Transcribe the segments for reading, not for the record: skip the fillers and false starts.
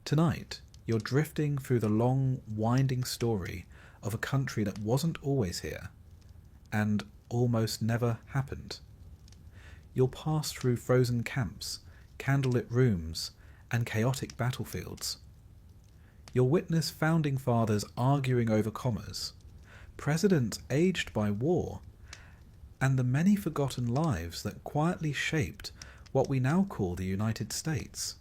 Tonight, you're drifting through the long, winding story of a country that wasn't always here, and almost never happened. You'll pass through frozen camps, candlelit rooms, and chaotic battlefields. You'll witness founding fathers arguing over commas, presidents aged by war, and the many forgotten lives that quietly shaped what we now call the United States.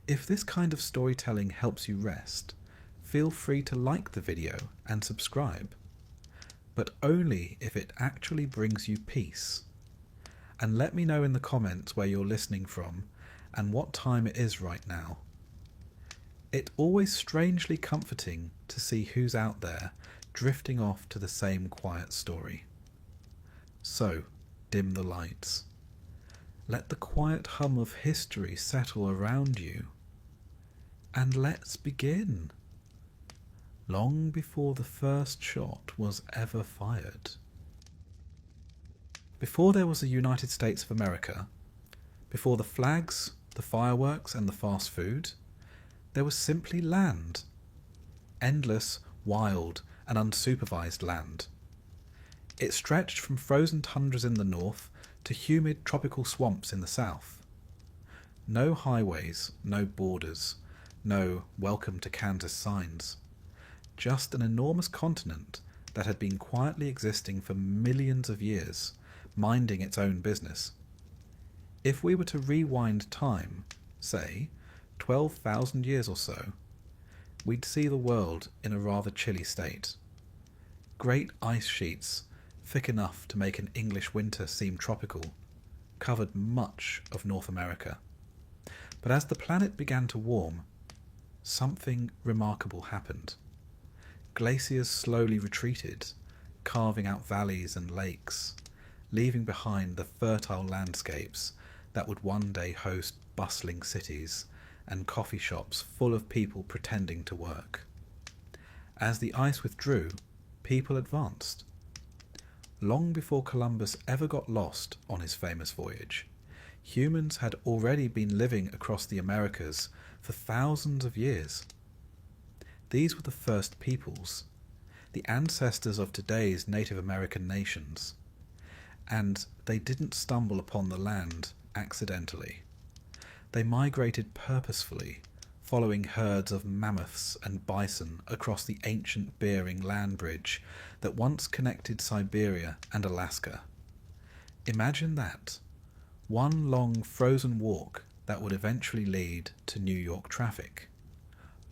If this kind of storytelling helps you rest, feel free to like the video and subscribe, but only if it actually brings you peace. And let me know in the comments where you're listening from and what time it is right now. It's always strangely comforting to see who's out there drifting off to the same quiet story. So, dim the lights. Let the quiet hum of history settle around you. And let's begin. Long before the first shot was ever fired. Before there was the United States of America, before the flags, the fireworks, and the fast food, there was simply land. Endless, wild, and unsupervised land. It stretched from frozen tundras in the north to humid tropical swamps in the south. No highways, no borders, no welcome to Kansas signs. Just an enormous continent that had been quietly existing for millions of years, minding its own business. If we were to rewind time, say, 12,000 years or so, we'd see the world in a rather chilly state. Great ice sheets, thick enough to make an English winter seem tropical, covered much of North America. But as the planet began to warm, something remarkable happened. Glaciers slowly retreated, carving out valleys and lakes, leaving behind the fertile landscapes that would one day host bustling cities and coffee shops full of people pretending to work. As the ice withdrew, people advanced. Long before Columbus ever got lost on his famous voyage, humans had already been living across the Americas for thousands of years. These were the first peoples, the ancestors of today's Native American nations, and they didn't stumble upon the land accidentally. They migrated purposefully, following herds of mammoths and bison across the ancient Bering land bridge that once connected Siberia and Alaska. Imagine that, one long frozen walk that would eventually lead to New York traffic.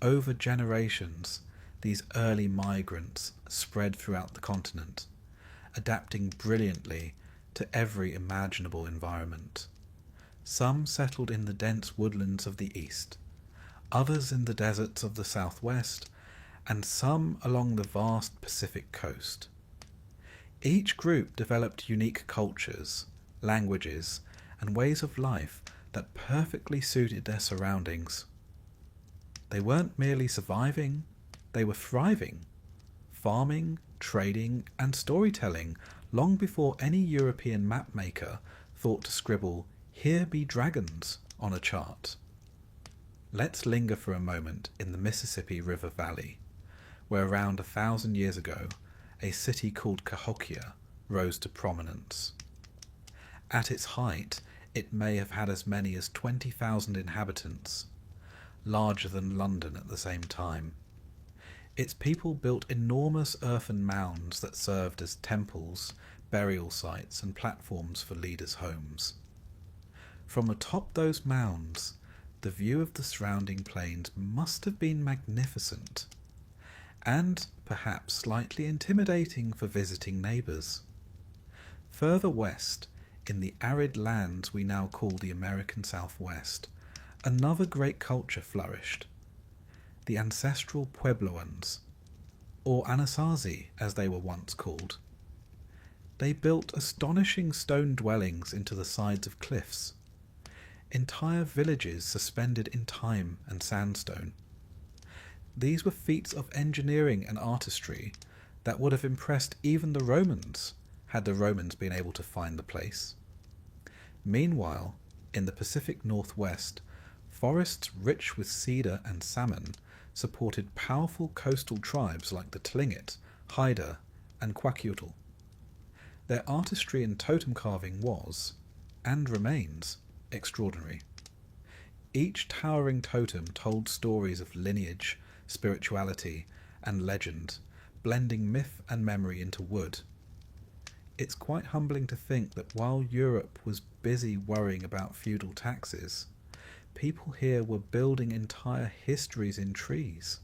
Over generations, these early migrants spread throughout the continent, adapting brilliantly to every imaginable environment. Some settled in the dense woodlands of the east, others in the deserts of the southwest, and some along the vast Pacific coast. Each group developed unique cultures, languages, and ways of life that perfectly suited their surroundings. They weren't merely surviving, they were thriving, farming, trading, and storytelling long before any European mapmaker thought to scribble "Here be dragons" on a chart. Let's linger for a moment in the Mississippi River Valley, where around 1,000 years ago, a city called Cahokia rose to prominence. At its height, it may have had as many as 20,000 inhabitants, larger than London at the same time. Its people built enormous earthen mounds that served as temples, burial sites, and platforms for leaders' homes. From atop those mounds, the view of the surrounding plains must have been magnificent, and perhaps slightly intimidating for visiting neighbours. Further west, in the arid lands we now call the American Southwest, another great culture flourished. The ancestral Puebloans, or Anasazi as they were once called. They built astonishing stone dwellings into the sides of cliffs, entire villages suspended in time and sandstone. These were feats of engineering and artistry that would have impressed even the Romans, had the Romans been able to find the place. Meanwhile, in the Pacific Northwest, Forests rich with cedar and salmon supported powerful coastal tribes like the Tlingit, Haida, and Kwakiutl. Their artistry in totem carving was, and remains, extraordinary. Each towering totem told stories of lineage, spirituality, and legend, blending myth and memory into wood. It's quite humbling to think that while Europe was busy worrying about feudal taxes, people here were building entire histories in trees.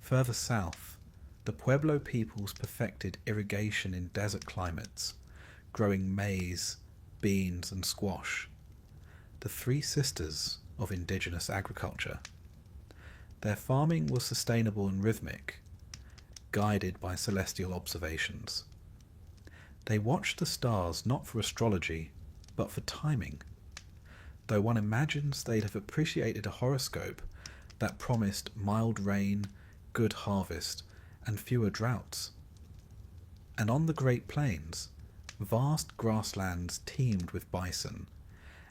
Further south, the Pueblo peoples perfected irrigation in desert climates, growing maize, beans, and squash, the three sisters of indigenous agriculture. Their farming was sustainable and rhythmic, guided by celestial observations. They watched the stars not for astrology, but for timing, though one imagines they'd have appreciated a horoscope that promised mild rain, good harvest, and fewer droughts. And on the Great Plains, vast grasslands teemed with bison,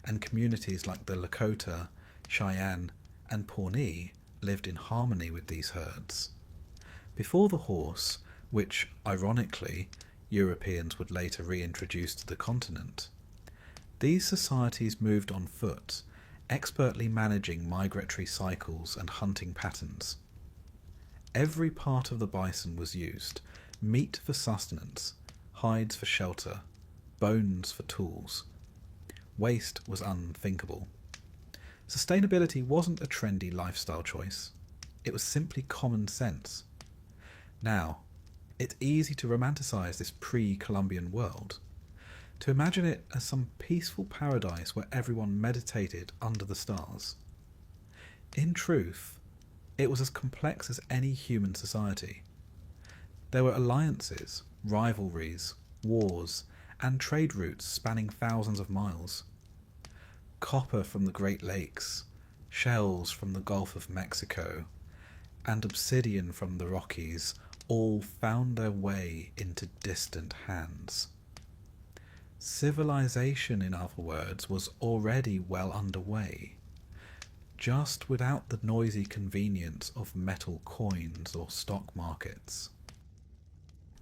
and communities like the Lakota, Cheyenne, and Pawnee lived in harmony with these herds. Before the horse, which, ironically, Europeans would later reintroduce to the continent, these societies moved on foot, expertly managing migratory cycles and hunting patterns. Every part of the bison was used: meat for sustenance, hides for shelter, bones for tools. Waste was unthinkable. Sustainability wasn't a trendy lifestyle choice. It was simply common sense. Now, it's easy to romanticize this pre-Columbian world, to imagine it as some peaceful paradise where everyone meditated under the stars. In truth, it was as complex as any human society. There were alliances, rivalries, wars, and trade routes spanning thousands of miles. Copper from the Great Lakes, shells from the Gulf of Mexico, and obsidian from the Rockies all found their way into distant hands. Civilization, in other words, was already well underway, just without the noisy convenience of metal coins or stock markets.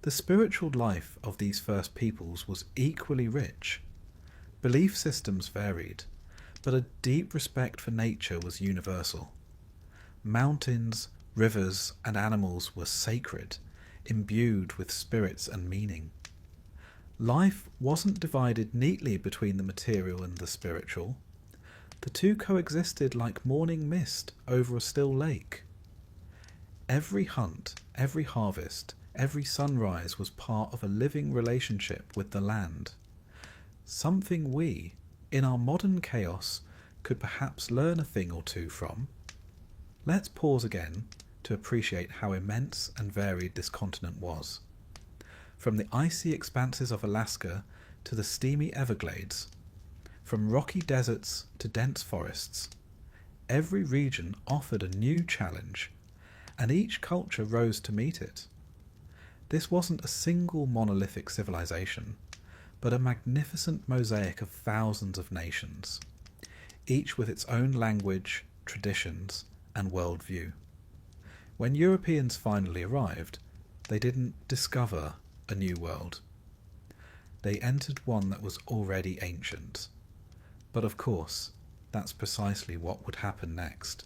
The spiritual life of these first peoples was equally rich. Belief systems varied, but a deep respect for nature was universal. Mountains, rivers, and animals were sacred, imbued with spirits and meaning. Life wasn't divided neatly between the material and the spiritual. The two coexisted like morning mist over a still lake. Every hunt, every harvest, every sunrise was part of a living relationship with the land. Something we, in our modern chaos, could perhaps learn a thing or two from. Let's pause again to appreciate how immense and varied this continent was. From the icy expanses of Alaska to the steamy Everglades, from rocky deserts to dense forests, every region offered a new challenge, and each culture rose to meet it. This wasn't a single monolithic civilization, but a magnificent mosaic of thousands of nations, each with its own language, traditions, and worldview. When Europeans finally arrived, they didn't discover a new world. They entered one that was already ancient. But of course, that's precisely what would happen next.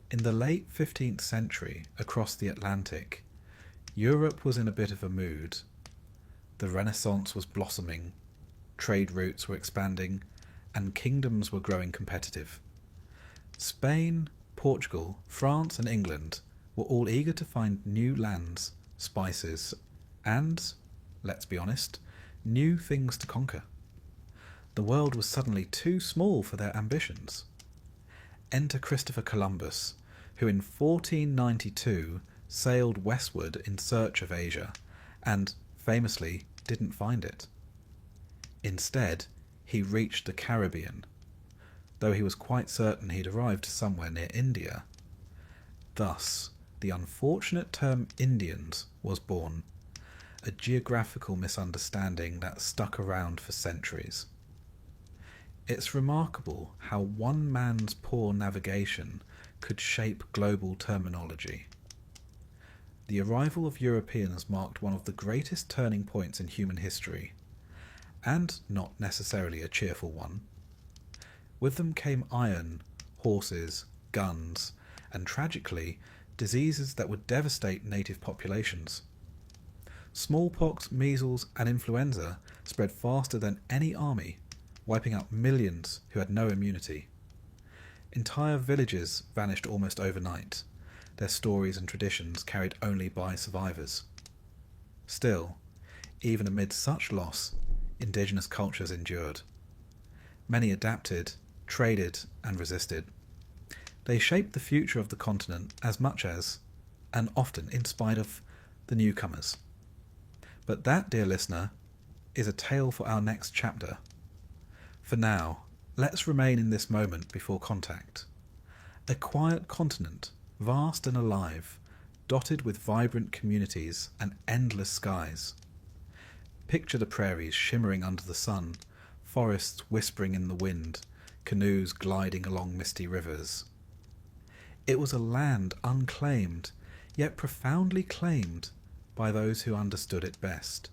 In the late 15th century, across the Atlantic, Europe was in a bit of a mood. The Renaissance was blossoming, trade routes were expanding, and kingdoms were growing competitive. Spain, Portugal, France, and England were all eager to find new lands, spices, and, let's be honest, new things to conquer. The world was suddenly too small for their ambitions. Enter Christopher Columbus, who in 1492 sailed westward in search of Asia, and, famously, didn't find it. Instead, he reached the Caribbean, though he was quite certain he'd arrived somewhere near India. Thus, the unfortunate term Indians was born, a geographical misunderstanding that stuck around for centuries. It's remarkable how one man's poor navigation could shape global terminology. The arrival of Europeans marked one of the greatest turning points in human history, and not necessarily a cheerful one. With them came iron, horses, guns, and tragically, diseases that would devastate native populations. Smallpox, measles, and influenza spread faster than any army, wiping out millions who had no immunity. Entire villages vanished almost overnight, their stories and traditions carried only by survivors. Still, even amid such loss, indigenous cultures endured. Many adapted, traded, and resisted. They shaped the future of the continent as much as, and often in spite of, the newcomers. But that, dear listener, is a tale for our next chapter. For now, let's remain in this moment before contact. A quiet continent, vast and alive, dotted with vibrant communities and endless skies. Picture the prairies shimmering under the sun, forests whispering in the wind, canoes gliding along misty rivers. It was a land unclaimed, yet profoundly claimed by those who understood it best.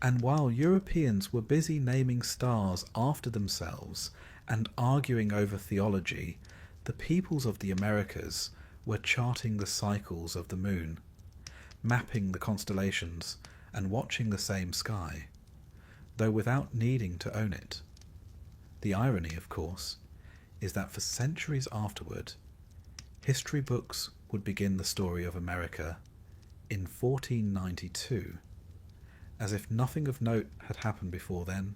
And while Europeans were busy naming stars after themselves and arguing over theology, the peoples of the Americas were charting the cycles of the moon, mapping the constellations and watching the same sky, though without needing to own it. The irony, of course, is that for centuries afterward, history books would begin the story of America in 1492, as if nothing of note had happened before then,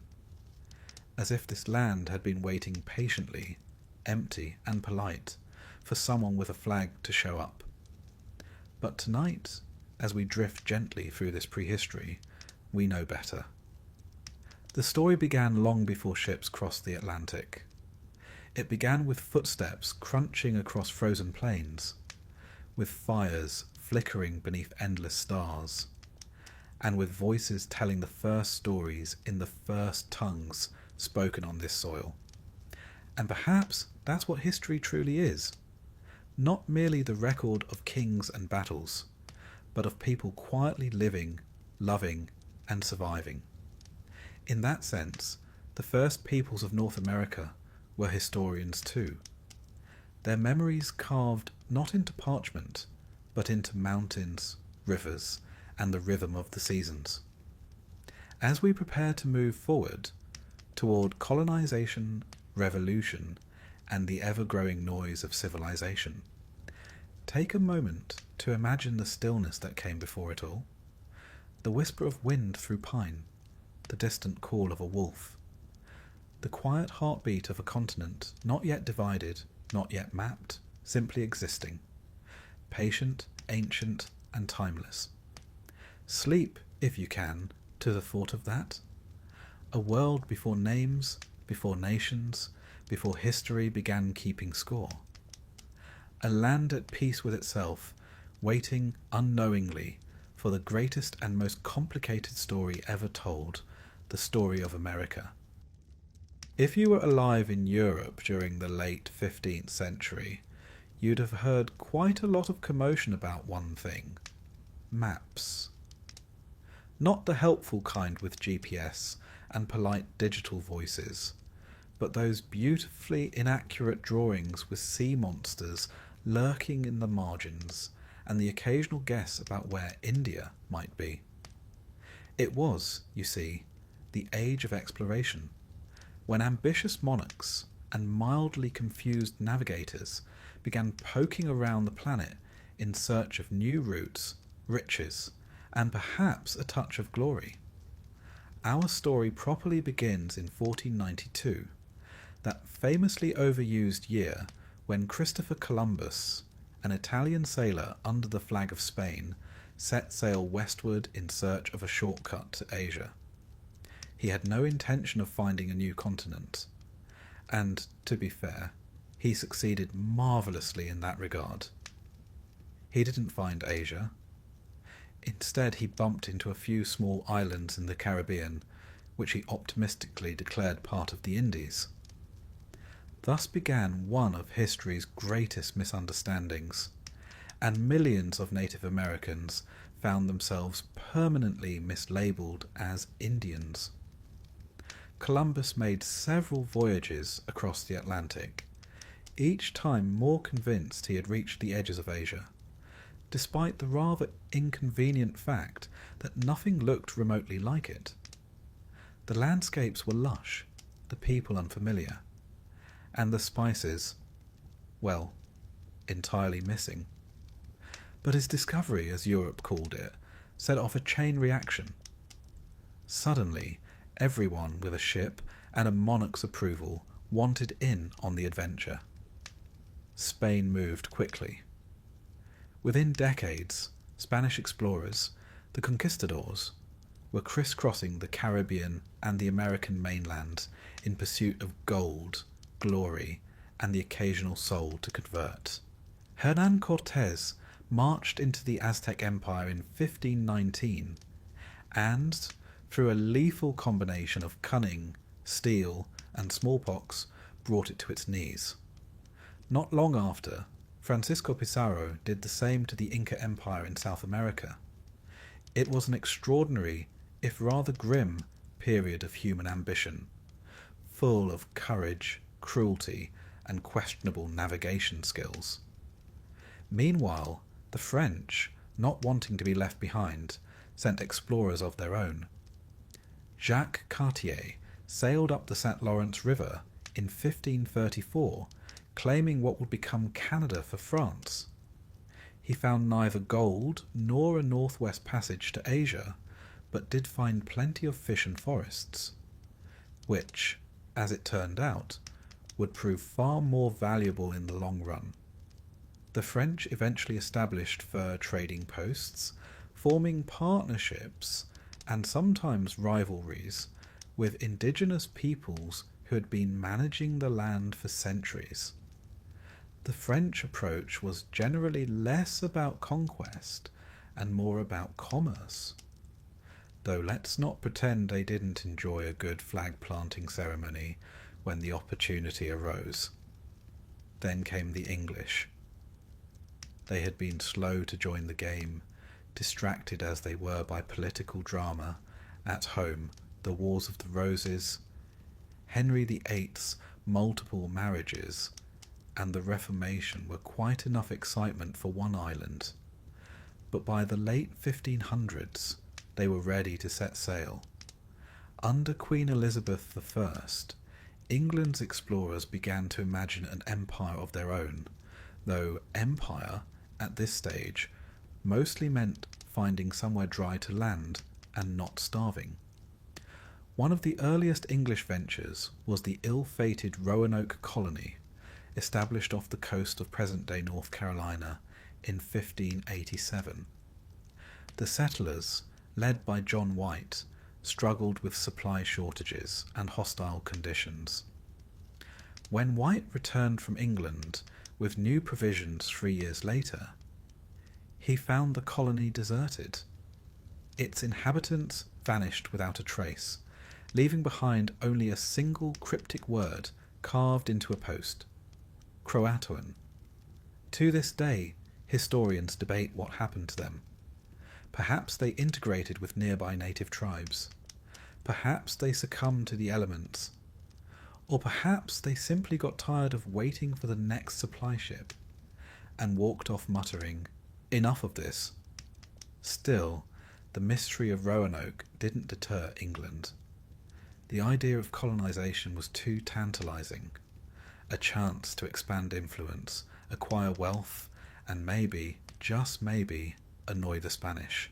as if this land had been waiting patiently, empty and polite, for someone with a flag to show up. But tonight, as we drift gently through this prehistory, we know better. The story began long before ships crossed the Atlantic. It began with footsteps crunching across frozen plains, with fires flickering beneath endless stars, and with voices telling the first stories in the first tongues spoken on this soil. And perhaps that's what history truly is. Not merely the record of kings and battles, but of people quietly living, loving, and surviving. In that sense, the first peoples of North America were historians too. Their memories carved not into parchment, but into mountains, rivers, and the rhythm of the seasons. As we prepare to move forward toward colonization, revolution, and the ever-growing noise of civilization, take a moment to imagine the stillness that came before it all. The whisper of wind through pine, the distant call of a wolf, the quiet heartbeat of a continent not yet divided, not yet mapped, simply existing, patient, ancient, and timeless. Sleep, if you can, to the thought of that. A world before names, before nations, before history began keeping score. A land at peace with itself, waiting unknowingly for the greatest and most complicated story ever told, the story of America. If you were alive in Europe during the late 15th century, you'd have heard quite a lot of commotion about one thing: maps. Not the helpful kind with GPS and polite digital voices, but those beautifully inaccurate drawings with sea monsters lurking in the margins and the occasional guess about where India might be. It was, you see, the age of exploration, when ambitious monarchs and mildly confused navigators began poking around the planet in search of new routes, riches, and perhaps a touch of glory. Our story properly begins in 1492, that famously overused year when Christopher Columbus, an Italian sailor under the flag of Spain, set sail westward in search of a shortcut to Asia. He had no intention of finding a new continent, and, to be fair, he succeeded marvellously in that regard. He didn't find Asia. Instead, he bumped into a few small islands in the Caribbean, which he optimistically declared part of the Indies. Thus began one of history's greatest misunderstandings, and millions of Native Americans found themselves permanently mislabeled as Indians. Columbus made several voyages across the Atlantic, each time more convinced he had reached the edges of Asia, despite the rather inconvenient fact that nothing looked remotely like it. The landscapes were lush, the people unfamiliar, and the spices, well, entirely missing. But his discovery, as Europe called it, set off a chain reaction. Suddenly, everyone with a ship and a monarch's approval wanted in on the adventure. Spain moved quickly. Within decades, Spanish explorers, the conquistadors, were crisscrossing the Caribbean and the American mainland in pursuit of gold, glory, and the occasional soul to convert. Hernán Cortés marched into the Aztec Empire in 1519 and, through a lethal combination of cunning, steel, and smallpox, brought it to its knees. Not long after, Francisco Pizarro did the same to the Inca Empire in South America. It was an extraordinary, if rather grim, period of human ambition, full of courage, cruelty, and questionable navigation skills. Meanwhile, the French, not wanting to be left behind, sent explorers of their own. Jacques Cartier sailed up the St. Lawrence River in 1534, claiming what would become Canada for France. He found neither gold nor a northwest passage to Asia, but did find plenty of fish and forests, which, as it turned out, would prove far more valuable in the long run. The French eventually established fur trading posts, forming partnerships and sometimes rivalries with indigenous peoples who had been managing the land for centuries. The French approach was generally less about conquest and more about commerce. Though let's not pretend they didn't enjoy a good flag-planting ceremony when the opportunity arose. Then came the English. They had been slow to join the game, distracted as they were by political drama, at home, the Wars of the Roses, Henry VIII's multiple marriages, and the Reformation were quite enough excitement for one island. But by the late 1500s, they were ready to set sail. Under Queen Elizabeth I, England's explorers began to imagine an empire of their own, though empire, at this stage, mostly meant finding somewhere dry to land and not starving. One of the earliest English ventures was the ill-fated Roanoke colony, established off the coast of present-day North Carolina in 1587. The settlers, led by John White, struggled with supply shortages and hostile conditions. When White returned from England with new provisions 3 years later, he found the colony deserted. Its inhabitants vanished without a trace, leaving behind only a single cryptic word carved into a post: Croatoan. To this day, historians debate what happened to them. Perhaps they integrated with nearby native tribes. Perhaps they succumbed to the elements. Or perhaps they simply got tired of waiting for the next supply ship and walked off muttering, "Enough of this." Still, the mystery of Roanoke didn't deter England. The idea of colonization was too tantalizing. A chance to expand influence, acquire wealth, and maybe, just maybe, annoy the Spanish.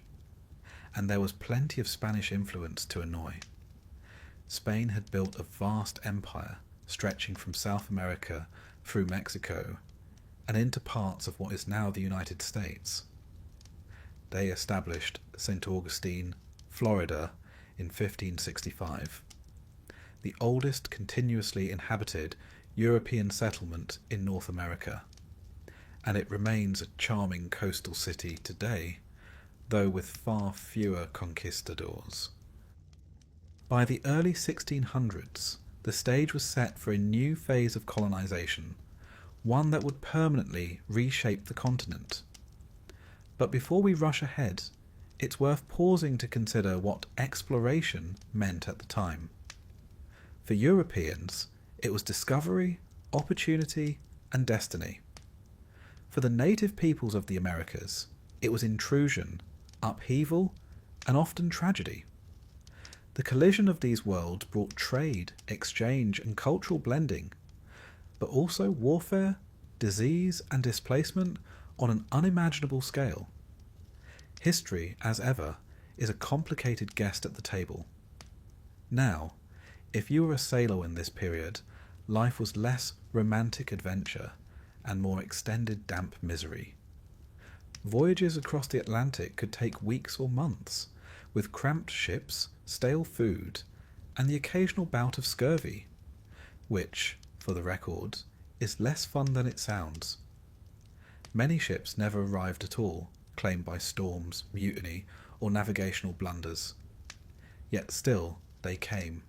And there was plenty of Spanish influence to annoy. Spain had built a vast empire stretching from South America through Mexico and into parts of what is now the United States. They established St. Augustine, Florida, in 1565, the oldest continuously inhabited European settlement in North America, and it remains a charming coastal city today, though with far fewer conquistadors. By the early 1600s, the stage was set for a new phase of colonization, one that would permanently reshape the continent. But before we rush ahead, it's worth pausing to consider what exploration meant at the time. For Europeans, it was discovery, opportunity, and destiny. For the native peoples of the Americas, it was intrusion, upheaval, and often tragedy. The collision of these worlds brought trade, exchange, and cultural blending, but also warfare, disease, and displacement on an unimaginable scale. History, as ever, is a complicated guest at the table. Now, if you were a sailor in this period, life was less romantic adventure and more extended damp misery. Voyages across the Atlantic could take weeks or months, with cramped ships, stale food, and the occasional bout of scurvy, which, for the record, is less fun than it sounds. Many ships never arrived at all, claimed by storms, mutiny, or navigational blunders. Yet still they came,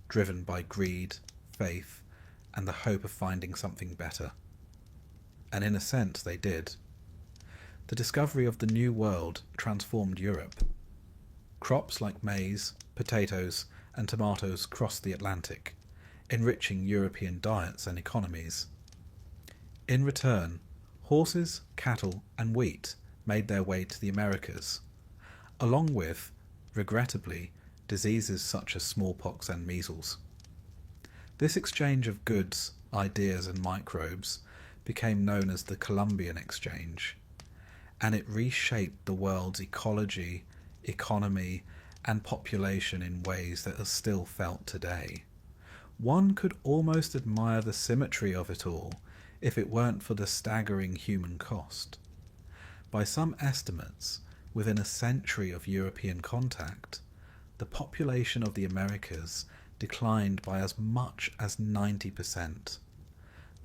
driven by greed, faith, and the hope of finding something better. And in a sense they did. The discovery of the New World transformed Europe. Crops like maize, potatoes, and tomatoes crossed the Atlantic, enriching European diets and economies. In return, horses, cattle, and wheat made their way to the Americas, along with, regrettably, diseases such as smallpox and measles. This exchange of goods, ideas, and microbes became known as the Columbian Exchange, and it reshaped the world's ecology, economy, and population in ways that are still felt today. One could almost admire the symmetry of it all if it weren't for the staggering human cost. By some estimates, within a century of European contact, the population of the Americas declined by as much as 90%.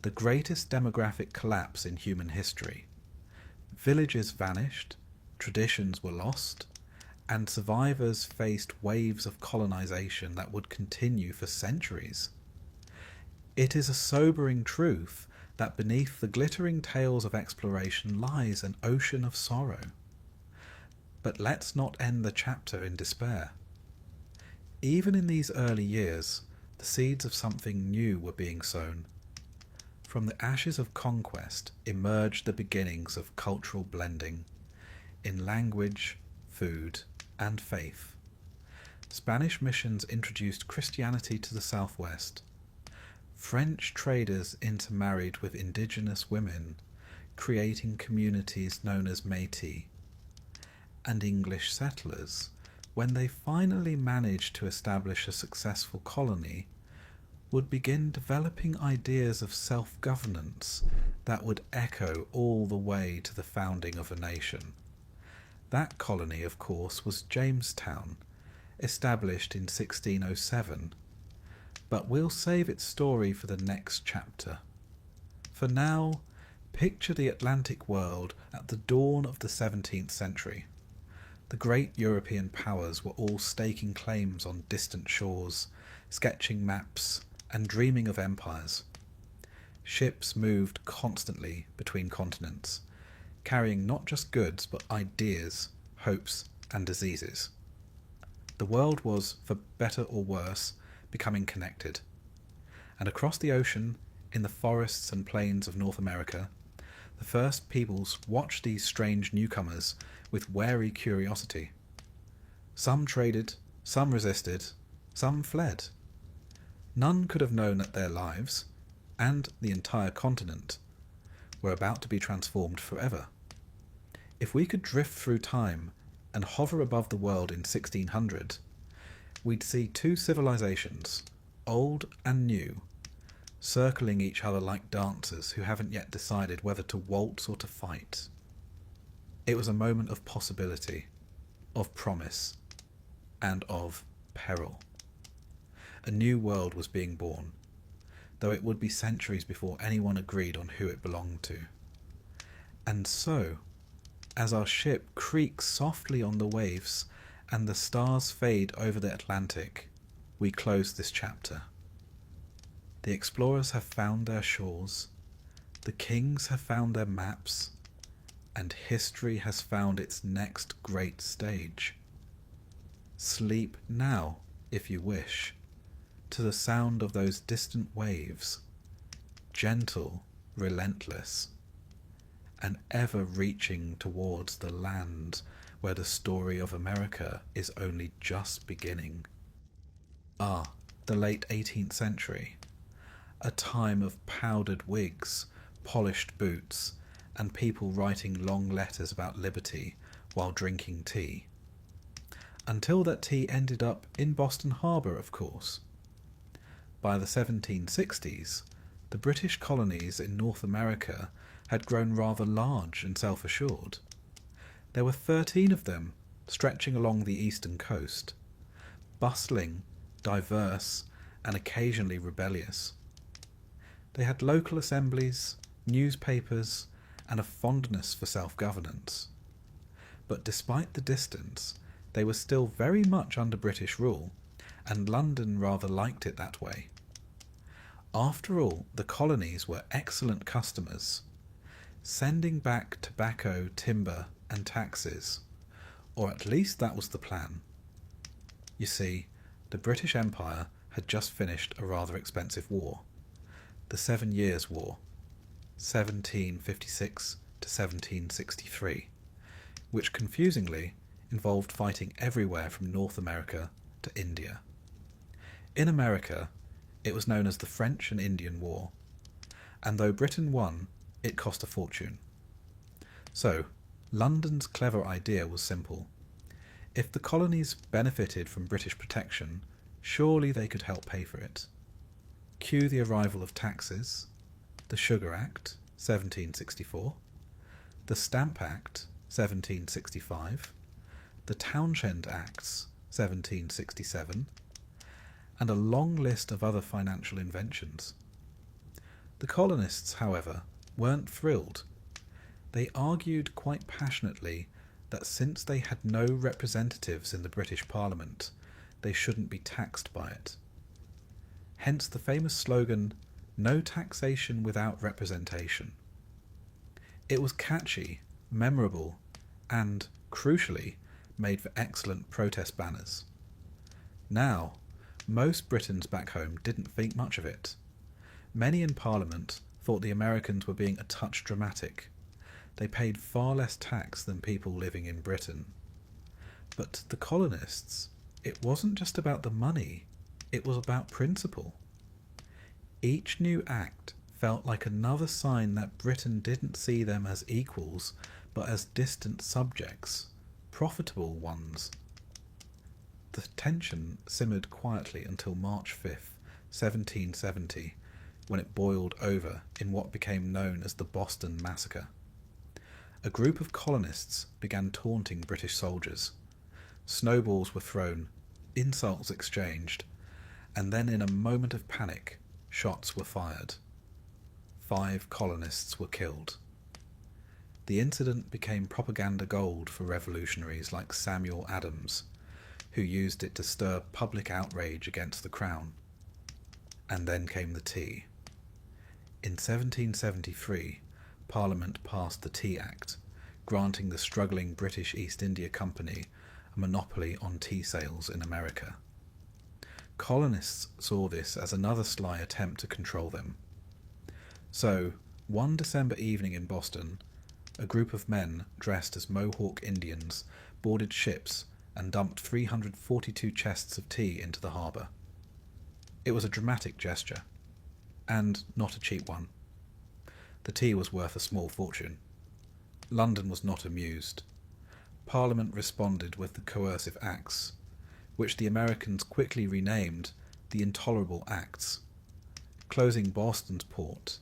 The greatest demographic collapse in human history. Villages vanished, traditions were lost, and survivors faced waves of colonization that would continue for centuries. It is a sobering truth that beneath the glittering tales of exploration lies an ocean of sorrow. But let's not end the chapter in despair. Even in these early years, the seeds of something new were being sown. From the ashes of conquest emerged the beginnings of cultural blending in language, food, and faith. Spanish missions introduced Christianity to the southwest. French traders intermarried with indigenous women, creating communities known as Métis. And English settlers, when they finally managed to establish a successful colony, would begin developing ideas of self-governance that would echo all the way to the founding of a nation. That colony, of course, was Jamestown, established in 1607, but we'll save its story for the next chapter. For now, picture the Atlantic world at the dawn of the 17th century. The great European powers were all staking claims on distant shores, sketching maps, and dreaming of empires. Ships moved constantly between continents, carrying not just goods but ideas, hopes, and diseases. The world was, for better or worse, becoming connected. And across the ocean, in the forests and plains of North America, the first peoples watched these strange newcomers with wary curiosity. Some traded, some resisted, some fled. None could have known that their lives, and the entire continent, were about to be transformed forever. If we could drift through time and hover above the world in 1600, we'd see two civilizations, old and new, circling each other like dancers who haven't yet decided whether to waltz or to fight. It was a moment of possibility, of promise, and of peril. A new world was being born, though it would be centuries before anyone agreed on who it belonged to. And so, as our ship creaks softly on the waves and the stars fade over the Atlantic, we close this chapter. The explorers have found their shores, the kings have found their maps, and history has found its next great stage. Sleep now, if you wish, to the sound of those distant waves, gentle, relentless, and ever reaching towards the land where the story of America is only just beginning. Ah, the late 18th century, a time of powdered wigs, polished boots, and people writing long letters about liberty while drinking tea. Until that tea ended up in Boston Harbour, of course. By the 1760s, the British colonies in North America had grown rather large and self-assured. There were 13 of them stretching along the eastern coast, bustling, diverse, and occasionally rebellious. They had local assemblies, newspapers, and a fondness for self-governance. But despite the distance, they were still very much under British rule, and London rather liked it that way. After all, the colonies were excellent customers, sending back tobacco, timber, and taxes, or at least that was the plan. You see, the British Empire had just finished a rather expensive war, the 7 Years' War, 1756 to 1763, which confusingly involved fighting everywhere from North America to India. In America, it was known as the French and Indian War, and though Britain won, it cost a fortune. So, London's clever idea was simple. If the colonies benefited from British protection, surely they could help pay for it. Cue the arrival of taxes, the Sugar Act, 1764, the Stamp Act, 1765, the Townshend Acts, 1767, and a long list of other financial inventions. The colonists, however, weren't thrilled. They argued quite passionately that since they had no representatives in the British Parliament, they shouldn't be taxed by it. Hence the famous slogan, "No taxation without representation." It was catchy, memorable, and, crucially, made for excellent protest banners. Now, most Britons back home didn't think much of it. Many in Parliament thought the Americans were being a touch dramatic. They paid far less tax than people living in Britain. But to the colonists, it wasn't just about the money, it was about principle. Each new act felt like another sign that Britain didn't see them as equals, but as distant subjects, profitable ones. The tension simmered quietly until March 5th, 1770, when it boiled over in what became known as the Boston Massacre. A group of colonists began taunting British soldiers. Snowballs were thrown, insults exchanged, and then in a moment of panic, shots were fired. 5 colonists were killed. The incident became propaganda gold for revolutionaries like Samuel Adams, who used it to stir public outrage against the Crown. And then came the tea. In 1773, Parliament passed the Tea Act, granting the struggling British East India Company a monopoly on tea sales in America. Colonists saw this as another sly attempt to control them. So, one December evening in Boston, a group of men dressed as Mohawk Indians boarded ships and dumped 342 chests of tea into the harbour. It was a dramatic gesture, and not a cheap one. The tea was worth a small fortune. London was not amused. Parliament responded with the Coercive Acts, which the Americans quickly renamed the Intolerable Acts, closing Boston's port,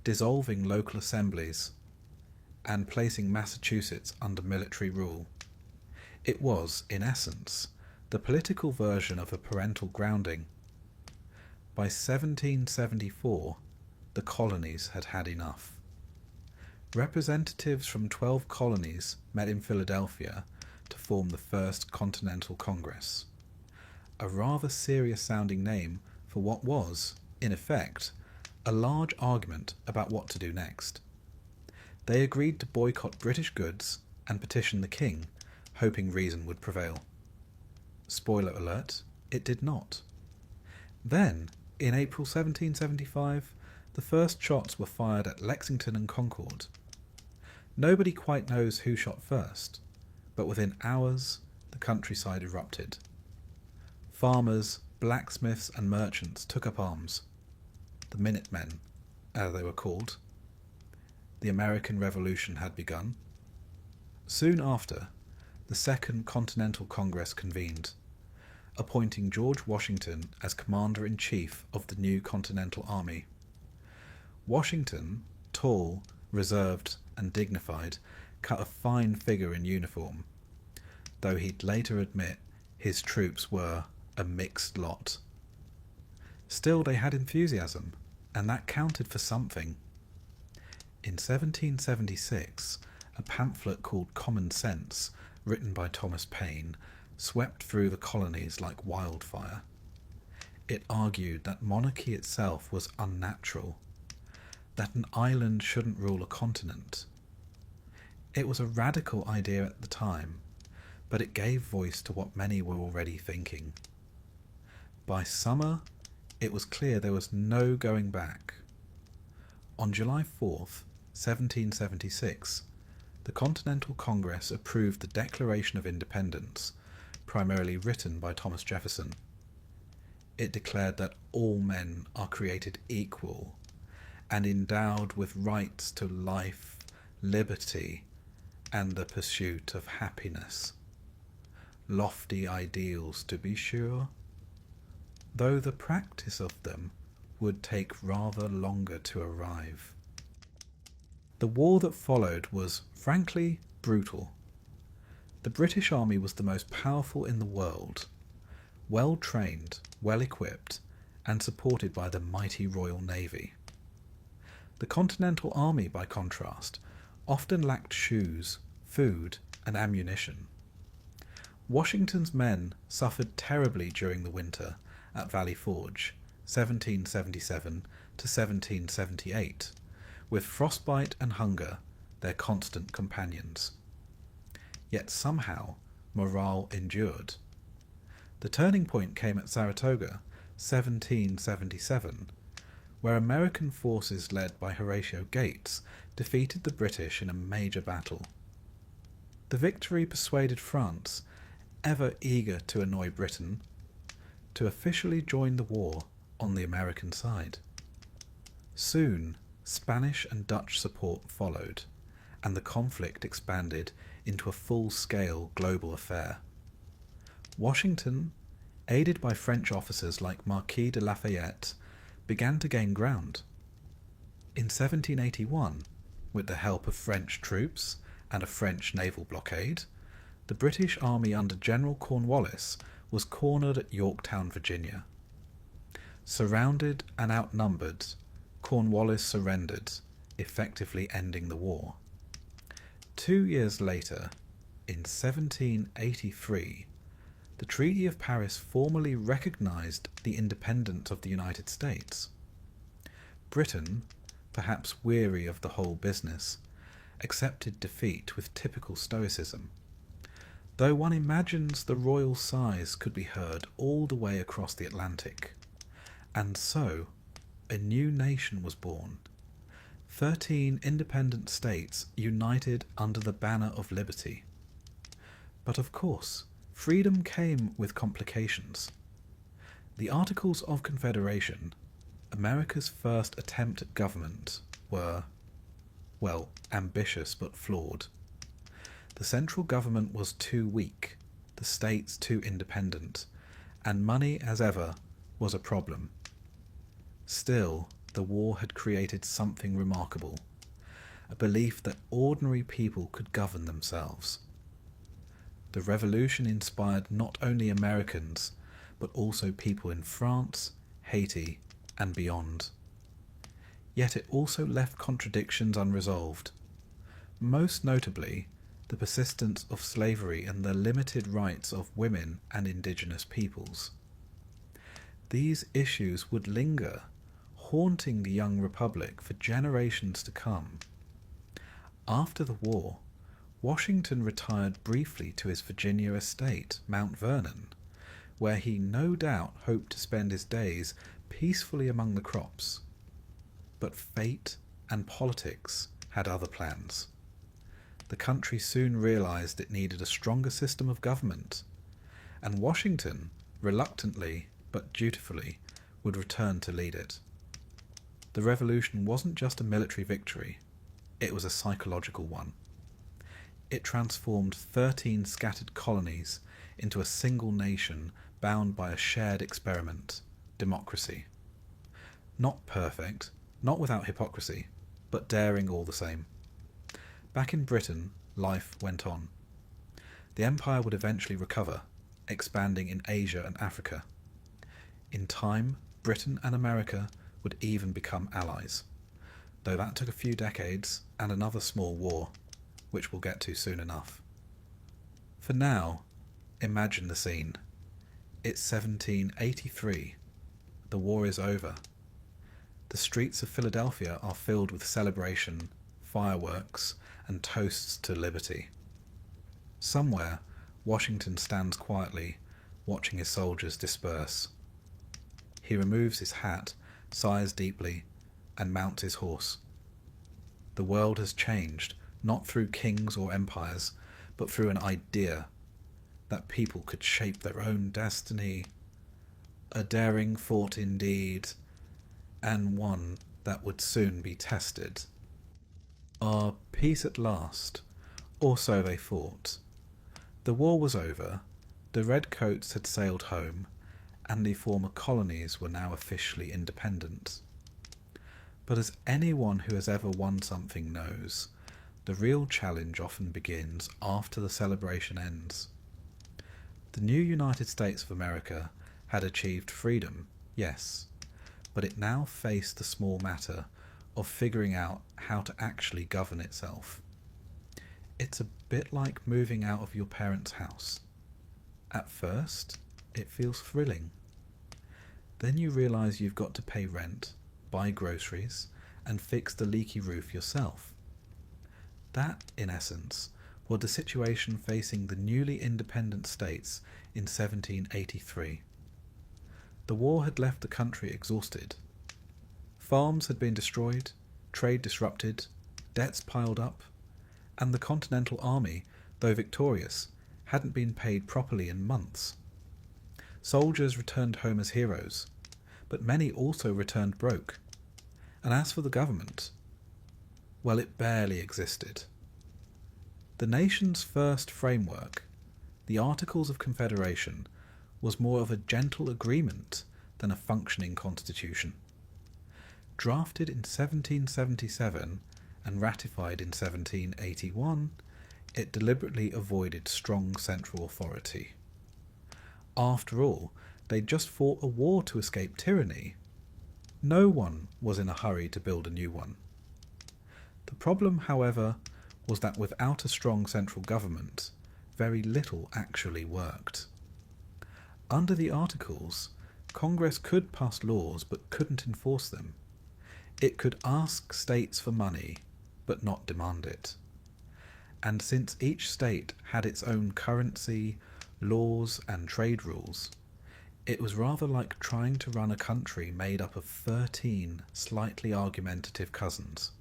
dissolving local assemblies, and placing Massachusetts under military rule. It was, in essence, the political version of a parental grounding. By 1774, the colonies had had enough. Representatives from 12 colonies met in Philadelphia to form the First Continental Congress. a rather serious-sounding name for what was, in effect, a large argument about what to do next. They agreed to boycott British goods and petition the king, hoping reason would prevail. Spoiler alert, it did not. Then, in April 1775, the first shots were fired at Lexington and Concord. Nobody quite knows who shot first, but within hours the countryside erupted. Farmers, blacksmiths and merchants took up arms. The Minutemen, as they were called. The American Revolution had begun. Soon after, the Second Continental Congress convened, appointing George Washington as Commander-in-Chief of the new Continental Army. Washington, tall, reserved and dignified, cut a fine figure in uniform, though he'd later admit his troops were a mixed lot. Still, they had enthusiasm, and that counted for something. In 1776, a pamphlet called Common Sense, written by Thomas Paine, swept through the colonies like wildfire. It argued that monarchy itself was unnatural, that an island shouldn't rule a continent. It was a radical idea at the time, but it gave voice to what many were already thinking. By summer, it was clear there was no going back. On July 4th, 1776, the Continental Congress approved the Declaration of Independence, primarily written by Thomas Jefferson. It declared that all men are created equal and endowed with rights to life, liberty, and the pursuit of happiness. Lofty ideals, to be sure, though the practice of them would take rather longer to arrive. The war that followed was, frankly, brutal. The British Army was the most powerful in the world, well trained, well equipped, and supported by the mighty Royal Navy. The Continental Army, by contrast, often lacked shoes, food, and ammunition. Washington's men suffered terribly during the winter at Valley Forge, 1777 to 1778, with frostbite and hunger their constant companions. Yet somehow morale endured. The turning point came at Saratoga, 1777, where American forces led by Horatio Gates defeated the British in a major battle. The victory persuaded France, ever eager to annoy Britain, to officially join the war on the American side. Soon, Spanish and Dutch support followed, and the conflict expanded into a full-scale global affair. Washington, aided by French officers like Marquis de Lafayette, began to gain ground. In 1781, with the help of French troops and a French naval blockade, the British Army under General Cornwallis was cornered at Yorktown, Virginia. Surrounded and outnumbered, Cornwallis surrendered, effectively ending the war. 2 years later, in 1783, the Treaty of Paris formally recognized the independence of the United States. Britain, perhaps weary of the whole business, accepted defeat with typical stoicism, though one imagines the royal sighs could be heard all the way across the Atlantic. And so, a new nation was born. 13 independent states united under the banner of liberty. But of course, freedom came with complications. The Articles of Confederation, America's first attempt at government, were, well, ambitious but flawed. The central government was too weak, the states too independent, and money, as ever, was a problem. Still, the war had created something remarkable, a belief that ordinary people could govern themselves. The revolution inspired not only Americans, but also people in France, Haiti, and beyond. Yet it also left contradictions unresolved, most notably the persistence of slavery and the limited rights of women and indigenous peoples. These issues would linger, haunting the young republic for generations to come. After the war, Washington retired briefly to his Virginia estate, Mount Vernon, where he no doubt hoped to spend his days peacefully among the crops. But fate and politics had other plans. The country soon realized it needed a stronger system of government, and Washington, reluctantly but dutifully, would return to lead it. The revolution wasn't just a military victory, it was a psychological one. It transformed 13 scattered colonies into a single nation bound by a shared experiment, democracy. Not perfect, not without hypocrisy, but daring all the same. Back in Britain, life went on. The empire would eventually recover, expanding in Asia and Africa. In time, Britain and America would even become allies, though that took a few decades and another small war, which we'll get to soon enough. For now, imagine the scene. It's 1783. The war is over. The streets of Philadelphia are filled with celebration, fireworks, and toasts to liberty. Somewhere, Washington stands quietly, watching his soldiers disperse. He removes his hat, sighs deeply, and mounts his horse. The world has changed, not through kings or empires, but through an idea that people could shape their own destiny. A daring thought indeed, and one that would soon be tested. Ah, peace at last, or so they thought. The war was over, the redcoats had sailed home, and the former colonies were now officially independent. But as anyone who has ever won something knows, the real challenge often begins after the celebration ends. The new United States of America had achieved freedom, yes, but it now faced the small matter of figuring out how to actually govern itself. It's a bit like moving out of your parents' house. At first, it feels thrilling. Then you realise you've got to pay rent, buy groceries, and fix the leaky roof yourself. That, in essence, was the situation facing the newly independent states in 1783. The war had left the country exhausted. Farms had been destroyed, trade disrupted, debts piled up, and the Continental Army, though victorious, hadn't been paid properly in months. Soldiers returned home as heroes, but many also returned broke. And as for the government, well, it barely existed. The nation's first framework, the Articles of Confederation, was more of a gentle agreement than a functioning constitution. Drafted in 1777 and ratified in 1781, it deliberately avoided strong central authority. After all, they'd just fought a war to escape tyranny. No one was in a hurry to build a new one. The problem, however, was that without a strong central government, very little actually worked. Under the Articles, Congress could pass laws but couldn't enforce them. It could ask states for money, but not demand it. And since each state had its own currency, laws, and trade rules, it was rather like trying to run a country made up of 13 slightly argumentative cousins.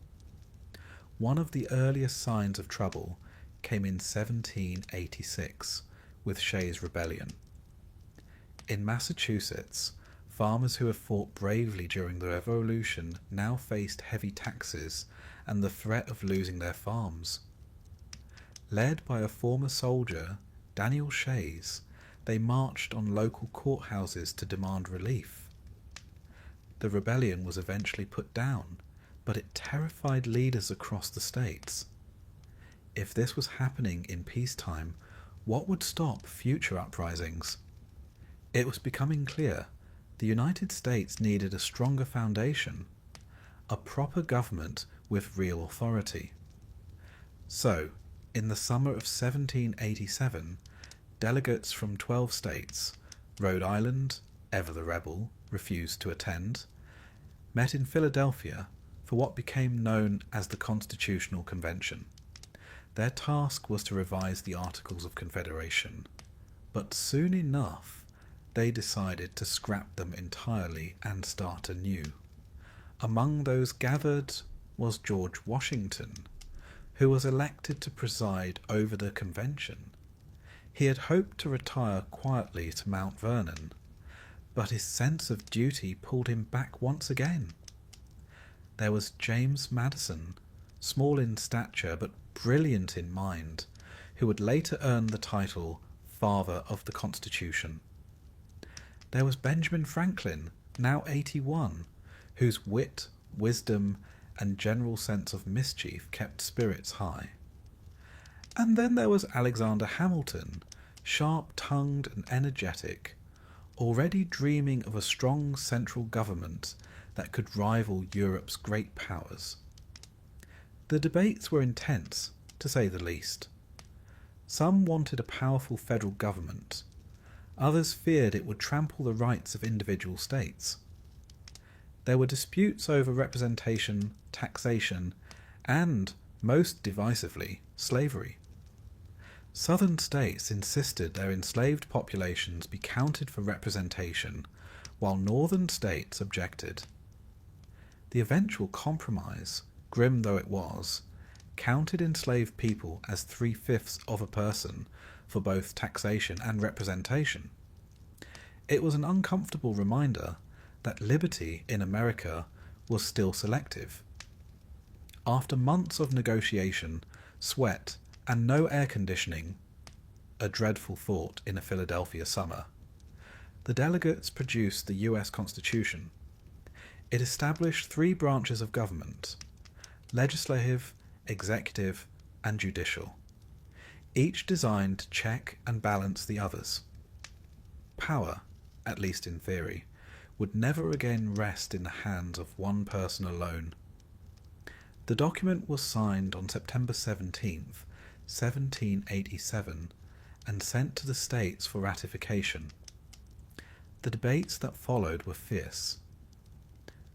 One of the earliest signs of trouble came in 1786 with Shays' Rebellion. In Massachusetts, farmers who had fought bravely during the Revolution now faced heavy taxes and the threat of losing their farms. Led by a former soldier, Daniel Shays, they marched on local courthouses to demand relief. The rebellion was eventually put down, but it terrified leaders across the states. If this was happening in peacetime, what would stop future uprisings? It was becoming clear the United States needed a stronger foundation, a proper government with real authority. So, in the summer of 1787, delegates from 12 states, Rhode Island, ever the rebel, refused to attend, met in Philadelphia for what became known as the Constitutional Convention. Their task was to revise the Articles of Confederation, but soon enough they decided to scrap them entirely and start anew. Among those gathered was George Washington, who was elected to preside over the convention. He had hoped to retire quietly to Mount Vernon, but his sense of duty pulled him back once again. There was James Madison, small in stature but brilliant in mind, who would later earn the title Father of the Constitution. There was Benjamin Franklin, now 81, whose wit, wisdom, and general sense of mischief kept spirits high. And then there was Alexander Hamilton, sharp-tongued and energetic, already dreaming of a strong central government that could rival Europe's great powers. The debates were intense, to say the least. Some wanted a powerful federal government. Others feared it would trample the rights of individual states. There were disputes over representation, taxation, and, most divisively, slavery. Southern states insisted their enslaved populations be counted for representation, while northern states objected. The eventual compromise, grim though it was, counted enslaved people as 3/5 of a person for both taxation and representation. It was an uncomfortable reminder that liberty in America was still selective. After months of negotiation, sweat, and no air conditioning, a dreadful thought in a Philadelphia summer, the delegates produced the US Constitution. It established 3 branches of government: legislative, executive, and judicial, each designed to check and balance the others. Power, at least in theory, would never again rest in the hands of one person alone. The document was signed on September 17th, 1787, and sent to the states for ratification. The debates that followed were fierce.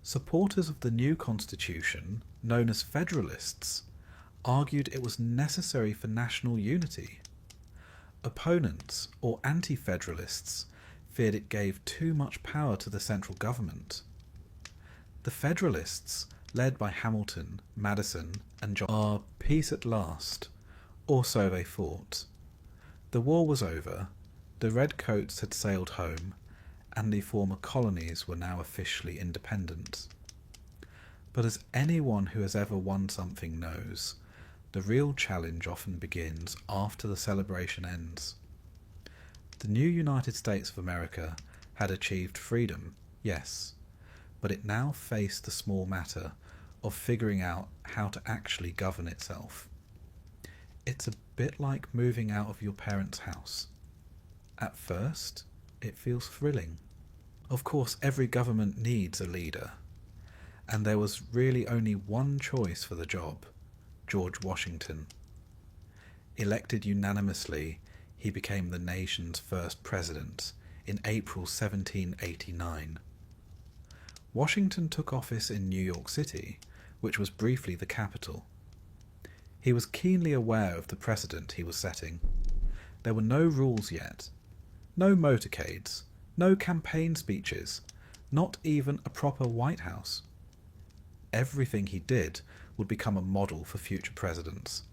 Supporters of the new constitution, known as Federalists, argued it was necessary for national unity. Opponents, or anti-Federalists, feared it gave too much power to the central government. The Federalists, led by Hamilton, Madison, and John, peace at last, or so they thought. The war was over, the redcoats had sailed home, and the former colonies were now officially independent. But as anyone who has ever won something knows, the real challenge often begins after the celebration ends. The new United States of America had achieved freedom, yes, but it now faced the small matter of figuring out how to actually govern itself. It's a bit like moving out of your parents' house. At first, it feels thrilling. Of course, every government needs a leader, and there was really only one choice for the job: George Washington. Elected unanimously, he became the nation's first president in April 1789. Washington took office in New York City, which was briefly the capital. He was keenly aware of the precedent he was setting. There were no rules yet, no motorcades, no campaign speeches, not even a proper White House. Everything he did would become a model for future presidents.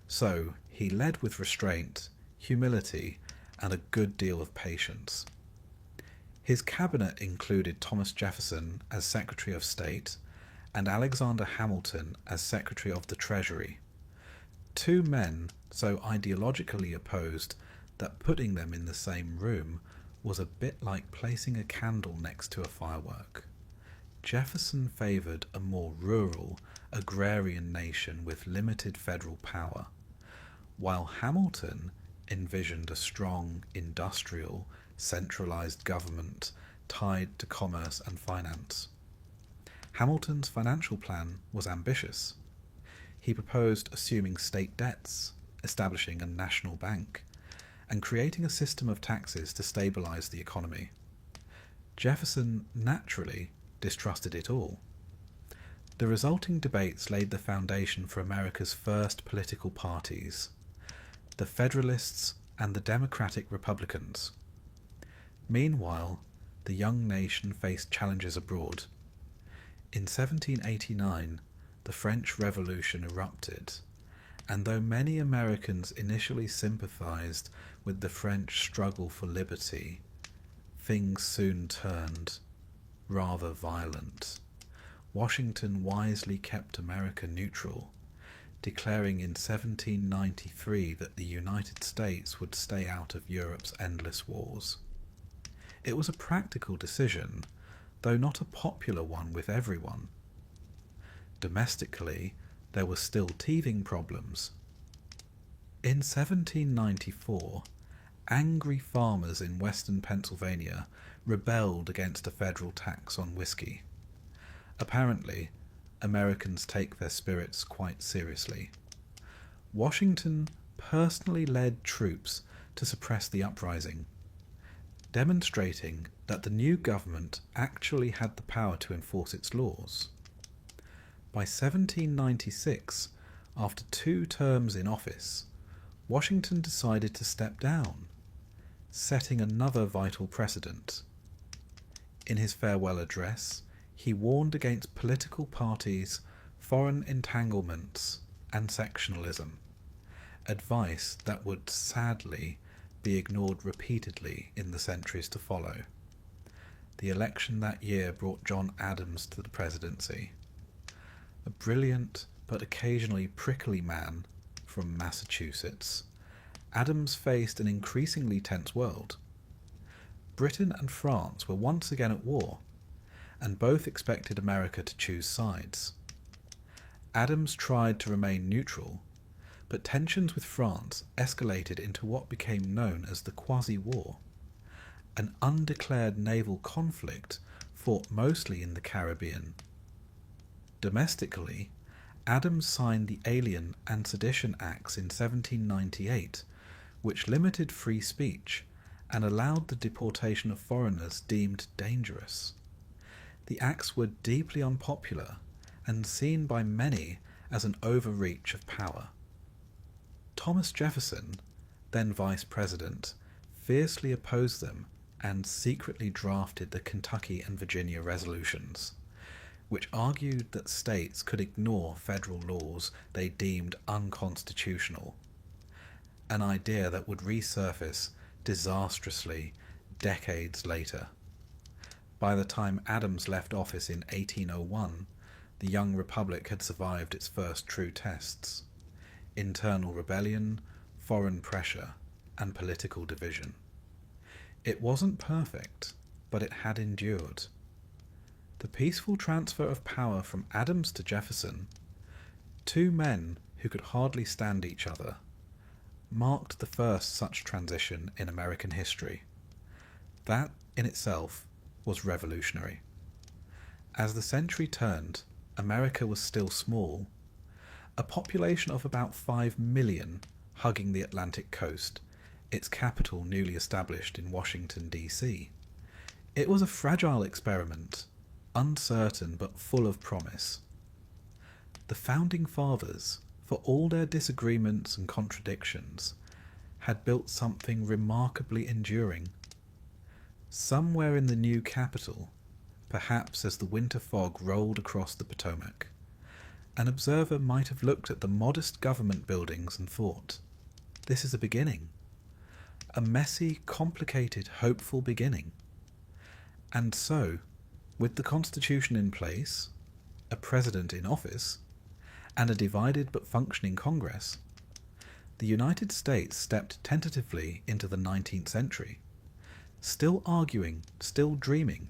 So he led with restraint, humility, and a good deal of patience. His cabinet included Thomas Jefferson as Secretary of State and Alexander Hamilton as Secretary of the Treasury. 2 men so ideologically opposed that putting them in the same room was a bit like placing a candle next to a firework. Jefferson favoured a more rural, agrarian nation with limited federal power, while Hamilton envisioned a strong, industrial, centralised government tied to commerce and finance. Hamilton's financial plan was ambitious. He proposed assuming state debts, establishing a national bank, and creating a system of taxes to stabilise the economy. Jefferson naturally distrusted it all. The resulting debates laid the foundation for America's first political parties, the Federalists and the Democratic Republicans. Meanwhile, the young nation faced challenges abroad. In 1789, the French Revolution erupted, and though many Americans initially sympathized with the French struggle for liberty, things soon turned rather violent. Washington wisely kept America neutral, declaring in 1793 that the United States would stay out of Europe's endless wars. It was a practical decision, though not a popular one with everyone. Domestically, there were still teething problems. In 1794, angry farmers in western Pennsylvania rebelled against a federal tax on whiskey. Apparently, Americans take their spirits quite seriously. Washington personally led troops to suppress the uprising, demonstrating that the new government actually had the power to enforce its laws. By 1796, after 2 terms in office, Washington decided to step down, setting another vital precedent. In his farewell address, he warned against political parties, foreign entanglements, and sectionalism, advice that would sadly be ignored repeatedly in the centuries to follow. The election that year brought John Adams to the presidency. A brilliant but occasionally prickly man from Massachusetts, Adams faced an increasingly tense world. Britain and France were once again at war, and both expected America to choose sides. Adams tried to remain neutral, but tensions with France escalated into what became known as the Quasi-War, an undeclared naval conflict fought mostly in the Caribbean. Domestically, Adams signed the Alien and Sedition Acts in 1798, which limited free speech and allowed the deportation of foreigners deemed dangerous. The acts were deeply unpopular and seen by many as an overreach of power. Thomas Jefferson, then vice president, fiercely opposed them and secretly drafted the Kentucky and Virginia resolutions, which argued that states could ignore federal laws they deemed unconstitutional, an idea that would resurface disastrously decades later. By the time Adams left office in 1801, the young republic had survived its first true tests: internal rebellion, foreign pressure, and political division. It wasn't perfect, but it had endured. The peaceful transfer of power from Adams to Jefferson, 2 men who could hardly stand each other, marked the first such transition in American history. That, in itself, was revolutionary. As the century turned, America was still small. A population of about 5 million hugging the Atlantic coast, its capital newly established in Washington, D.C. It was a fragile experiment, uncertain but full of promise. The Founding Fathers, for all their disagreements and contradictions, had built something remarkably enduring. Somewhere in the new capital, perhaps as the winter fog rolled across the Potomac, an observer might have looked at the modest government buildings and thought, this is a beginning. A messy, complicated, hopeful beginning. And so, with the Constitution in place, a president in office, and a divided but functioning Congress, the United States stepped tentatively into the 19th century, still arguing, still dreaming,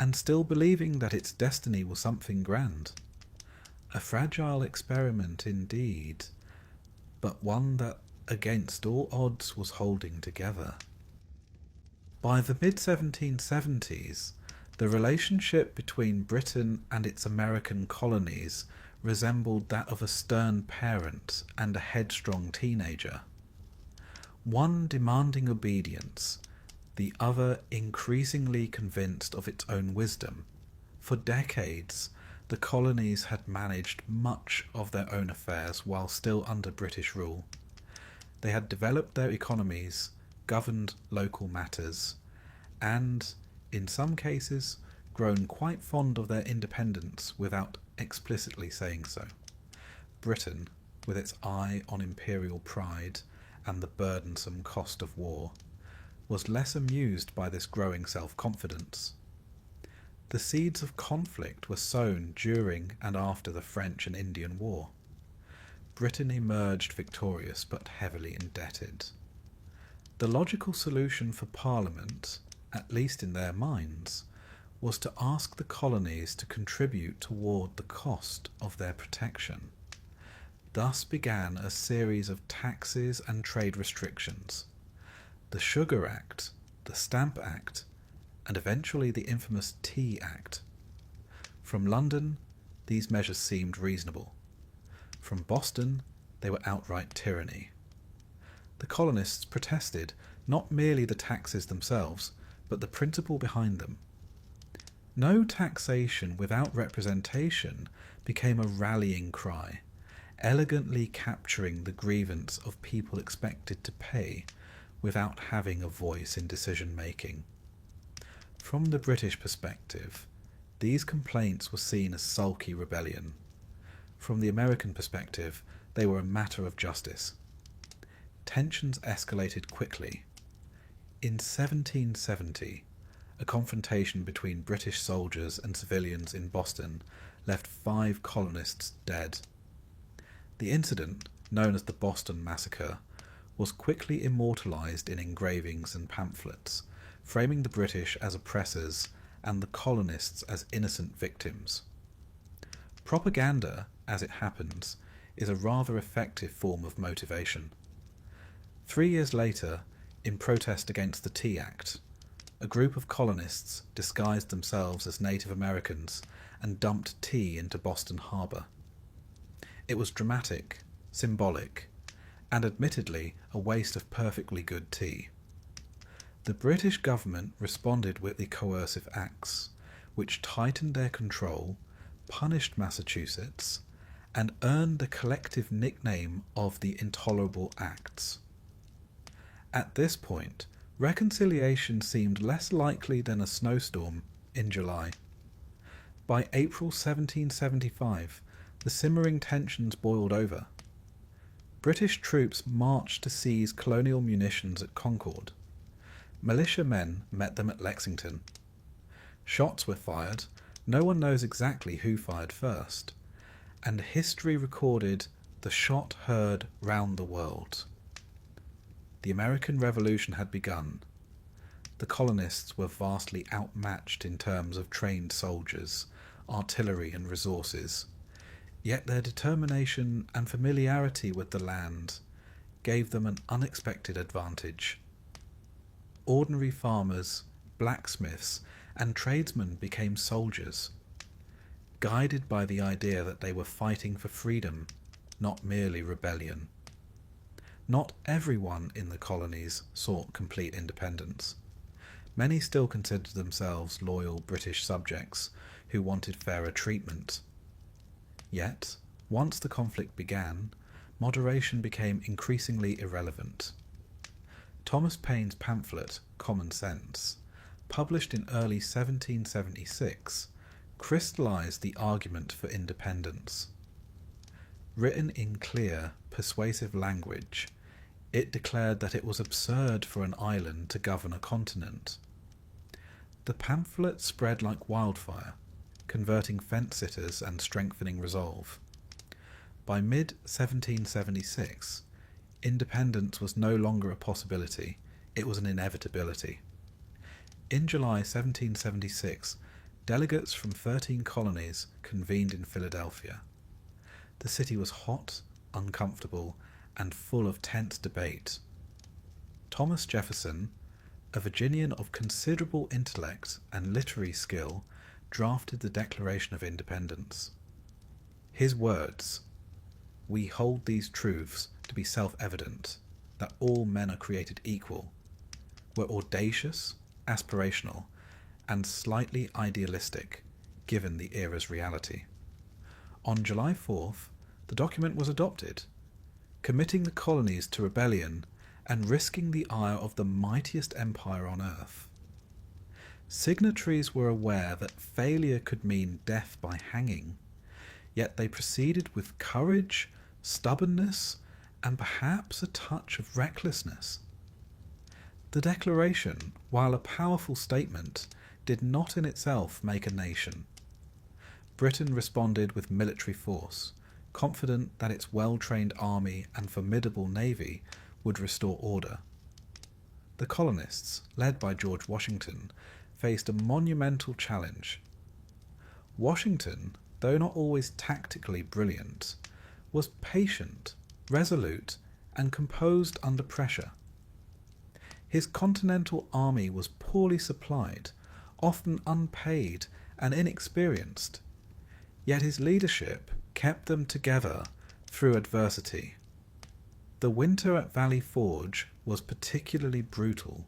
and still believing that its destiny was something grand. A fragile experiment indeed, but one that, against all odds, was holding together. By the mid-1770s, the relationship between Britain and its American colonies resembled that of a stern parent and a headstrong teenager. One demanding obedience, the other increasingly convinced of its own wisdom. For decades, the colonies had managed much of their own affairs while still under British rule. They had developed their economies, governed local matters, and, in some cases, grown quite fond of their independence without explicitly saying so. Britain, with its eye on imperial pride and the burdensome cost of war, was less amused by this growing self-confidence. The seeds of conflict were sown during and after the French and Indian War. Britain emerged victorious but heavily indebted. The logical solution for Parliament, at least in their minds, was to ask the colonies to contribute toward the cost of their protection. Thus began a series of taxes and trade restrictions. The Sugar Act, the Stamp Act, and eventually the infamous Tea Act. From London, these measures seemed reasonable. From Boston, they were outright tyranny. The colonists protested not merely the taxes themselves, but the principle behind them. No taxation without representation became a rallying cry, elegantly capturing the grievance of people expected to pay without having a voice in decision-making. From the British perspective, these complaints were seen as sulky rebellion. From the American perspective, they were a matter of justice. Tensions escalated quickly. In 1770, a confrontation between British soldiers and civilians in Boston left 5 colonists dead. The incident, known as the Boston Massacre, was quickly immortalized in engravings and pamphlets, framing the British as oppressors and the colonists as innocent victims. Propaganda, as it happens, is a rather effective form of motivation. 3 years later, in protest against the Tea Act, a group of colonists disguised themselves as Native Americans and dumped tea into Boston Harbor. It was dramatic, symbolic, and admittedly a waste of perfectly good tea. The British government responded with the coercive acts, which tightened their control, punished Massachusetts, and earned the collective nickname of the Intolerable Acts. At this point, reconciliation seemed less likely than a snowstorm in July. By April 1775, the simmering tensions boiled over. British troops marched to seize colonial munitions at Concord. Militia men met them at Lexington. Shots were fired, no one knows exactly who fired first, and history recorded the shot heard round the world. The American Revolution had begun. The colonists were vastly outmatched in terms of trained soldiers, artillery and resources, yet their determination and familiarity with the land gave them an unexpected advantage. Ordinary farmers, blacksmiths, and tradesmen became soldiers, guided by the idea that they were fighting for freedom, not merely rebellion. Not everyone in the colonies sought complete independence. Many still considered themselves loyal British subjects who wanted fairer treatment. Yet, once the conflict began, moderation became increasingly irrelevant. Thomas Paine's pamphlet, Common Sense, published in early 1776, crystallized the argument for independence. Written in clear, persuasive language, it declared that it was absurd for an island to govern a continent. The pamphlet spread like wildfire, converting fence-sitters and strengthening resolve. By mid-1776, independence was no longer a possibility, it was an inevitability. In July 1776, delegates from 13 colonies convened in Philadelphia. The city was hot, uncomfortable, and full of tense debate. Thomas Jefferson, a Virginian of considerable intellect and literary skill, drafted the Declaration of Independence. His words, "We hold these truths to be self-evident, that all men are created equal," were audacious, aspirational, and slightly idealistic, given the era's reality. On July 4th, the document was adopted, committing the colonies to rebellion and risking the ire of the mightiest empire on earth. Signatories were aware that failure could mean death by hanging, yet they proceeded with courage, stubbornness, and perhaps a touch of recklessness. The Declaration, while a powerful statement, did not in itself make a nation. Britain responded with military force, confident that its well-trained army and formidable navy would restore order. The colonists, led by George Washington, faced a monumental challenge. Washington, though not always tactically brilliant, was patient, resolute, and composed under pressure. His continental army was poorly supplied, often unpaid and inexperienced, yet his leadership kept them together through adversity. The winter at Valley Forge was particularly brutal,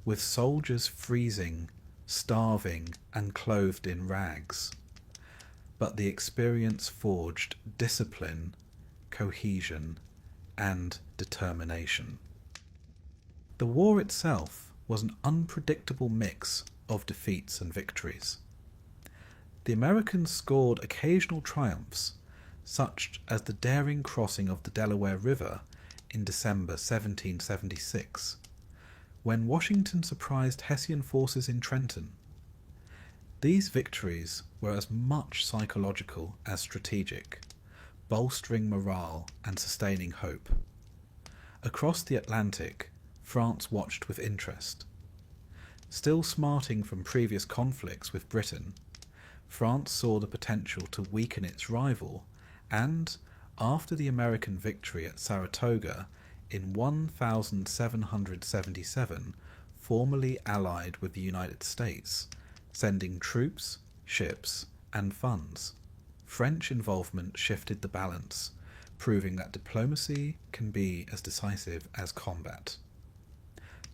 with soldiers freezing, starving, and clothed in rags. But the experience forged discipline, cohesion, and determination. The war itself was an unpredictable mix of defeats and victories. The Americans scored occasional triumphs, such as the daring crossing of the Delaware River in December 1776, when Washington surprised Hessian forces in Trenton. These victories were as much psychological as strategic, bolstering morale and sustaining hope. Across the Atlantic, France watched with interest. Still smarting from previous conflicts with Britain, France saw the potential to weaken its rival and, after the American victory at Saratoga in 1777, formally allied with the United States, sending troops, ships, and funds. French involvement shifted the balance, proving that diplomacy can be as decisive as combat.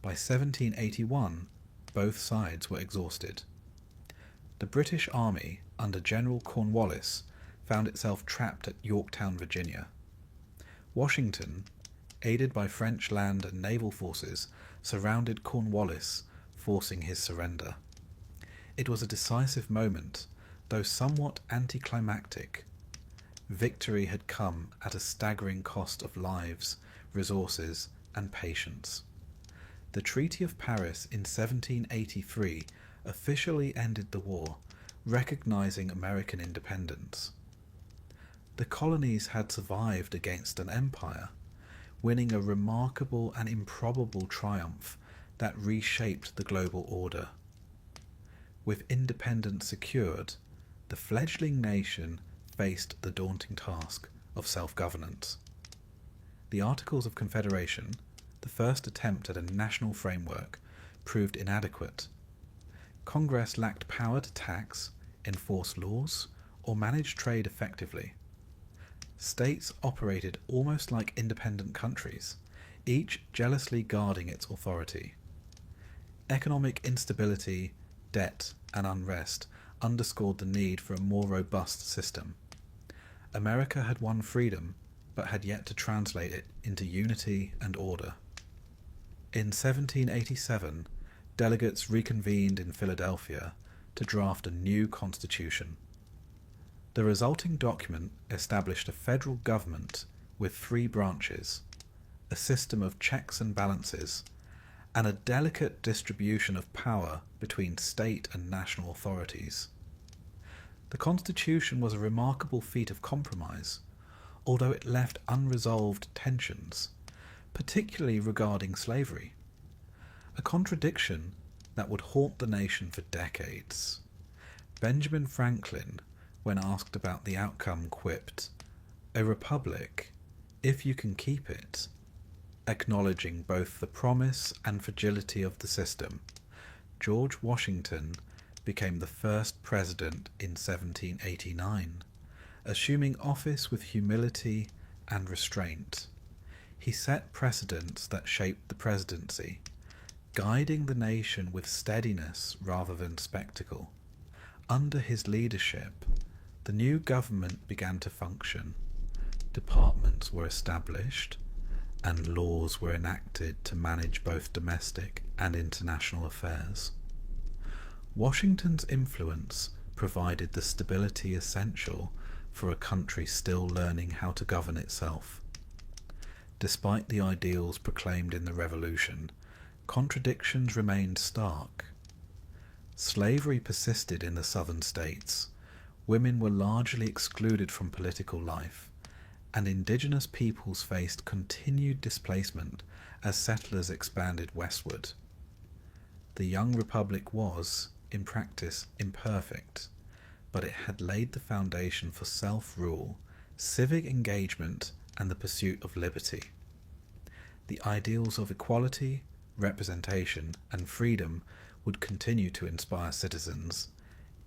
By 1781, both sides were exhausted. The British Army, under General Cornwallis, found itself trapped at Yorktown, Virginia. Washington, aided by French land and naval forces, surrounded Cornwallis, forcing his surrender. It was a decisive moment, though somewhat anticlimactic. Victory had come at a staggering cost of lives, resources, and patience. The Treaty of Paris in 1783 officially ended the war, recognizing American independence. The colonies had survived against an empire, winning a remarkable and improbable triumph that reshaped the global order. With independence secured, the fledgling nation faced the daunting task of self-governance. The Articles of Confederation, the first attempt at a national framework, proved inadequate. Congress lacked power to tax, enforce laws, or manage trade effectively. States operated almost like independent countries, each jealously guarding its authority. Economic instability, debt, and unrest underscored the need for a more robust system. America had won freedom, but had yet to translate it into unity and order. In 1787, delegates reconvened in Philadelphia to draft a new constitution. The resulting document established a federal government with 3 branches, a system of checks and balances, and a delicate distribution of power between state and national authorities. The Constitution was a remarkable feat of compromise, although it left unresolved tensions, particularly regarding slavery, a contradiction that would haunt the nation for decades. Benjamin Franklin, when asked about the outcome, quipped, "A republic, if you can keep it," acknowledging both the promise and fragility of the system. George Washington became the first president in 1789, assuming office with humility and restraint. He set precedents that shaped the presidency, guiding the nation with steadiness rather than spectacle. Under his leadership, the new government began to function. Departments were established, and laws were enacted to manage both domestic and international affairs. Washington's influence provided the stability essential for a country still learning how to govern itself. Despite the ideals proclaimed in the Revolution, contradictions remained stark. Slavery persisted in the southern states, women were largely excluded from political life, and indigenous peoples faced continued displacement as settlers expanded westward. The young republic was, in practice, imperfect, but it had laid the foundation for self-rule, civic engagement, and the pursuit of liberty. The ideals of equality, representation, and freedom would continue to inspire citizens,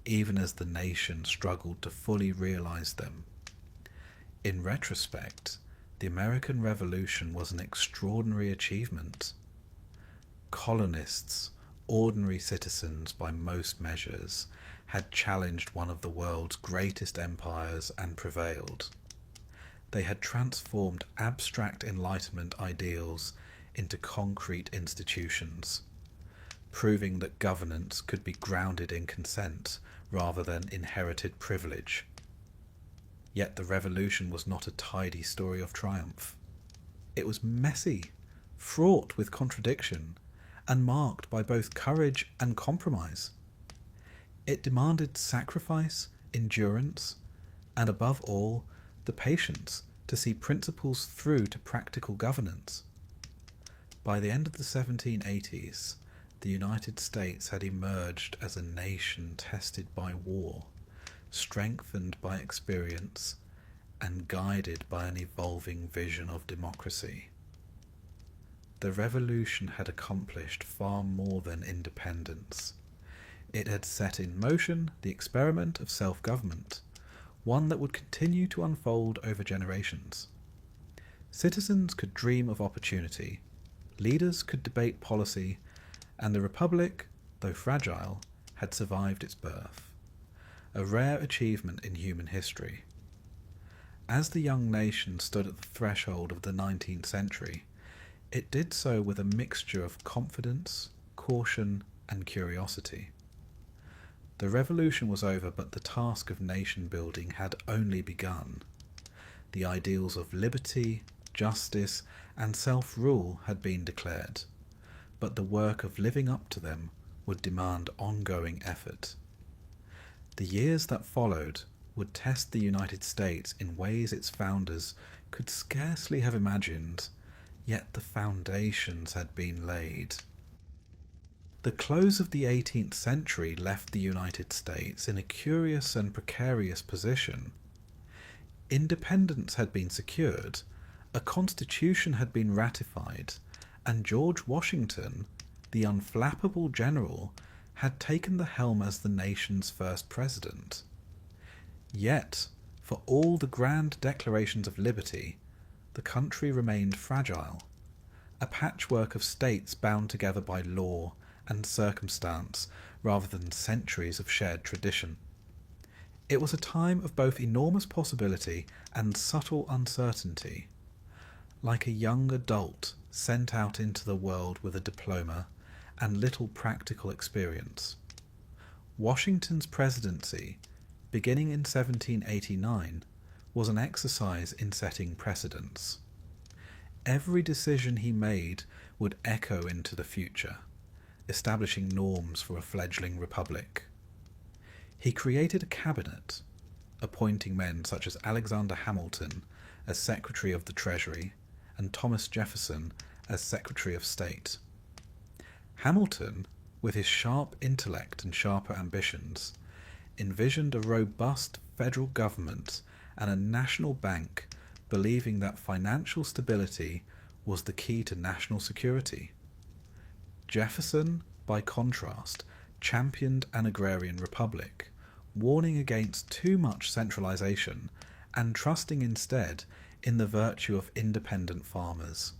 even as the nation struggled to fully realize them. In retrospect, the American Revolution was an extraordinary achievement. Colonists, ordinary citizens by most measures, had challenged one of the world's greatest empires and prevailed. They had transformed abstract Enlightenment ideals into concrete institutions, proving that governance could be grounded in consent rather than inherited privilege. Yet the revolution was not a tidy story of triumph. It was messy, fraught with contradiction, and marked by both courage and compromise. It demanded sacrifice, endurance, and above all, the patience to see principles through to practical governance. By the end of the 1780s, the United States had emerged as a nation tested by war, strengthened by experience, and guided by an evolving vision of democracy. The revolution had accomplished far more than independence. It had set in motion the experiment of self-government, one that would continue to unfold over generations. Citizens could dream of opportunity, leaders could debate policy, and the Republic, though fragile, had survived its birth, a rare achievement in human history. As the young nation stood at the threshold of the 19th century, it did so with a mixture of confidence, caution, and curiosity. The revolution was over, but the task of nation building had only begun. The ideals of liberty, justice, and self-rule had been declared, but the work of living up to them would demand ongoing effort. The years that followed would test the United States in ways its founders could scarcely have imagined, yet the foundations had been laid. The close of the 18th century left the United States in a curious and precarious position. Independence had been secured, a constitution had been ratified, and George Washington, the unflappable general, had taken the helm as the nation's first president. Yet, for all the grand declarations of liberty, the country remained fragile, a patchwork of states bound together by law and circumstance rather than centuries of shared tradition. It was a time of both enormous possibility and subtle uncertainty. Like a young adult sent out into the world with a diploma and little practical experience, Washington's presidency, beginning in 1789, was an exercise in setting precedents. Every decision he made would echo into the future, establishing norms for a fledgling republic. He created a cabinet, appointing men such as Alexander Hamilton as Secretary of the Treasury and Thomas Jefferson as Secretary of State. Hamilton, with his sharp intellect and sharper ambitions, envisioned a robust federal government and a national bank, believing that financial stability was the key to national security. Jefferson, by contrast, championed an agrarian republic, warning against too much centralization and trusting instead in the virtue of independent farmers.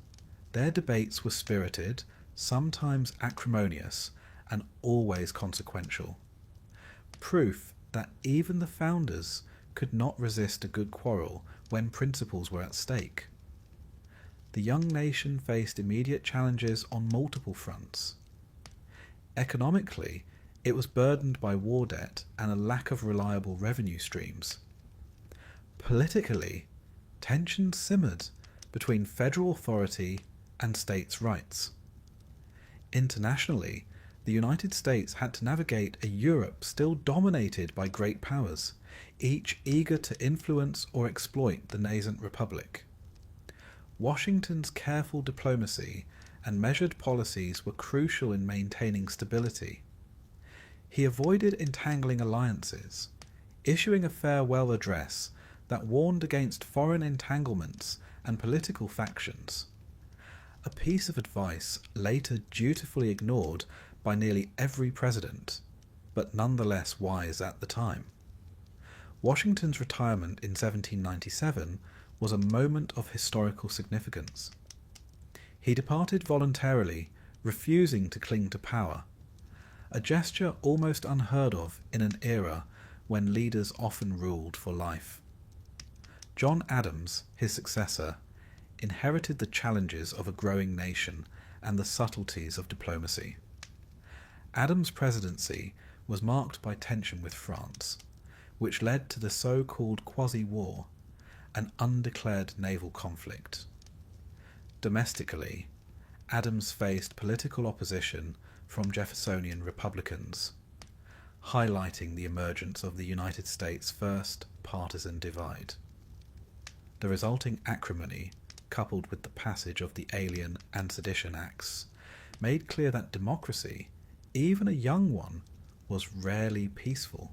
Their debates were spirited, sometimes acrimonious, and always consequential. Proof that even the founders could not resist a good quarrel when principles were at stake. The young nation faced immediate challenges on multiple fronts. Economically, it was burdened by war debt and a lack of reliable revenue streams. Politically, tensions simmered between federal authority and states' rights. Internationally, the United States had to navigate a Europe still dominated by great powers, each eager to influence or exploit the nascent republic. Washington's careful diplomacy and measured policies were crucial in maintaining stability. He avoided entangling alliances, issuing a farewell address that warned against foreign entanglements and political factions. A piece of advice later dutifully ignored by nearly every president, but nonetheless wise at the time. Washington's retirement in 1797 was a moment of historical significance. He departed voluntarily, refusing to cling to power, a gesture almost unheard of in an era when leaders often ruled for life. John Adams, his successor, inherited the challenges of a growing nation and the subtleties of diplomacy. Adams' presidency was marked by tension with France, which led to the so-called quasi-war, an undeclared naval conflict. Domestically, Adams faced political opposition from Jeffersonian Republicans, highlighting the emergence of the United States' first partisan divide. The resulting acrimony, coupled with the passage of the Alien and Sedition Acts, made clear that democracy, even a young one, was rarely peaceful.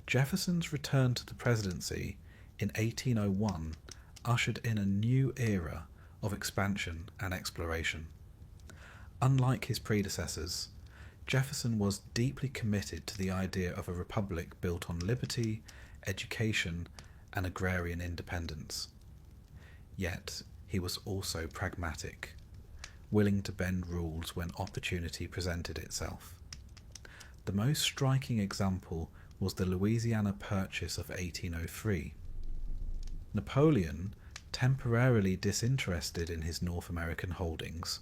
Jefferson's return to the presidency in 1801 ushered in a new era of expansion and exploration. Unlike his predecessors, Jefferson was deeply committed to the idea of a republic built on liberty, education, and agrarian independence. Yet, he was also pragmatic, willing to bend rules when opportunity presented itself. The most striking example was the Louisiana Purchase of 1803. Napoleon, temporarily disinterested in his North American holdings,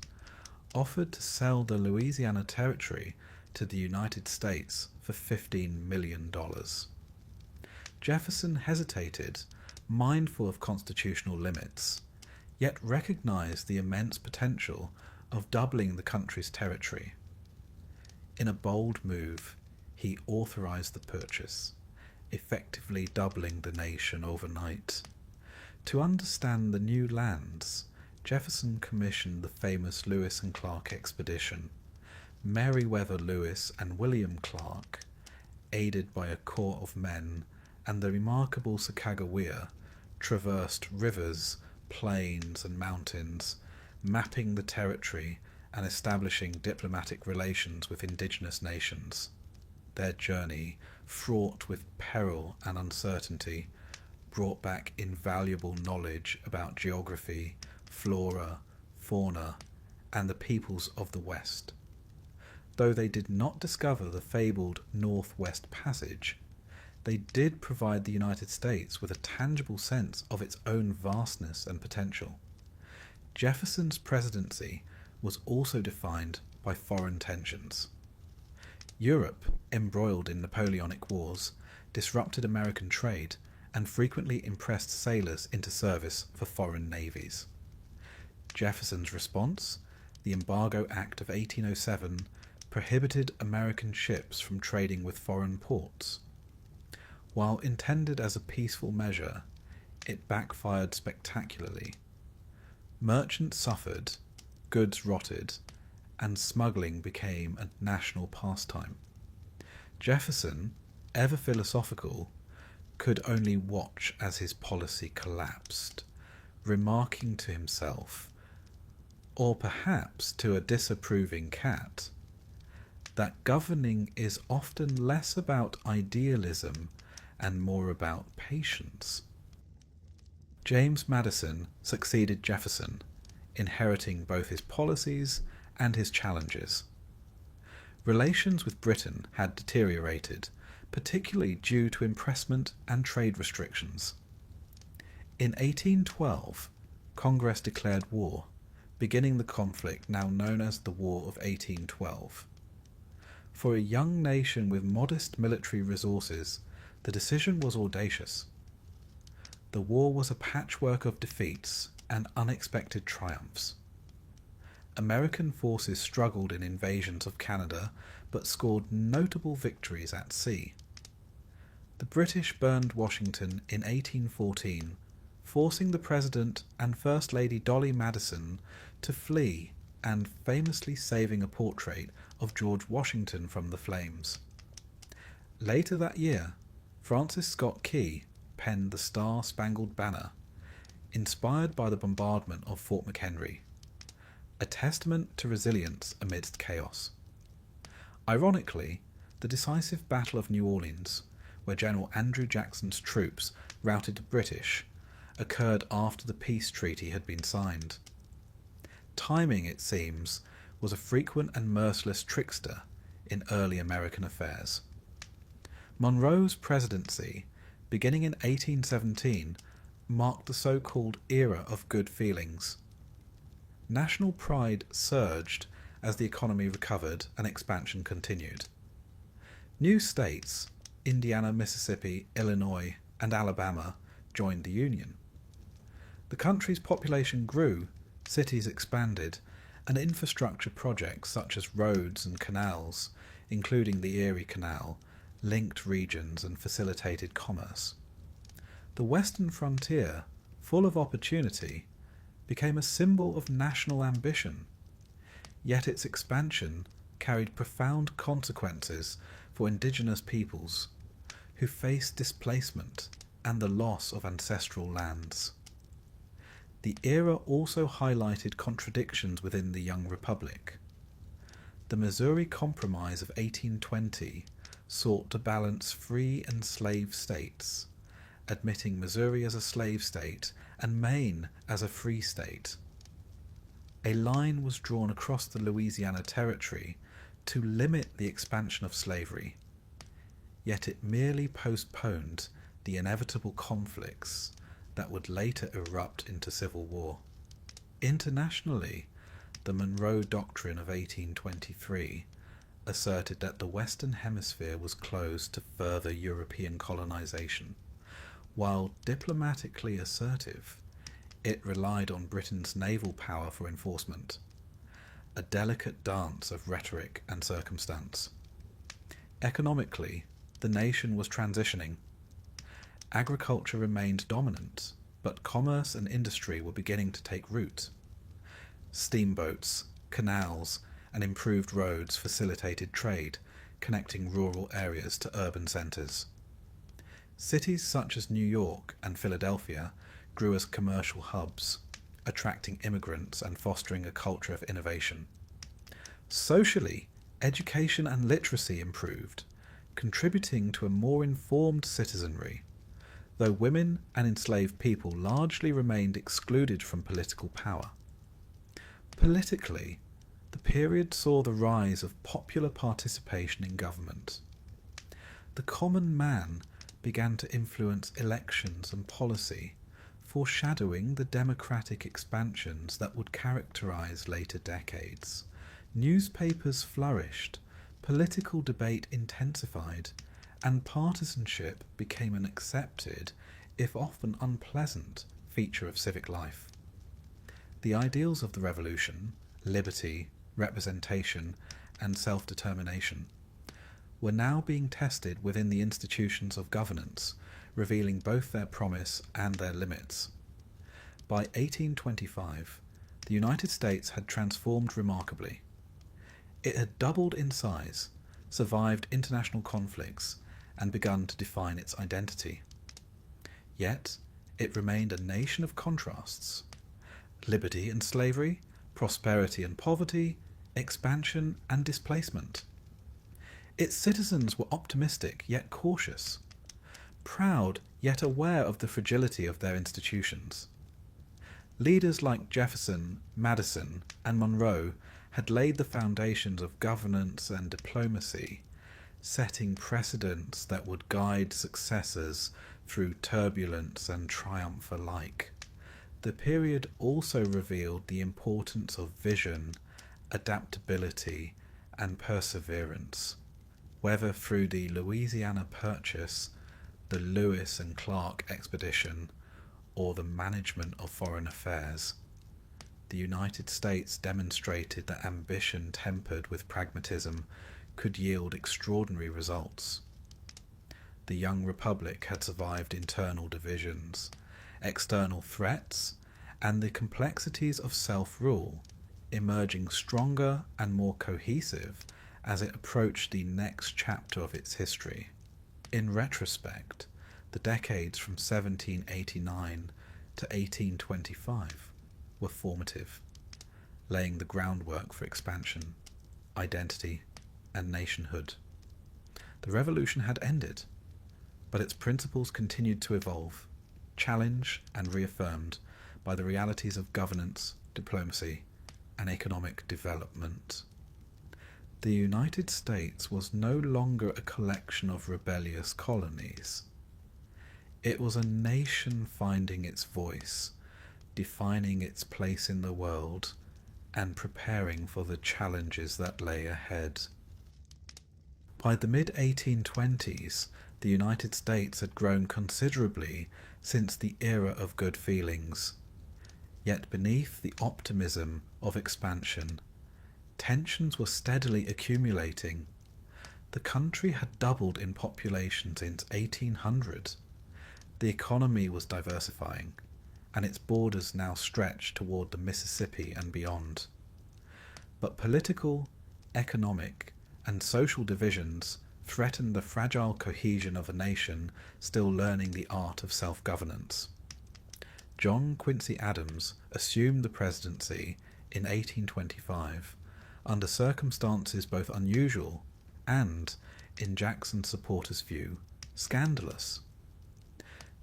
offered to sell the Louisiana Territory to the United States for $15 million. Jefferson hesitated, mindful of constitutional limits, yet recognized the immense potential of doubling the country's territory. In a bold move, he authorized the purchase, effectively doubling the nation overnight. To understand the new lands, Jefferson commissioned the famous Lewis and Clark expedition. Meriwether Lewis and William Clark, aided by a corps of men and the remarkable Sacagawea, traversed rivers, plains, and mountains, mapping the territory and establishing diplomatic relations with indigenous nations. Their journey, fraught with peril and uncertainty, brought back invaluable knowledge about geography, flora, fauna, and the peoples of the West. Though they did not discover the fabled Northwest Passage, they did provide the United States with a tangible sense of its own vastness and potential. Jefferson's presidency was also defined by foreign tensions. Europe, embroiled in Napoleonic wars, disrupted American trade and frequently impressed sailors into service for foreign navies. Jefferson's response, the Embargo Act of 1807, prohibited American ships from trading with foreign ports. While intended as a peaceful measure, it backfired spectacularly. Merchants suffered, goods rotted, and smuggling became a national pastime. Jefferson, ever philosophical, could only watch as his policy collapsed, remarking to himself, or perhaps to a disapproving cat, that governing is often less about idealism and more about patience. James Madison succeeded Jefferson, inheriting both his policies and his challenges. Relations with Britain had deteriorated, particularly due to impressment and trade restrictions. In 1812, Congress declared war, beginning the conflict now known as the War of 1812. For a young nation with modest military resources, the decision was audacious. The war was a patchwork of defeats and unexpected triumphs. American forces struggled in invasions of Canada, but scored notable victories at sea. The British burned Washington in 1814, forcing the President and First Lady Dolly Madison to flee and famously saving a portrait of George Washington from the flames. Later that year, Francis Scott Key penned the Star-Spangled Banner, inspired by the bombardment of Fort McHenry, a testament to resilience amidst chaos. Ironically, the decisive Battle of New Orleans, where General Andrew Jackson's troops routed the British, occurred after the peace treaty had been signed. Timing, it seems, was a frequent and merciless trickster in early American affairs. Monroe's presidency, beginning in 1817, marked the so-called era of good feelings. National pride surged as the economy recovered and expansion continued. New states, Indiana, Mississippi, Illinois, and Alabama, joined the Union. The country's population grew, cities expanded, and infrastructure projects such as roads and canals, including the Erie Canal, linked regions and facilitated commerce. The western frontier, full of opportunity, became a symbol of national ambition, yet its expansion carried profound consequences for indigenous peoples who faced displacement and the loss of ancestral lands. The era also highlighted contradictions within the young republic. The Missouri Compromise of 1820 sought to balance free and slave states, admitting Missouri as a slave state and Maine as a free state. A line was drawn across the Louisiana Territory to limit the expansion of slavery, yet it merely postponed the inevitable conflicts that would later erupt into civil war. Internationally, the Monroe Doctrine of 1823 asserted that the Western Hemisphere was closed to further European colonization. While diplomatically assertive, it relied on Britain's naval power for enforcement, a delicate dance of rhetoric and circumstance. Economically, the nation was transitioning. Agriculture remained dominant, but commerce and industry were beginning to take root. Steamboats, canals, and improved roads facilitated trade, connecting rural areas to urban centres. Cities such as New York and Philadelphia grew as commercial hubs, attracting immigrants and fostering a culture of innovation. Socially, education and literacy improved, contributing to a more informed citizenry, though women and enslaved people largely remained excluded from political power. Politically, the period saw the rise of popular participation in government. The common man began to influence elections and policy, foreshadowing the democratic expansions that would characterize later decades. Newspapers flourished, political debate intensified, and partisanship became an accepted, if often unpleasant, feature of civic life. The ideals of the revolution, liberty, representation, and self-determination, were now being tested within the institutions of governance, revealing both their promise and their limits. By 1825, the United States had transformed remarkably. It had doubled in size, survived international conflicts, and begun to define its identity. Yet, it remained a nation of contrasts. Liberty and slavery, prosperity and poverty, expansion and displacement. Its citizens were optimistic yet cautious, proud yet aware of the fragility of their institutions. Leaders like Jefferson, Madison, and Monroe had laid the foundations of governance and diplomacy, setting precedents that would guide successors through turbulence and triumph alike. The period also revealed the importance of vision, adaptability, and perseverance, whether through the Louisiana Purchase, the Lewis and Clark expedition, or the management of foreign affairs. The United States demonstrated that ambition tempered with pragmatism could yield extraordinary results. The young republic had survived internal divisions, external threats, and the complexities of self-rule, emerging stronger and more cohesive as it approached the next chapter of its history. In retrospect, the decades from 1789 to 1825 were formative, laying the groundwork for expansion, identity, and nationhood. The revolution had ended, but its principles continued to evolve, challenged and reaffirmed by the realities of governance, diplomacy, and economic development. The United States was no longer a collection of rebellious colonies. It was a nation finding its voice, defining its place in the world, and preparing for the challenges that lay ahead. By the mid-1820s, the United States had grown considerably since the era of good feelings. Yet beneath the optimism of expansion, tensions were steadily accumulating. The country had doubled in population since 1800. The economy was diversifying, and its borders now stretched toward the Mississippi and beyond. But political, economic, and social divisions threatened the fragile cohesion of a nation still learning the art of self-governance. John Quincy Adams assumed the presidency in 1825 under circumstances both unusual and, in Jackson's supporters' view, scandalous.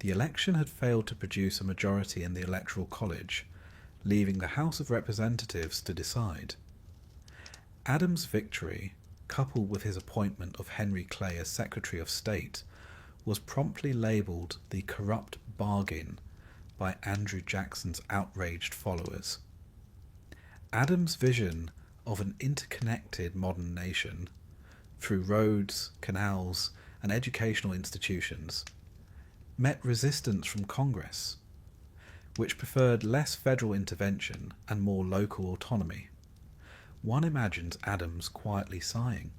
The election had failed to produce a majority in the Electoral College, leaving the House of Representatives to decide. Adams' victory, coupled with his appointment of Henry Clay as Secretary of State, was promptly labelled the corrupt bargain by Andrew Jackson's outraged followers. Adams' vision of an interconnected modern nation, through roads, canals, and educational institutions, met resistance from Congress, which preferred less federal intervention and more local autonomy. One imagines Adams quietly sighing,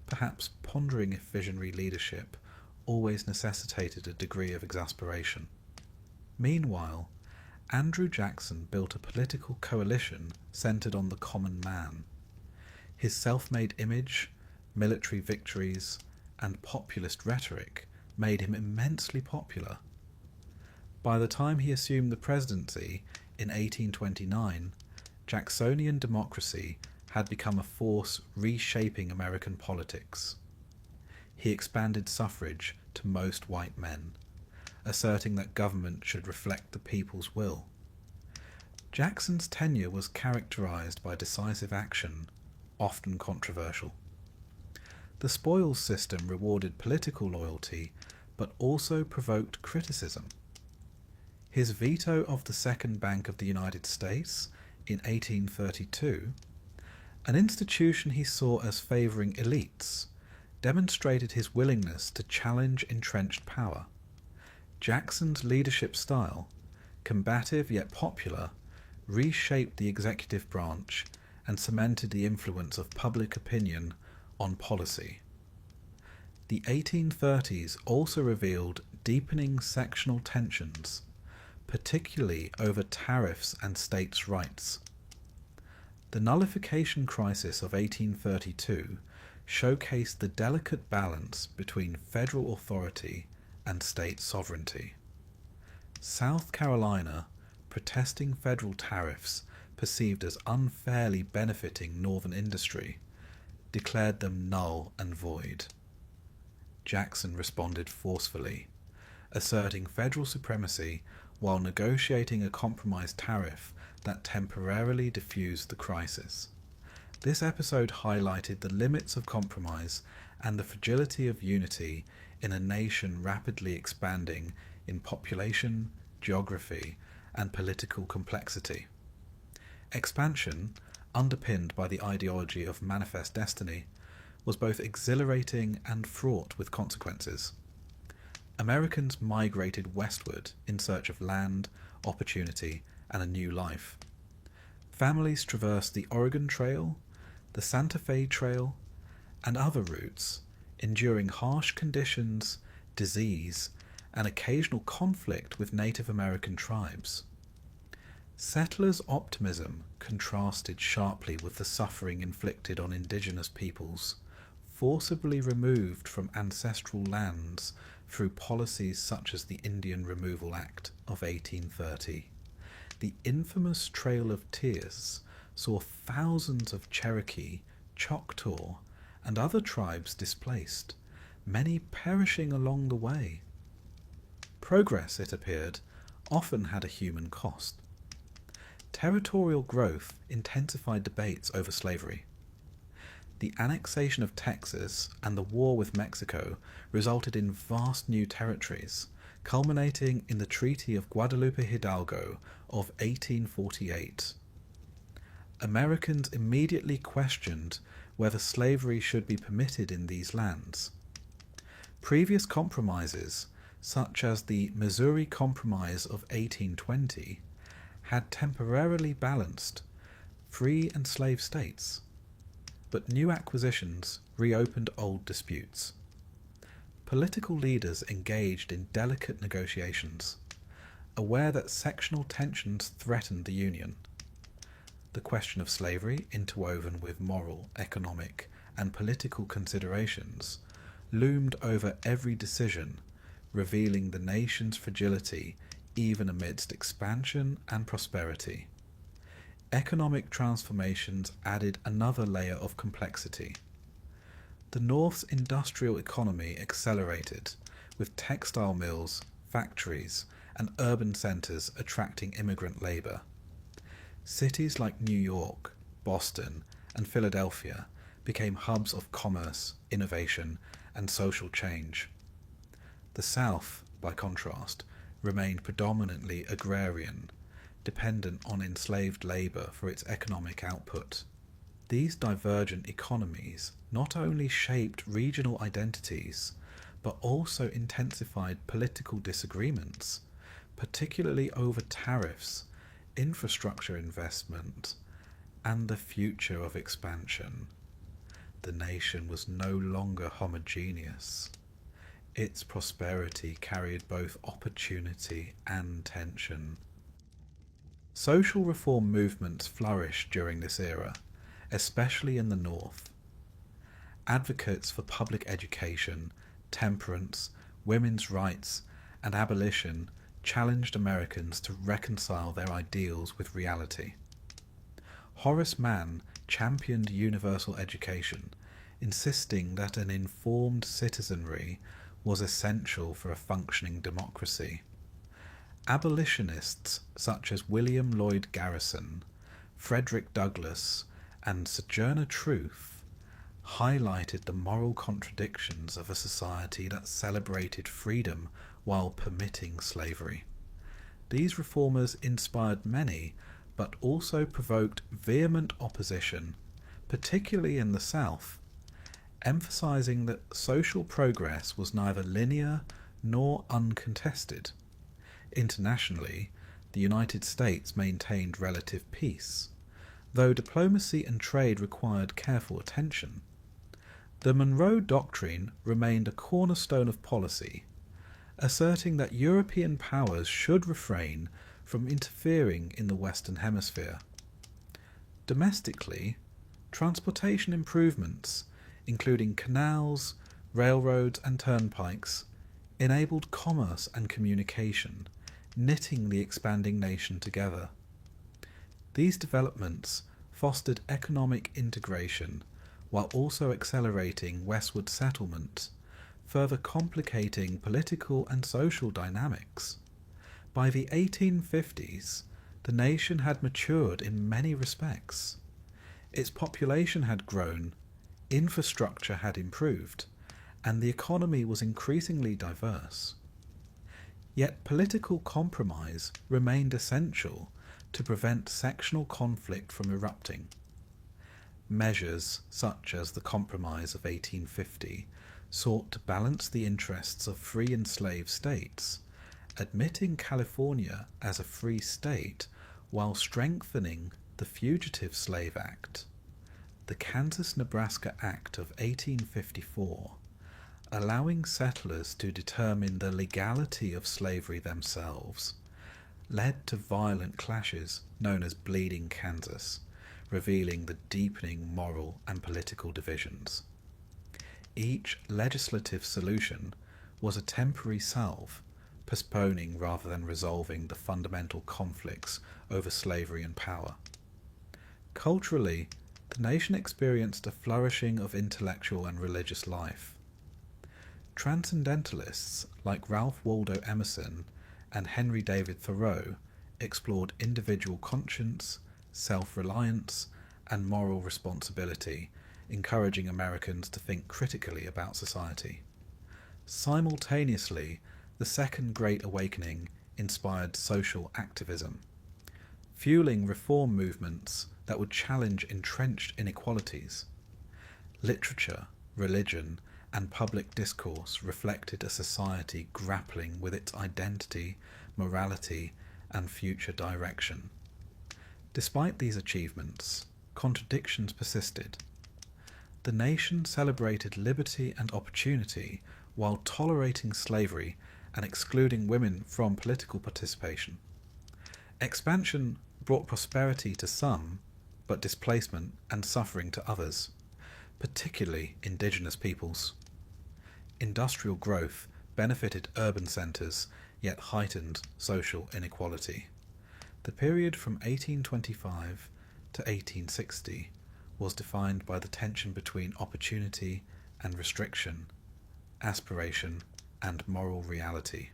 perhaps pondering if visionary leadership always necessitated a degree of exasperation. Meanwhile, Andrew Jackson built a political coalition centered on the common man. His self-made image, military victories, and populist rhetoric made him immensely popular. By the time he assumed the presidency in 1829, Jacksonian democracy had become a force reshaping American politics. He expanded suffrage to most white men, asserting that government should reflect the people's will. Jackson's tenure was characterized by decisive action, often controversial. The spoils system rewarded political loyalty, but also provoked criticism. His veto of the Second Bank of the United States in 1832, an institution he saw as favouring elites, demonstrated his willingness to challenge entrenched power. Jackson's leadership style, combative yet popular, reshaped the executive branch and cemented the influence of public opinion on policy. The 1830s also revealed deepening sectional tensions, particularly over tariffs and states' rights. The nullification crisis of 1832 showcased the delicate balance between federal authority and state sovereignty. South Carolina, protesting federal tariffs perceived as unfairly benefiting northern industry, declared them null and void. Jackson responded forcefully, asserting federal supremacy while negotiating a compromise tariff that temporarily diffused the crisis. This episode highlighted the limits of compromise and the fragility of unity in a nation rapidly expanding in population, geography, and political complexity. Expansion, underpinned by the ideology of manifest destiny, was both exhilarating and fraught with consequences. Americans migrated westward in search of land, opportunity, and a new life. Families traversed the Oregon Trail, the Santa Fe Trail, and other routes, enduring harsh conditions, disease, and occasional conflict with Native American tribes. Settlers' optimism contrasted sharply with the suffering inflicted on indigenous peoples, forcibly removed from ancestral lands through policies such as the Indian Removal Act of 1830. The infamous Trail of Tears saw thousands of Cherokee, Choctaw, and other tribes displaced, many perishing along the way. Progress, it appeared, often had a human cost. Territorial growth intensified debates over slavery. The annexation of Texas and the war with Mexico resulted in vast new territories, culminating in the Treaty of Guadalupe Hidalgo of 1848. Americans immediately questioned whether slavery should be permitted in these lands. Previous compromises, such as the Missouri Compromise of 1820, had temporarily balanced free and slave states, but new acquisitions reopened old disputes. Political leaders engaged in delicate negotiations, aware that sectional tensions threatened the Union. The question of slavery, interwoven with moral, economic, and political considerations, loomed over every decision, revealing the nation's fragility even amidst expansion and prosperity. Economic transformations added another layer of complexity. The North's industrial economy accelerated, with textile mills, factories, and urban centres attracting immigrant labour. Cities like New York, Boston, and Philadelphia became hubs of commerce, innovation, and social change. The South, by contrast, remained predominantly agrarian, dependent on enslaved labour for its economic output. These divergent economies not only shaped regional identities, but also intensified political disagreements, particularly over tariffs, infrastructure investment, and the future of expansion. The nation was no longer homogeneous. Its prosperity carried both opportunity and tension. Social reform movements flourished during this era, especially in the North. Advocates for public education, temperance, women's rights, and abolition challenged Americans to reconcile their ideals with reality. Horace Mann championed universal education, insisting that an informed citizenry was essential for a functioning democracy. Abolitionists such as William Lloyd Garrison, Frederick Douglass, and Sojourner Truth highlighted the moral contradictions of a society that celebrated freedom while permitting slavery. These reformers inspired many, but also provoked vehement opposition, particularly in the South, emphasizing that social progress was neither linear nor uncontested. Internationally, the United States maintained relative peace, though diplomacy and trade required careful attention. The Monroe Doctrine remained a cornerstone of policy, asserting that European powers should refrain from interfering in the Western Hemisphere. Domestically, transportation improvements, including canals, railroads, and turnpikes, enabled commerce and communication, knitting the expanding nation together. These developments fostered economic integration while also accelerating westward settlement, further complicating political and social dynamics. By the 1850s, the nation had matured in many respects. Its population had grown, infrastructure had improved, and the economy was increasingly diverse. Yet political compromise remained essential to prevent sectional conflict from erupting. Measures such as the Compromise of 1850 sought to balance the interests of free and slave states, admitting California as a free state while strengthening the Fugitive Slave Act. The Kansas-Nebraska Act of 1854, allowing settlers to determine the legality of slavery themselves, led to violent clashes known as Bleeding Kansas, revealing the deepening moral and political divisions. Each legislative solution was a temporary salve, postponing rather than resolving the fundamental conflicts over slavery and power. Culturally, the nation experienced a flourishing of intellectual and religious life. Transcendentalists like Ralph Waldo Emerson and Henry David Thoreau explored individual conscience, self-reliance, and moral responsibility, encouraging Americans to think critically about society. Simultaneously, the Second Great Awakening inspired social activism, fueling reform movements that would challenge entrenched inequalities. Literature, religion, and public discourse reflected a society grappling with its identity, morality, and future direction. Despite these achievements, contradictions persisted. The nation celebrated liberty and opportunity while tolerating slavery and excluding women from political participation. Expansion brought prosperity to some, but displacement and suffering to others, particularly indigenous peoples. Industrial growth benefited urban centres, yet heightened social inequality. The period from 1825 to 1860 was defined by the tension between opportunity and restriction, aspiration and moral reality,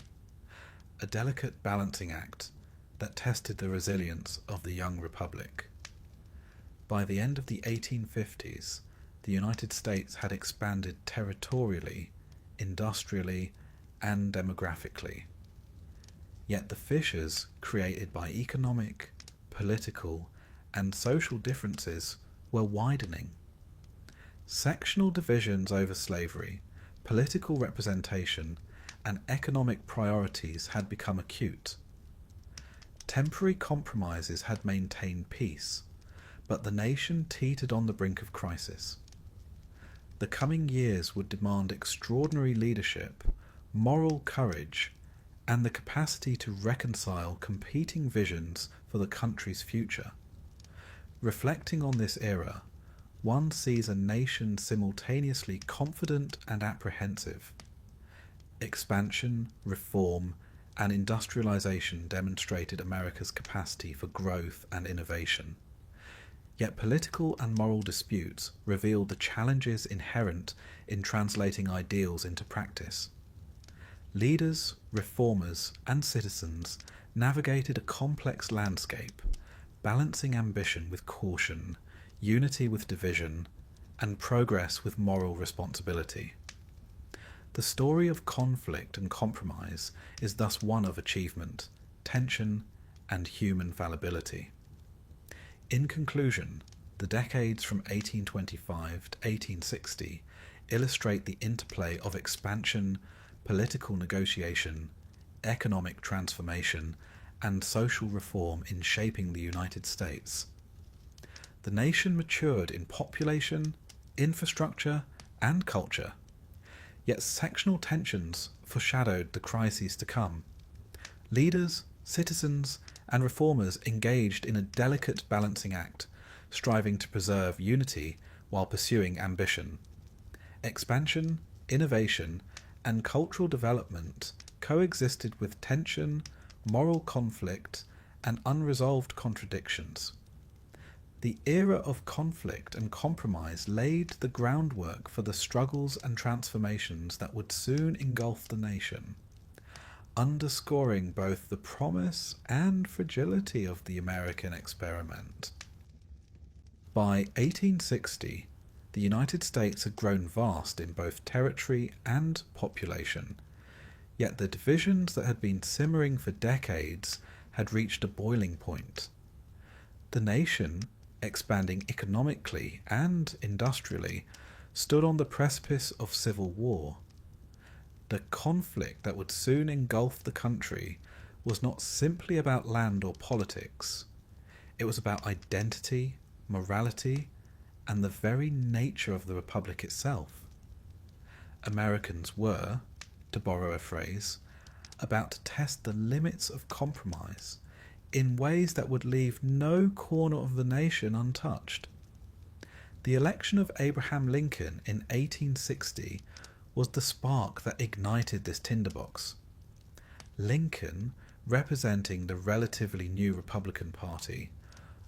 a delicate balancing act that tested the resilience of the young republic. By the end of the 1850s, the United States had expanded territorially, industrially, and demographically. Yet the fissures created by economic, political, and social differences were widening. Sectional divisions over slavery, political representation, and economic priorities had become acute. Temporary compromises had maintained peace, but the nation teetered on the brink of crisis. The coming years would demand extraordinary leadership, moral courage, and the capacity to reconcile competing visions for the country's future. Reflecting on this era, one sees a nation simultaneously confident and apprehensive. Expansion, reform, and industrialization demonstrated America's capacity for growth and innovation. Yet political and moral disputes revealed the challenges inherent in translating ideals into practice. Leaders, reformers, and citizens navigated a complex landscape, balancing ambition with caution, unity with division, and progress with moral responsibility. The story of conflict and compromise is thus one of achievement, tension, and human fallibility. In conclusion, the decades from 1825 to 1860 illustrate the interplay of expansion, political negotiation, economic transformation, and social reform in shaping the United States. The nation matured in population, infrastructure, and culture, yet sectional tensions foreshadowed the crises to come. Leaders, citizens, and reformers engaged in a delicate balancing act, striving to preserve unity while pursuing ambition. Expansion, innovation, and cultural development coexisted with tension, moral conflict, and unresolved contradictions. The era of conflict and compromise laid the groundwork for the struggles and transformations that would soon engulf the nation, underscoring both the promise and fragility of the American experiment. By 1860, the United States had grown vast in both territory and population, yet the divisions that had been simmering for decades had reached a boiling point. The nation, expanding economically and industrially, stood on the precipice of civil war. The conflict that would soon engulf the country was not simply about land or politics. It was about identity, morality, and the very nature of the republic itself. Americans were, to borrow a phrase, about to test the limits of compromise in ways that would leave no corner of the nation untouched. The election of Abraham Lincoln in 1860 was the spark that ignited this tinderbox. Lincoln, representing the relatively new Republican Party,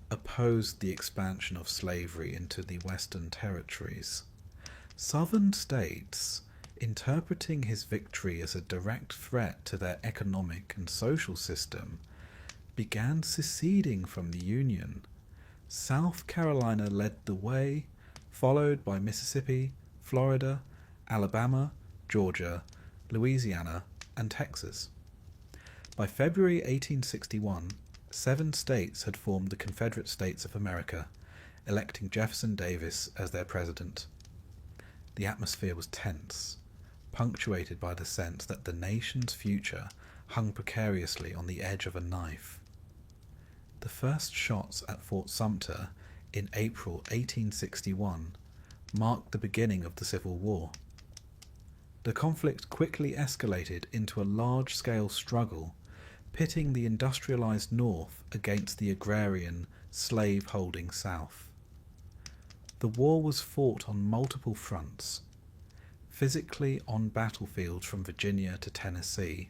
opposed the expansion of slavery into the Western territories. Southern states, interpreting his victory as a direct threat to their economic and social system, began seceding from the Union. South Carolina led the way, followed by Mississippi, Florida, Alabama, Georgia, Louisiana, and Texas. By February 1861, 7 states had formed the Confederate States of America, electing Jefferson Davis as their president. The atmosphere was tense, punctuated by the sense that the nation's future hung precariously on the edge of a knife. The first shots at Fort Sumter in April 1861 marked the beginning of the Civil War. The conflict quickly escalated into a large-scale struggle, pitting the industrialized North against the agrarian, slave-holding South. The war was fought on multiple fronts, physically on battlefields from Virginia to Tennessee,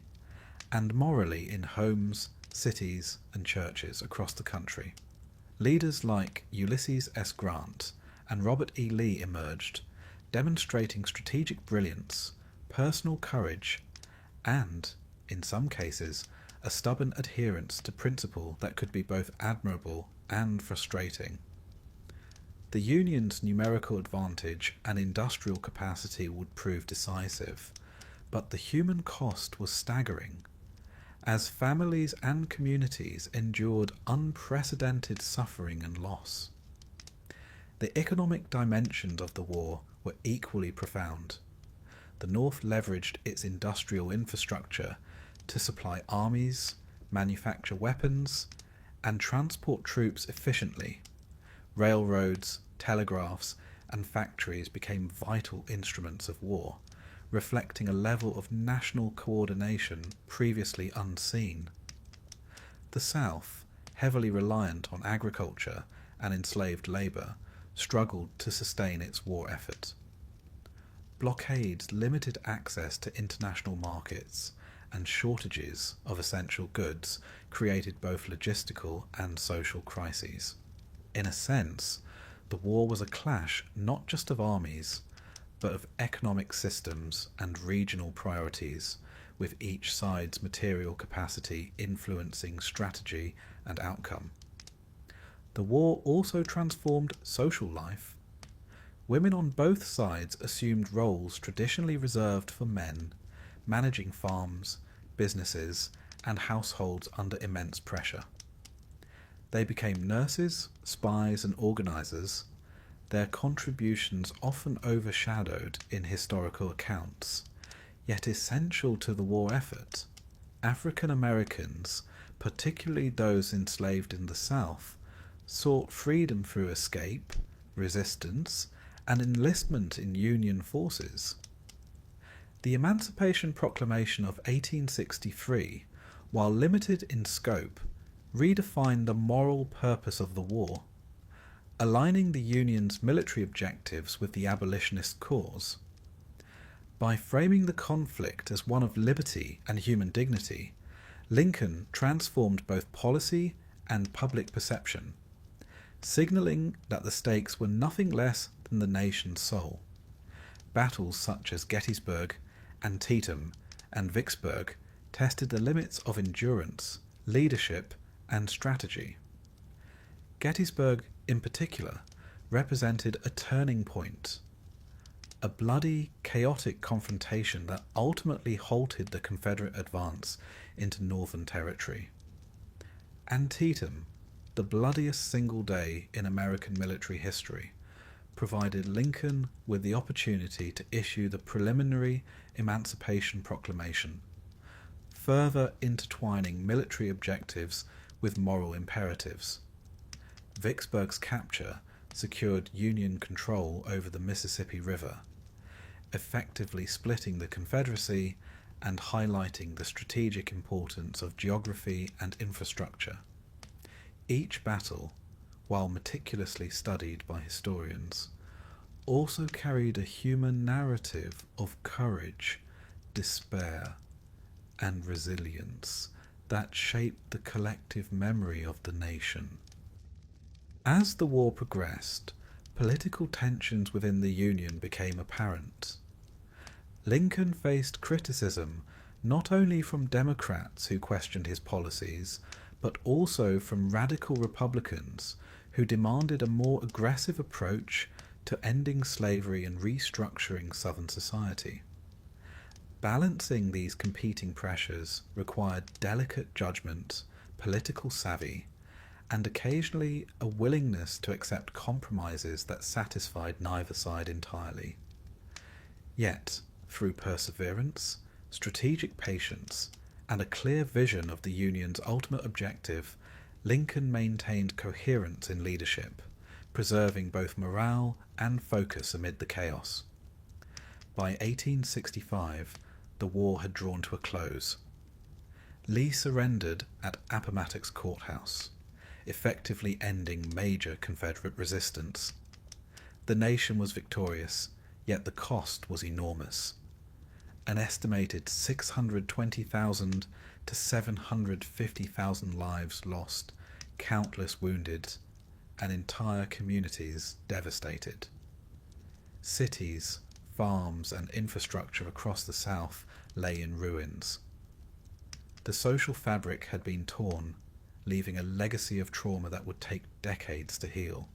and morally in homes, cities, and churches across the country. Leaders like Ulysses S. Grant and Robert E. Lee emerged, demonstrating strategic brilliance, personal courage, and, in some cases, a stubborn adherence to principle that could be both admirable and frustrating. The Union's numerical advantage and industrial capacity would prove decisive, but the human cost was staggering, as families and communities endured unprecedented suffering and loss. The economic dimensions of the war were equally profound. The North leveraged its industrial infrastructure to supply armies, manufacture weapons, and transport troops efficiently. Railroads, telegraphs, and factories became vital instruments of war, reflecting a level of national coordination previously unseen. The South, heavily reliant on agriculture and enslaved labor, struggled to sustain its war effort. Blockades limited access to international markets, and shortages of essential goods created both logistical and social crises. In a sense, the war was a clash not just of armies, but of economic systems and regional priorities, with each side's material capacity influencing strategy and outcome. The war also transformed social life. Women on both sides assumed roles traditionally reserved for men, managing farms, businesses, and households under immense pressure. They became nurses, spies, and organizers, their contributions often overshadowed in historical accounts, yet essential to the war effort. African Americans, particularly those enslaved in the South, sought freedom through escape, resistance, and enlistment in Union forces. The Emancipation Proclamation of 1863, while limited in scope, redefined the moral purpose of the war, aligning the Union's military objectives with the abolitionist cause. By framing the conflict as one of liberty and human dignity, Lincoln transformed both policy and public perception, signaling that the stakes were nothing less than the nation's soul. Battles such as Gettysburg, Antietam, and Vicksburg tested the limits of endurance, leadership, and strategy. Gettysburg, in particular, represented a turning point, a bloody, chaotic confrontation that ultimately halted the Confederate advance into Northern Territory. Antietam, the bloodiest single day in American military history, provided Lincoln with the opportunity to issue the preliminary Emancipation Proclamation, further intertwining military objectives with moral imperatives. Vicksburg's capture secured Union control over the Mississippi River, effectively splitting the Confederacy and highlighting the strategic importance of geography and infrastructure. Each battle, while meticulously studied by historians, also carried a human narrative of courage, despair, and resilience that shaped the collective memory of the nation. As the war progressed, political tensions within the Union became apparent. Lincoln faced criticism not only from Democrats who questioned his policies, but also from radical Republicans who demanded a more aggressive approach to ending slavery and restructuring Southern society. Balancing these competing pressures required delicate judgment, political savvy, and occasionally a willingness to accept compromises that satisfied neither side entirely. Yet, through perseverance, strategic patience, and a clear vision of the Union's ultimate objective, Lincoln maintained coherence in leadership, preserving both morale and focus amid the chaos. By 1865, the war had drawn to a close. Lee surrendered at Appomattox Courthouse, effectively ending major Confederate resistance. The nation was victorious, yet the cost was enormous. An estimated 620,000 to 750,000 lives lost, countless wounded, and entire communities devastated. Cities, farms, and infrastructure across the South lay in ruins. The social fabric had been torn, leaving a legacy of trauma that would take decades to heal.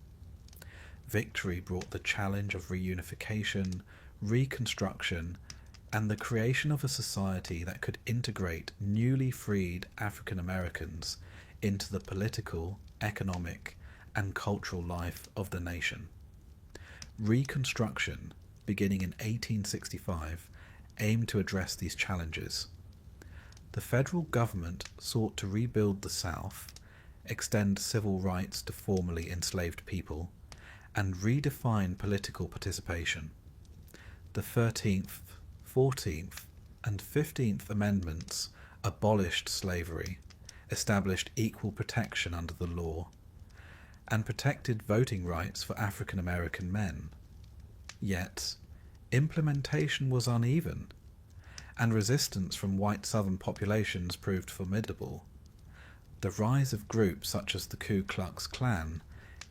Victory brought the challenge of reunification, reconstruction, and the creation of a society that could integrate newly freed African Americans into the political, economic, and cultural life of the nation. Reconstruction, beginning in 1865, aimed to address these challenges. The federal government sought to rebuild the South, extend civil rights to formerly enslaved people, and redefine political participation. The 13th, 14th, and 15th Amendments abolished slavery, established equal protection under the law, and protected voting rights for African American men. Yet, implementation was uneven, and resistance from white Southern populations proved formidable. The rise of groups such as the Ku Klux Klan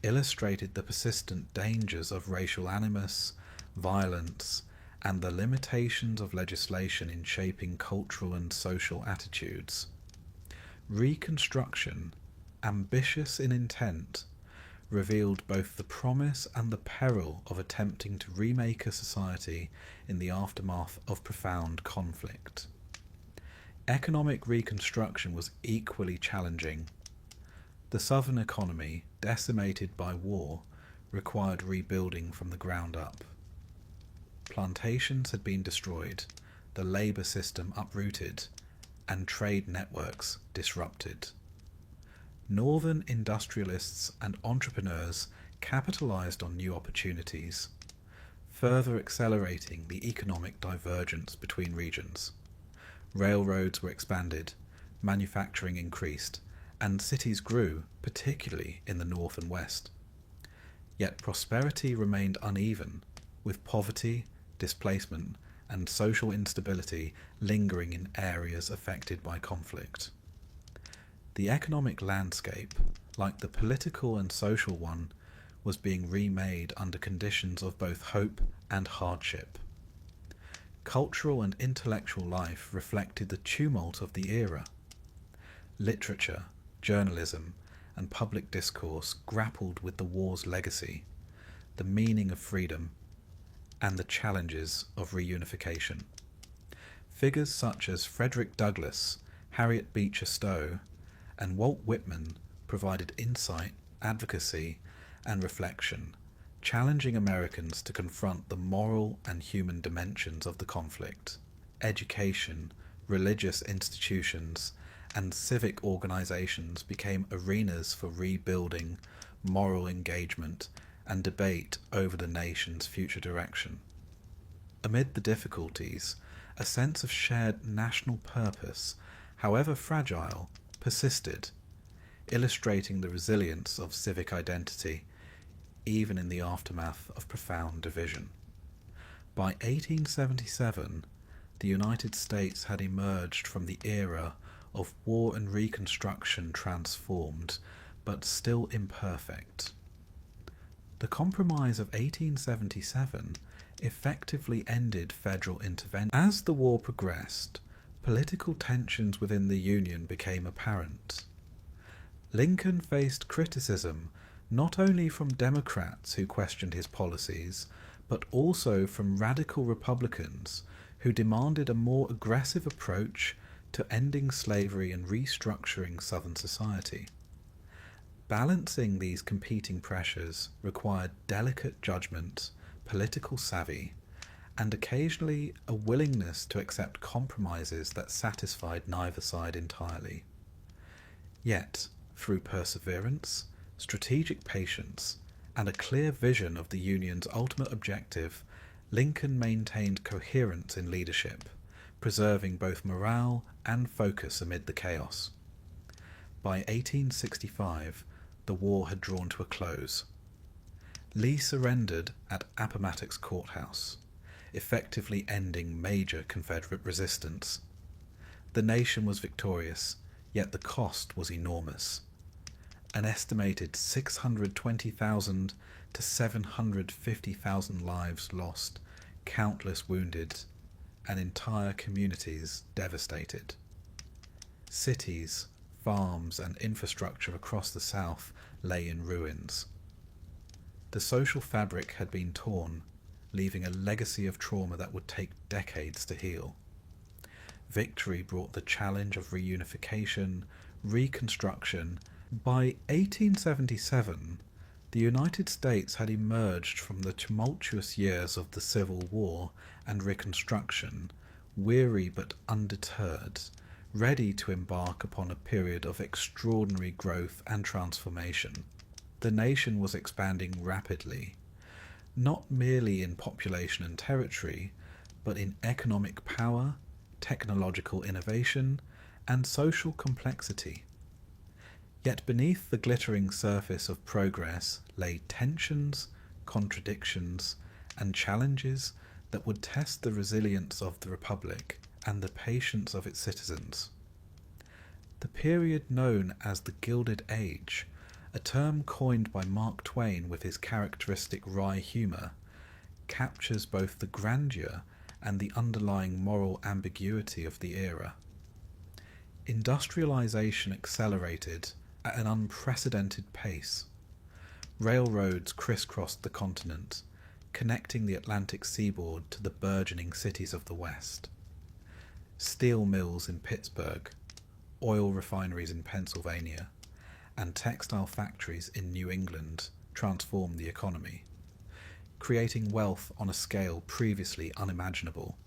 illustrated the persistent dangers of racial animus, violence, and the limitations of legislation in shaping cultural and social attitudes. Reconstruction, ambitious in intent, revealed both the promise and the peril of attempting to remake a society in the aftermath of profound conflict. Economic reconstruction was equally challenging. The Southern economy, decimated by war, required rebuilding from the ground up. Plantations had been destroyed, the labour system uprooted, and trade networks disrupted. Northern industrialists and entrepreneurs capitalized on new opportunities, further accelerating the economic divergence between regions. Railroads were expanded, manufacturing increased, and cities grew, particularly in the north and west. Yet prosperity remained uneven, with poverty, displacement, and social instability lingering in areas affected by conflict. The economic landscape, like the political and social one, was being remade under conditions of both hope and hardship. Cultural and intellectual life reflected the tumult of the era. Literature, journalism, and public discourse grappled with the war's legacy, the meaning of freedom, and the challenges of reunification. Figures such as Frederick Douglass, Harriet Beecher Stowe, and Walt Whitman provided insight, advocacy, and reflection, challenging Americans to confront the moral and human dimensions of the conflict. Education, religious institutions, and civic organizations became arenas for rebuilding, moral engagement, and debate over the nation's future direction. Amid the difficulties, a sense of shared national purpose, however fragile, persisted, illustrating the resilience of civic identity even in the aftermath of profound division. By 1877, the United States had emerged from the era of war and reconstruction transformed, but still imperfect. The Compromise of 1877 effectively ended federal intervention. As the war progressed, political tensions within the Union became apparent. Lincoln faced criticism not only from Democrats who questioned his policies, but also from radical Republicans who demanded a more aggressive approach to ending slavery and restructuring Southern society. Balancing these competing pressures required delicate judgment, political savvy, and occasionally a willingness to accept compromises that satisfied neither side entirely. Yet, through perseverance, strategic patience, and a clear vision of the Union's ultimate objective, Lincoln maintained coherence in leadership, preserving both morale and focus amid the chaos. By 1865, the war had drawn to a close. Lee surrendered at Appomattox Courthouse, effectively ending major Confederate resistance. The nation was victorious, yet the cost was enormous. An estimated 620,000 to 750,000 lives lost, countless wounded, and entire communities devastated. Cities, farms, and infrastructure across the South lay in ruins. The social fabric had been torn, leaving a legacy of trauma that would take decades to heal. Victory brought the challenge of reunification, reconstruction. By 1877, the United States had emerged from the tumultuous years of the Civil War and Reconstruction, weary but undeterred, ready to embark upon a period of extraordinary growth and transformation. The nation was expanding rapidly, not merely in population and territory, but in economic power, technological innovation, and social complexity. Yet beneath the glittering surface of progress lay tensions, contradictions, and challenges that would test the resilience of the Republic and the patience of its citizens. The period known as the Gilded Age, a term coined by Mark Twain with his characteristic wry humour, captures both the grandeur and the underlying moral ambiguity of the era. Industrialization accelerated at an unprecedented pace. Railroads crisscrossed the continent, connecting the Atlantic seaboard to the burgeoning cities of the West. Steel mills in Pittsburgh, oil refineries in Pennsylvania, and textile factories in New England transformed the economy, creating wealth on a scale previously unimaginable.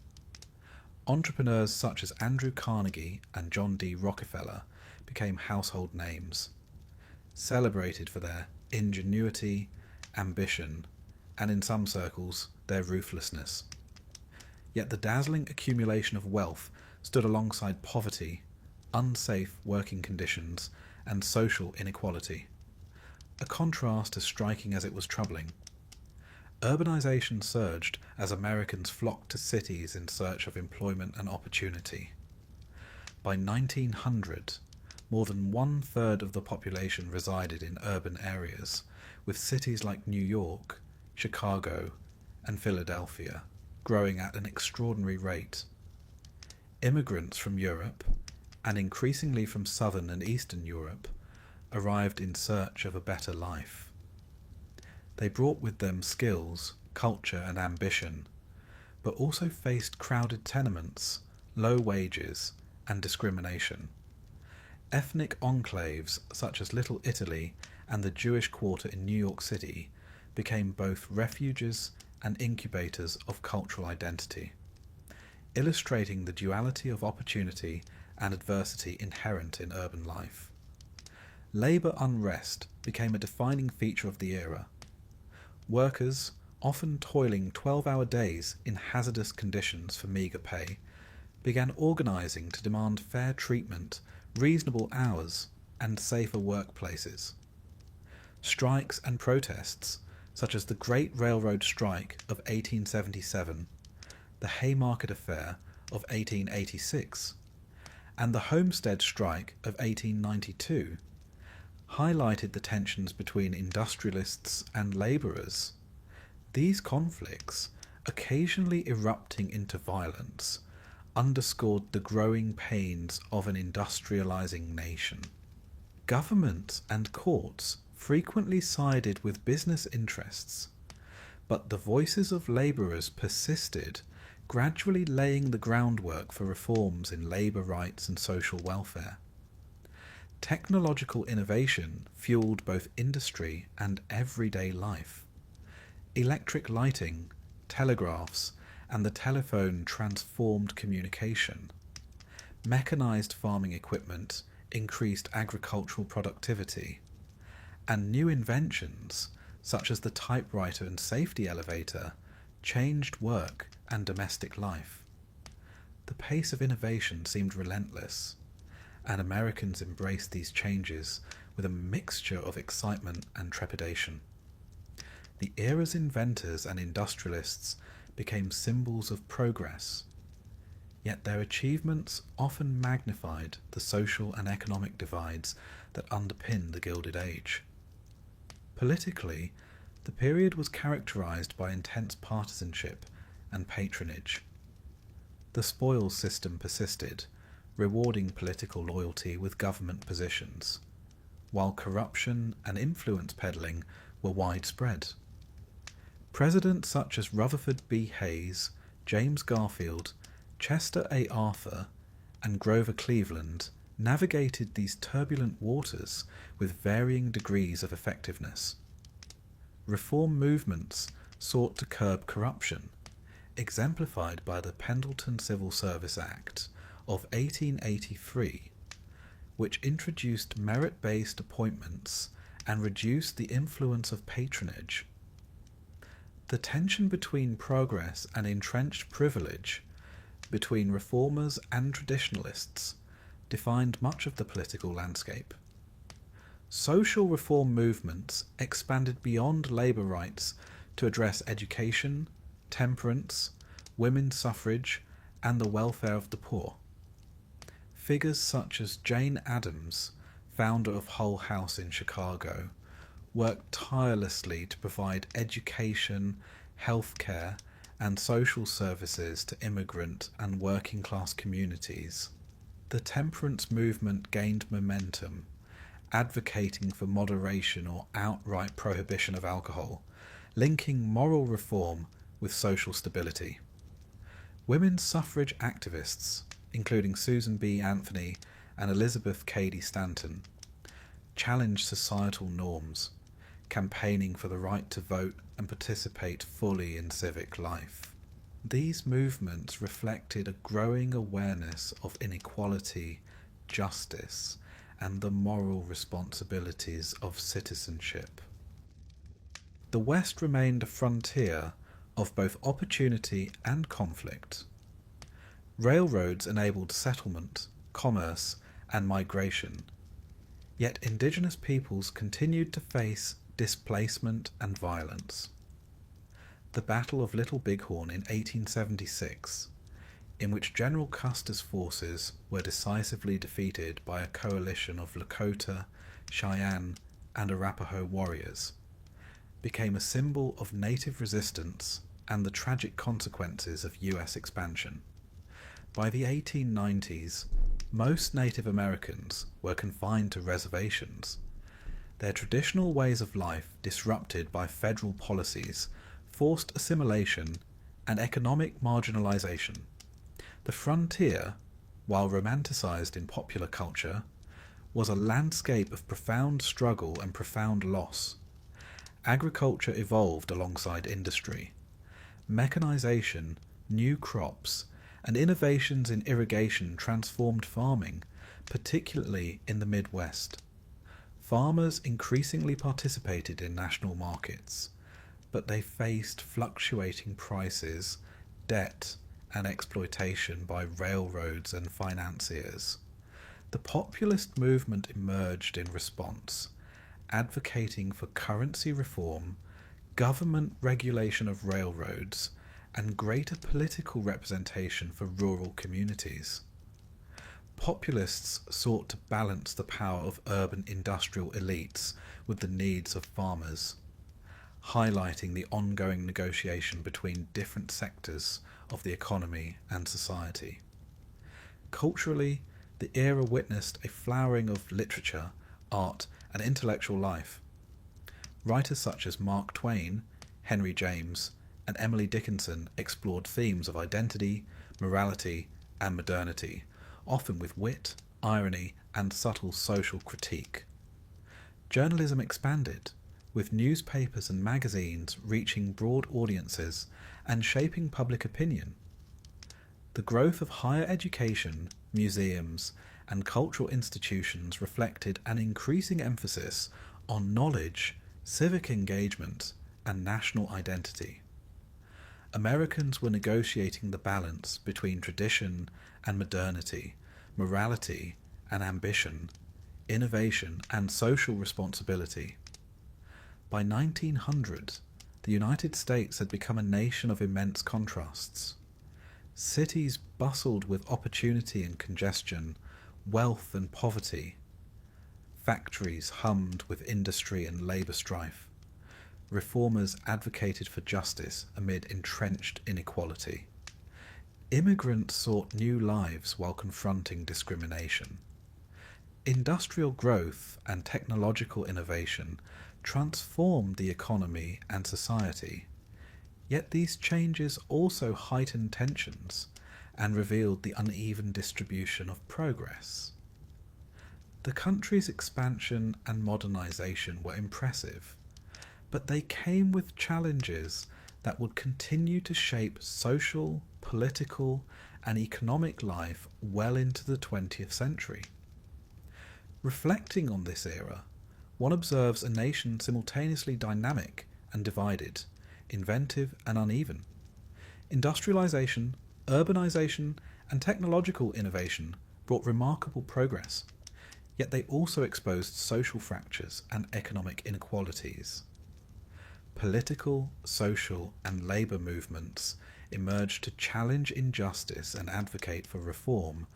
Entrepreneurs such as Andrew Carnegie and John D. Rockefeller became household names, celebrated for their ingenuity, ambition, and in some circles, their ruthlessness. Yet the dazzling accumulation of wealth stood alongside poverty, unsafe working conditions, and social inequality, a contrast as striking as it was troubling. Urbanization surged as Americans flocked to cities in search of employment and opportunity. By 1900, more than 1/3 of the population resided in urban areas, with cities like New York, Chicago, and Philadelphia growing at an extraordinary rate. Immigrants from Europe, and increasingly from Southern and Eastern Europe, arrived in search of a better life. They brought with them skills, culture, and ambition, but also faced crowded tenements, low wages, and discrimination. Ethnic enclaves such as Little Italy and the Jewish Quarter in New York City became both refuges and incubators of cultural identity, illustrating the duality of opportunity and adversity inherent in urban life. Labour unrest became a defining feature of the era. Workers, often toiling 12-hour days in hazardous conditions for meagre pay, began organising to demand fair treatment, reasonable hours, and safer workplaces. Strikes and protests, such as the Great Railroad Strike of 1877, the Haymarket Affair of 1886, and the Homestead Strike of 1892, highlighted the tensions between industrialists and labourers. These conflicts, occasionally erupting into violence, underscored the growing pains of an industrialising nation. Governments and courts frequently sided with business interests, but the voices of labourers persisted, gradually laying the groundwork for reforms in labour rights and social welfare. Technological innovation fueled both industry and everyday life. Electric lighting, telegraphs, and the telephone transformed communication. Mechanised farming equipment increased agricultural productivity, and new inventions, such as the typewriter and safety elevator, changed work and domestic life. The pace of innovation seemed relentless, and Americans embraced these changes with a mixture of excitement and trepidation. The era's inventors and industrialists became symbols of progress, yet their achievements often magnified the social and economic divides that underpin the Gilded Age. Politically, the period was characterized by intense partisanship and patronage. The spoils system persisted, rewarding political loyalty with government positions, while corruption and influence peddling were widespread. Presidents such as Rutherford B. Hayes, James Garfield, Chester A. Arthur, and Grover Cleveland navigated these turbulent waters with varying degrees of effectiveness. Reform movements sought to curb corruption, exemplified by the Pendleton Civil Service Act of 1883, which introduced merit-based appointments and reduced the influence of patronage. The tension between progress and entrenched privilege, between reformers and traditionalists, defined much of the political landscape. Social reform movements expanded beyond labour rights to address education, temperance, women's suffrage, and the welfare of the poor. Figures such as Jane Addams, founder of Hull House in Chicago, worked tirelessly to provide education, healthcare, and social services to immigrant and working-class communities. The temperance movement gained momentum, advocating for moderation or outright prohibition of alcohol, linking moral reform with social stability. Women's suffrage activists, including Susan B. Anthony and Elizabeth Cady Stanton, challenged societal norms, campaigning for the right to vote and participate fully in civic life. These movements reflected a growing awareness of inequality, justice, and the moral responsibilities of citizenship. The West remained a frontier of both opportunity and conflict. Railroads enabled settlement, commerce, and migration, yet Indigenous peoples continued to face displacement and violence. The Battle of Little Bighorn in 1876, in which General Custer's forces were decisively defeated by a coalition of Lakota, Cheyenne, and Arapaho warriors, became a symbol of native resistance and the tragic consequences of U.S. expansion. By the 1890s, most Native Americans were confined to reservations, Their traditional ways of life, disrupted by federal policies, forced assimilation and economic marginalization. The frontier, while romanticized in popular culture, was a landscape of profound struggle and profound loss. Agriculture evolved alongside industry. Mechanization, new crops, and innovations in irrigation transformed farming, particularly in the Midwest. Farmers increasingly participated in national markets, but they faced fluctuating prices, debt, and exploitation by railroads and financiers. The populist movement emerged in response, advocating for currency reform, government regulation of railroads, and greater political representation for rural communities. Populists sought to balance the power of urban industrial elites with the needs of farmers, highlighting the ongoing negotiation between different sectors of the economy and society. Culturally, the era witnessed a flowering of literature, art, and intellectual life. Writers such as Mark Twain, Henry James, and Emily Dickinson explored themes of identity, morality, and modernity, often with wit, irony, and subtle social critique. Journalism expanded, with newspapers and magazines reaching broad audiences and shaping public opinion. The growth of higher education, museums, and cultural institutions reflected an increasing emphasis on knowledge, civic engagement, and national identity. Americans were negotiating the balance between tradition and modernity, morality and ambition, innovation and social responsibility. By 1900, the United States had become a nation of immense contrasts. Cities bustled with opportunity and congestion, wealth and poverty. Factories hummed with industry and labour strife. Reformers advocated for justice amid entrenched inequality. Immigrants sought new lives while confronting discrimination. Industrial growth and technological innovation transformed the economy and society, yet these changes also heightened tensions and revealed the uneven distribution of progress. The country's expansion and modernization were impressive, but they came with challenges that would continue to shape social, political, and economic life well into the 20th century. Reflecting on this era, one observes a nation simultaneously dynamic and divided, inventive and uneven. Industrialization, urbanization, and technological innovation brought remarkable progress, yet they also exposed social fractures and economic inequalities. Political, social, and labour movements emerged to challenge injustice and advocate for reform,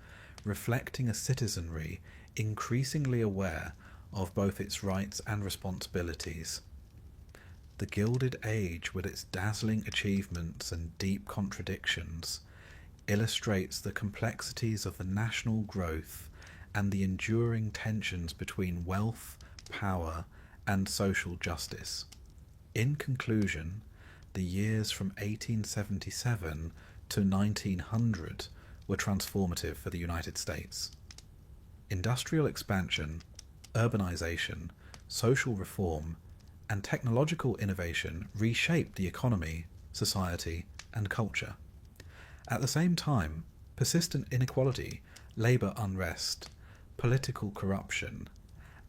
reflecting a citizenry increasingly aware of both its rights and responsibilities. The Gilded Age, with its dazzling achievements and deep contradictions, illustrates the complexities of the national growth and the enduring tensions between wealth, power, and social justice. In conclusion, the years from 1877 to 1900 were transformative for the United States. Industrial expansion, urbanization, social reform, and technological innovation reshaped the economy, society, and culture. At the same time, persistent inequality, labour unrest, political corruption,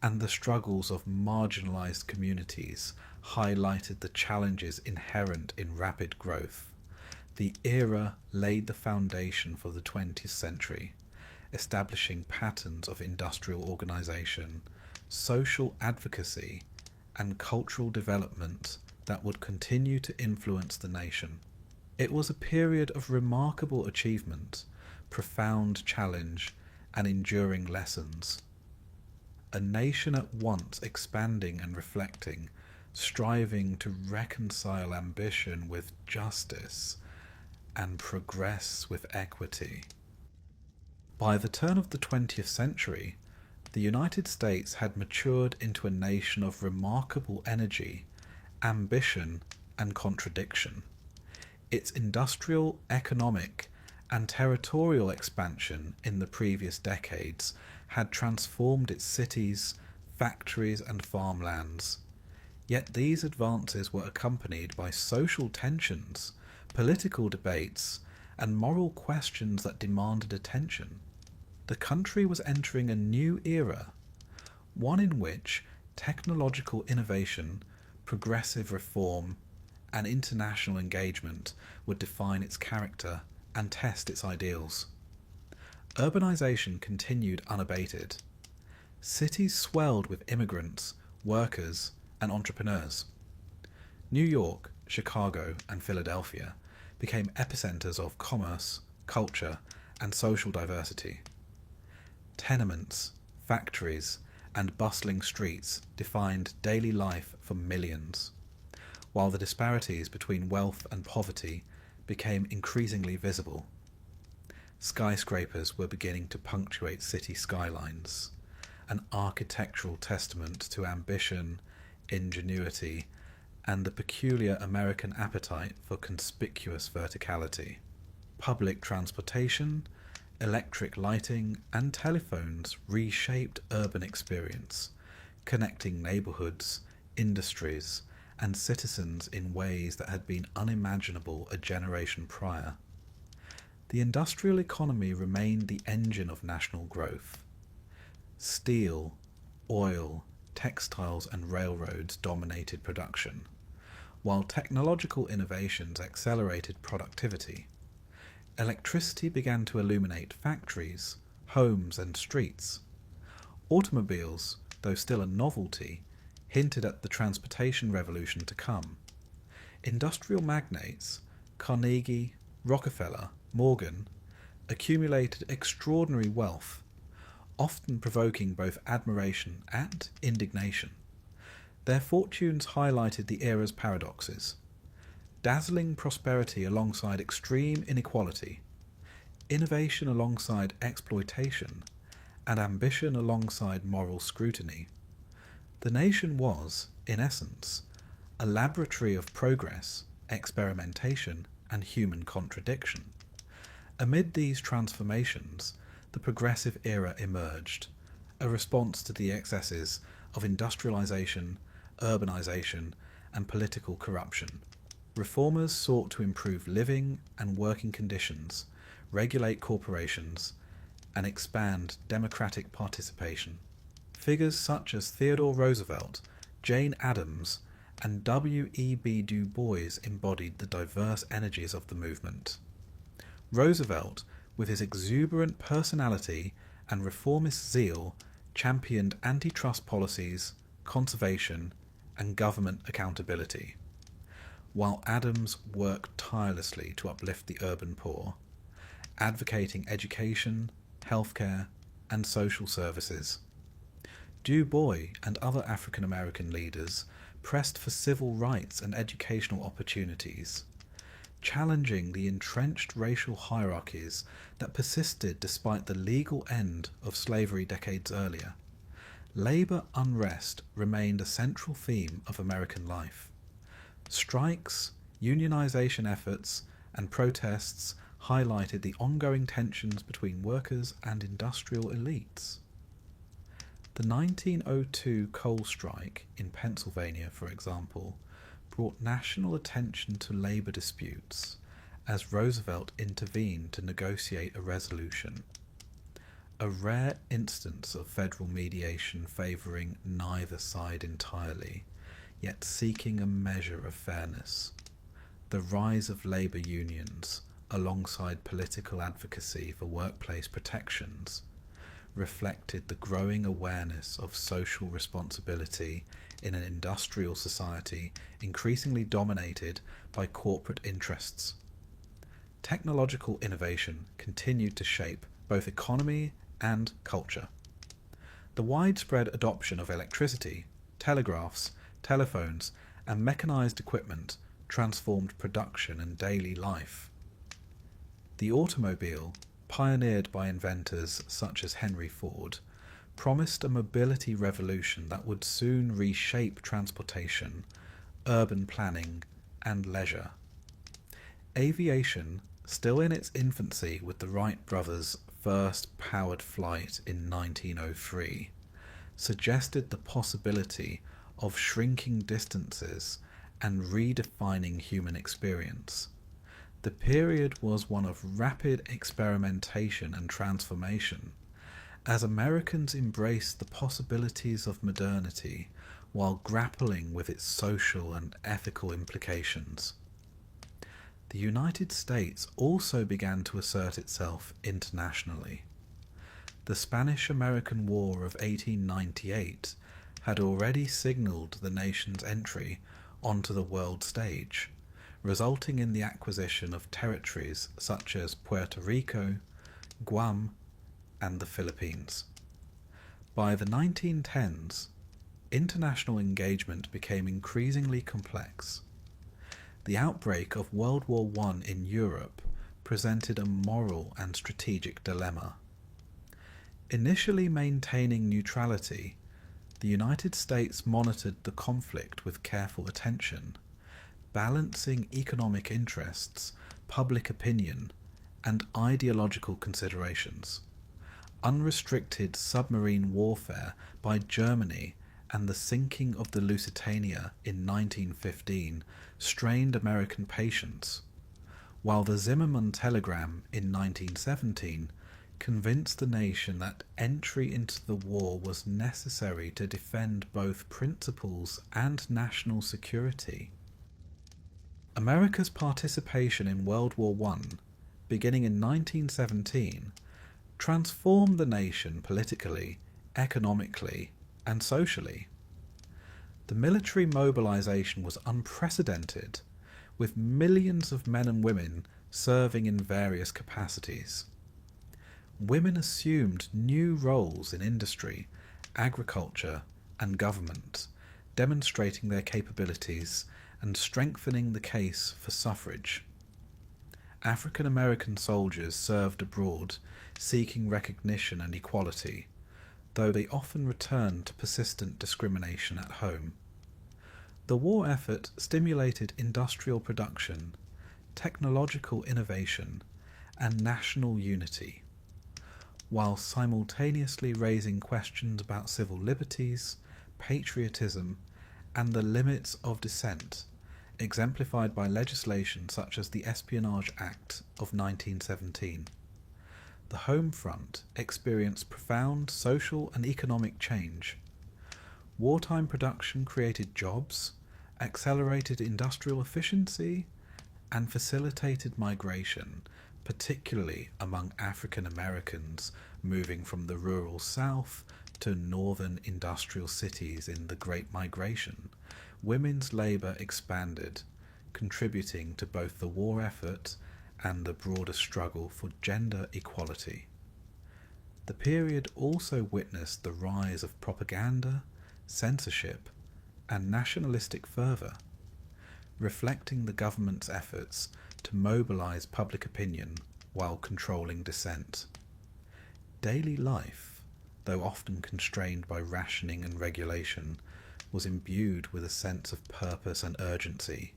and the struggles of marginalised communities highlighted the challenges inherent in rapid growth. The era laid the foundation for the 20th century, establishing patterns of industrial organisation, social advocacy, and cultural development that would continue to influence the nation. It was a period of remarkable achievement, profound challenge, and enduring lessons. A nation at once expanding and reflecting, striving to reconcile ambition with justice and progress with equity. By the turn of the 20th century, The United States had matured into a nation of remarkable energy, ambition, and contradiction. Its industrial, economic, and territorial expansion in the previous decades had transformed its cities, factories, and farmlands. Yet these advances were accompanied by social tensions, political debates, and moral questions that demanded attention. The country was entering a new era, one in which technological innovation, progressive reform, and international engagement would define its character and test its ideals. Urbanization continued unabated. Cities swelled with immigrants, workers, and entrepreneurs. New York, Chicago, and Philadelphia became epicenters of commerce, culture, and social diversity. Tenements, factories, and bustling streets defined daily life for millions, while the disparities between wealth and poverty became increasingly visible. Skyscrapers were beginning to punctuate city skylines, an architectural testament to ambition, ingenuity, and the peculiar American appetite for conspicuous verticality. Public transportation, electric lighting, and telephones reshaped urban experience, connecting neighborhoods, industries, and citizens in ways that had been unimaginable a generation prior. The industrial economy remained the engine of national growth. Steel, oil, textiles, and railroads dominated production, while technological innovations accelerated productivity. Electricity began to illuminate factories, homes, and streets. Automobiles, though still a novelty, hinted at the transportation revolution to come. Industrial magnates, Carnegie, Rockefeller, Morgan, accumulated extraordinary wealth, often provoking both admiration and indignation. Their fortunes highlighted the era's paradoxes: dazzling prosperity alongside extreme inequality, innovation alongside exploitation, and ambition alongside moral scrutiny. The nation was, in essence, a laboratory of progress, experimentation, and human contradiction. Amid these transformations, the progressive era emerged, a response to the excesses of industrialization, urbanization, and political corruption. Reformers sought to improve living and working conditions, regulate corporations, and expand democratic participation. Figures such as Theodore Roosevelt, Jane Addams, and W.E.B. Du Bois embodied the diverse energies of the movement. Roosevelt, with his exuberant personality and reformist zeal, championed antitrust policies, conservation, and government accountability, while Adams worked tirelessly to uplift the urban poor, advocating education, healthcare, and social services. Du Bois and other African American leaders pressed for civil rights and educational opportunities, challenging the entrenched racial hierarchies that persisted despite the legal end of slavery decades earlier. Labor unrest remained a central theme of American life. Strikes, unionization efforts, and protests highlighted the ongoing tensions between workers and industrial elites. The 1902 coal strike in Pennsylvania, for example, brought national attention to labor disputes as Roosevelt intervened to negotiate a resolution, a rare instance of federal mediation favoring neither side entirely, yet seeking a measure of fairness. The rise of labor unions, alongside political advocacy for workplace protections, reflected the growing awareness of social responsibility in an industrial society increasingly dominated by corporate interests. Technological innovation continued to shape both economy and culture. The widespread adoption of electricity, telegraphs, telephones, and mechanized equipment transformed production and daily life. The automobile, pioneered by inventors such as Henry Ford, promised a mobility revolution that would soon reshape transportation, urban planning, and leisure. Aviation, still in its infancy with the Wright brothers' first powered flight in 1903, suggested the possibility of shrinking distances and redefining human experience. The period was one of rapid experimentation and transformation, as Americans embraced the possibilities of modernity while grappling with its social and ethical implications. The United States also began to assert itself internationally. The Spanish-American War of 1898 had already signalled the nation's entry onto the world stage, resulting in the acquisition of territories such as Puerto Rico, Guam, and the Philippines. By the 1910s, international engagement became increasingly complex. The outbreak of World War I in Europe presented a moral and strategic dilemma. Initially maintaining neutrality, the United States monitored the conflict with careful attention, balancing economic interests, public opinion, and ideological considerations. Unrestricted submarine warfare by Germany and the sinking of the Lusitania in 1915 strained American patience, while the Zimmermann telegram in 1917 convinced the nation that entry into the war was necessary to defend both principles and national security. America's participation in World War I, beginning in 1917, transformed the nation politically, economically, and socially. The military mobilization was unprecedented, with millions of men and women serving in various capacities. Women assumed new roles in industry, agriculture, and government, demonstrating their capabilities and strengthening the case for suffrage. African American soldiers served abroad, seeking recognition and equality, though they often returned to persistent discrimination at home. The war effort stimulated industrial production, technological innovation, and national unity, while simultaneously raising questions about civil liberties, patriotism, and the limits of dissent, exemplified by legislation such as the Espionage Act of 1917. The home front experienced profound social and economic change. Wartime production created jobs, accelerated industrial efficiency, and facilitated migration, particularly among African Americans moving from the rural South to northern industrial cities in the Great Migration. Women's labour expanded, contributing to both the war effort and the broader struggle for gender equality. The period also witnessed the rise of propaganda, censorship, and nationalistic fervour, reflecting the government's efforts to mobilise public opinion while controlling dissent. Daily life, though often constrained by rationing and regulation, was imbued with a sense of purpose and urgency,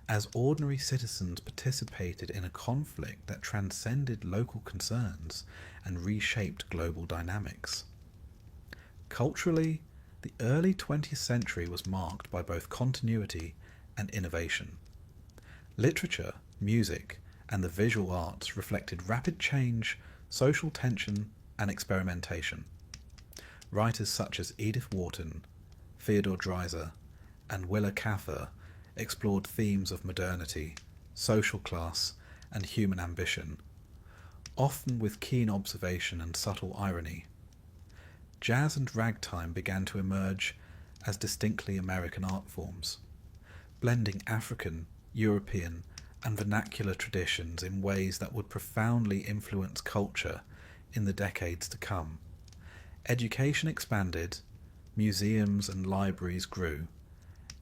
as ordinary citizens participated in a conflict that transcended local concerns and reshaped global dynamics. Culturally, the early 20th century was marked by both continuity and innovation. Literature, music, and the visual arts reflected rapid change, social tension, and experimentation. Writers such as Edith Wharton, Theodore Dreiser, and Willa Cather explored themes of modernity, social class, and human ambition, often with keen observation and subtle irony. Jazz and ragtime began to emerge as distinctly American art forms, blending African, European, and vernacular traditions in ways that would profoundly influence culture in the decades to come. Education expanded, museums and libraries grew,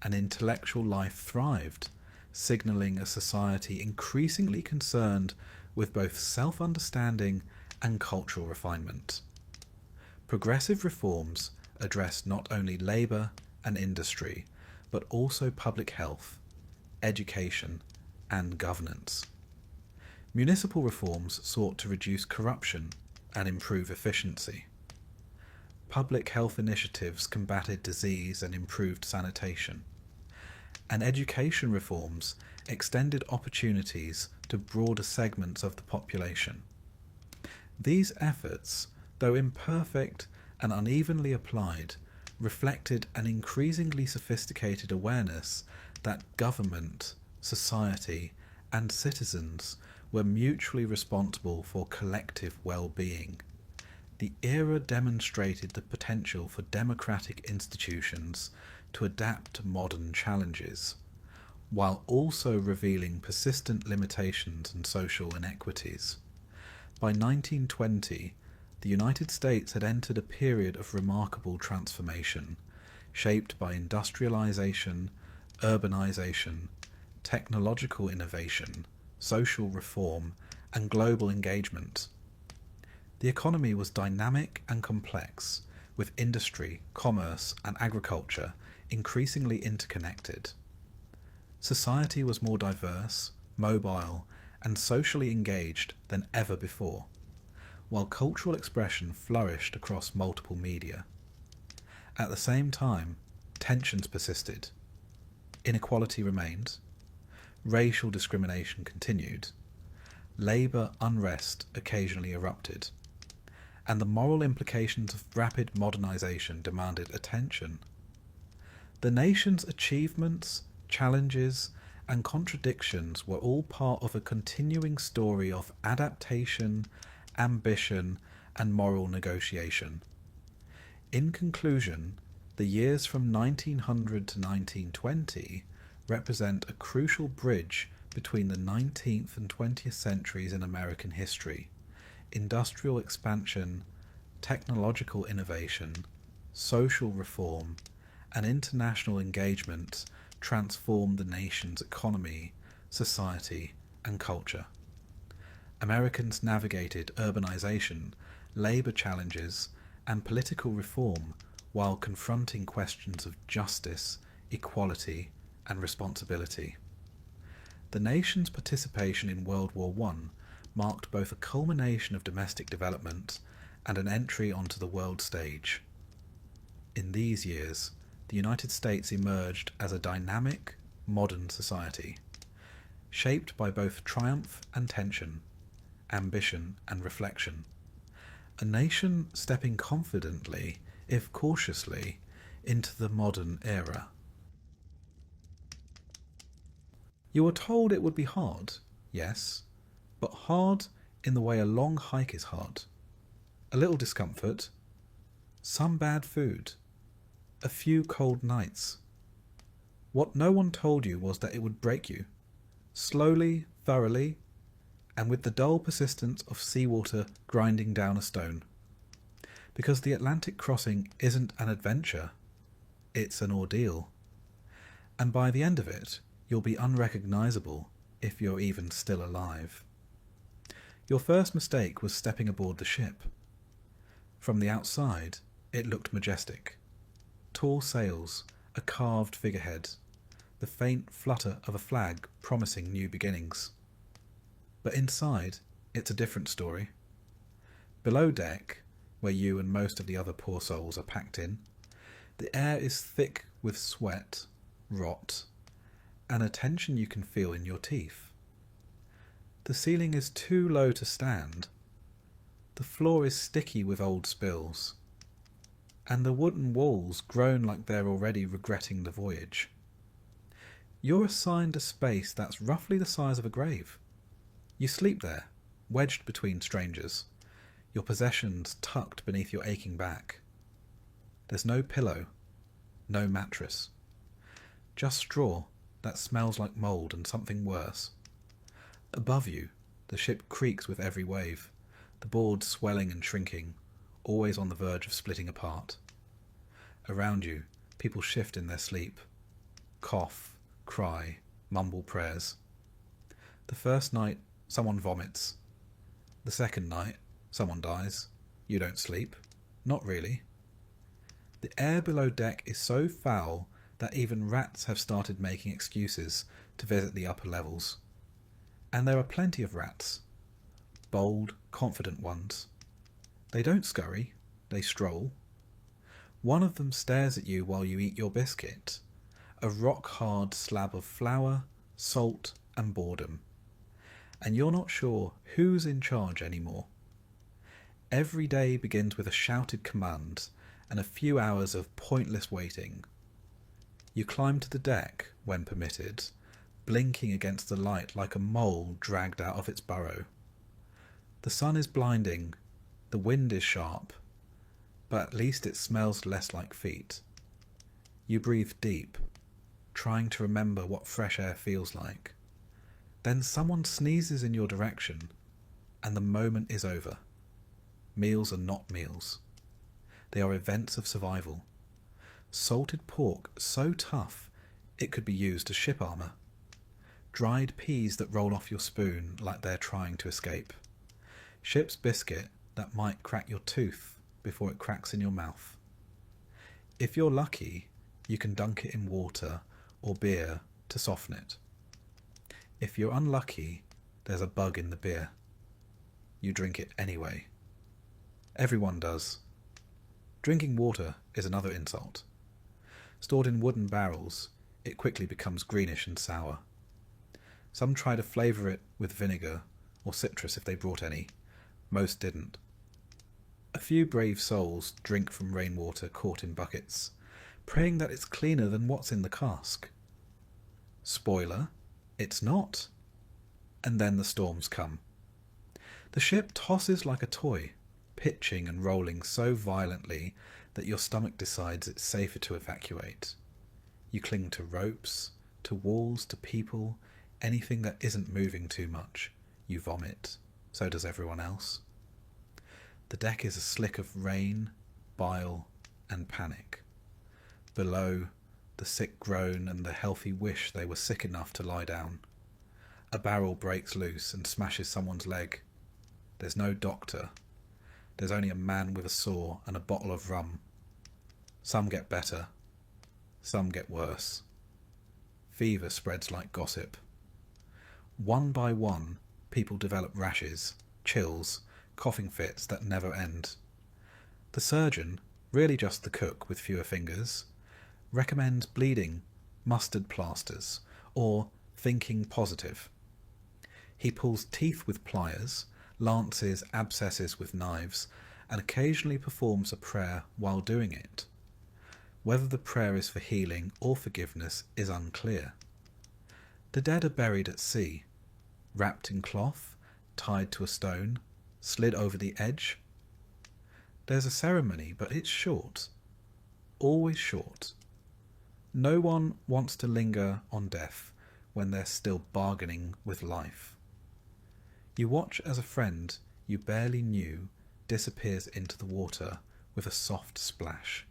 and intellectual life thrived, signalling a society increasingly concerned with both self-understanding and cultural refinement. Progressive reforms address not only labour and industry, but also public health, education, and governance. Municipal reforms sought to reduce corruption and improve efficiency. Public health initiatives combated disease and improved sanitation. And education reforms extended opportunities to broader segments of the population. These efforts, though imperfect and unevenly applied, reflected an increasingly sophisticated awareness that government, society, and citizens were mutually responsible for collective well-being. The era demonstrated the potential for democratic institutions to adapt to modern challenges, while also revealing persistent limitations and social inequities. By 1920, the United States had entered a period of remarkable transformation, shaped by industrialization, urbanization, technological innovation, social reform, and global engagement. The economy was dynamic and complex, with industry, commerce, and agriculture increasingly interconnected. Society was more diverse, mobile, and socially engaged than ever before, while cultural expression flourished across multiple media. At the same time, tensions persisted. Inequality remained. Racial discrimination continued. Labour unrest occasionally erupted. And the moral implications of rapid modernisation demanded attention. The nation's achievements, challenges, and contradictions were all part of a continuing story of adaptation, ambition, and moral negotiation. In conclusion, the years from 1900 to 1920 represent a crucial bridge between the 19th and 20th centuries in American history. Industrial expansion, technological innovation, social reform, and international engagement transformed the nation's economy, society, and culture. Americans navigated urbanization, labor challenges, and political reform while confronting questions of justice, equality, and responsibility. The nation's participation in World War I marked both a culmination of domestic development and an entry onto the world stage. In these years, the United States emerged as a dynamic, modern society, shaped by both triumph and tension, ambition and reflection. A nation stepping confidently, if cautiously, into the modern era. You were told it would be hard, yes, but hard in the way a long hike is hard. A little discomfort, some bad food, a few cold nights. What no one told you was that it would break you, slowly, thoroughly, and with the dull persistence of seawater grinding down a stone. Because the Atlantic crossing isn't an adventure, it's an ordeal. And by the end of it, you'll be unrecognisable if you're even still alive. Your first mistake was stepping aboard the ship. From the outside, it looked majestic. Tall sails, a carved figurehead, the faint flutter of a flag promising new beginnings. But inside, it's a different story. Below deck, where you and most of the other poor souls are packed in, the air is thick with sweat, rot, and a tension you can feel in your teeth. The ceiling is too low to stand. The floor is sticky with old spills, and the wooden walls groan like they're already regretting the voyage. You're assigned a space that's roughly the size of a grave. You sleep there, wedged between strangers, your possessions tucked beneath your aching back. There's no pillow, no mattress, just straw that smells like mould and something worse. Above you, the ship creaks with every wave, the boards swelling and shrinking, always on the verge of splitting apart. Around you, people shift in their sleep, cough, cry, mumble prayers. The first night, someone vomits. The second night, someone dies. You don't sleep. Not really. The air below deck is so foul that even rats have started making excuses to visit the upper levels. And there are plenty of rats. Bold, confident ones. They don't scurry, they stroll. One of them stares at you while you eat your biscuit, a rock-hard slab of flour, salt and boredom. And you're not sure who's in charge anymore. Every day begins with a shouted command and a few hours of pointless waiting. You climb to the deck, when permitted, blinking against the light like a mole dragged out of its burrow. The sun is blinding, the wind is sharp, but at least it smells less like feet. You breathe deep, trying to remember what fresh air feels like. Then someone sneezes in your direction, and the moment is over. Meals are not meals. They are events of survival. Salted pork so tough it could be used as ship armour. Dried peas that roll off your spoon like they're trying to escape. Ship's biscuit that might crack your tooth before it cracks in your mouth. If you're lucky, you can dunk it in water or beer to soften it. If you're unlucky, there's a bug in the beer. You drink it anyway. Everyone does. Drinking water is another insult. Stored in wooden barrels, it quickly becomes greenish and sour. Some try to flavour it with vinegar or citrus if they brought any. Most didn't. A few brave souls drink from rainwater caught in buckets, praying that it's cleaner than what's in the cask. Spoiler, it's not. And then the storms come. The ship tosses like a toy, pitching and rolling so violently that your stomach decides it's safer to evacuate. You cling to ropes, to walls, to people, anything that isn't moving too much. You vomit. So does everyone else. The deck is a slick of rain, bile, and panic. Below, the sick groan and the healthy wish they were sick enough to lie down. A barrel breaks loose and smashes someone's leg. There's no doctor. There's only a man with a saw and a bottle of rum. Some get better. Some get worse. Fever spreads like gossip. One by one, people develop rashes, chills, coughing fits that never end. The surgeon, really just the cook with fewer fingers, recommends bleeding, mustard plasters, or thinking positive. He pulls teeth with pliers, lances abscesses with knives, and occasionally performs a prayer while doing it. Whether the prayer is for healing or forgiveness is unclear. The dead are buried at sea, wrapped in cloth, tied to a stone, slid over the edge. There's a ceremony, but it's short. Always short. No one wants to linger on death when they're still bargaining with life. You watch as a friend you barely knew disappears into the water with a soft splash,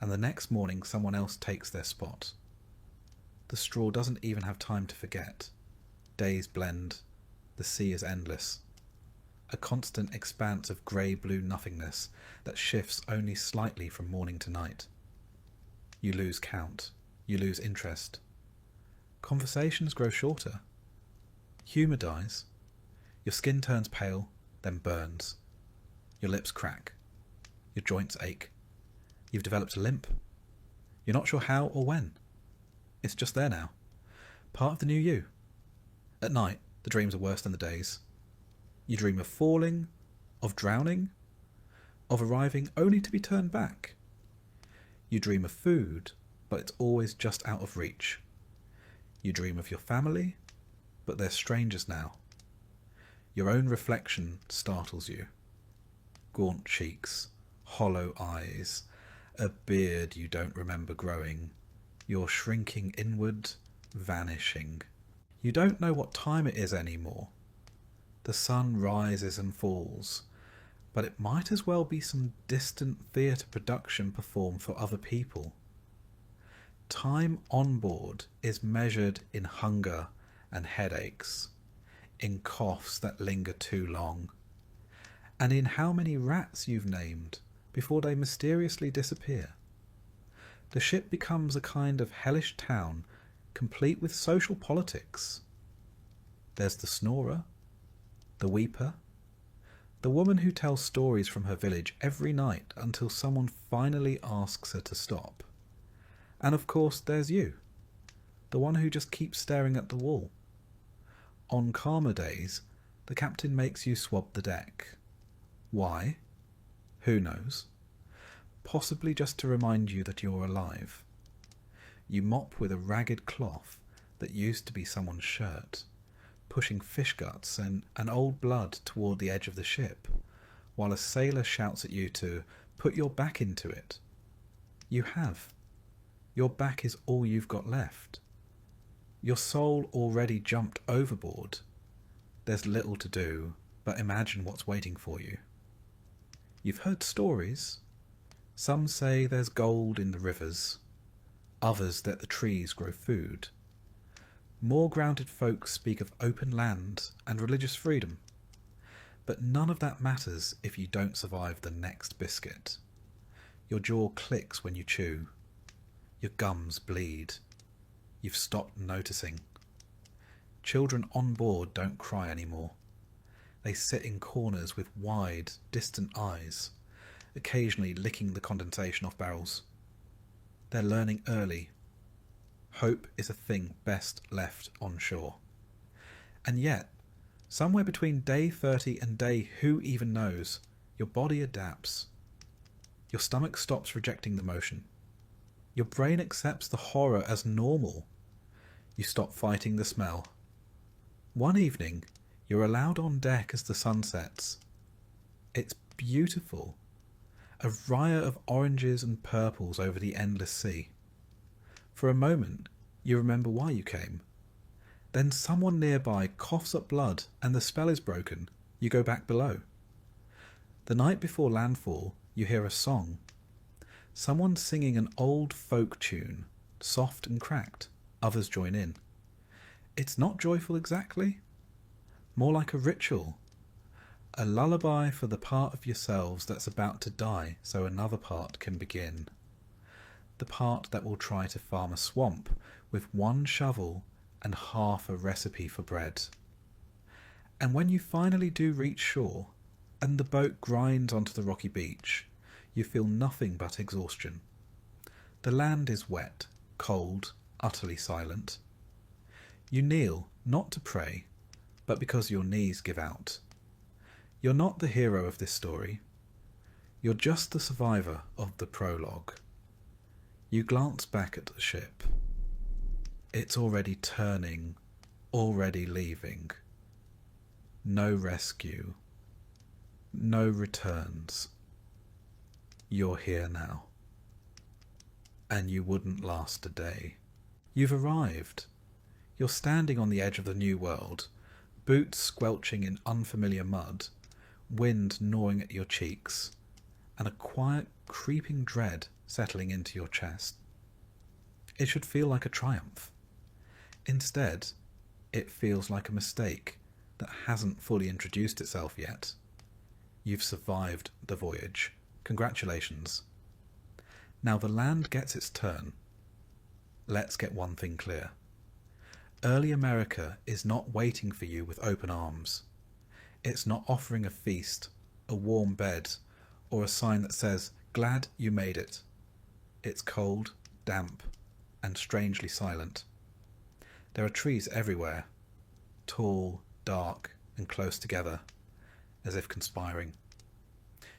and the next morning someone else takes their spot. The straw doesn't even have time to forget. Days blend. The sea is endless. A constant expanse of grey-blue nothingness that shifts only slightly from morning to night. You lose count. You lose interest. Conversations grow shorter. Humour dies. Your skin turns pale, then burns. Your lips crack. Your joints ache. You've developed a limp. You're not sure how or when. It's just there now. Part of the new you. At night, the dreams are worse than the days. You dream of falling, of drowning, of arriving only to be turned back. You dream of food, but it's always just out of reach. You dream of your family, but they're strangers now. Your own reflection startles you. Gaunt cheeks, hollow eyes, a beard you don't remember growing. You're shrinking inward, vanishing. You don't know what time it is anymore. The sun rises and falls, but it might as well be some distant theatre production performed for other people. Time on board is measured in hunger and headaches, in coughs that linger too long, and in how many rats you've named before they mysteriously disappear. The ship becomes a kind of hellish town, complete with social politics. There's the snorer, the weeper, the woman who tells stories from her village every night until someone finally asks her to stop. And of course there's you, the one who just keeps staring at the wall. On calmer days, the captain makes you swab the deck. Why? Who knows? Possibly just to remind you that you're alive. You mop with a ragged cloth that used to be someone's shirt, pushing fish guts and old blood toward the edge of the ship, while a sailor shouts at you to put your back into it. You have. Your back is all you've got left. Your soul already jumped overboard. There's little to do, but imagine what's waiting for you. You've heard stories. Some say there's gold in the rivers, others that the trees grow food. More grounded folk speak of open land and religious freedom. But none of that matters if you don't survive the next biscuit. Your jaw clicks when you chew. Your gums bleed. You've stopped noticing. Children on board don't cry anymore. They sit in corners with wide, distant eyes, occasionally licking the condensation off barrels. They're learning early. Hope is a thing best left on shore. And yet, somewhere between day 30 and day who even knows, your body adapts. Your stomach stops rejecting the motion. Your brain accepts the horror as normal. You stop fighting the smell. One evening, you're allowed on deck as the sun sets. It's beautiful. A riot of oranges and purples over the endless sea. For a moment, you remember why you came. Then someone nearby coughs up blood and the spell is broken. You go back below. The night before landfall, you hear a song. Someone singing an old folk tune, soft and cracked. Others join in. It's not joyful exactly. More like a ritual. A lullaby for the part of yourselves that's about to die so another part can begin. The part that will try to farm a swamp with one shovel and half a recipe for bread. And when you finally do reach shore, and the boat grinds onto the rocky beach, you feel nothing but exhaustion. The land is wet, cold, utterly silent. You kneel, not to pray, but because your knees give out. You're not the hero of this story. You're just the survivor of the prologue. You glance back at the ship. It's already turning, already leaving. No rescue. No returns. You're here now. And you wouldn't last a day. You've arrived. You're standing on the edge of the new world, boots squelching in unfamiliar mud, wind gnawing at your cheeks, and a quiet, creeping dread settling into your chest. It should feel like a triumph. Instead, it feels like a mistake that hasn't fully introduced itself yet. You've survived the voyage. Congratulations. Now the land gets its turn. Let's get one thing clear. Early America is not waiting for you with open arms. It's not offering a feast, a warm bed, or a sign that says, "Glad you made it." It's cold, damp, and strangely silent. There are trees everywhere, tall, dark, and close together, as if conspiring.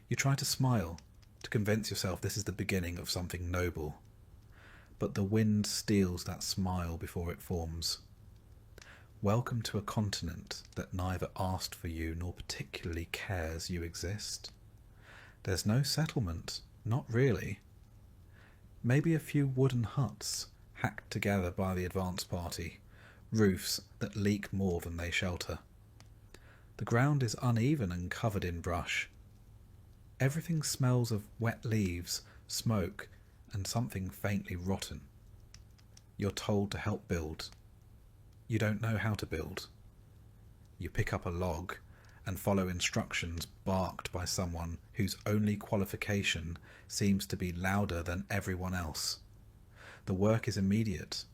You try to smile, to convince yourself this is the beginning of something noble, but the wind steals that smile before it forms. Welcome to a continent that neither asked for you nor particularly cares you exist. There's no settlement, not really. Maybe a few wooden huts hacked together by the advance party, roofs that leak more than they shelter. The ground is uneven and covered in brush. Everything smells of wet leaves, smoke, and something faintly rotten. You're told to help build. You don't know how to build. You pick up a log and follow instructions barked by someone whose only qualification seems to be louder than everyone else. The work is immediate.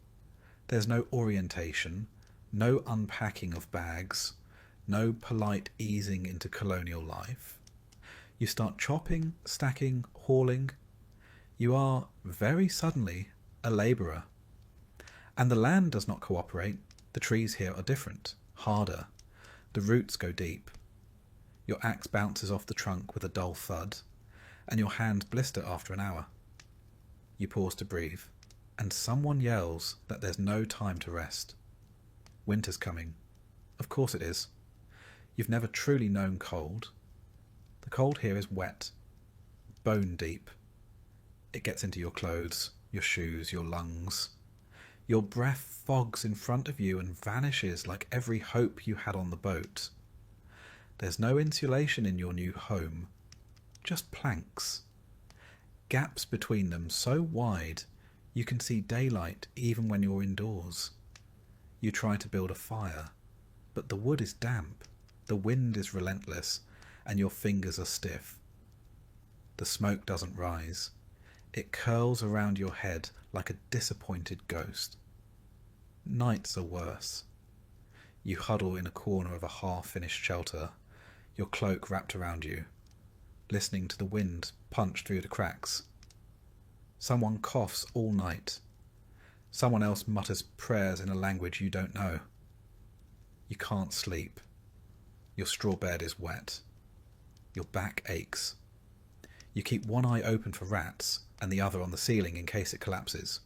There's no orientation, no unpacking of bags, no polite easing into colonial life. You start chopping, stacking, hauling. You are, very suddenly, a labourer. And the land does not cooperate. The trees here are different, harder. The roots go deep. Your axe bounces off the trunk with a dull thud, and your hands blister after an hour. You pause to breathe, and someone yells that there's no time to rest. Winter's coming. Of course it is. You've never truly known cold. The cold here is wet, bone deep. It gets into your clothes, your shoes, your lungs. Your breath fogs in front of you and vanishes like every hope you had on the boat. There's no insulation in your new home, just planks. Gaps between them so wide you can see daylight even when you're indoors. You try to build a fire, but the wood is damp, the wind is relentless, and your fingers are stiff. The smoke doesn't rise. It curls around your head like a disappointed ghost. Nights are worse. You huddle in a corner of a half-finished shelter, your cloak wrapped around you, listening to the wind punch through the cracks. Someone coughs all night. Someone else mutters prayers in a language you don't know. You can't sleep. Your straw bed is wet. Your back aches. You keep one eye open for rats and the other on the ceiling in case it collapses.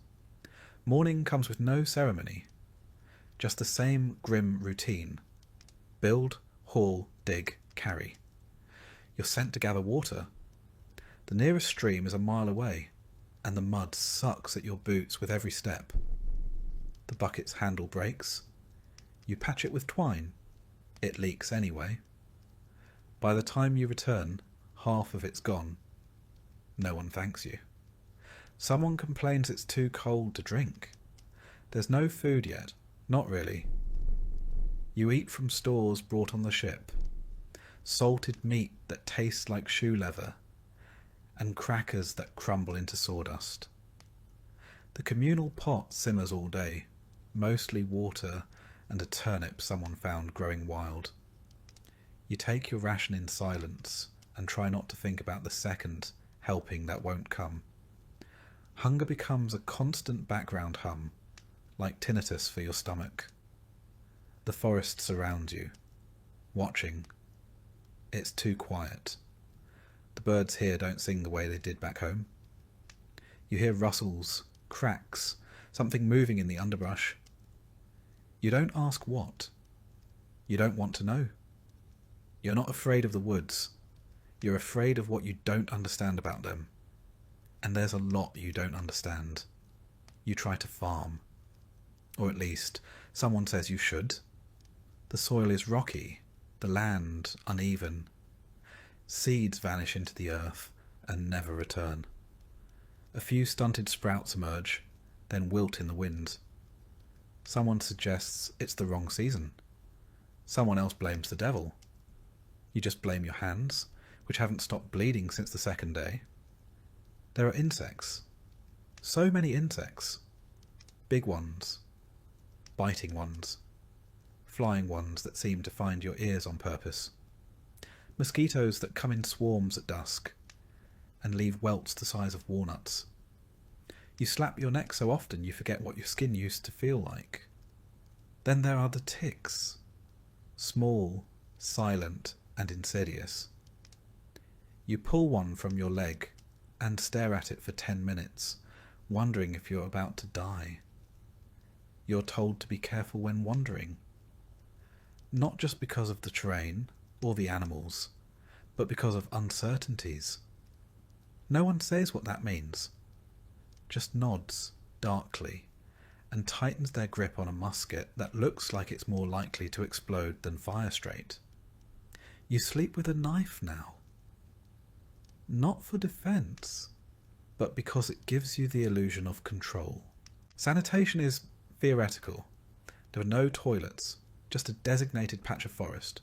Morning comes with no ceremony, just the same grim routine. Build, haul, dig, carry. You're sent to gather water. The nearest stream is a mile away, and the mud sucks at your boots with every step. The bucket's handle breaks. You patch it with twine. It leaks anyway. By the time you return, half of it's gone. No one thanks you. Someone complains it's too cold to drink. There's no food yet. Not really. You eat from stores brought on the ship. Salted meat that tastes like shoe leather, and crackers that crumble into sawdust. The communal pot simmers all day, mostly water and a turnip someone found growing wild. You take your ration in silence and try not to think about the second helping that won't come. Hunger becomes a constant background hum, like tinnitus for your stomach. The forest surrounds you, watching. It's too quiet. The birds here don't sing the way they did back home. You hear rustles, cracks, something moving in the underbrush. You don't ask what. You don't want to know. You're not afraid of the woods. You're afraid of what you don't understand about them. And there's a lot you don't understand. You try to farm. Or at least, someone says you should. The soil is rocky, the land uneven. Seeds vanish into the earth and never return. A few stunted sprouts emerge, then wilt in the wind. Someone suggests it's the wrong season. Someone else blames the devil. You just blame your hands, which haven't stopped bleeding since the second day. There are insects. So many insects. Big ones. Biting ones. Flying ones that seem to find your ears on purpose. Mosquitoes that come in swarms at dusk and leave welts the size of walnuts. You slap your neck so often you forget what your skin used to feel like. Then there are the ticks. Small, silent, and insidious. You pull one from your leg and stare at it for 10 minutes, wondering if you're about to die. You're told to be careful when wandering. Not just because of the terrain or the animals, but because of uncertainties. No one says what that means, just nods darkly and tightens their grip on a musket that looks like it's more likely to explode than fire straight. You sleep with a knife now. Not for defense, but because it gives you the illusion of control. Sanitation is theoretical. There are no toilets, just a designated patch of forest.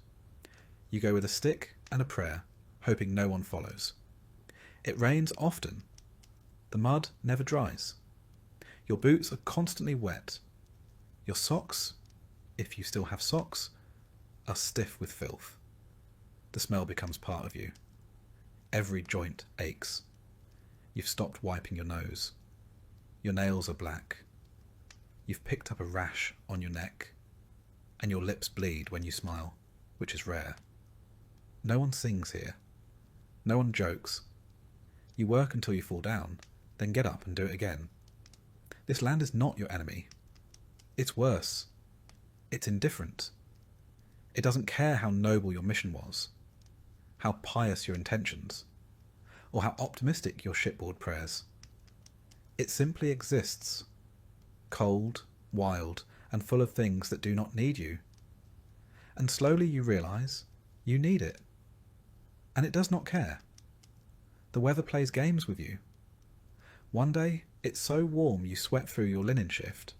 You go with a stick and a prayer, hoping no one follows. It rains often. The mud never dries. Your boots are constantly wet. Your socks, if you still have socks, are stiff with filth. The smell becomes part of you. Every joint aches. You've stopped wiping your nose. Your nails are black. You've picked up a rash on your neck, and your lips bleed when you smile, which is rare. No one sings here. No one jokes. You work until you fall down, then get up and do it again. This land is not your enemy. It's worse. It's indifferent. It doesn't care how noble your mission was, how pious your intentions, or how optimistic your shipboard prayers. It simply exists, cold, wild, and full of things that do not need you. And slowly you realise you need it. And it does not care. The weather plays games with you. One day it's so warm you sweat through your linen shift.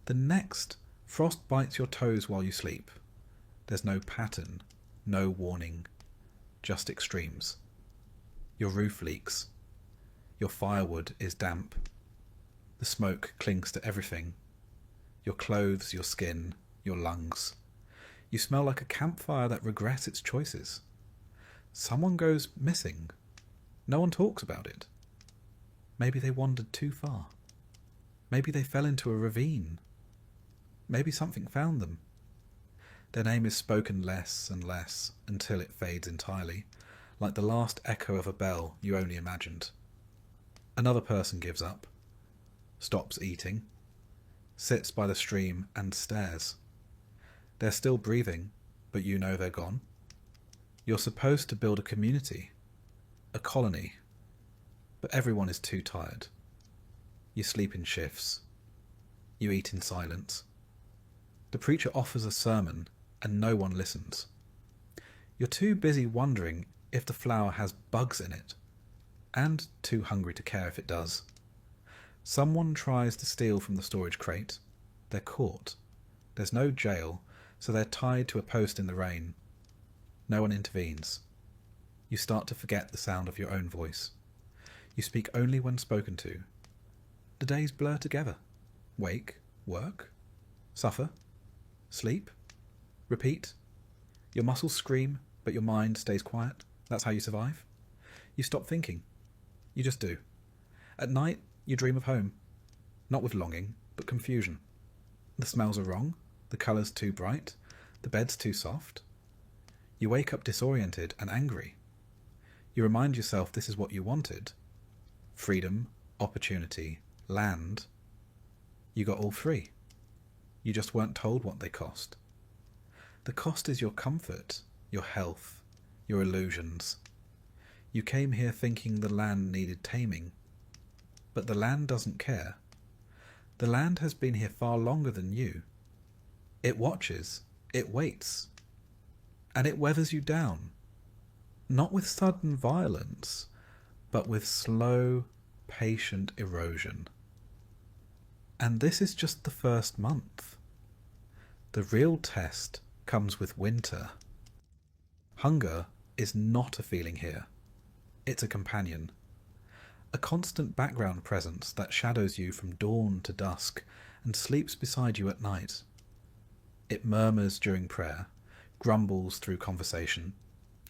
The next, frost bites your toes while you sleep. There's no pattern, no warning, just extremes. Your roof leaks. Your firewood is damp. The smoke clings to everything. Your clothes, your skin, your lungs. You smell like a campfire that regrets its choices. Someone goes missing. No one talks about it. Maybe they wandered too far. Maybe they fell into a ravine. Maybe something found them. Their name is spoken less and less until it fades entirely, like the last echo of a bell you only imagined. Another person gives up, stops eating, sits by the stream and stares. They're still breathing, but you know they're gone. You're supposed to build a community, a colony, but everyone is too tired. You sleep in shifts. You eat in silence. The preacher offers a sermon and no one listens. You're too busy wondering if the flour has bugs in it, and too hungry to care if it does. Someone tries to steal from the storage crate. They're caught. There's no jail, so they're tied to a post in the rain. No one intervenes. You start to forget the sound of your own voice. You speak only when spoken to. The days blur together. Wake, work, suffer, sleep, repeat. Your muscles scream, but your mind stays quiet. That's how you survive. You stop thinking. You just do. At night, you dream of home. Not with longing, but confusion. The smells are wrong, the colours too bright, the bed's too soft. You wake up disoriented and angry. You remind yourself this is what you wanted. Freedom, opportunity, land. You got all three. You just weren't told what they cost. The cost is your comfort, your health, your illusions. You came here thinking the land needed taming. But the land doesn't care. The land has been here far longer than you. It watches, it waits, and it weathers you down. Not with sudden violence, but with slow, patient erosion. And this is just the first month. The real test comes with winter. Hunger is not a feeling here. It's a companion. A constant background presence that shadows you from dawn to dusk and sleeps beside you at night. It murmurs during prayer, grumbles through conversation,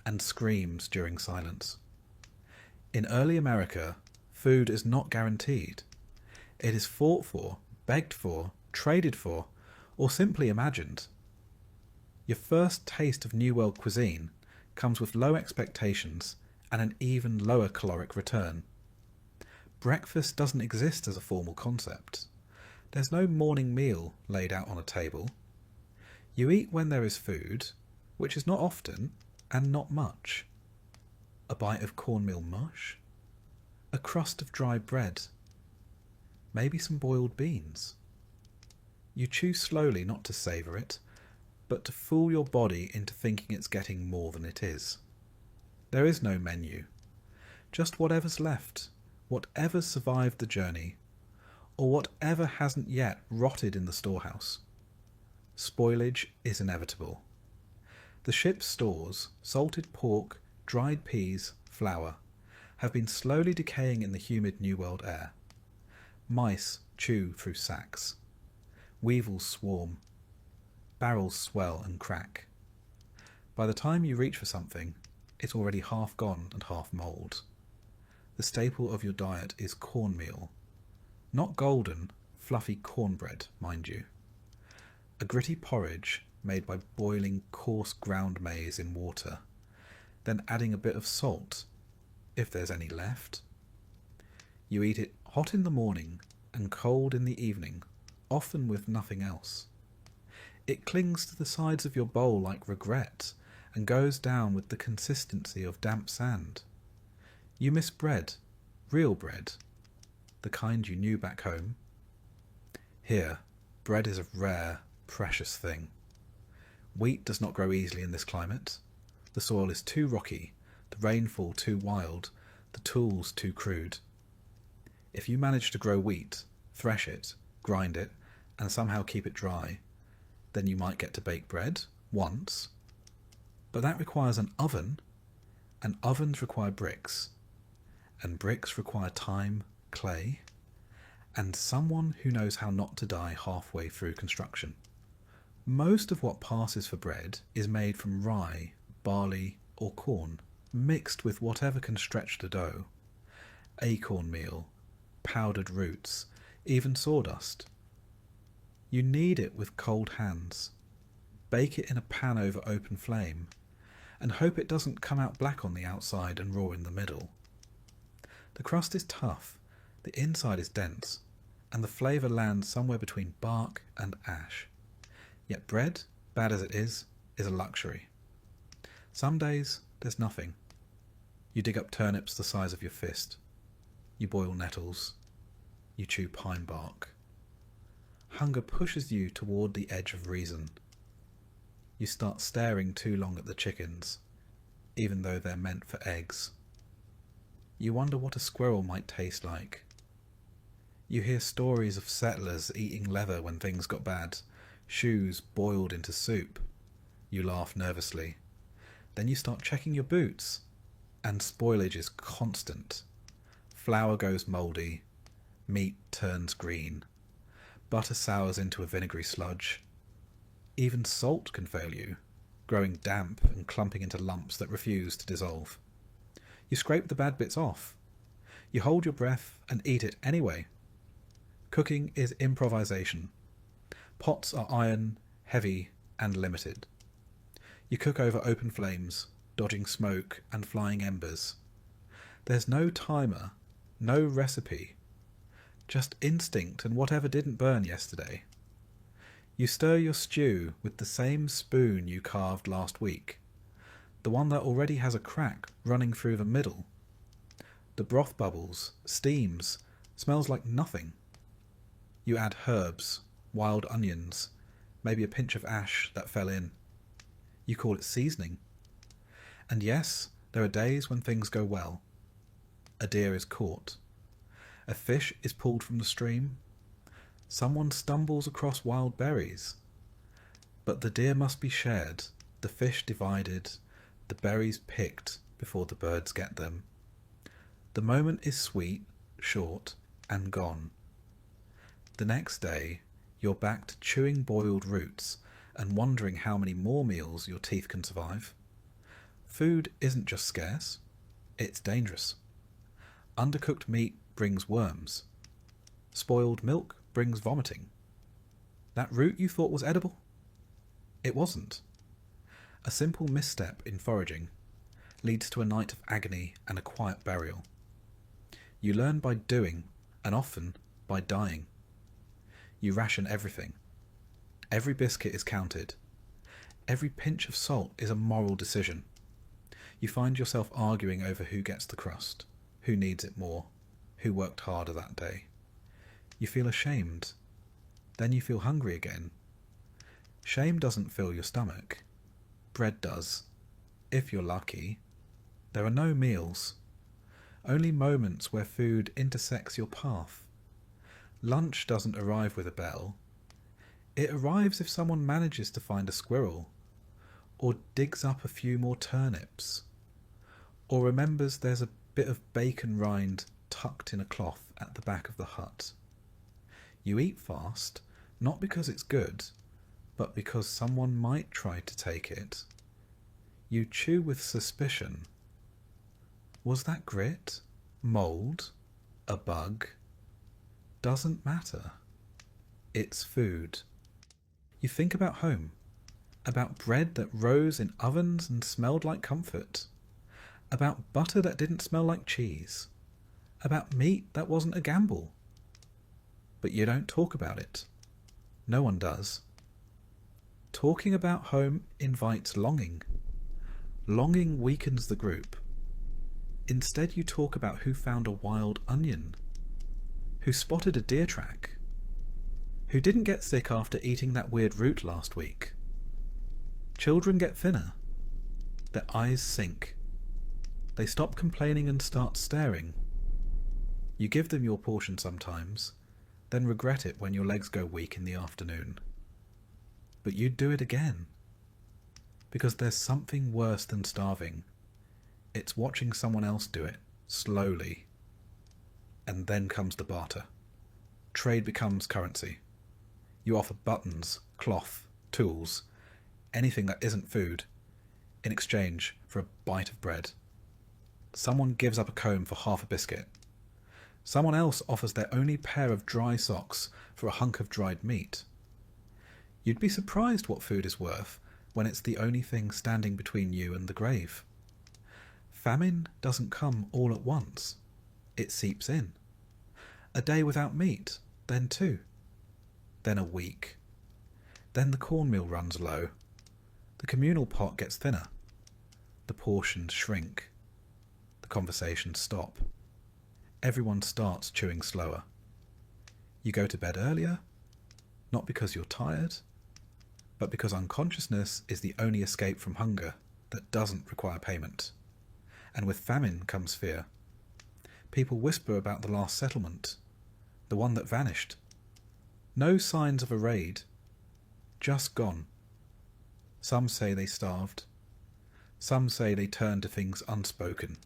and screams during silence. In early America, food is not guaranteed. It is fought for, begged for, traded for, or simply imagined. Your first taste of New World cuisine comes with low expectations and an even lower caloric return. Breakfast doesn't exist as a formal concept. There's no morning meal laid out on a table. You eat when there is food, which is not often and not much. A bite of cornmeal mush, a crust of dry bread, maybe some boiled beans. You chew slowly not to savour it, but to fool your body into thinking it's getting more than it is. There is no menu, just whatever's left, whatever's survived the journey, or whatever hasn't yet rotted in the storehouse. Spoilage is inevitable. The ship's stores, salted pork, dried peas, flour, have been slowly decaying in the humid New World air. Mice chew through sacks. Weevils swarm. Barrels swell and crack. By the time you reach for something, it's already half gone and half mould. The staple of your diet is cornmeal. Not golden, fluffy cornbread, mind you. A gritty porridge made by boiling coarse ground maize in water, then adding a bit of salt, if there's any left. You eat it hot in the morning and cold in the evening, often with nothing else. It clings to the sides of your bowl like regret and goes down with the consistency of damp sand. You miss bread, real bread, the kind you knew back home. Here, bread is a rare, precious thing. Wheat does not grow easily in this climate. The soil is too rocky, the rainfall too wild, the tools too crude. If you manage to grow wheat, thresh it, grind it, and somehow keep it dry, then you might get to bake bread once. But that requires an oven, and ovens require bricks, and bricks require time, clay, and someone who knows how not to die halfway through construction. Most of what passes for bread is made from rye, barley, or corn, mixed with whatever can stretch the dough. Acorn meal, powdered roots, even sawdust. You knead it with cold hands. Bake it in a pan over open flame, and hope it doesn't come out black on the outside and raw in the middle. The crust is tough, the inside is dense, and the flavour lands somewhere between bark and ash. Yet bread, bad as it is a luxury. Some days there's nothing. You dig up turnips the size of your fist. You boil nettles. You chew pine bark. Hunger pushes you toward the edge of reason. You start staring too long at the chickens, even though they're meant for eggs. You wonder what a squirrel might taste like. You hear stories of settlers eating leather when things got bad, shoes boiled into soup. You laugh nervously. Then you start checking your boots, and spoilage is constant. Flour goes mouldy, meat turns green, butter sours into a vinegary sludge. Even salt can fail you, growing damp and clumping into lumps that refuse to dissolve. You scrape the bad bits off. You hold your breath and eat it anyway. Cooking is improvisation. Pots are iron, heavy, and limited. You cook over open flames, dodging smoke and flying embers. There's no timer, no recipe, just instinct and whatever didn't burn yesterday. You stir your stew with the same spoon you carved last week, the one that already has a crack running through the middle. The broth bubbles, steams, smells like nothing. You add herbs, wild onions, maybe a pinch of ash that fell in. You call it seasoning. And yes, there are days when things go well. A deer is caught. A fish is pulled from the stream. Someone stumbles across wild berries. But the deer must be shared, the fish divided, the berries picked before the birds get them. The moment is sweet, short, and gone. The next day, you're back to chewing boiled roots and wondering how many more meals your teeth can survive. Food isn't just scarce, it's dangerous. Undercooked meat brings worms. Spoiled milk brings vomiting. That root you thought was edible? It wasn't. A simple misstep in foraging leads to a night of agony and a quiet burial. You learn by doing, and often by dying. You ration everything. Every biscuit is counted. Every pinch of salt is a moral decision. You find yourself arguing over who gets the crust, who needs it more, who worked harder that day. You feel ashamed. Then you feel hungry again. Shame doesn't fill your stomach. Bread does. If you're lucky. There are no meals. Only moments where food intersects your path. Lunch doesn't arrive with a bell. It arrives if someone manages to find a squirrel, or digs up a few more turnips, or remembers there's a bit of bacon rind tucked in a cloth at the back of the hut. You eat fast, not because it's good, but because someone might try to take it. You chew with suspicion. Was that grit? Mould? A bug? Doesn't matter. It's food. You think about home, about bread that rose in ovens and smelled like comfort, about butter that didn't smell like cheese, about meat that wasn't a gamble. But you don't talk about it. No one does. Talking about home invites longing. Longing weakens the group. Instead, you talk about who found a wild onion, who spotted a deer track, who didn't get sick after eating that weird root last week. Children get thinner. Their eyes sink. They stop complaining and start staring. You give them your portion sometimes, then regret it when your legs go weak in the afternoon. But you'd do it again. Because there's something worse than starving. It's watching someone else do it, slowly. And then comes the barter. Trade becomes currency. You offer buttons, cloth, tools, anything that isn't food, in exchange for a bite of bread. Someone gives up a comb for half a biscuit. Someone else offers their only pair of dry socks for a hunk of dried meat. You'd be surprised what food is worth when it's the only thing standing between you and the grave. Famine doesn't come all at once. It seeps in. A day without meat, then 2. Then a week. Then the cornmeal runs low. The communal pot gets thinner. The portions shrink. The conversations stop. Everyone starts chewing slower. You go to bed earlier, not because you're tired, but because unconsciousness is the only escape from hunger that doesn't require payment. And with famine comes fear. People whisper about the last settlement, the one that vanished. No signs of a raid, just gone. Some say they starved. Some say they turned to things unspoken.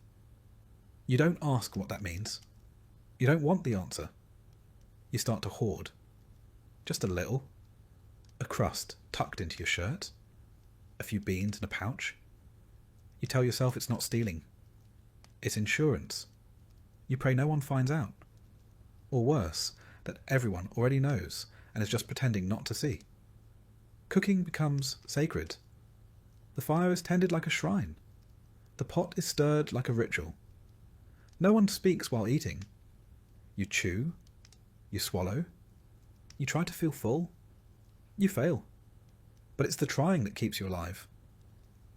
You don't ask what that means. You don't want the answer. You start to hoard. Just a little. A crust tucked into your shirt. A few beans in a pouch. You tell yourself it's not stealing. It's insurance. You pray no one finds out. Or worse, that everyone already knows and is just pretending not to see. Cooking becomes sacred. The fire is tended like a shrine. The pot is stirred like a ritual. No one speaks while eating. You chew. You swallow. You try to feel full. You fail. But it's the trying that keeps you alive.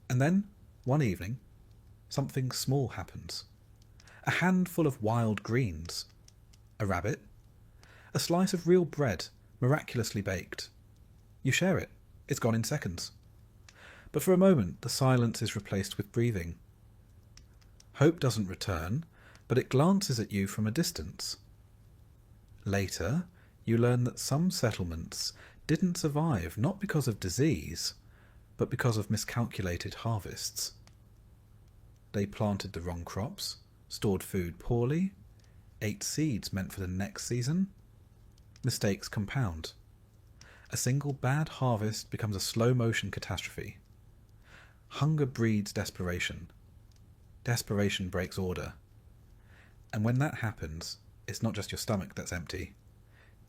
And then, one evening, something small happens. A handful of wild greens. A rabbit. A slice of real bread, miraculously baked. You share it. It's gone in seconds. But for a moment, the silence is replaced with breathing. Hope doesn't return, but it glances at you from a distance. Later, you learn that some settlements didn't survive not because of disease, but because of miscalculated harvests. They planted the wrong crops, stored food poorly, ate seeds meant for the next season. Mistakes compound. A single bad harvest becomes a slow-motion catastrophe. Hunger breeds desperation. Desperation breaks order. And when that happens, it's not just your stomach that's empty.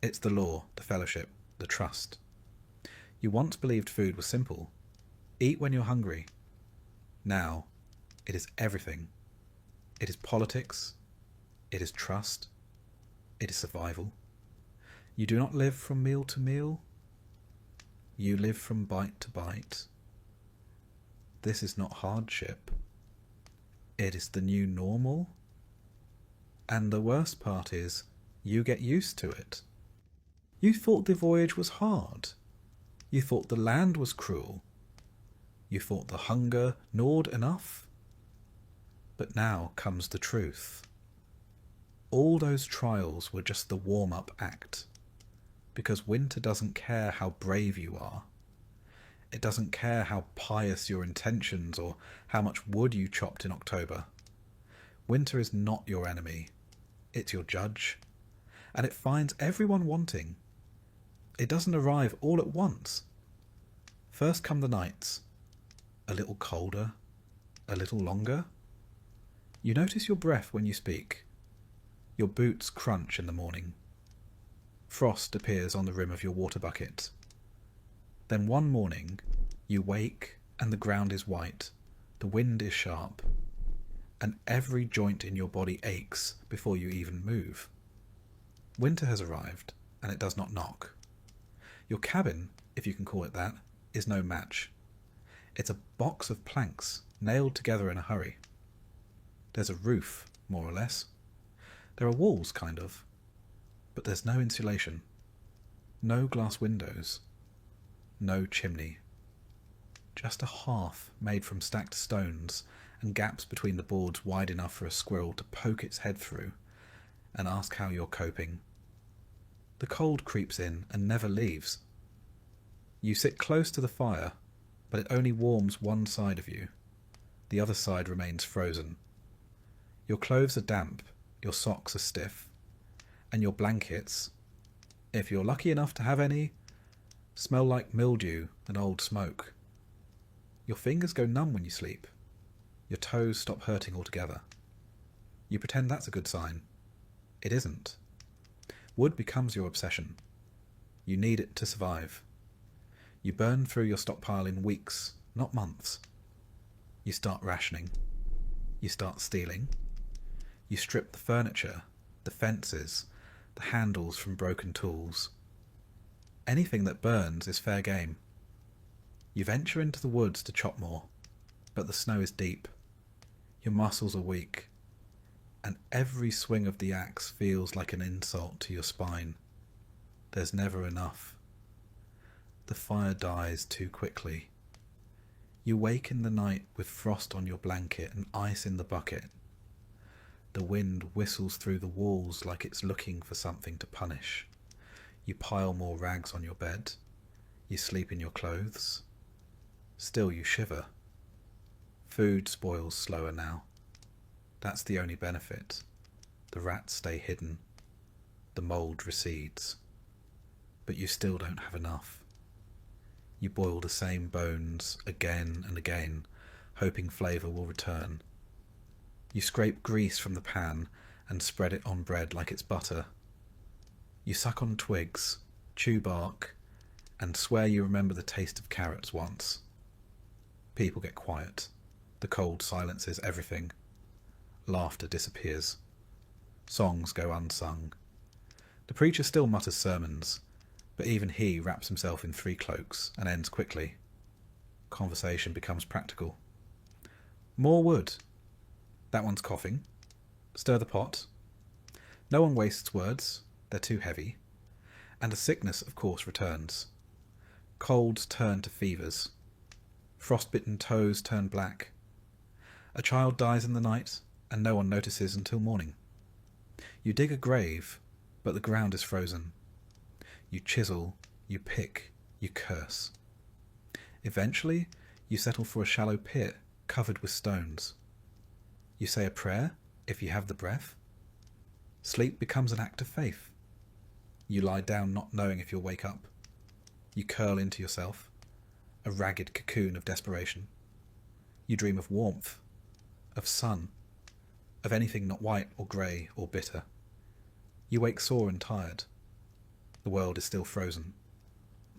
It's the law, the fellowship, the trust. You once believed food was simple. Eat when you're hungry. Now, it is everything. It is politics. It is trust. It is survival. You do not live from meal to meal. You live from bite to bite. This is not hardship. It is the new normal. And the worst part is, you get used to it. You thought the voyage was hard. You thought the land was cruel. You thought the hunger gnawed enough. But now comes the truth. All those trials were just the warm-up act. Because winter doesn't care how brave you are. It doesn't care how pious your intentions or how much wood you chopped in October. Winter is not your enemy. It's your judge. And it finds everyone wanting. It doesn't arrive all at once. First come the nights. A little colder. A little longer. You notice your breath when you speak. Your boots crunch in the morning. Frost appears on the rim of your water bucket. Then one morning, you wake and the ground is white, the wind is sharp, and every joint in your body aches before you even move. Winter has arrived, and it does not knock. Your cabin, if you can call it that, is no match. It's a box of planks nailed together in a hurry. There's a roof, more or less. There are walls, kind of, but there's no insulation, no glass windows, no chimney. Just a hearth made from stacked stones and gaps between the boards wide enough for a squirrel to poke its head through and ask how you're coping. The cold creeps in and never leaves. You sit close to the fire, but it only warms one side of you. The other side remains frozen. Your clothes are damp, your socks are stiff, and your blankets, if you're lucky enough to have any, smell like mildew and old smoke. Your fingers go numb when you sleep. Your toes stop hurting altogether. You pretend that's a good sign. It isn't. Wood becomes your obsession. You need it to survive. You burn through your stockpile in weeks, not months. You start rationing. You start stealing. You strip the furniture, the fences, the handles from broken tools. Anything that burns is fair game. You venture into the woods to chop more, but the snow is deep. Your muscles are weak, and every swing of the axe feels like an insult to your spine. There's never enough. The fire dies too quickly. You wake in the night with frost on your blanket and ice in the bucket. The wind whistles through the walls like it's looking for something to punish. You pile more rags on your bed. You sleep in your clothes. Still you shiver. Food spoils slower now. That's the only benefit. The rats stay hidden. The mould recedes. But you still don't have enough. You boil the same bones again and again, hoping flavour will return. You scrape grease from the pan and spread it on bread like it's butter. You suck on twigs, chew bark, and swear you remember the taste of carrots once. People get quiet. The cold silences everything. Laughter disappears. Songs go unsung. The preacher still mutters sermons, but even he wraps himself in 3 cloaks and ends quickly. Conversation becomes practical. More wood. That one's coughing. Stir the pot. No one wastes words. They're too heavy. And the sickness, of course, returns. Colds turn to fevers. Frostbitten toes turn black. A child dies in the night, and no one notices until morning. You dig a grave, but the ground is frozen. You chisel, you pick, you curse. Eventually, you settle for a shallow pit covered with stones. You say a prayer, if you have the breath. Sleep becomes an act of faith. You lie down not knowing if you'll wake up. You curl into yourself, a ragged cocoon of desperation. You dream of warmth, of sun, of anything not white or grey or bitter. You wake sore and tired. The world is still frozen.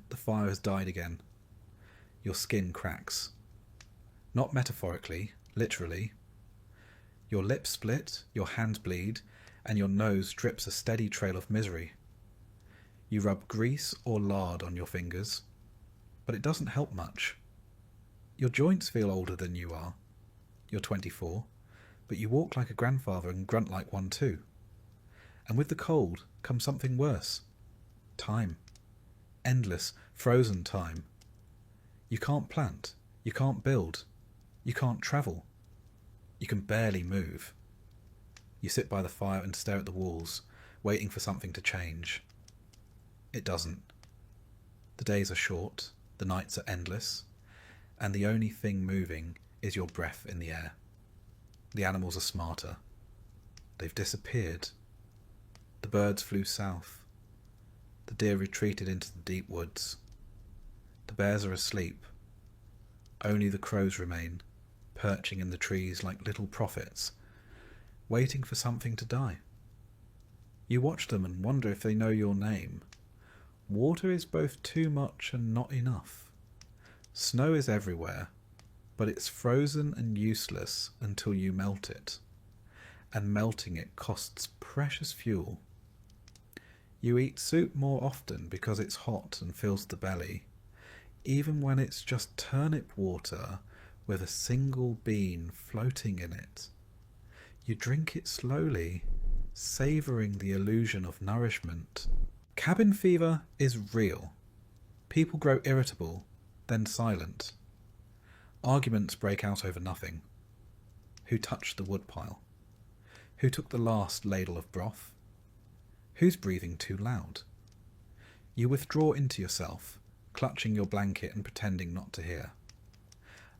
The fire has died again. Your skin cracks. Not metaphorically, literally. Your lips split, your hands bleed, and your nose drips a steady trail of misery. You rub grease or lard on your fingers, but it doesn't help much. Your joints feel older than you are. You're 24, but you walk like a grandfather and grunt like one too. And with the cold comes something worse. Time. Endless, frozen time. You can't plant. You can't build. You can't travel. You can barely move. You sit by the fire and stare at the walls, waiting for something to change. It doesn't. The days are short. The nights are endless. and the only thing moving is your breath in the air. The animals are smarter. They've disappeared. The birds flew south. The deer retreated into the deep woods. The bears are asleep. Only the crows remain, perching in the trees like little prophets, waiting for something to die. You watch them and wonder if they know your name. Water is both too much and not enough. Snow is everywhere, but it's frozen and useless until you melt it, and melting it costs precious fuel. You eat soup more often because it's hot and fills the belly, even when it's just turnip water with a single bean floating in it. You drink it slowly, savouring the illusion of nourishment. Cabin fever is real. People grow irritable, then silent. Arguments break out over nothing. Who touched the woodpile? Who took the last ladle of broth? Who's breathing too loud? You withdraw into yourself, clutching your blanket and pretending not to hear.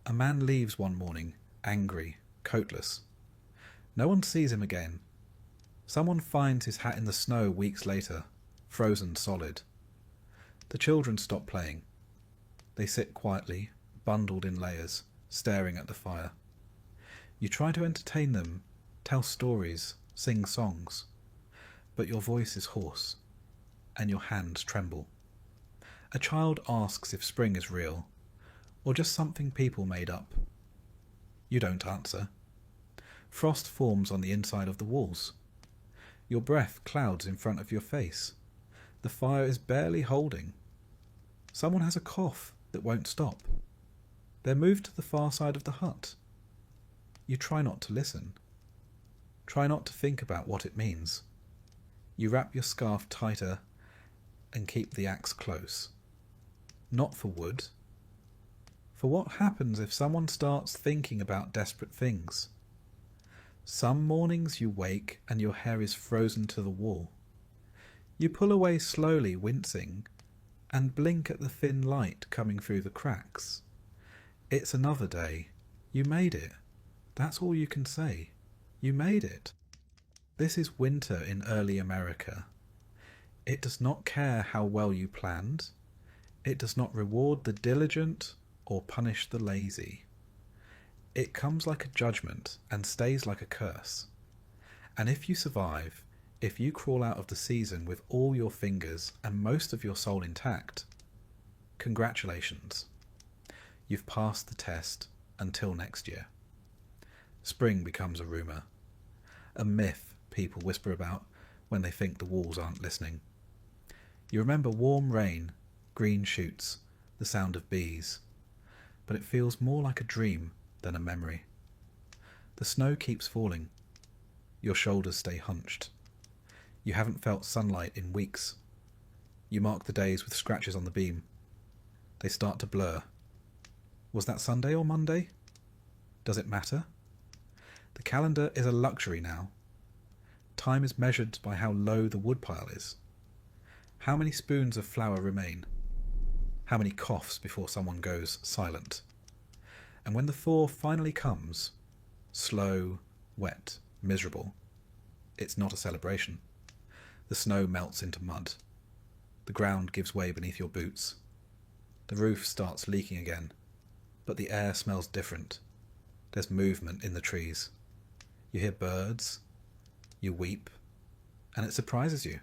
A man leaves one morning, angry, coatless. No one sees him again. Someone finds his hat in the snow weeks later, frozen solid. The children stop playing. They sit quietly, bundled in layers, staring at the fire. You try to entertain them, tell stories, sing songs, but your voice is hoarse, and your hands tremble. A child asks if spring is real, or just something people made up. You don't answer. Frost forms on the inside of the walls. Your breath clouds in front of your face. The fire is barely holding. Someone has a cough that won't stop. They're moved to the far side of the hut. You try not to listen. Try not to think about what it means. You wrap your scarf tighter and keep the axe close. Not for wood. For what happens if someone starts thinking about desperate things? Some mornings you wake and your hair is frozen to the wall. You pull away slowly, wincing, and blink at the thin light coming through the cracks. It's another day. You made it. That's all you can say. You made it. This is winter in early America. It does not care how well you planned. It does not reward the diligent or punish the lazy. It comes like a judgment and stays like a curse. And if you survive, if you crawl out of the season with all your fingers and most of your soul intact, congratulations. You've passed the test until next year. Spring becomes a rumour, a myth people whisper about when they think the walls aren't listening. You remember warm rain, green shoots, the sound of bees, but it feels more like a dream than a memory. The snow keeps falling. Your shoulders stay hunched. You haven't felt sunlight in weeks. You mark the days with scratches on the beam. They start to blur. Was that Sunday or Monday? Does it matter? The calendar is a luxury now. Time is measured by how low the woodpile is. How many spoons of flour remain? How many coughs before someone goes silent? And when the thaw finally comes, slow, wet, miserable, it's not a celebration. The snow melts into mud. The ground gives way beneath your boots. The roof starts leaking again, but the air smells different. There's movement in the trees. You hear birds. You weep, and it surprises you.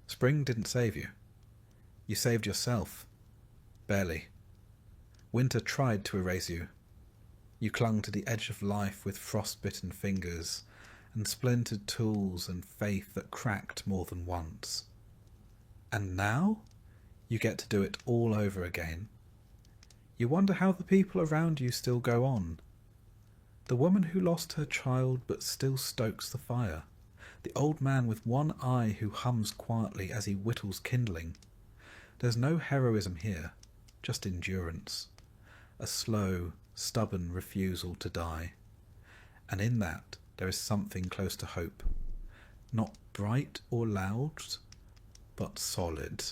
Spring didn't save you. You saved yourself. Barely. Winter tried to erase you. You clung to the edge of life with frostbitten fingers and splintered tools and faith that cracked more than once. And now you get to do it all over again. You wonder how the people around you still go on. The woman who lost her child but still stokes the fire. The old man with one eye who hums quietly as he whittles kindling. There's no heroism here, just endurance. A slow, stubborn refusal to die. And in that there is something close to hope. Not bright or loud, but solid.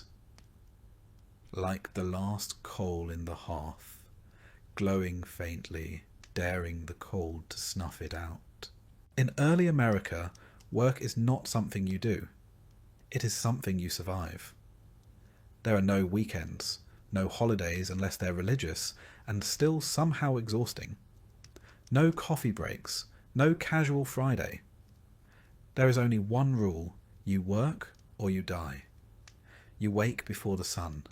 Like the last coal in the hearth, glowing faintly, daring the cold to snuff it out. In early America, work is not something you do. It is something you survive. There are no weekends, no holidays unless they're religious, and still somehow exhausting. No coffee breaks, no casual Friday. There is only one rule: you work or you die. You wake before the sun,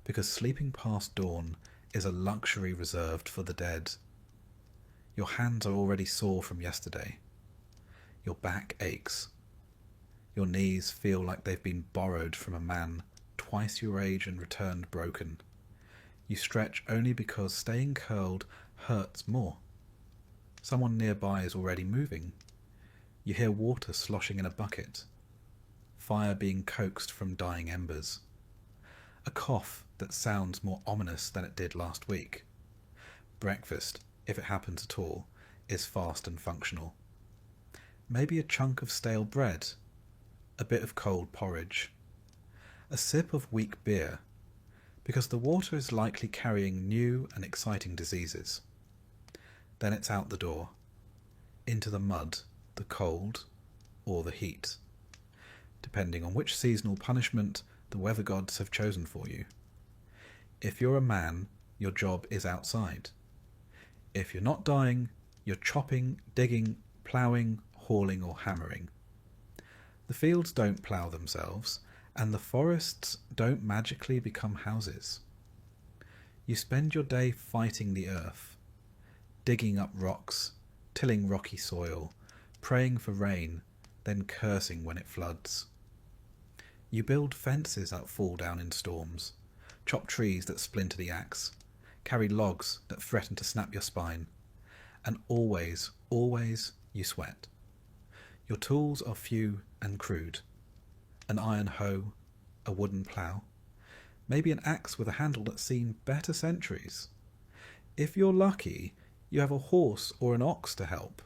because sleeping past dawn is a luxury reserved for the dead. Your hands are already sore from yesterday. Your back aches. Your knees feel like they've been borrowed from a man twice your age and returned broken. You stretch only because staying curled hurts more. Someone nearby is already moving. You hear water sloshing in a bucket. Fire being coaxed from dying embers. A cough that sounds more ominous than it did last week. Breakfast, if it happens at all, is fast and functional. Maybe a chunk of stale bread, a bit of cold porridge, a sip of weak beer, because the water is likely carrying new and exciting diseases. Then it's out the door, into the mud, the cold, or the heat, depending on which seasonal punishment the weather gods have chosen for you. If you're a man, your job is outside. If you're not dying, you're chopping, digging, ploughing, hauling, or hammering. The fields don't plough themselves, and the forests don't magically become houses. You spend your day fighting the earth, digging up rocks, tilling rocky soil, praying for rain, then cursing when it floods. You build fences that fall down in storms, chop trees that splinter the axe, carry logs that threaten to snap your spine, and always, always you sweat. Your tools are few and crude. An iron hoe, a wooden plough, maybe an axe with a handle that's seen better centuries. If you're lucky, you have a horse or an ox to help.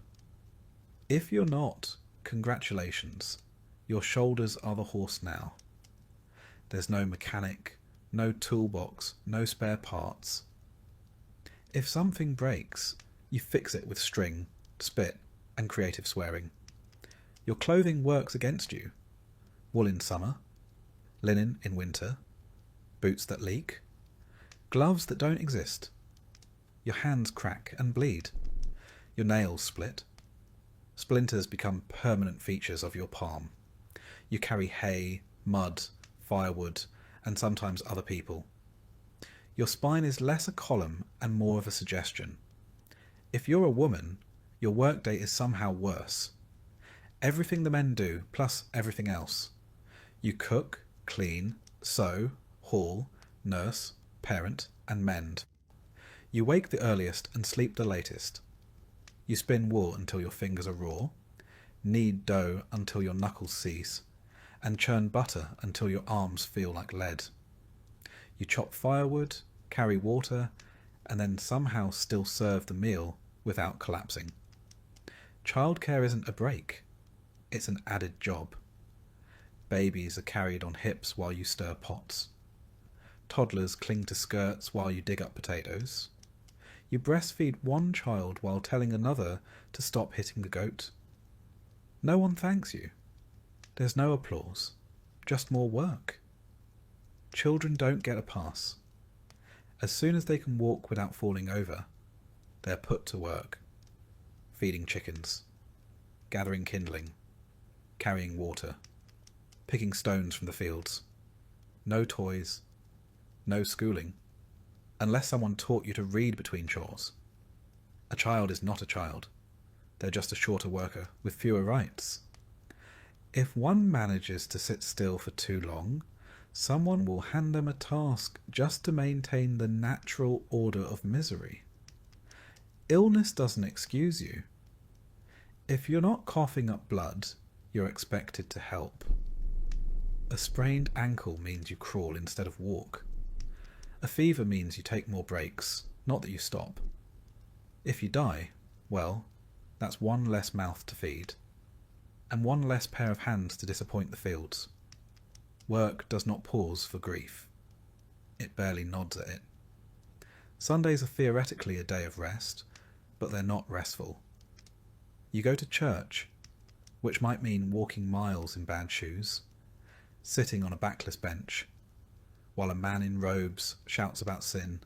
If you're not, congratulations, your shoulders are the horse now. There's no mechanic, no toolbox, no spare parts. If something breaks, you fix it with string, spit, and creative swearing. Your clothing works against you. Wool in summer, linen in winter, boots that leak, gloves that don't exist. Your hands crack and bleed. Your nails split. Splinters become permanent features of your palm. You carry hay, mud, firewood, and sometimes other people. Your spine is less a column and more of a suggestion. If you're a woman, your workday is somehow worse. Everything the men do, plus everything else. You cook, clean, sew, haul, nurse, parent, and mend. You wake the earliest and sleep the latest. You spin wool until your fingers are raw, knead dough until your knuckles cease, and churn butter until your arms feel like lead. You chop firewood, carry water, and then somehow still serve the meal without collapsing. Childcare isn't a break, it's an added job. Babies are carried on hips while you stir pots. Toddlers cling to skirts while you dig up potatoes. You breastfeed one child while telling another to stop hitting the goat. No one thanks you. There's no applause, just more work. Children don't get a pass. As soon as they can walk without falling over, they're put to work. Feeding chickens, gathering kindling, carrying water, picking stones from the fields. No toys, no schooling, unless someone taught you to read between chores. A child is not a child. They're just a shorter worker with fewer rights. If one manages to sit still for too long, someone will hand them a task just to maintain the natural order of misery. Illness doesn't excuse you. If you're not coughing up blood, you're expected to help. A sprained ankle means you crawl instead of walk. A fever means you take more breaks, not that you stop. If you die, well, that's one less mouth to feed, and one less pair of hands to disappoint the fields. Work does not pause for grief. It barely nods at it. Sundays are theoretically a day of rest, but they're not restful. You go to church, which might mean walking miles in bad shoes, sitting on a backless bench, while a man in robes shouts about sin,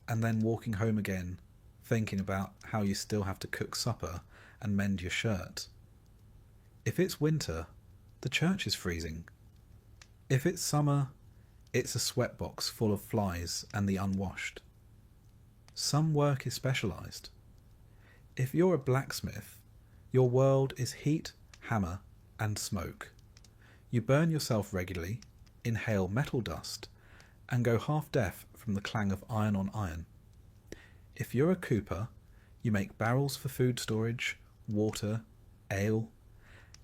and then walking home again, thinking about how you still have to cook supper and mend your shirt. If it's winter, the church is freezing. If it's summer, it's a sweatbox full of flies and the unwashed. Some work is specialised. If you're a blacksmith, your world is heat, hammer, and smoke. You burn yourself regularly, inhale metal dust, and go half deaf from the clang of iron on iron. If you're a cooper, you make barrels for food storage, water, ale,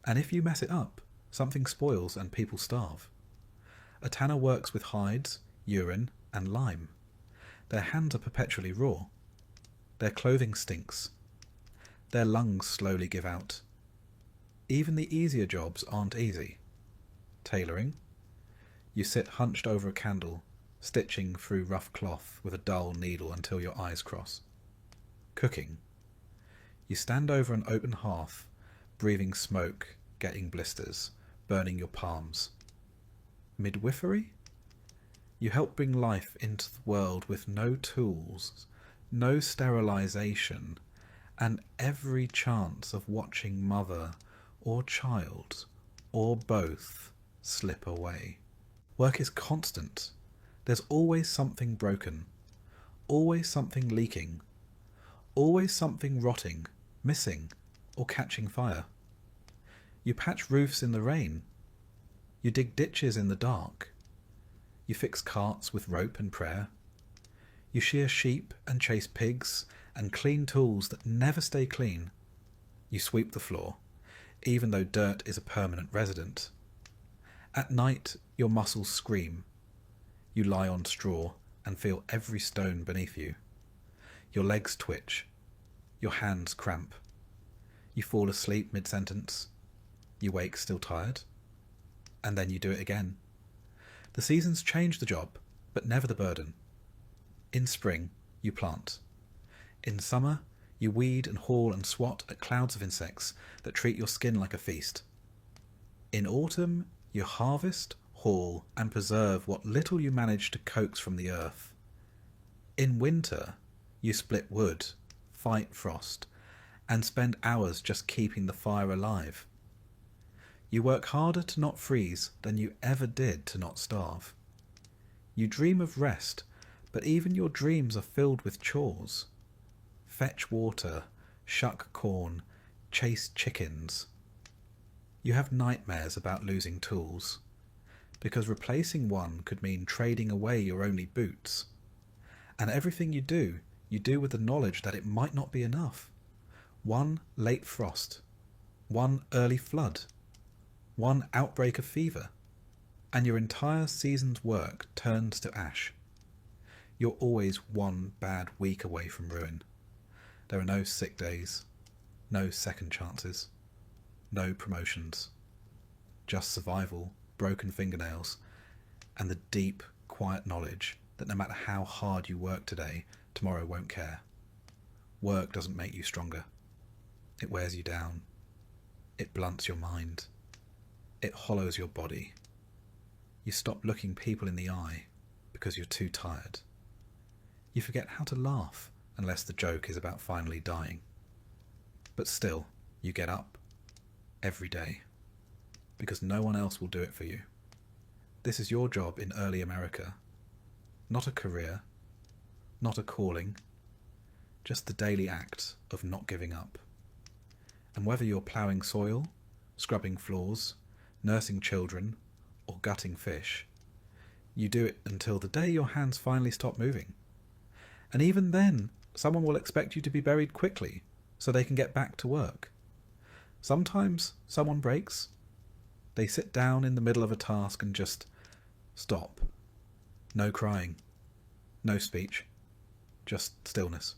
and if you mess it up, something spoils and people starve. A tanner works with hides, urine, and lime. Their hands are perpetually raw. Their clothing stinks. Their lungs slowly give out. Even the easier jobs aren't easy. Tailoring. You sit hunched over a candle, stitching through rough cloth with a dull needle until your eyes cross. Cooking. You stand over an open hearth, breathing smoke, getting blisters, burning your palms. Midwifery? You help bring life into the world with no tools, no sterilisation, and every chance of watching mother or child, or both, slip away. Work is constant. There's always something broken, always something leaking, always something rotting, missing, or catching fire. You patch roofs in the rain. You dig ditches in the dark. You fix carts with rope and prayer. You shear sheep and chase pigs and clean tools that never stay clean. You sweep the floor, even though dirt is a permanent resident. At night, your muscles scream. You lie on straw and feel every stone beneath you. Your legs twitch. Your hands cramp. You fall asleep mid-sentence. You wake still tired. And then you do it again. The seasons change the job, but never the burden. In spring, you plant. In summer, you weed and haul and swat at clouds of insects that treat your skin like a feast. In autumn, you harvest, haul, and preserve what little you manage to coax from the earth. In winter, you split wood, fight frost, and spend hours just keeping the fire alive. You work harder to not freeze than you ever did to not starve. You dream of rest, but even your dreams are filled with chores. Fetch water, shuck corn, chase chickens. You have nightmares about losing tools, because replacing one could mean trading away your only boots. And everything you do with the knowledge that it might not be enough. One late frost, one early flood, one outbreak of fever, and your entire season's work turns to ash. You're always one bad week away from ruin. There are no sick days, no second chances, no promotions, just survival, broken fingernails, and the deep, quiet knowledge that no matter how hard you work today, tomorrow won't care. Work doesn't make you stronger. It wears you down. It blunts your mind. It hollows your body. You stop looking people in the eye because you're too tired. You forget how to laugh unless the joke is about finally dying. But still, you get up every day because no one else will do it for you. This is your job in early America. Not a career, not a calling, just the daily act of not giving up. And whether you're ploughing soil, scrubbing floors, nursing children, or gutting fish, you do it until the day your hands finally stop moving. And even then, someone will expect you to be buried quickly so they can get back to work. Sometimes someone breaks. They sit down in the middle of a task and just stop. No crying, no speech, just stillness.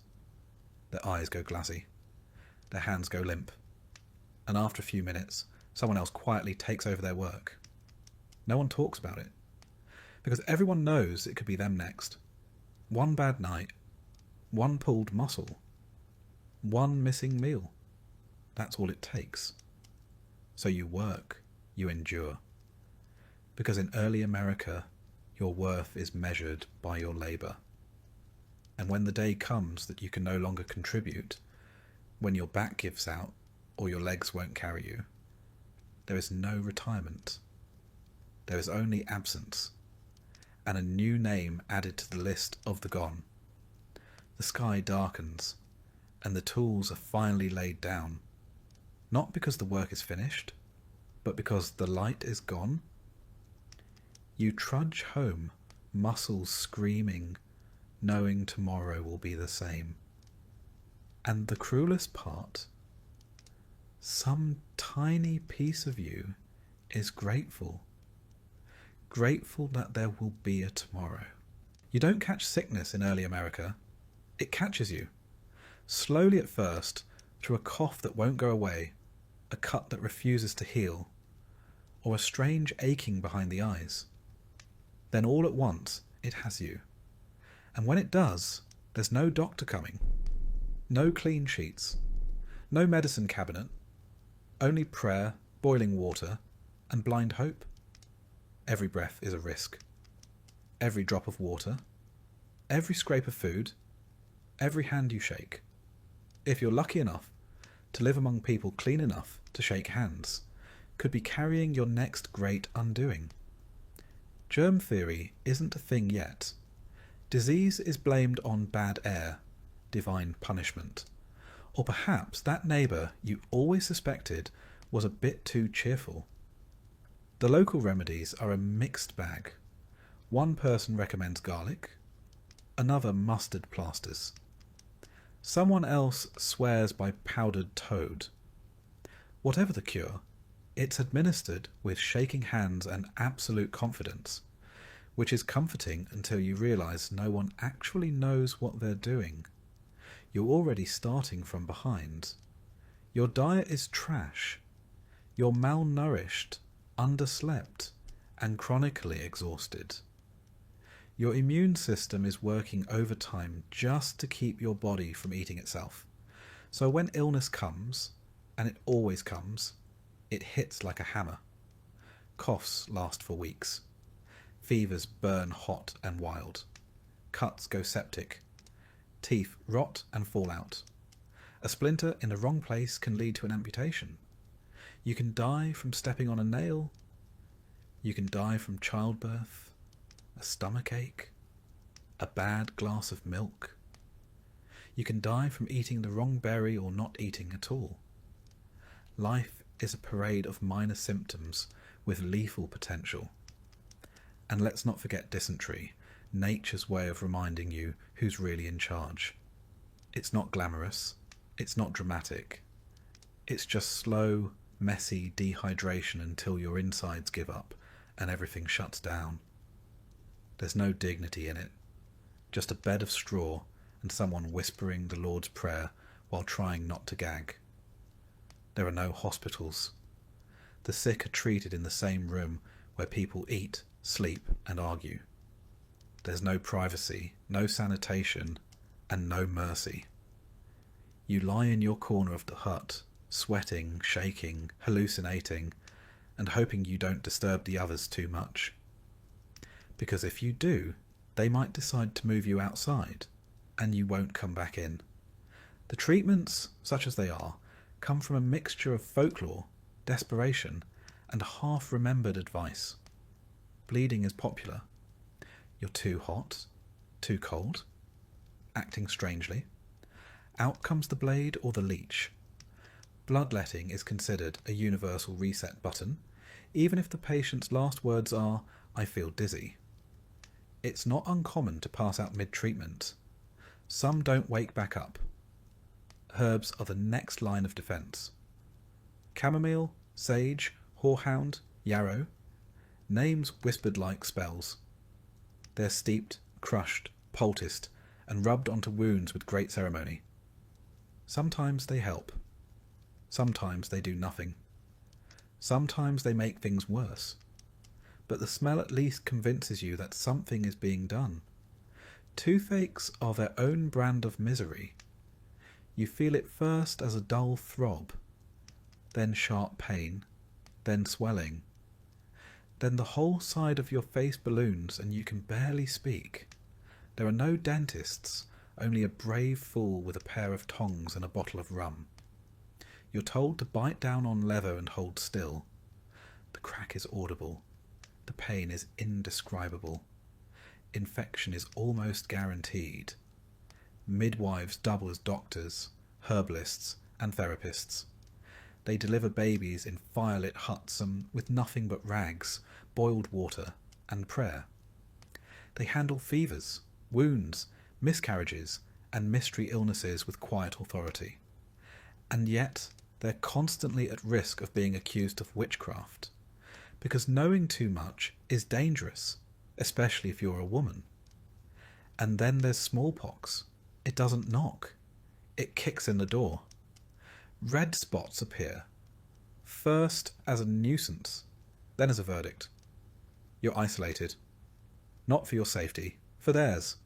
Their eyes go glassy, their hands go limp, and after a few minutes, someone else quietly takes over their work. No one talks about it, because everyone knows it could be them next. One bad night, one pulled muscle, one missing meal. That's all it takes. So you work, you endure. Because in early America, your worth is measured by your labour. And when the day comes that you can no longer contribute, when your back gives out or your legs won't carry you, there is no retirement. There is only absence, and a new name added to the list of the gone. The sky darkens, and the tools are finally laid down, not because the work is finished, but because the light is gone. You trudge home, muscles screaming, knowing tomorrow will be the same. And the cruelest part, some tiny piece of you is grateful. Grateful that there will be a tomorrow. You don't catch sickness in early America. It catches you. Slowly at first, through a cough that won't go away, a cut that refuses to heal, or a strange aching behind the eyes. Then all at once, it has you. And when it does, there's no doctor coming. No clean sheets. No medicine cabinet. Only prayer, boiling water, and blind hope. Every breath is a risk. Every drop of water. Every scrape of food. Every hand you shake. If you're lucky enough to live among people clean enough to shake hands, could be carrying your next great undoing. Germ theory isn't a thing yet. Disease is blamed on bad air, divine punishment. Or perhaps that neighbour you always suspected was a bit too cheerful. The local remedies are a mixed bag. One person recommends garlic, another mustard plasters. Someone else swears by powdered toad. Whatever the cure, it's administered with shaking hands and absolute confidence, which is comforting until you realise no one actually knows what they're doing. You're already starting from behind. Your diet is trash. You're malnourished, underslept, and chronically exhausted. Your immune system is working overtime just to keep your body from eating itself. So when illness comes, and it always comes, it hits like a hammer. Coughs last for weeks. Fevers burn hot and wild. Cuts go septic. Teeth rot and fall out. A splinter in the wrong place can lead to an amputation. You can die from stepping on a nail. You can die from childbirth, a stomachache, a bad glass of milk. You can die from eating the wrong berry or not eating at all. Life is a parade of minor symptoms with lethal potential. And let's not forget dysentery, nature's way of reminding you who's really in charge. It's not glamorous, it's not dramatic. It's just slow, messy dehydration until your insides give up and everything shuts down. There's no dignity in it, just a bed of straw and someone whispering the Lord's Prayer while trying not to gag. There are no hospitals. The sick are treated in the same room where people eat, sleep, and argue. There's no privacy, no sanitation, and no mercy. You lie in your corner of the hut, sweating, shaking, hallucinating, and hoping you don't disturb the others too much. Because if you do, they might decide to move you outside, and you won't come back in. The treatments, such as they are, come from a mixture of folklore, desperation, and half-remembered advice. Bleeding is popular. You're too hot, too cold, acting strangely. Out comes the blade or the leech. Bloodletting is considered a universal reset button, even if the patient's last words are, "I feel dizzy." It's not uncommon to pass out mid-treatment. Some don't wake back up. Herbs are the next line of defence. Chamomile, sage, horehound, yarrow. Names whispered like spells. They're steeped, crushed, poulticed, and rubbed onto wounds with great ceremony. Sometimes they help. Sometimes they do nothing. Sometimes they make things worse. But the smell at least convinces you that something is being done. Toothaches are their own brand of misery. You feel it first as a dull throb, then sharp pain, then swelling. Then the whole side of your face balloons and you can barely speak. There are no dentists, only a brave fool with a pair of tongs and a bottle of rum. You're told to bite down on leather and hold still. The crack is audible. The pain is indescribable. Infection is almost guaranteed. Midwives double as doctors, herbalists, and therapists. They deliver babies in firelit huts and with nothing but rags, boiled water, and prayer. They handle fevers, wounds, miscarriages, and mystery illnesses with quiet authority. And yet, they're constantly at risk of being accused of witchcraft, because knowing too much is dangerous, especially if you're a woman. And then there's smallpox. It doesn't knock. It kicks in the door. Red spots appear, first as a nuisance, then as a verdict. You're isolated. Not for your safety, for theirs.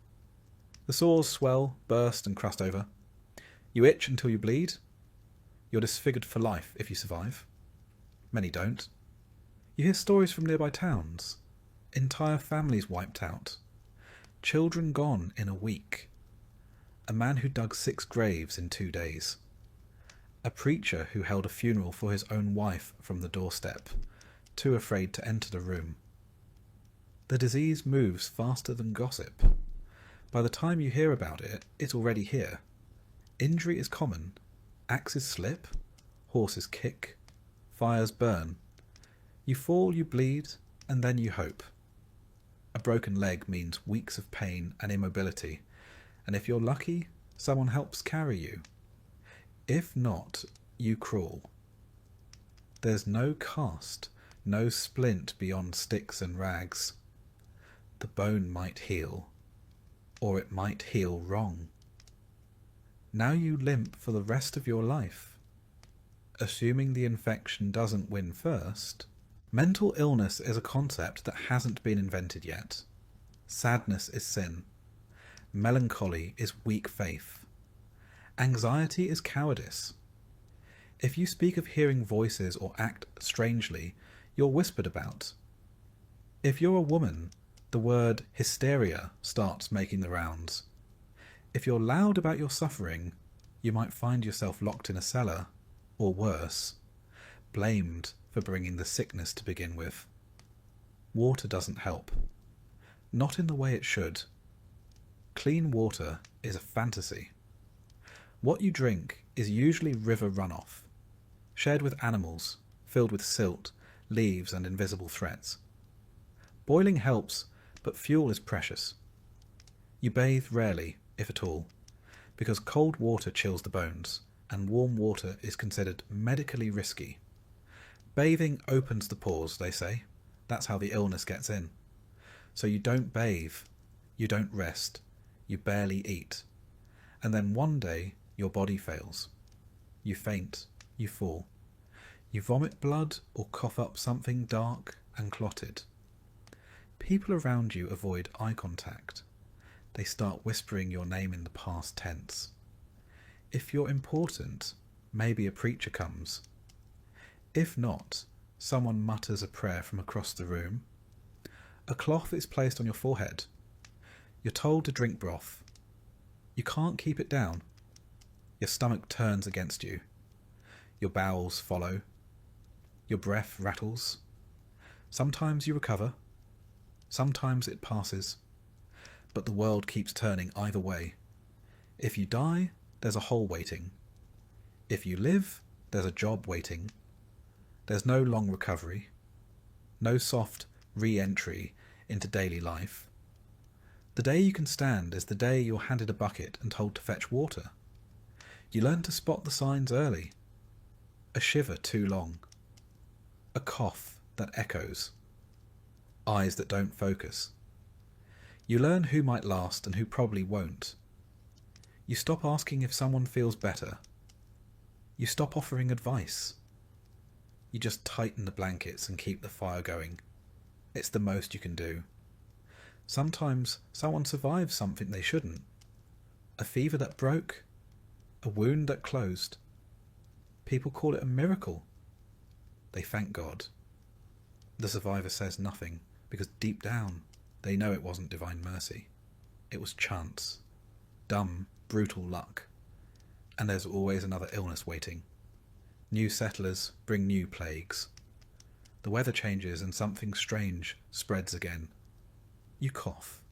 The sores swell, burst, and crust over. You itch until you bleed. You're disfigured for life if you survive. Many don't. You hear stories from nearby towns. Entire families wiped out. Children gone in a week. A man who dug 6 graves in 2 days. A preacher who held a funeral for his own wife from the doorstep, too afraid to enter the room. The disease moves faster than gossip. By the time you hear about it, it's already here. Injury is common. Axes slip, horses kick, fires burn. You fall, you bleed, and then you hope. A broken leg means weeks of pain and immobility, and if you're lucky, someone helps carry you. If not, you crawl. There's no cast, no splint beyond sticks and rags. The bone might heal, or it might heal wrong. Now you limp for the rest of your life. Assuming the infection doesn't win first. Mental illness is a concept that hasn't been invented yet. Sadness is sin. Melancholy is weak faith. Anxiety is cowardice. If you speak of hearing voices or act strangely, you're whispered about. If you're a woman, the word hysteria starts making the rounds. If you're loud about your suffering, you might find yourself locked in a cellar, or worse, blamed for bringing the sickness to begin with. Water doesn't help. Not in the way it should. Clean water is a fantasy. What you drink is usually river runoff, shared with animals, filled with silt, leaves, and invisible threats. Boiling helps, but fuel is precious. You bathe rarely, if at all, because cold water chills the bones, and warm water is considered medically risky. Bathing opens the pores, they say. That's how the illness gets in. So you don't bathe, you don't rest, you barely eat. And then one day, your body fails. You faint, you fall. You vomit blood or cough up something dark and clotted. People around you avoid eye contact. They start whispering your name in the past tense. If you're important, maybe a preacher comes. If not, someone mutters a prayer from across the room. A cloth is placed on your forehead. You're told to drink broth. You can't keep it down. Your stomach turns against you. Your bowels follow. Your breath rattles. Sometimes you recover. Sometimes it passes. But the world keeps turning either way. If you die, there's a hole waiting. If you live, there's a job waiting. There's no long recovery. No soft re-entry into daily life. The day you can stand is the day you're handed a bucket and told to fetch water. You learn to spot the signs early. A shiver too long. A cough that echoes. Eyes that don't focus. You learn who might last and who probably won't. You stop asking if someone feels better. You stop offering advice. You just tighten the blankets and keep the fire going. It's the most you can do. Sometimes someone survives something they shouldn't. A fever that broke, a wound that closed. People call it a miracle. They thank God. The survivor says nothing, because deep down they know it wasn't divine mercy. It was chance. Dumb, brutal luck. And there's always another illness waiting. New settlers bring new plagues. The weather changes and something strange spreads again. You cough.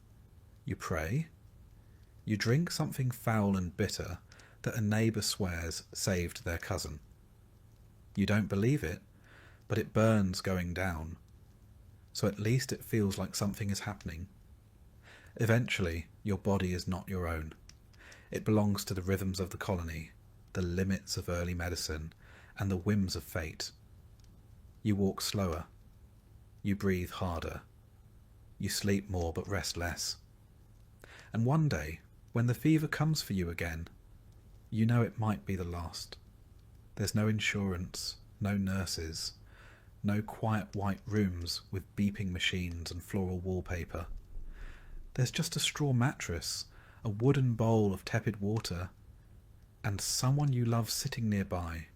You pray. You drink something foul and bitter that a neighbour swears saved their cousin. You don't believe it, but it burns going down. So at least it feels like something is happening. Eventually, your body is not your own. It belongs to the rhythms of the colony, the limits of early medicine, and the whims of fate. You walk slower. You breathe harder. You sleep more but rest less. And one day, when the fever comes for you again, you know it might be the last. There's no insurance, no nurses, no quiet white rooms with beeping machines and floral wallpaper. There's just a straw mattress, a wooden bowl of tepid water, and someone you love sitting nearby,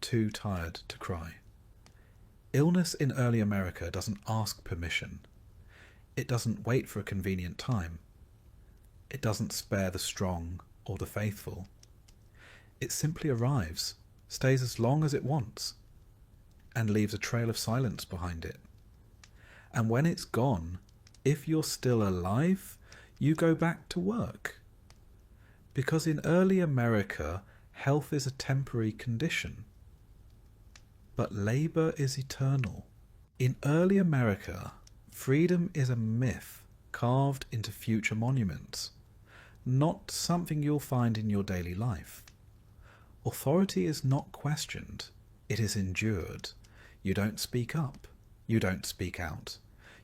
too tired to cry. Illness in early America doesn't ask permission. It doesn't wait for a convenient time. It doesn't spare the strong or the faithful. It simply arrives, stays as long as it wants, and leaves a trail of silence behind it. And when it's gone, if you're still alive, you go back to work. Because in early America, health is a temporary condition. But labour is eternal. In early America, freedom is a myth carved into future monuments, not something you'll find in your daily life. Authority is not questioned, it is endured. You don't speak up, you don't speak out.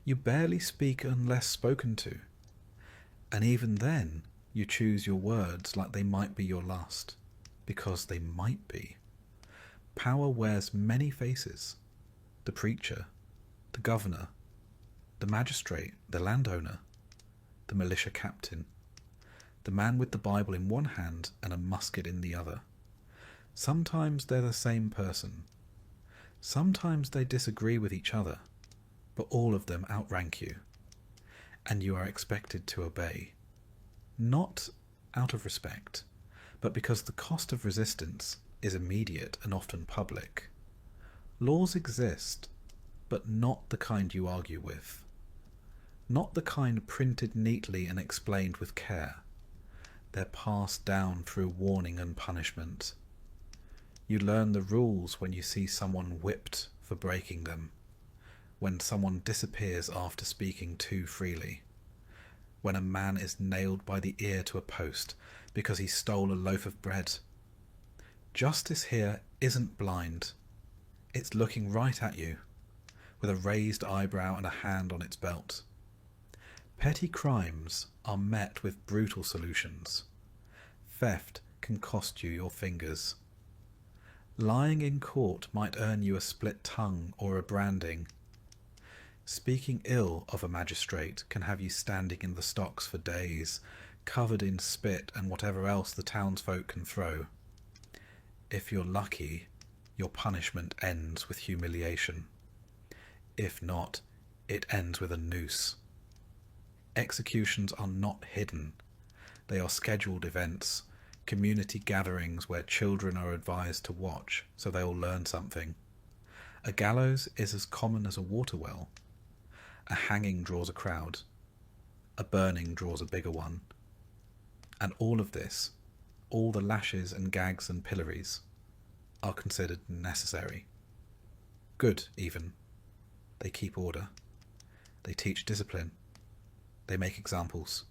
You barely speak unless spoken to. And even then, you choose your words like they might be your last, because they might be. Power wears many faces. The preacher, the governor, the magistrate, the landowner, the militia captain, the man with the Bible in one hand and a musket in the other. Sometimes they're the same person. Sometimes they disagree with each other, but all of them outrank you, and you are expected to obey. Not out of respect, but because the cost of resistance is immediate and often public. Laws exist, but not the kind you argue with. Not the kind printed neatly and explained with care. They're passed down through warning and punishment. You learn the rules when you see someone whipped for breaking them, when someone disappears after speaking too freely, when a man is nailed by the ear to a post because he stole a loaf of bread. Justice here isn't blind. It's looking right at you, with a raised eyebrow and a hand on its belt. Petty crimes are met with brutal solutions. Theft can cost you your fingers. Lying in court might earn you a split tongue or a branding. Speaking ill of a magistrate can have you standing in the stocks for days, covered in spit and whatever else the townsfolk can throw. If you're lucky, your punishment ends with humiliation. If not, it ends with a noose. Executions are not hidden. They are scheduled events, community gatherings where children are advised to watch so they'll learn something. A gallows is as common as a water well. A hanging draws a crowd. A burning draws a bigger one. And all of this, all the lashes and gags and pillories, are considered necessary. Good, even. They keep order. They teach discipline. They make examples.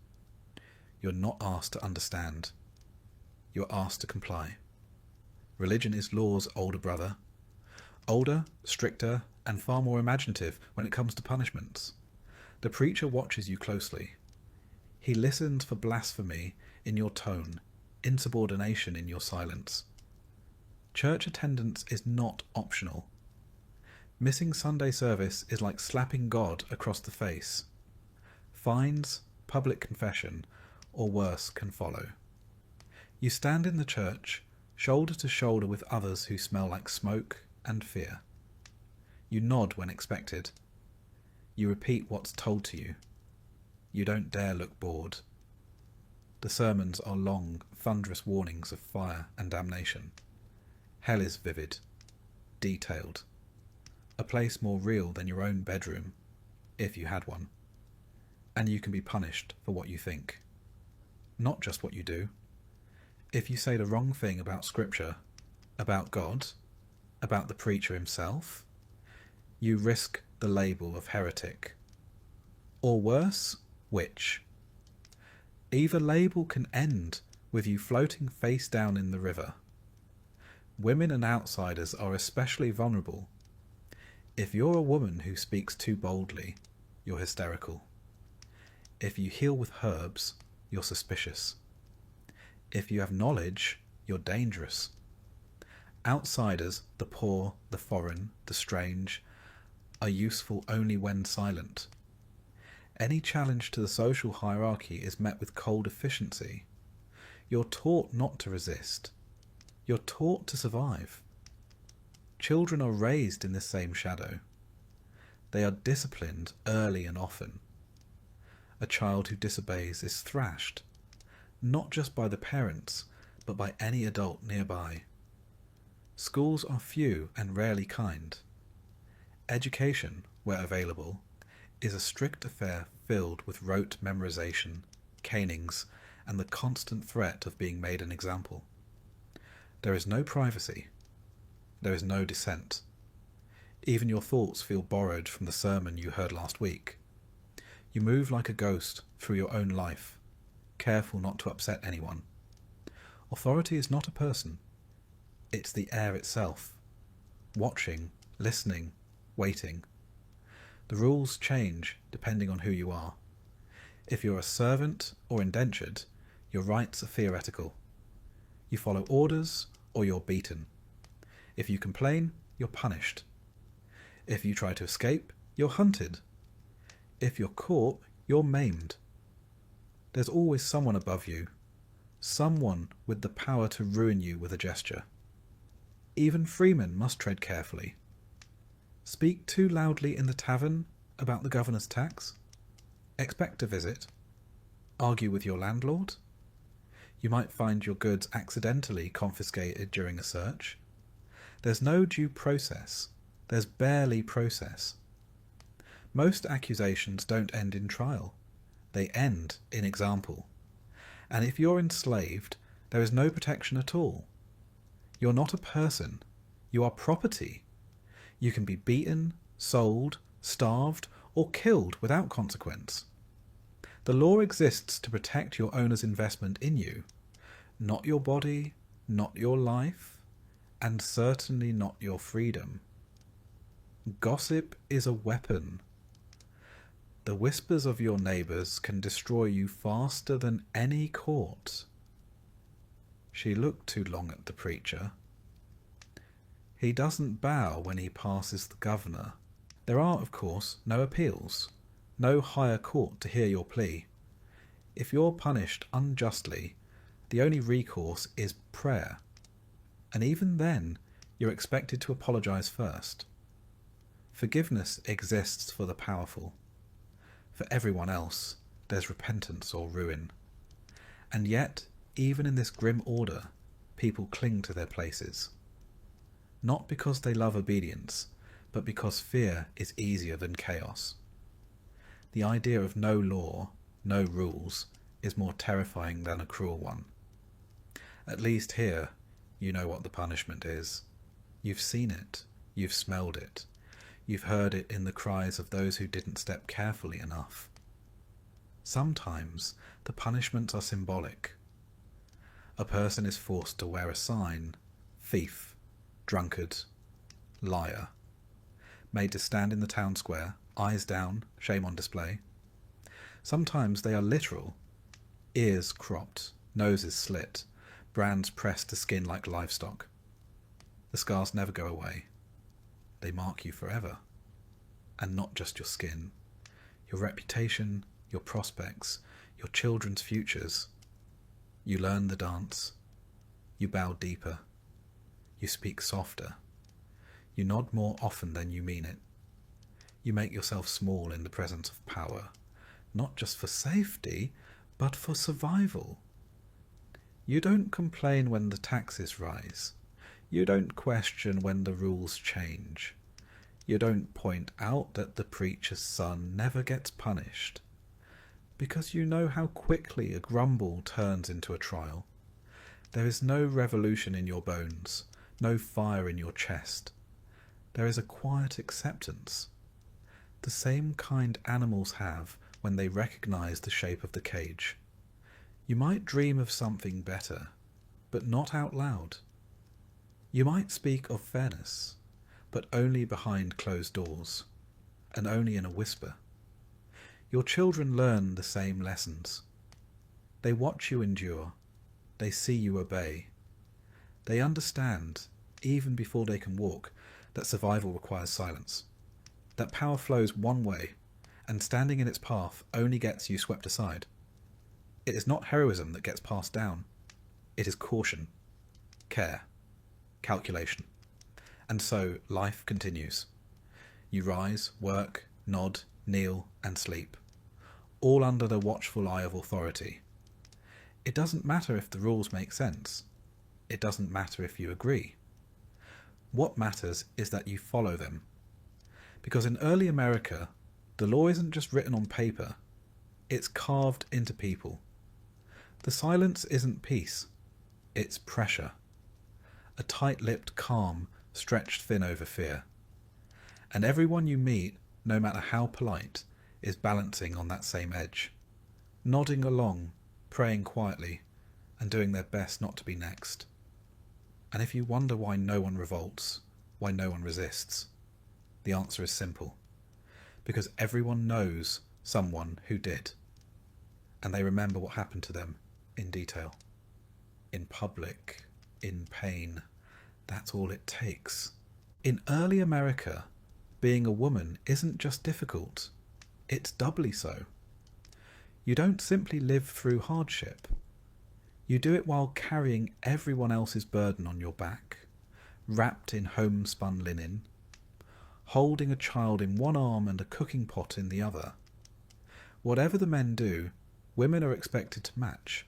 You're not asked to understand. You're asked to comply. Religion is law's older brother. Older, stricter, and far more imaginative when it comes to punishments. The preacher watches you closely. He listens for blasphemy in your tone, insubordination in your silence. Church attendance is not optional. Missing Sunday service is like slapping God across the face. Fines, public confession, or worse can follow. You stand in the church, shoulder to shoulder with others who smell like smoke and fear. You nod when expected. You repeat what's told to you. You don't dare look bored. The sermons are long, thunderous warnings of fire and damnation. Hell is vivid, detailed. A place more real than your own bedroom, if you had one. And you can be punished for what you think. Not just what you do. If you say the wrong thing about Scripture, about God, about the preacher himself, you risk the label of heretic. Or worse, witch. Either label can end with you floating face down in the river. Women and outsiders are especially vulnerable. If you're a woman who speaks too boldly, you're hysterical. If you heal with herbs, you're suspicious. If you have knowledge, you're dangerous. Outsiders, the poor, the foreign, the strange, are useful only when silent. Any challenge to the social hierarchy is met with cold efficiency. You're taught not to resist. You're taught to survive. Children are raised in this same shadow. They are disciplined early and often. A child who disobeys is thrashed, not just by the parents, but by any adult nearby. Schools are few and rarely kind. Education, where available, is a strict affair filled with rote memorization, canings, and the constant threat of being made an example. There is no privacy. There is no dissent. Even your thoughts feel borrowed from the sermon you heard last week. You move like a ghost through your own life, careful not to upset anyone. Authority is not a person. It's the air itself, watching, listening, waiting. The rules change depending on who you are. If you're a servant or indentured, your rights are theoretical. You follow orders or you're beaten. If you complain, you're punished. If you try to escape, you're hunted. If you're caught, you're maimed. There's always someone above you, someone with the power to ruin you with a gesture. Even freemen must tread carefully. Speak too loudly in the tavern about the governor's tax? Expect a visit. Argue with your landlord? You might find your goods accidentally confiscated during a search. There's no due process. There's barely process. Most accusations don't end in trial. They end in example. And if you're enslaved, there is no protection at all. You're not a person. You are property. You can be beaten, sold, starved, or killed without consequence. The law exists to protect your owner's investment in you, not your body, not your life, and certainly not your freedom. Gossip is a weapon. The whispers of your neighbours can destroy you faster than any court. She looked too long at the preacher. He doesn't bow when he passes the governor. There are, of course, no appeals, no higher court to hear your plea. If you're punished unjustly, the only recourse is prayer. And even then, you're expected to apologise first. Forgiveness exists for the powerful. For everyone else, there's repentance or ruin. And yet, even in this grim order, people cling to their places. Not because they love obedience, but because fear is easier than chaos. The idea of no law, no rules, is more terrifying than a cruel one. At least here, you know what the punishment is. You've seen it, you've smelled it. You've heard it in the cries of those who didn't step carefully enough. Sometimes the punishments are symbolic. A person is forced to wear a sign, thief, drunkard, liar, made to stand in the town square, eyes down, shame on display. Sometimes they are literal, ears cropped, noses slit, brands pressed to skin like livestock. The scars never go away. They mark you forever. And not just your skin, your reputation, your prospects, your children's futures. You learn the dance. You bow deeper. You speak softer. You nod more often than you mean it. You make yourself small in the presence of power, not just for safety, but for survival. You don't complain when the taxes rise. You don't question when the rules change. You don't point out that the preacher's son never gets punished, because you know how quickly a grumble turns into a trial. There is no revolution in your bones, no fire in your chest. There is a quiet acceptance, the same kind animals have when they recognize the shape of the cage. You might dream of something better, but not out loud. You might speak of fairness, but only behind closed doors, and only in a whisper. Your children learn the same lessons. They watch you endure. They see you obey. They understand, even before they can walk, that survival requires silence, that power flows one way, and standing in its path only gets you swept aside. It is not heroism that gets passed down. It is caution, care, calculation. And so life continues. You rise, work, nod, kneel, and sleep, all under the watchful eye of authority. It doesn't matter if the rules make sense. It doesn't matter if you agree. What matters is that you follow them. Because in early America, the law isn't just written on paper, it's carved into people. The silence isn't peace, it's pressure. A tight-lipped calm stretched thin over fear. And everyone you meet, no matter how polite, is balancing on that same edge, nodding along, praying quietly, and doing their best not to be next. And if you wonder why no one revolts, why no one resists, the answer is simple. Because everyone knows someone who did, and they remember what happened to them in detail. In public, in pain, that's all it takes. In early America, being a woman isn't just difficult, it's doubly so. You don't simply live through hardship. You do it while carrying everyone else's burden on your back, wrapped in homespun linen, holding a child in one arm and a cooking pot in the other. Whatever the men do, women are expected to match,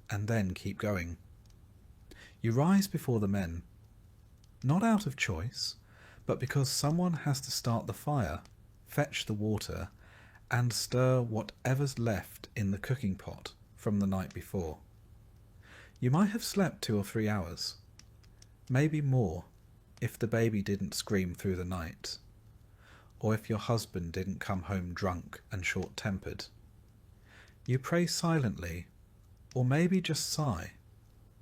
and then keep going. You rise before the men, not out of choice, but because someone has to start the fire, fetch the water, and stir whatever's left in the cooking pot from the night before. You might have slept 2 or 3 hours, maybe more, if the baby didn't scream through the night, or if your husband didn't come home drunk and short-tempered. You pray silently, or maybe just sigh,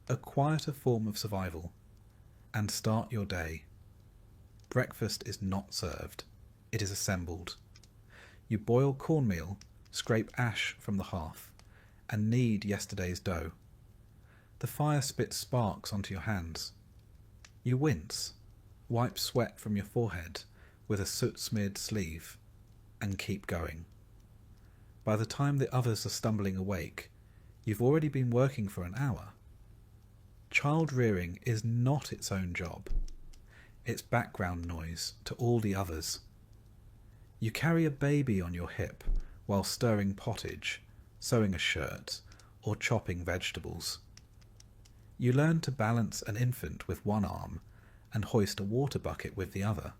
a quieter form of survival, and start your day. Breakfast is not served, it is assembled. You boil cornmeal, scrape ash from the hearth, and knead yesterday's dough. The fire spits sparks onto your hands. You wince, wipe sweat from your forehead with a soot-smeared sleeve, and keep going. By the time the others are stumbling awake, you've already been working for an hour. Child rearing is not its own job. It's background noise to all the others. You carry a baby on your hip while stirring pottage, sewing a shirt, or chopping vegetables. You learn to balance an infant with one arm and hoist a water bucket with the other.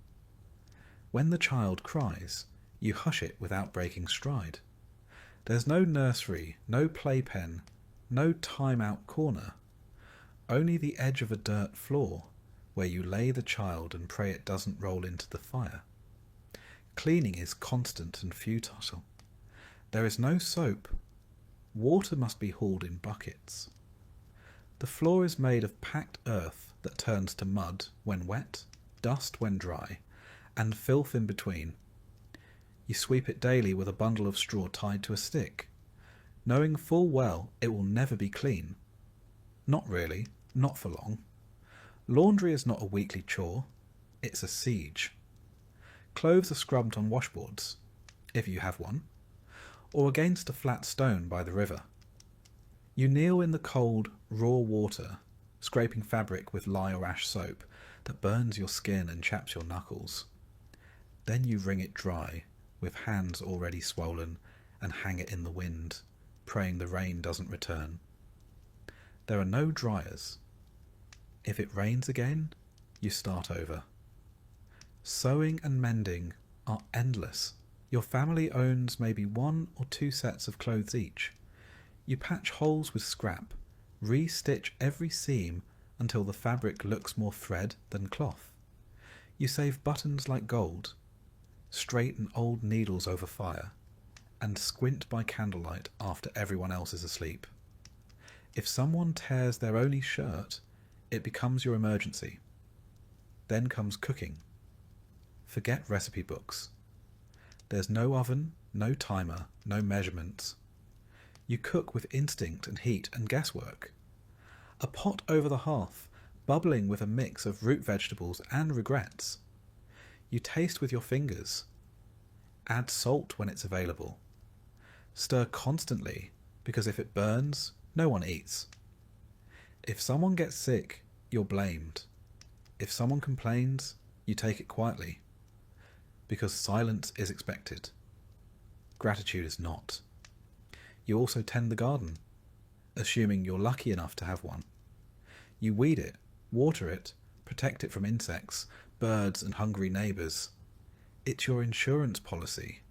When the child cries, you hush it without breaking stride. There's no nursery, no playpen, no time-out corner. Only the edge of a dirt floor where you lay the child and pray it doesn't roll into the fire. Cleaning is constant and futile. There is no soap. Water must be hauled in buckets. The floor is made of packed earth that turns to mud when wet, dust when dry, and filth in between. You sweep it daily with a bundle of straw tied to a stick, knowing full well it will never be clean. Not really, not for long. Laundry is not a weekly chore, it's a siege. Clothes are scrubbed on washboards, if you have one, or against a flat stone by the river. You kneel in the cold, raw water, scraping fabric with lye or ash soap that burns your skin and chaps your knuckles. Then you wring it dry, with hands already swollen, and hang it in the wind, praying the rain doesn't return. There are no dryers. If it rains again, you start over. Sewing and mending are endless. Your family owns maybe 1 or 2 sets of clothes each. You patch holes with scrap, re-stitch every seam until the fabric looks more thread than cloth. You save buttons like gold, straighten old needles over fire, and squint by candlelight after everyone else is asleep. If someone tears their only shirt, it becomes your emergency. Then comes cooking. Forget recipe books. There's no oven, no timer, no measurements. You cook with instinct and heat and guesswork. A pot over the hearth, bubbling with a mix of root vegetables and regrets. You taste with your fingers. Add salt when it's available. Stir constantly, because if it burns, no one eats. If someone gets sick, you're blamed. If someone complains, you take it quietly, because silence is expected. Gratitude is not. You also tend the garden, assuming you're lucky enough to have one. You weed it, water it, protect it from insects, birds and hungry neighbours. It's your insurance policy.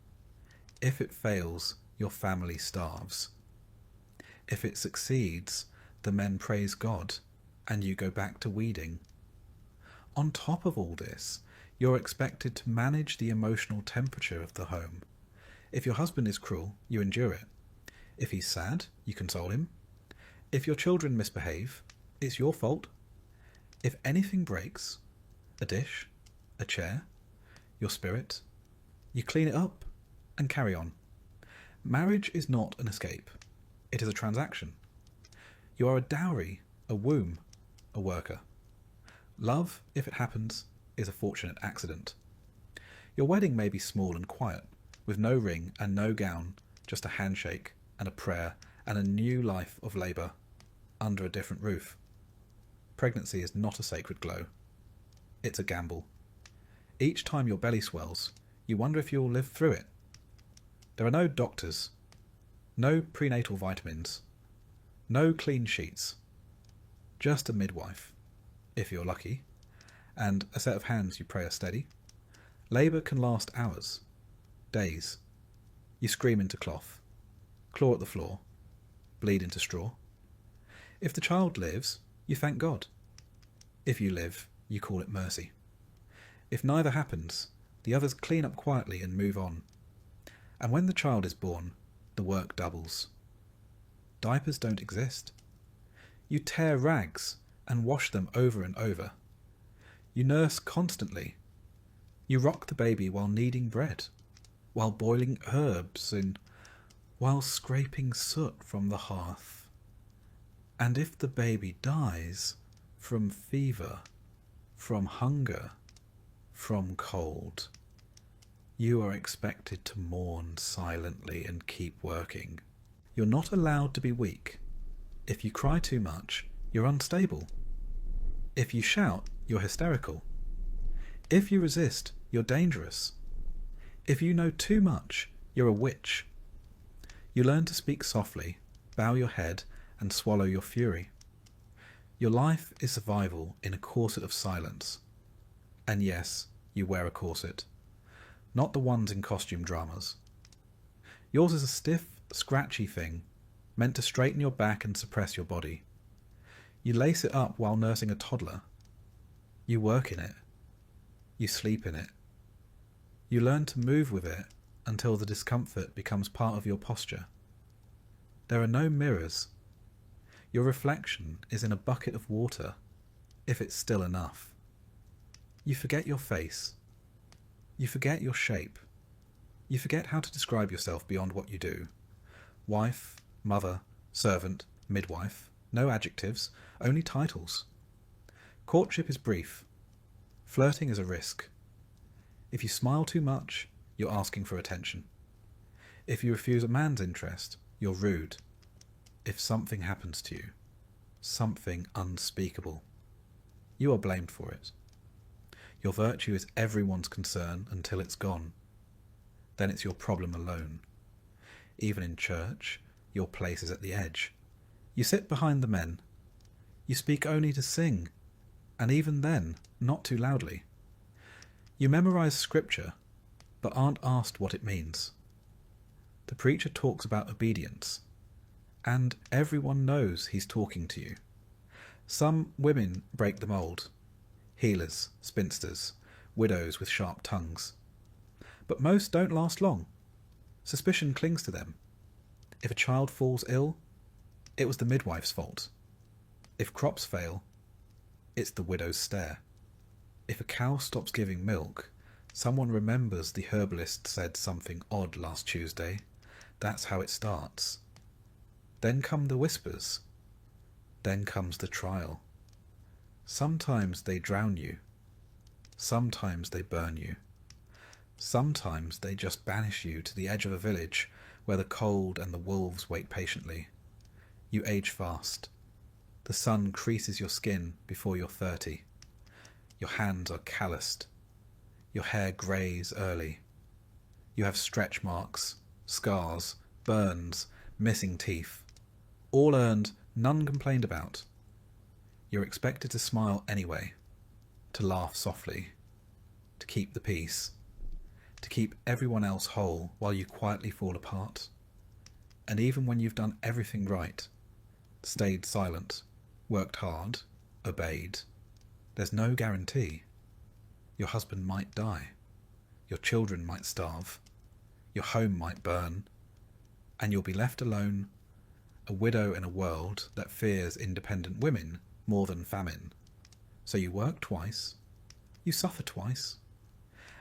If it fails, your family starves. If it succeeds, the men praise God, and you go back to weeding. On top of all this, you're expected to manage the emotional temperature of the home. If your husband is cruel, you endure it. If he's sad, you console him. If your children misbehave, it's your fault. If anything breaks, a dish, a chair, your spirit, you clean it up and carry on. Marriage is not an escape. It is a transaction. You are a dowry, a womb, a worker. Love, if it happens, is a fortunate accident. Your wedding may be small and quiet, with no ring and no gown, just a handshake and a prayer and a new life of labour under a different roof. Pregnancy is not a sacred glow. It's a gamble. Each time your belly swells, you wonder if you'll live through it. There are no doctors, no prenatal vitamins, no clean sheets, just a midwife, if you're lucky, and a set of hands you pray are steady. Labour can last hours, days. You scream into cloth, claw at the floor, bleed into straw. If the child lives, you thank God. If you live, you call it mercy. If neither happens, the others clean up quietly and move on. And when the child is born, the work doubles. Diapers don't exist. You tear rags and wash them over and over. You nurse constantly. You rock the baby while kneading bread, while boiling herbs and while scraping soot from the hearth. And if the baby dies from fever, from hunger, from cold, you are expected to mourn silently and keep working. You're not allowed to be weak. If you cry too much, you're unstable. If you shout, you're hysterical. If you resist, you're dangerous. If you know too much, you're a witch. You learn to speak softly, bow your head, and swallow your fury. Your life is survival in a corset of silence. And yes, you wear a corset. Not the ones in costume dramas. Yours is a stiff, scratchy thing, meant to straighten your back and suppress your body. You lace it up while nursing a toddler. You work in it. You sleep in it. You learn to move with it until the discomfort becomes part of your posture. There are no mirrors. Your reflection is in a bucket of water, if it's still enough. You forget your face. You forget your shape. You forget how to describe yourself beyond what you do. Wife, mother, servant, midwife. No adjectives, only titles. Courtship is brief. Flirting is a risk. If you smile too much, you're asking for attention. If you refuse a man's interest, you're rude. If something happens to you, something unspeakable, you are blamed for it. Your virtue is everyone's concern until it's gone. Then it's your problem alone. Even in church, your place is at the edge. You sit behind the men. You speak only to sing, and even then, not too loudly. You memorize scripture, but aren't asked what it means. The preacher talks about obedience, and everyone knows he's talking to you. Some women break the mould. Healers, spinsters, widows with sharp tongues. But most don't last long. Suspicion clings to them. If a child falls ill, it was the midwife's fault. If crops fail, it's the widow's stare. If a cow stops giving milk, someone remembers the herbalist said something odd last Tuesday. That's how it starts. Then come the whispers. Then comes the trial. Sometimes they drown you. Sometimes they burn you. Sometimes they just banish you to the edge of a village where the cold and the wolves wait patiently. You age fast. The sun creases your skin before you're 30. Your hands are calloused. Your hair greys early. You have stretch marks, scars, burns, missing teeth. All earned, none complained about. You're expected to smile anyway, to laugh softly, to keep the peace, to keep everyone else whole while you quietly fall apart. And even when you've done everything right, stayed silent, worked hard, obeyed, there's no guarantee. Your husband might die, your children might starve, your home might burn, and you'll be left alone, a widow in a world that fears independent women more than famine. So you work twice, you suffer twice,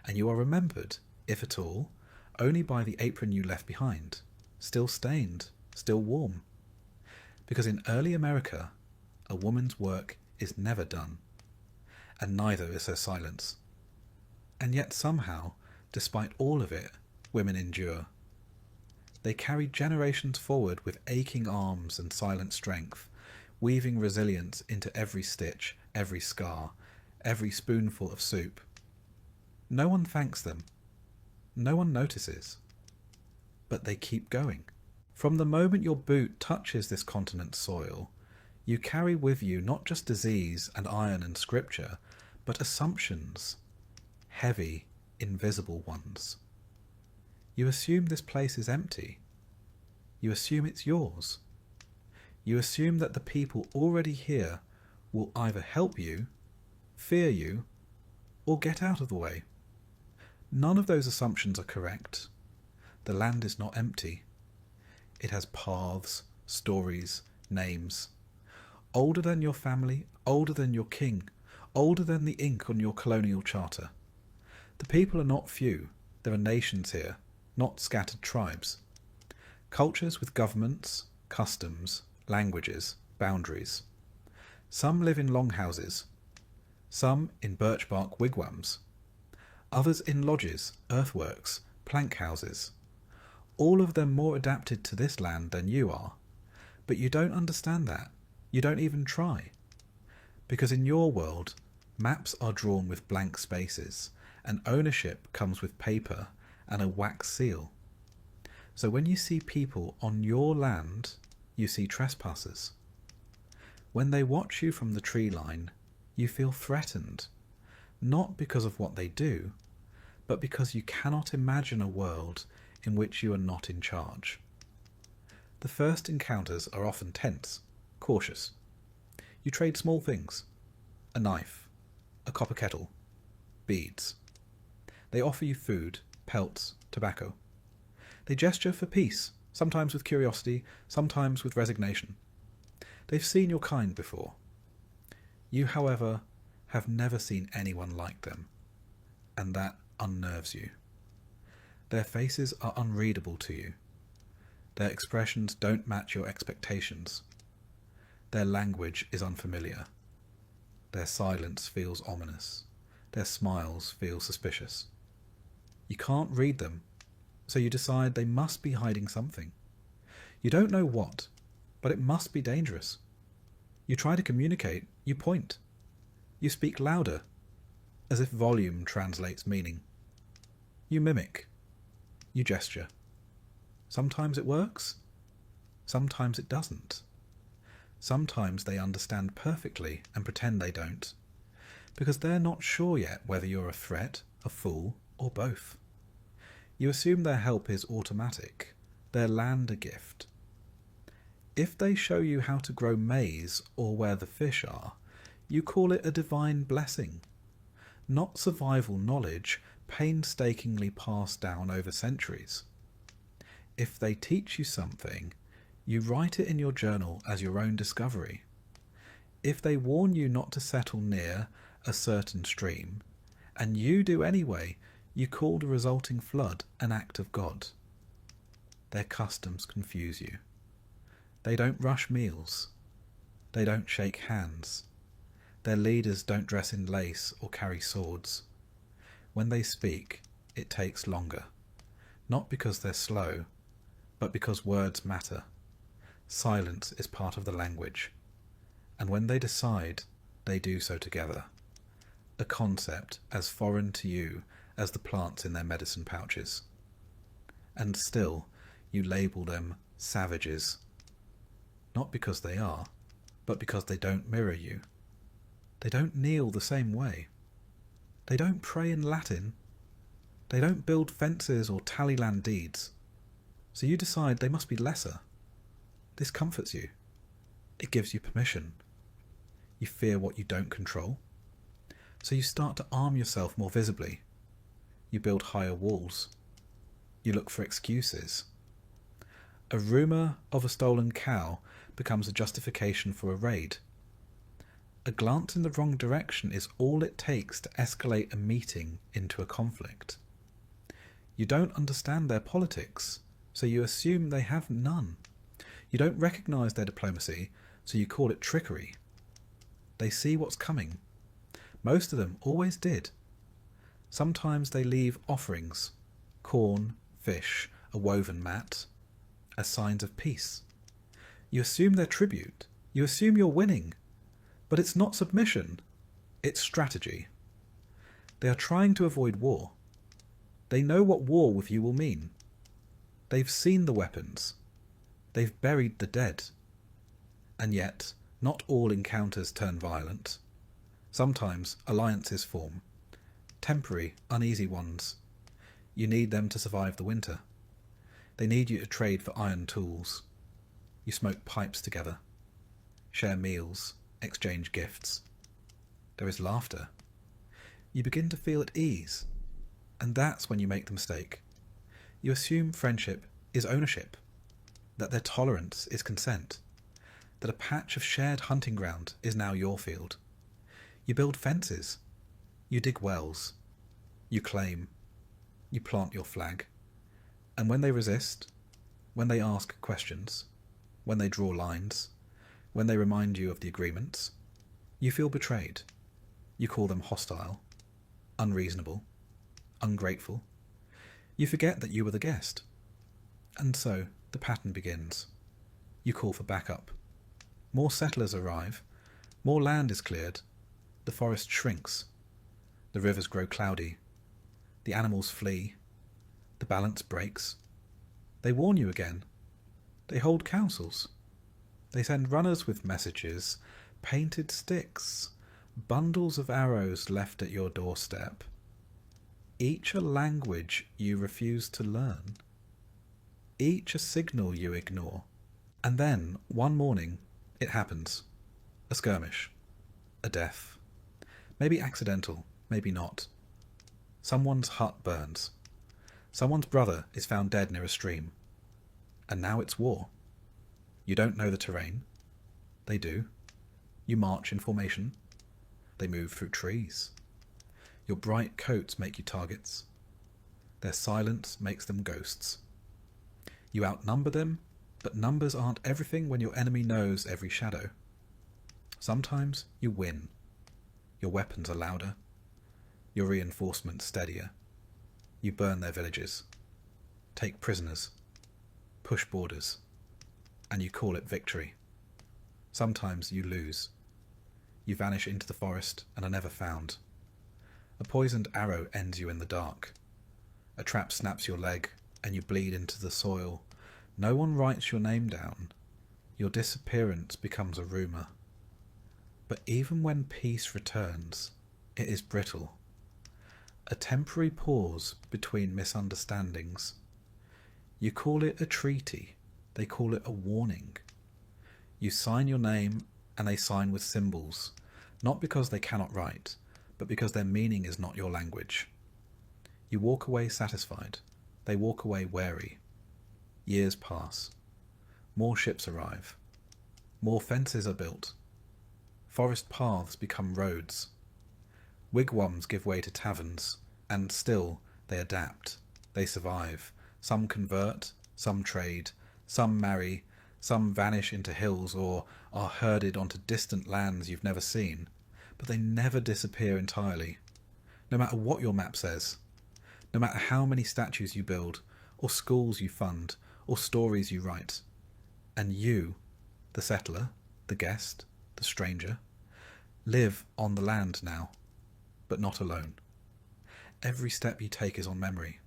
and you are remembered, if at all, only by the apron you left behind, still stained, still warm. Because in early America, a woman's work is never done, and neither is her silence. And yet somehow, despite all of it, women endure. They carry generations forward with aching arms and silent strength, weaving resilience into every stitch, every scar, every spoonful of soup. No one thanks them. No one notices. But they keep going. From the moment your boot touches this continent's soil, you carry with you not just disease and iron and scripture, but assumptions, heavy, invisible ones. You assume this place is empty. You assume it's yours. You assume that the people already here will either help you, fear you, or get out of the way. None of those assumptions are correct. The land is not empty. It has paths, stories, names. Older than your family, older than your king, older than the ink on your colonial charter. The people are not few. There are nations here, not scattered tribes. Cultures with governments, customs, languages, boundaries. Some live in longhouses, some in birch bark wigwams, others in lodges, earthworks, plank houses. All of them more adapted to this land than you are. But you don't understand that. You don't even try. Because in your world, maps are drawn with blank spaces, and ownership comes with paper and a wax seal. So when you see people on your land, you see trespassers. When they watch you from the tree line, you feel threatened, not because of what they do, but because you cannot imagine a world in which you are not in charge. The first encounters are often tense, cautious. You trade small things, a knife, a copper kettle, beads. They offer you food, pelts, tobacco. They gesture for peace, sometimes with curiosity, sometimes with resignation. They've seen your kind before. You, however, have never seen anyone like them, and that unnerves you. Their faces are unreadable to you. Their expressions don't match your expectations. Their language is unfamiliar. Their silence feels ominous. Their smiles feel suspicious. You can't read them. so you decide they must be hiding something. You don't know what, but it must be dangerous. You try to communicate, you point. You speak louder, as if volume translates meaning. You mimic. You gesture. Sometimes it works, sometimes it doesn't. Sometimes they understand perfectly and pretend they don't, because they're not sure yet whether you're a threat, a fool, or both. You assume their help is automatic, their land a gift. If they show you how to grow maize or where the fish are, you call it a divine blessing, not survival knowledge painstakingly passed down over centuries. If they teach you something, you write it in your journal as your own discovery. If they warn you not to settle near a certain stream, and you do anyway, you call the resulting flood an act of God. Their customs confuse you. They don't rush meals. They don't shake hands. Their leaders don't dress in lace or carry swords. When they speak, it takes longer, not because they're slow, but because words matter. Silence is part of the language, and when they decide, they do so together, a concept as foreign to you as the plants in their medicine pouches. And still, you label them savages, not because they are, but because they don't mirror you. They don't kneel the same way. They don't pray in Latin. They don't build fences or tally land deeds. So you decide they must be lesser. This comforts you. It gives you permission. You fear what you don't control. So you start to arm yourself more visibly. You build higher walls. You look for excuses. A rumour of a stolen cow becomes a justification for a raid. A glance in the wrong direction is all it takes to escalate a meeting into a conflict. You don't understand their politics, so you assume they have none. You don't recognise their diplomacy, so you call it trickery. They see what's coming. Most of them always did. Sometimes they leave offerings, corn, fish, a woven mat, as signs of peace. You assume they're tribute. You assume you're winning. But it's not submission. It's strategy. They are trying to avoid war. They know what war with you will mean. They've seen the weapons. They've buried the dead. And yet, not all encounters turn violent. Sometimes alliances form. Temporary, uneasy ones. You need them to survive the winter. They need you to trade for iron tools. You smoke pipes together. Share meals. Exchange gifts. There is laughter. You begin to feel at ease. And that's when you make the mistake. You assume friendship is ownership. That their tolerance is consent. That a patch of shared hunting ground is now your field. You build fences. You dig wells. You claim. You plant your flag. And when they resist, when they ask questions, when they draw lines, when they remind you of the agreements, you feel betrayed. You call them hostile, unreasonable, ungrateful. You forget that you were the guest. And so the pattern begins. You call for backup. More settlers arrive. More land is cleared. The forest shrinks. The rivers grow cloudy. The animals flee. The balance breaks. They warn you again. They hold councils. They send runners with messages, painted sticks, bundles of arrows left at your doorstep. Each a language you refuse to learn. Each a signal you ignore. And then, one morning, it happens. A skirmish. A death. Maybe accidental, maybe not. Someone's hut burns. Someone's brother is found dead near a stream. And now it's war. You don't know the terrain. They do. You march in formation. They move through trees. Your bright coats make you targets. Their silence makes them ghosts. You outnumber them, but numbers aren't everything when your enemy knows every shadow. Sometimes you win. Your weapons are louder. Your reinforcements steadier. You burn their villages. take prisoners, push borders, and you call it victory. Sometimes you lose. You vanish into the forest and are never found. A poisoned arrow ends you in the dark. A trap snaps your leg and you bleed into the soil. No one writes your name down. Your disappearance becomes a rumour. But even when peace returns, it is brittle. A temporary pause between misunderstandings. You call it a treaty, they call it a warning. You sign your name and they sign with symbols, not because they cannot write, but because their meaning is not your language. You walk away satisfied, they walk away wary. Years pass. More ships arrive. More fences are built. Forest paths become roads. Wigwams give way to taverns, and still they adapt, they survive. Some convert, some trade, some marry, some vanish into hills or are herded onto distant lands you've never seen, but they never disappear entirely, no matter what your map says, no matter how many statues you build, or schools you fund, or stories you write. And you, the settler, the guest, the stranger, live on the land now, but not alone. Every step you take is on memory.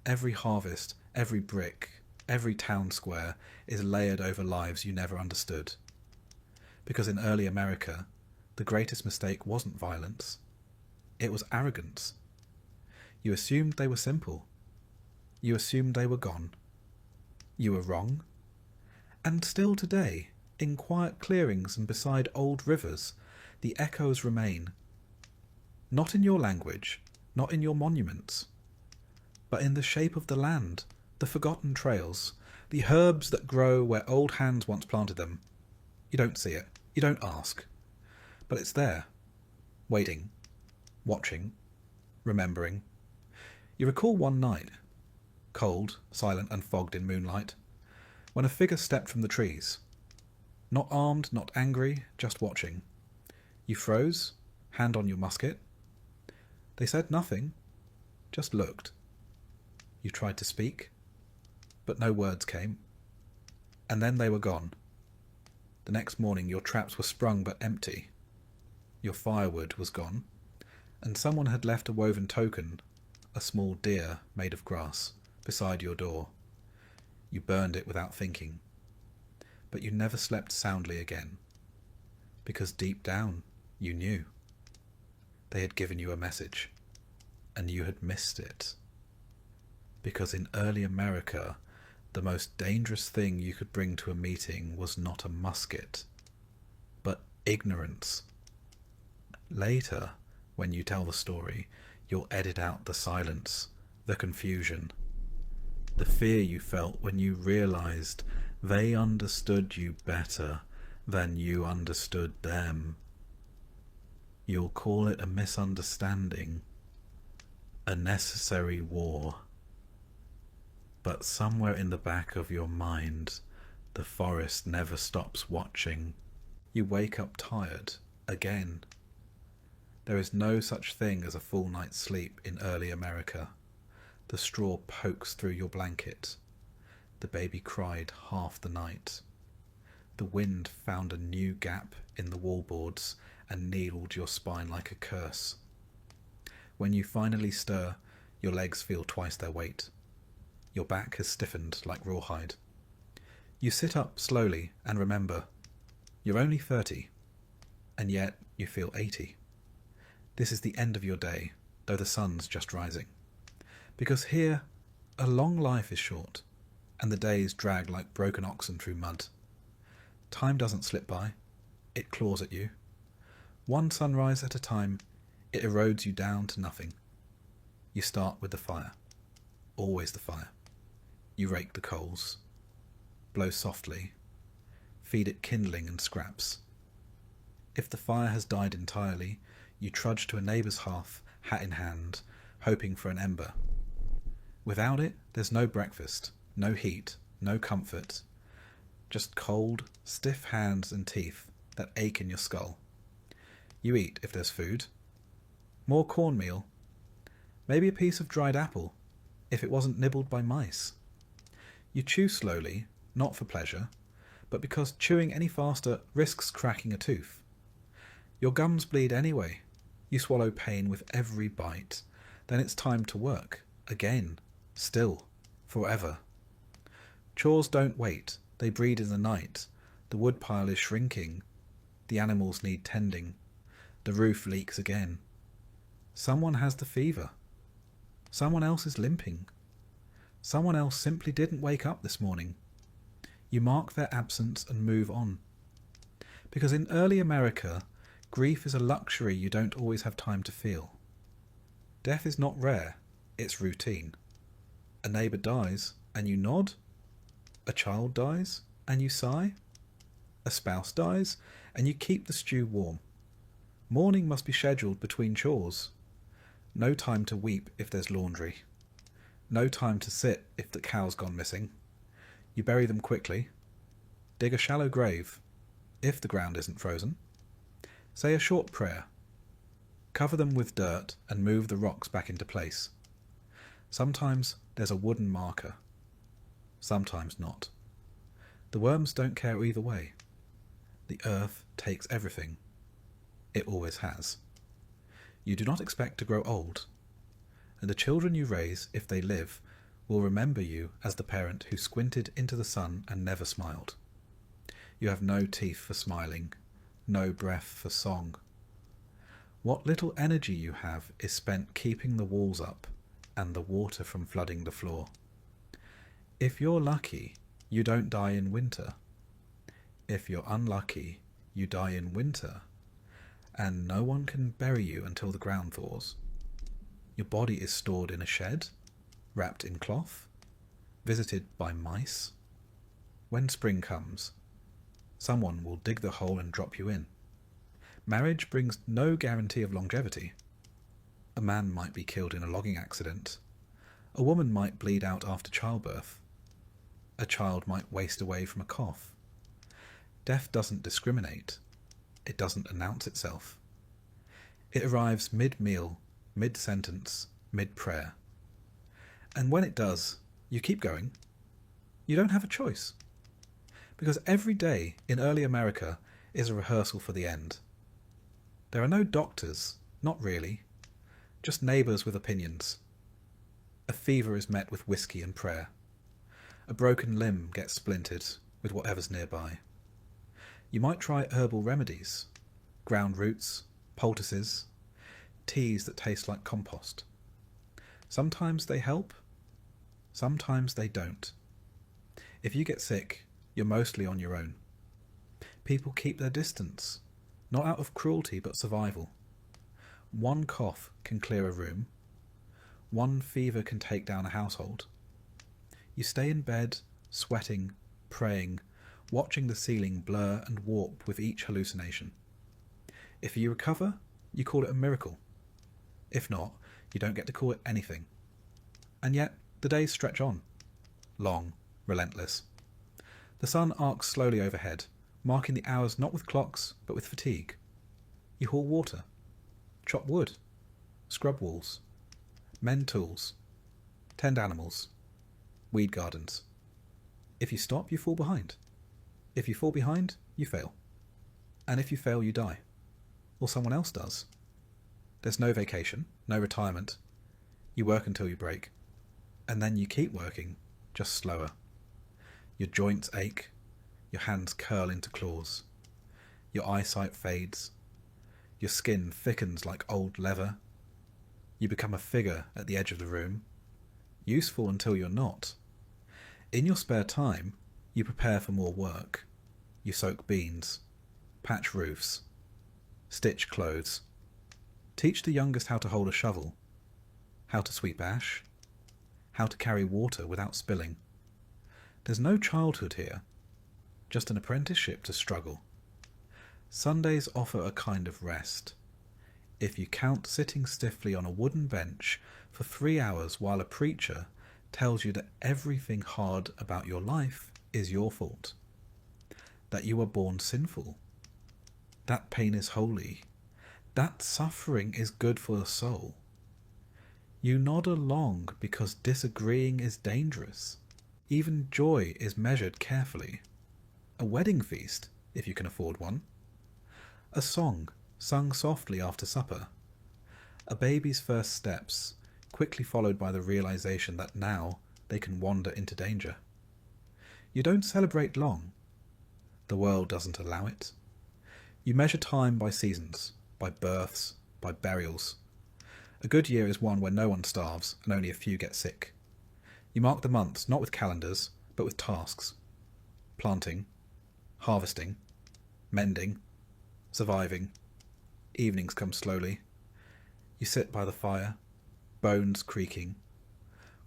Every harvest, every brick, every town square is layered over lives you never understood. Because in early America, the greatest mistake wasn't violence, it was arrogance. You assumed they were simple. You assumed they were gone. You were wrong. And still today, in quiet clearings and beside old rivers, the echoes remain. Not in your language, not in your monuments, but in the shape of the land, the forgotten trails, the herbs that grow where old hands once planted them. You don't see it, you don't ask, but it's there, waiting, watching, remembering. You recall one night, cold, silent and fogged in moonlight, when a figure stepped from the trees. Not armed, not angry, just watching. You froze, hand on your musket. They said nothing, just looked. You tried to speak, but no words came. And then they were gone. The next morning your traps were sprung but empty. Your firewood was gone, and someone had left a woven token, a small deer made of grass, beside your door. You burned it without thinking. But you never slept soundly again, because deep down you knew. They had given you a message, and you had missed it. Because in early America, the most dangerous thing you could bring to a meeting was not a musket, but ignorance. Later, when you tell the story, you'll edit out the silence, the confusion, the fear you felt when you realized they understood you better than you understood them. You'll call it a misunderstanding, a necessary war. But somewhere in the back of your mind, the forest never stops watching. You wake up tired again. There is no such thing as a full night's sleep in early America. The straw pokes through your blanket. The baby cried half the night. The wind found a new gap in the wallboards and needled your spine like a curse. When you finally stir, your legs feel twice their weight. Your back has stiffened like rawhide. You sit up slowly and remember, you're only 30, and yet you feel 80. This is the end of your day, though the sun's just rising. Because here, a long life is short, and the days drag like broken oxen through mud. Time doesn't slip by, it claws at you. One sunrise at a time, it erodes you down to nothing. You start with the fire, always the fire. You rake the coals, blow softly, feed it kindling and scraps. If the fire has died entirely, you trudge to a neighbour's hearth, hat in hand, hoping for an ember. Without it, there's no breakfast, no heat, no comfort, just cold, stiff hands and teeth that ache in your skull. You eat if there's food. More cornmeal, maybe a piece of dried apple, if it wasn't nibbled by mice. You chew slowly, not for pleasure, but because chewing any faster risks cracking a tooth. Your gums bleed anyway. You swallow pain with every bite. Then it's time to work. Again. Still. Forever. Chores don't wait. They breed in the night. The woodpile is shrinking. The animals need tending. The roof leaks again. Someone has the fever. Someone else is limping. Someone else simply didn't wake up this morning. You mark their absence and move on. Because in early America, grief is a luxury you don't always have time to feel. Death is not rare, it's routine. A neighbour dies and you nod. A child dies and you sigh. A spouse dies and you keep the stew warm. Mourning must be scheduled between chores. No time to weep if there's laundry. No time to sit if the cow's gone missing. You bury them quickly. Dig a shallow grave, if the ground isn't frozen. Say a short prayer. Cover them with dirt and move the rocks back into place. Sometimes there's a wooden marker. Sometimes not. The worms don't care either way. The earth takes everything. It always has. You do not expect to grow old, and the children you raise, if they live, will remember you as the parent who squinted into the sun and never smiled. You have no teeth for smiling, no breath for song. What little energy you have is spent keeping the walls up and the water from flooding the floor. If you're lucky, you don't die in winter. If you're unlucky, you die in winter, and no one can bury you until the ground thaws. Your body is stored in a shed, wrapped in cloth, visited by mice. When spring comes, someone will dig the hole and drop you in. Marriage brings no guarantee of longevity. A man might be killed in a logging accident. A woman might bleed out after childbirth. A child might waste away from a cough. Death doesn't discriminate. It doesn't announce itself. It arrives mid-meal, mid-sentence, mid-prayer. And when it does, you keep going. You don't have a choice. Because every day in early America is a rehearsal for the end. There are no doctors, not really, just neighbours with opinions. A fever is met with whiskey and prayer. A broken limb gets splintered with whatever's nearby. You might try herbal remedies, ground roots, poultices, teas that taste like compost. Sometimes they help, sometimes they don't. If you get sick, you're mostly on your own. People keep their distance, not out of cruelty but survival. One cough can clear a room. One fever can take down a household. You stay in bed, sweating, praying, watching the ceiling blur and warp with each hallucination. If you recover, you call it a miracle. If not, you don't get to call it anything. And yet, the days stretch on. Long, relentless. The sun arcs slowly overhead, marking the hours not with clocks, but with fatigue. You haul water, chop wood, scrub walls, mend tools, tend animals, weed gardens. If you stop, you fall behind. If you fall behind, you fail. And if you fail, you die. Or someone else does. There's no vacation, no retirement. You work until you break. And then you keep working, just slower. Your joints ache. Your hands curl into claws. Your eyesight fades. Your skin thickens like old leather. You become a figure at the edge of the room. Useful until you're not. In your spare time, you prepare for more work. You soak beans, patch roofs, stitch clothes, teach the youngest how to hold a shovel, how to sweep ash, how to carry water without spilling. There's no childhood here, just an apprenticeship to struggle. Sundays offer a kind of rest. If you count sitting stiffly on a wooden bench for 3 hours while a preacher tells you that everything hard about your life is your fault, that you were born sinful, that pain is holy, that suffering is good for the soul, You nod along because disagreeing is dangerous. Even joy is measured carefully. A wedding feast, if you can afford one. A song sung softly after supper. A baby's first steps, quickly followed by the realization that now they can wander into danger. You don't celebrate long. The world doesn't allow it. You measure time by seasons, by births, by burials. A good year is one where no one starves and only a few get sick. You mark the months not with calendars, but with tasks. Planting, harvesting, mending, surviving. Evenings come slowly. You sit by the fire, bones creaking,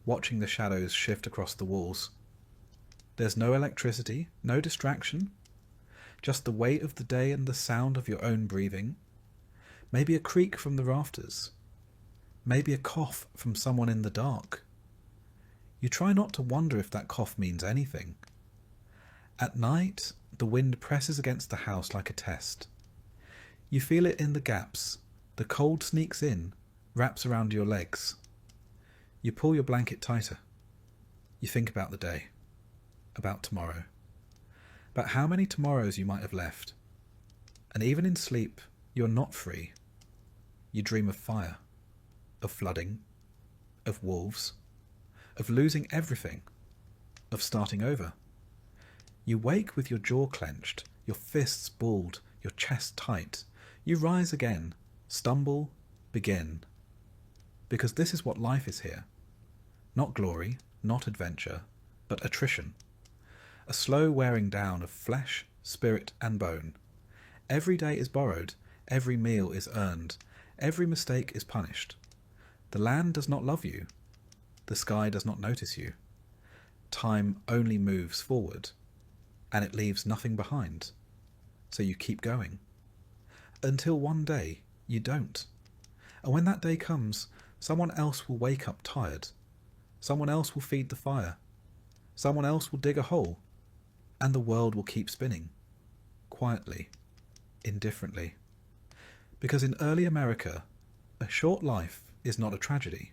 watching the shadows shift across the walls. There's no electricity, no distraction, just the weight of the day and the sound of your own breathing. Maybe a creak from the rafters. Maybe a cough from someone in the dark. You try not to wonder if that cough means anything. At night, the wind presses against the house like a test. You feel it in the gaps. The cold sneaks in, wraps around your legs. You pull your blanket tighter. You think about the day, about tomorrow, about how many tomorrows you might have left. And even in sleep, you're not free. You dream of fire, of flooding, of wolves, of losing everything, of starting over. You wake with your jaw clenched, your fists balled, your chest tight. You rise again, stumble, begin. Because this is what life is here. Not glory, not adventure, but attrition. A slow wearing down of flesh, spirit and bone. Every day is borrowed, every meal is earned, every mistake is punished. The land does not love you. The sky does not notice you. Time only moves forward, and it leaves nothing behind. So you keep going. Until one day, you don't. And when that day comes, someone else will wake up tired. Someone else will feed the fire. Someone else will dig a hole. And the world will keep spinning. Quietly. Indifferently. Because in early America, a short life is not a tragedy.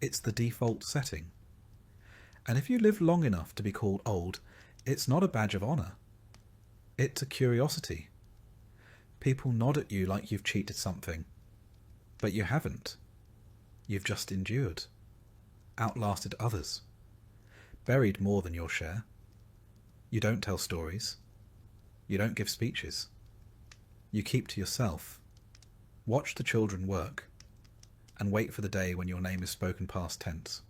It's the default setting. And if you live long enough to be called old, it's not a badge of honour. It's a curiosity. People nod at you like you've cheated something. But you haven't. You've just endured. Outlasted others. Buried more than your share. You don't tell stories. You don't give speeches. You keep to yourself. Watch the children work. And wait for the day when your name is spoken past tense.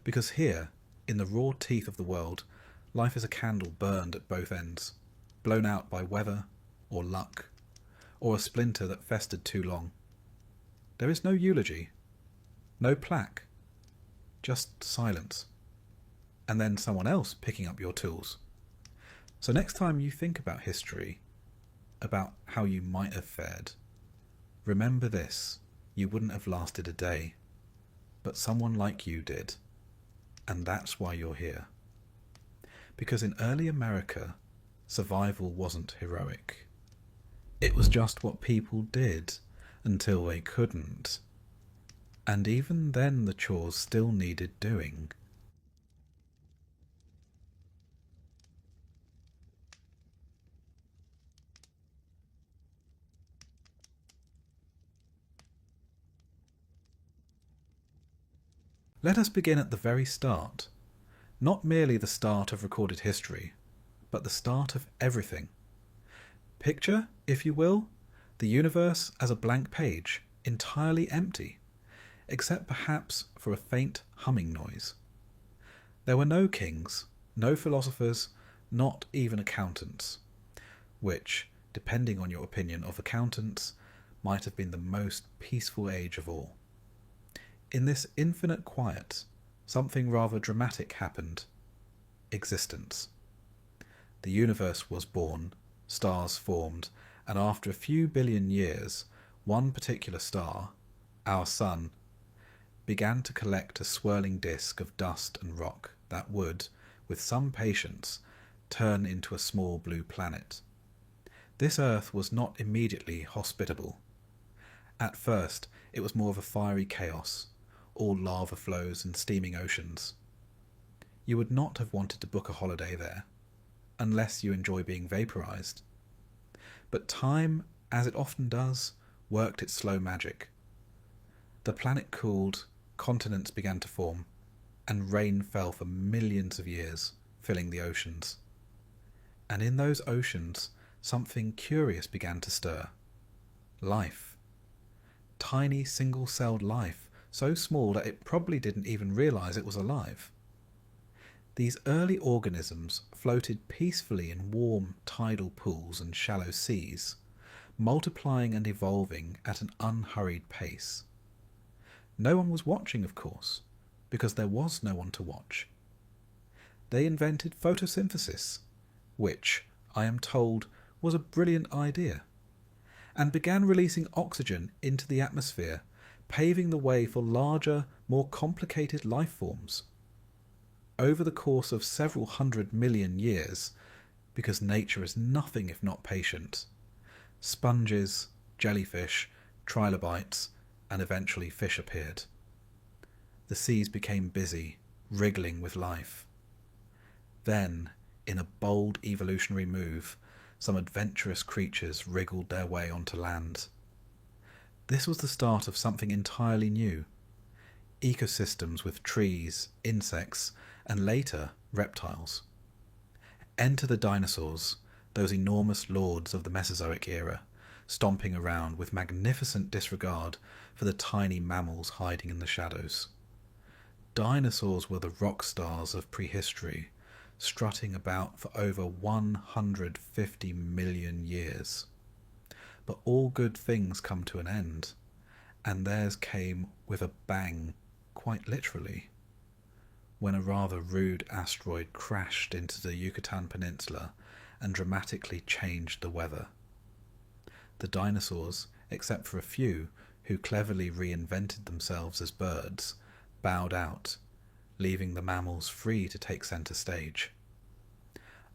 Because here, in the raw teeth of the world, life is a candle burned at both ends, blown out by weather or luck, or a splinter that festered too long. There is no eulogy, no plaque, just silence, and then someone else picking up your tools. So next time you think about history, about how you might have fared, remember this: you wouldn't have lasted a day, but someone like you did, and that's why you're here. Because in early America, survival wasn't heroic. It was just what people did until they couldn't. And even then the chores still needed doing. Let us begin at the very start. Not merely the start of recorded history, but the start of everything. Picture, if you will, the universe as a blank page, entirely empty, except perhaps for a faint humming noise. There were no kings, no philosophers, not even accountants, which, depending on your opinion of accountants, might have been the most peaceful age of all. In this infinite quiet, something rather dramatic happened. Existence. The universe was born, stars formed, and after a few billion years, one particular star, our sun, began to collect a swirling disk of dust and rock that would, with some patience, turn into a small blue planet. This Earth was not immediately hospitable. At first, it was more of a fiery chaos, all lava flows and steaming oceans. You would not have wanted to book a holiday there, unless you enjoy being vaporized. But time, as it often does, worked its slow magic. The planet cooled, continents began to form, and rain fell for millions of years, filling the oceans. And in those oceans, something curious began to stir. Life. Tiny single-celled life, so small that it probably didn't even realize it was alive. These early organisms floated peacefully in warm tidal pools and shallow seas, multiplying and evolving at an unhurried pace. No one was watching, of course, because there was no one to watch. They invented photosynthesis, which, I am told, was a brilliant idea, and began releasing oxygen into the atmosphere, paving the way for larger, more complicated life forms. Over the course of several 100 million years, because nature is nothing if not patient, sponges, jellyfish, trilobites, and eventually fish appeared. The seas became busy, wriggling with life. Then, in a bold evolutionary move, some adventurous creatures wriggled their way onto land. This was the start of something entirely new. Ecosystems with trees, insects, and later reptiles. Enter the dinosaurs, those enormous lords of the Mesozoic era, stomping around with magnificent disregard for the tiny mammals hiding in the shadows. Dinosaurs were the rock stars of prehistory, strutting about for over 150 million years. But all good things come to an end, and theirs came with a bang, quite literally, when a rather rude asteroid crashed into the Yucatan Peninsula and dramatically changed the weather. The dinosaurs, except for a few who cleverly reinvented themselves as birds, bowed out, leaving the mammals free to take centre stage.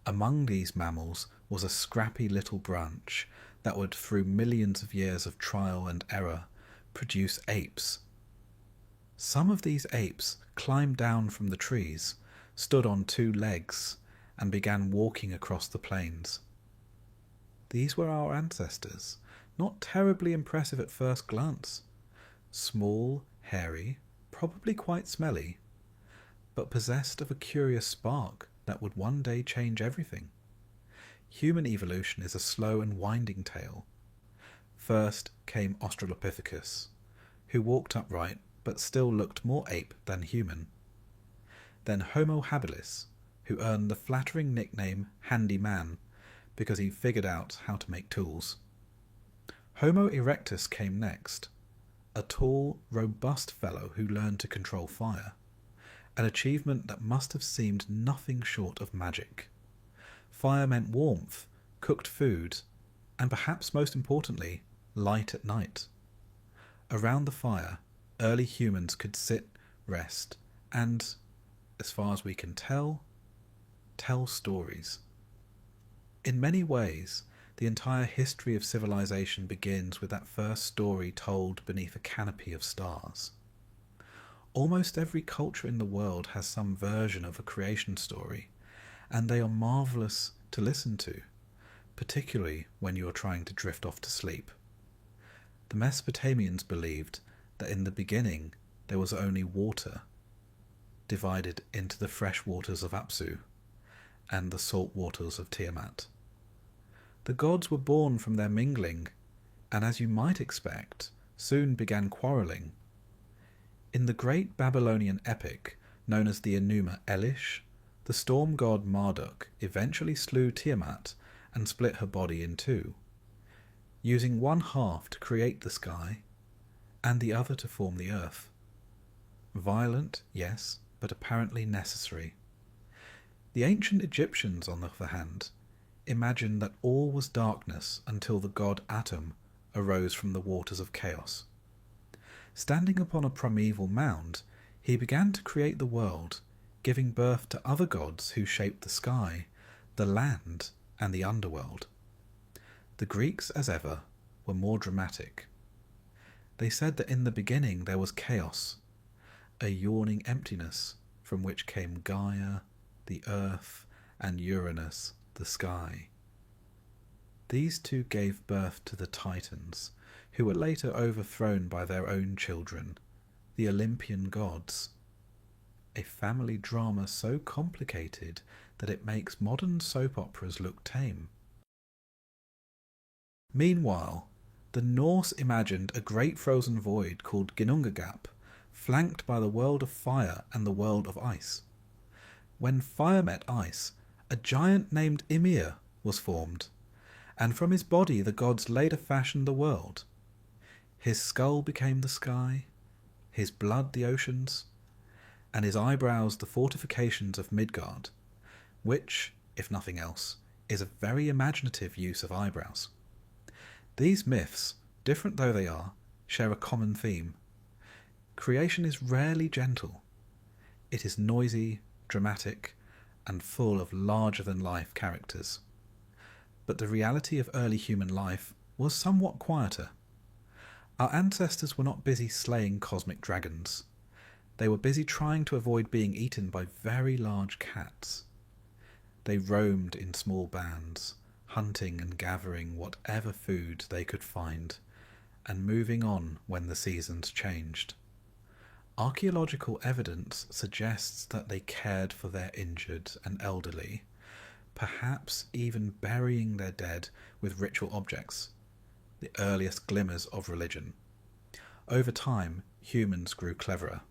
Among these mammals was a scrappy little branch that would, through millions of years of trial and error, produce apes. Some of these apes climbed down from the trees, stood on 2 legs, and began walking across the plains. These were our ancestors, not terribly impressive at first glance. Small, hairy, probably quite smelly, but possessed of a curious spark that would one day change everything. Human evolution is a slow and winding tale. First came Australopithecus, who walked upright but still looked more ape than human. Then Homo habilis, who earned the flattering nickname Handy Man because he figured out how to make tools. Homo erectus came next, a tall, robust fellow who learned to control fire, an achievement that must have seemed nothing short of magic. Fire meant warmth, cooked food, and perhaps most importantly, light at night. Around the fire, early humans could sit, rest, and, as far as we can tell stories. In many ways, the entire history of civilization begins with that first story told beneath a canopy of stars. Almost every culture in the world has some version of a creation story, and they are marvellous to listen to, particularly when you are trying to drift off to sleep. The Mesopotamians believed that in the beginning there was only water, divided into the fresh waters of Apsu and the salt waters of Tiamat. The gods were born from their mingling, and as you might expect, soon began quarrelling. In the great Babylonian epic known as the Enuma Elish, the storm god Marduk eventually slew Tiamat and split her body in 2, using one half to create the sky and the other to form the earth. Violent, yes, but apparently necessary. The ancient Egyptians, on the other hand, imagined that all was darkness until the god Atum arose from the waters of chaos. Standing upon a primeval mound, he began to create the world, giving birth to other gods who shaped the sky, the land, and the underworld. The Greeks, as ever, were more dramatic. They said that in the beginning there was chaos, a yawning emptiness from which came Gaia, the earth, and Uranus, the sky. These two gave birth to the Titans, who were later overthrown by their own children, the Olympian gods. A family drama so complicated that it makes modern soap operas look tame. Meanwhile, the Norse imagined a great frozen void called Ginnungagap, flanked by the world of fire and the world of ice. When fire met ice, a giant named Ymir was formed, and from his body the gods later fashioned the world. His skull became the sky, his blood the oceans, and his eyebrows the fortifications of Midgard, which, if nothing else, is a very imaginative use of eyebrows. These myths, different though they are, share a common theme. Creation is rarely gentle. It is noisy, dramatic, and full of larger-than-life characters. But the reality of early human life was somewhat quieter. Our ancestors were not busy slaying cosmic dragons. They were busy trying to avoid being eaten by very large cats. They roamed in small bands, hunting and gathering whatever food they could find, and moving on when the seasons changed. Archaeological evidence suggests that they cared for their injured and elderly, perhaps even burying their dead with ritual objects, the earliest glimmers of religion. Over time, humans grew cleverer.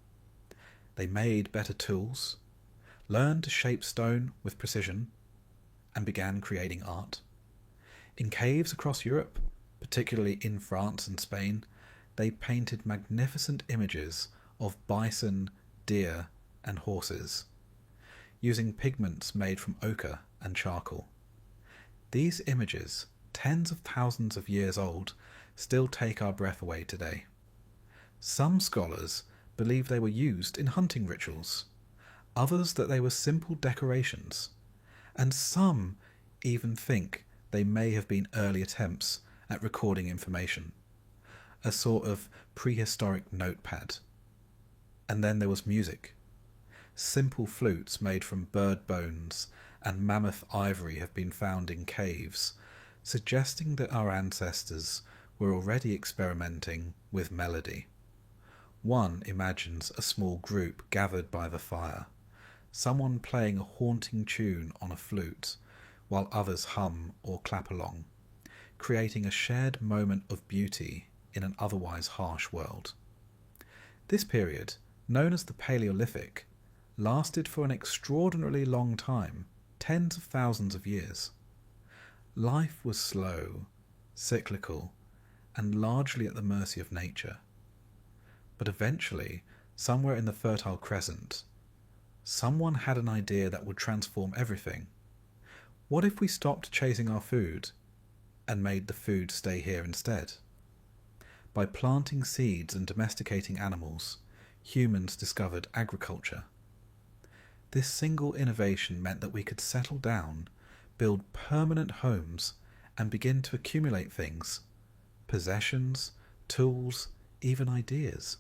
They made better tools, learned to shape stone with precision, and began creating art. In caves across Europe, particularly in France and Spain, they painted magnificent images of bison, deer, and horses, using pigments made from ochre and charcoal. These images, tens of thousands of years old, still take our breath away today. Some scholars believe they were used in hunting rituals, others that they were simple decorations, and some even think they may have been early attempts at recording information, a sort of prehistoric notepad. And then there was music. Simple flutes made from bird bones and mammoth ivory have been found in caves, suggesting that our ancestors were already experimenting with melody. One imagines a small group gathered by the fire, someone playing a haunting tune on a flute, while others hum or clap along, creating a shared moment of beauty in an otherwise harsh world. This period, known as the Paleolithic, lasted for an extraordinarily long time, tens of thousands of years. Life was slow, cyclical, and largely at the mercy of nature. But eventually, somewhere in the Fertile Crescent, someone had an idea that would transform everything. What if we stopped chasing our food and made the food stay here instead? By planting seeds and domesticating animals, humans discovered agriculture. This single innovation meant that we could settle down, build permanent homes, and begin to accumulate things, possessions, tools, even ideas.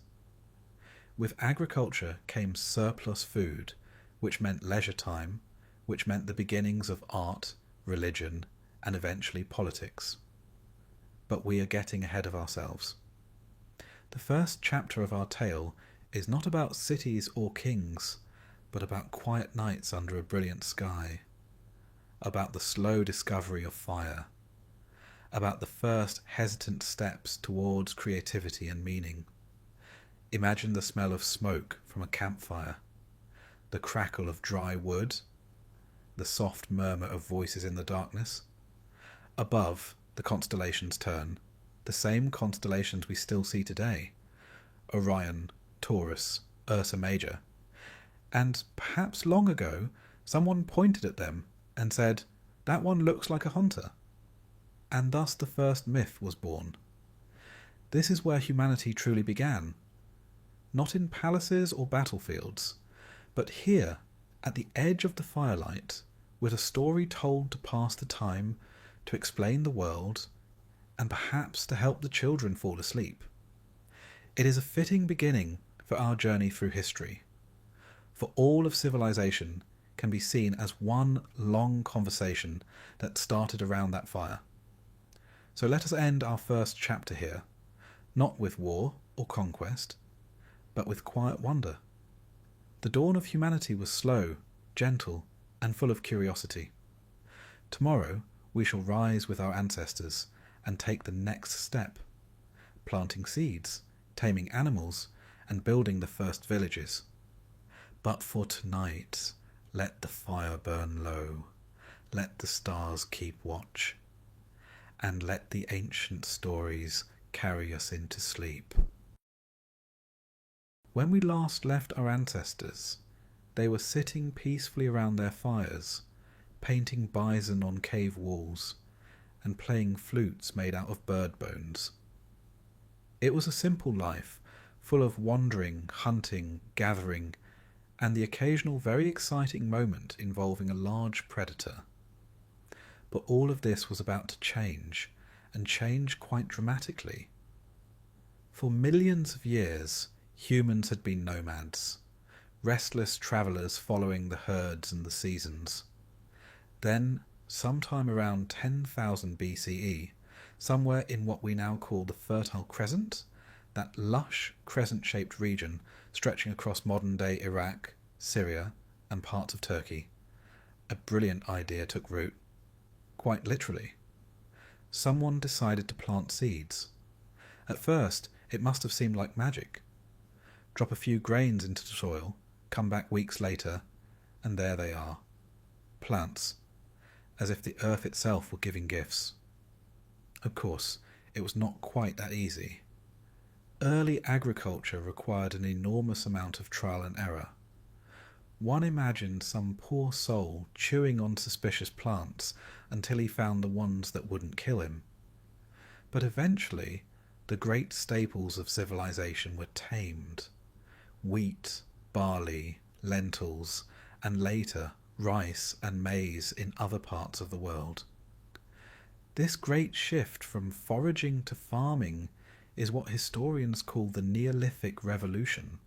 With agriculture came surplus food, which meant leisure time, which meant the beginnings of art, religion, and eventually politics. But we are getting ahead of ourselves. The first chapter of our tale is not about cities or kings, but about quiet nights under a brilliant sky, about the slow discovery of fire, about the first hesitant steps towards creativity and meaning. Imagine the smell of smoke from a campfire, the crackle of dry wood, the soft murmur of voices in the darkness. Above, the constellations turn, the same constellations we still see today: Orion, Taurus, Ursa Major. And perhaps long ago, someone pointed at them and said, "That one looks like a hunter." And thus the first myth was born. This is where humanity truly began. Not in palaces or battlefields, but here, at the edge of the firelight, with a story told to pass the time, to explain the world, and perhaps to help the children fall asleep. It is a fitting beginning for our journey through history. For all of civilization can be seen as one long conversation that started around that fire. So let us end our first chapter here, not with war or conquest, but with quiet wonder. The dawn of humanity was slow, gentle, and full of curiosity. Tomorrow we shall rise with our ancestors and take the next step, planting seeds, taming animals, and building the first villages. But for tonight, let the fire burn low, let the stars keep watch, and let the ancient stories carry us into sleep. When we last left our ancestors, they were sitting peacefully around their fires, painting bison on cave walls, and playing flutes made out of bird bones. It was a simple life, full of wandering, hunting, gathering, and the occasional very exciting moment involving a large predator. But all of this was about to change, and change quite dramatically. For millions of years, humans had been nomads, restless travellers following the herds and the seasons. Then, sometime around 10,000 BCE, somewhere in what we now call the Fertile Crescent, that lush crescent-shaped region stretching across modern-day Iraq, Syria, and parts of Turkey, a brilliant idea took root. Quite literally. Someone decided to plant seeds. At first, it must have seemed like magic. Drop a few grains into the soil, come back weeks later, and there they are. Plants, as if the earth itself were giving gifts. Of course, it was not quite that easy. Early agriculture required an enormous amount of trial and error. One imagined some poor soul chewing on suspicious plants until he found the ones that wouldn't kill him. But eventually, the great staples of civilization were tamed. Wheat, barley, lentils, and later rice and maize in other parts of the world. This great shift from foraging to farming is what historians call the Neolithic Revolution,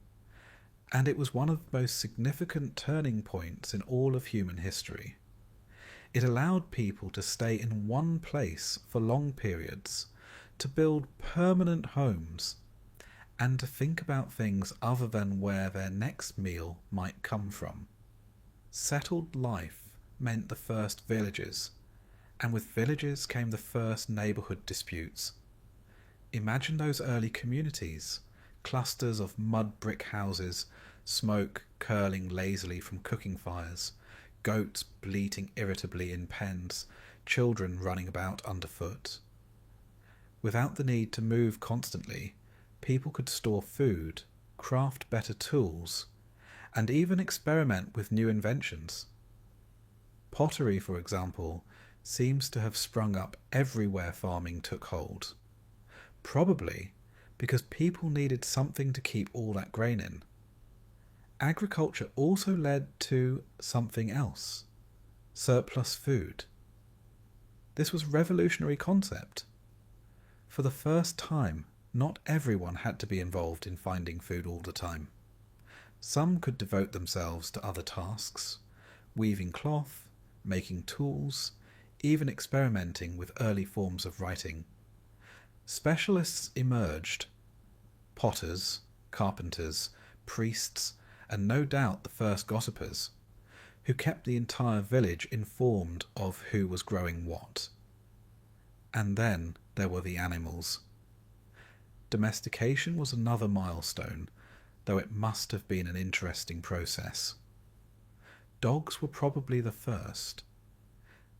and it was one of the most significant turning points in all of human history. It allowed people to stay in one place for long periods, to build permanent homes, and to think about things other than where their next meal might come from. Settled life meant the first villages, and with villages came the first neighbourhood disputes. Imagine those early communities, clusters of mud brick houses, smoke curling lazily from cooking fires, goats bleating irritably in pens, children running about underfoot. Without the need to move constantly, people could store food, craft better tools, and even experiment with new inventions. Pottery, for example, seems to have sprung up everywhere farming took hold. Probably because people needed something to keep all that grain in. Agriculture also led to something else: surplus food. This was a revolutionary concept. For the first time, not everyone had to be involved in finding food all the time. Some could devote themselves to other tasks, weaving cloth, making tools, even experimenting with early forms of writing. Specialists emerged: potters, carpenters, priests, and no doubt the first gossipers, who kept the entire village informed of who was growing what. And then there were the animals. Domestication was another milestone, though it must have been an interesting process. Dogs were probably the first.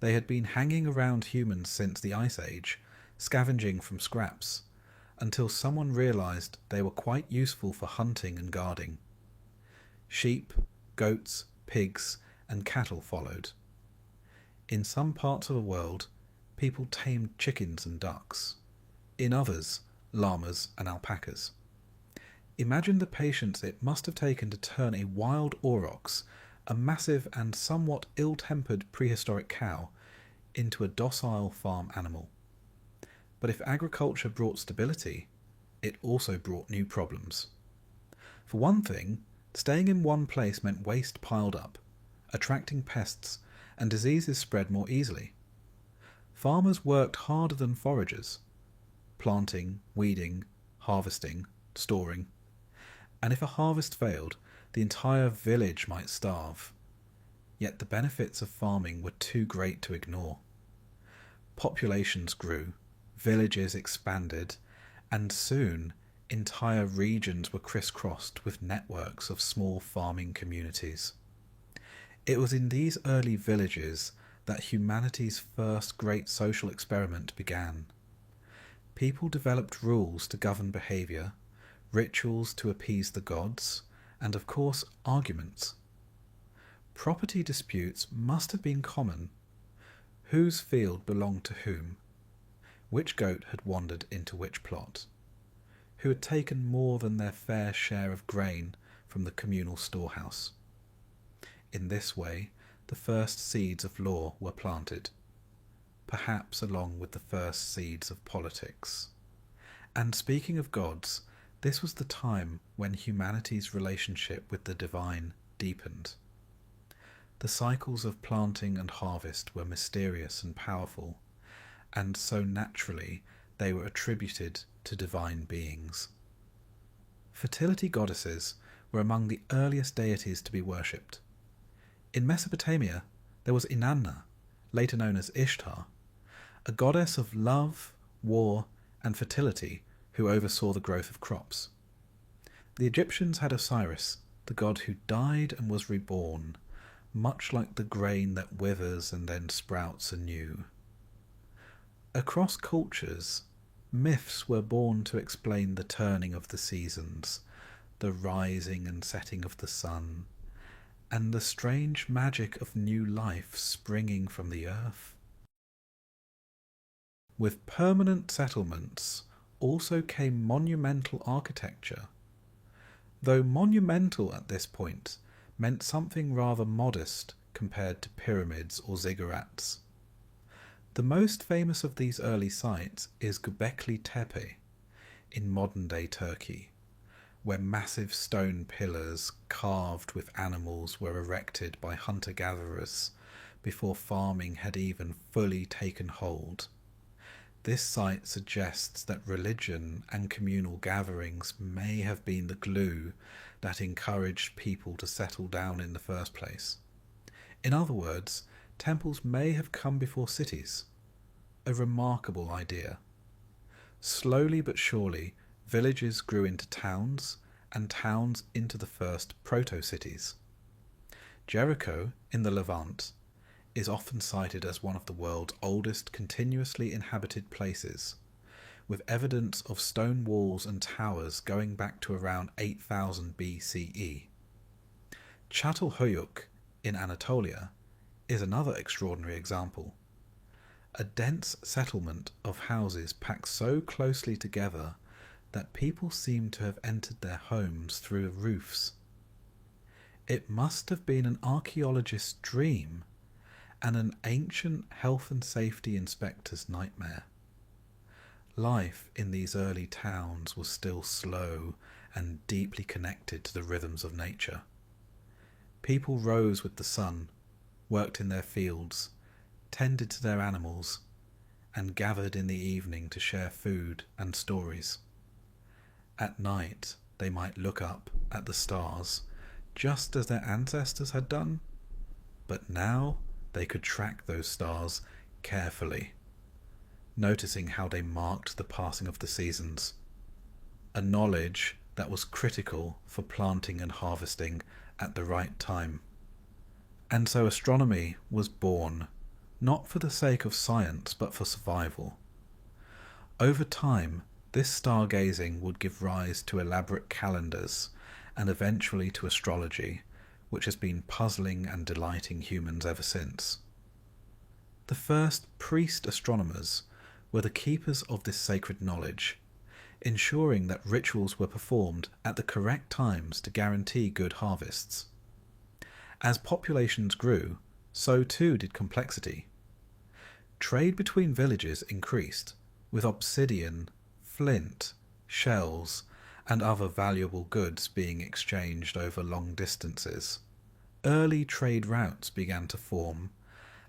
They had been hanging around humans since the Ice Age, scavenging from scraps, until someone realized they were quite useful for hunting and guarding. Sheep, goats, pigs, and cattle followed. In some parts of the world, people tamed chickens and ducks. In others, llamas and alpacas. Imagine the patience it must have taken to turn a wild aurochs, a massive and somewhat ill-tempered prehistoric cow, into a docile farm animal. But if agriculture brought stability, it also brought new problems. For one thing, staying in one place meant waste piled up, attracting pests, and diseases spread more easily. Farmers worked harder than foragers, planting, weeding, harvesting, storing, and if a harvest failed, the entire village might starve. Yet the benefits of farming were too great to ignore. Populations grew, villages expanded, and soon entire regions were crisscrossed with networks of small farming communities. It was in these early villages that humanity's first great social experiment began. People developed rules to govern behaviour, rituals to appease the gods, and of course arguments. Property disputes must have been common. Whose field belonged to whom? Which goat had wandered into which plot? Who had taken more than their fair share of grain from the communal storehouse? In this way, the first seeds of law were planted, perhaps along with the first seeds of politics. And speaking of gods, this was the time when humanity's relationship with the divine deepened. The cycles of planting and harvest were mysterious and powerful, and so naturally they were attributed to divine beings. Fertility goddesses were among the earliest deities to be worshipped. In Mesopotamia, there was Inanna, later known as Ishtar, a goddess of love, war, and fertility who oversaw the growth of crops. The Egyptians had Osiris, the god who died and was reborn, much like the grain that withers and then sprouts anew. Across cultures, myths were born to explain the turning of the seasons, the rising and setting of the sun, and the strange magic of new life springing from the earth. With permanent settlements also came monumental architecture, though monumental at this point meant something rather modest compared to pyramids or ziggurats. The most famous of these early sites is Göbekli Tepe in modern-day Turkey, where massive stone pillars carved with animals were erected by hunter-gatherers before farming had even fully taken hold. This site suggests that religion and communal gatherings may have been the glue that encouraged people to settle down in the first place. In other words, temples may have come before cities. A remarkable idea. Slowly but surely, villages grew into towns, and towns into the first proto-cities. Jericho, in the Levant, is often cited as one of the world's oldest continuously inhabited places, with evidence of stone walls and towers going back to around 8000 BCE. Çatalhöyük in Anatolia is another extraordinary example. A dense settlement of houses packed so closely together that people seem to have entered their homes through roofs. It must have been an archaeologist's dream and an ancient health and safety inspector's nightmare. Life in these early towns was still slow and deeply connected to the rhythms of nature. People rose with the sun, worked in their fields, tended to their animals, and gathered in the evening to share food and stories. At night, they might look up at the stars, just as their ancestors had done, but now they could track those stars carefully, noticing how they marked the passing of the seasons, a knowledge that was critical for planting and harvesting at the right time. And so astronomy was born, not for the sake of science but for survival. Over time, this stargazing would give rise to elaborate calendars and eventually to astrology, which has been puzzling and delighting humans ever since. The first priest astronomers were the keepers of this sacred knowledge, ensuring that rituals were performed at the correct times to guarantee good harvests. As populations grew, so too did complexity. Trade between villages increased, with obsidian, flint, shells, and other valuable goods being exchanged over long distances. Early trade routes began to form,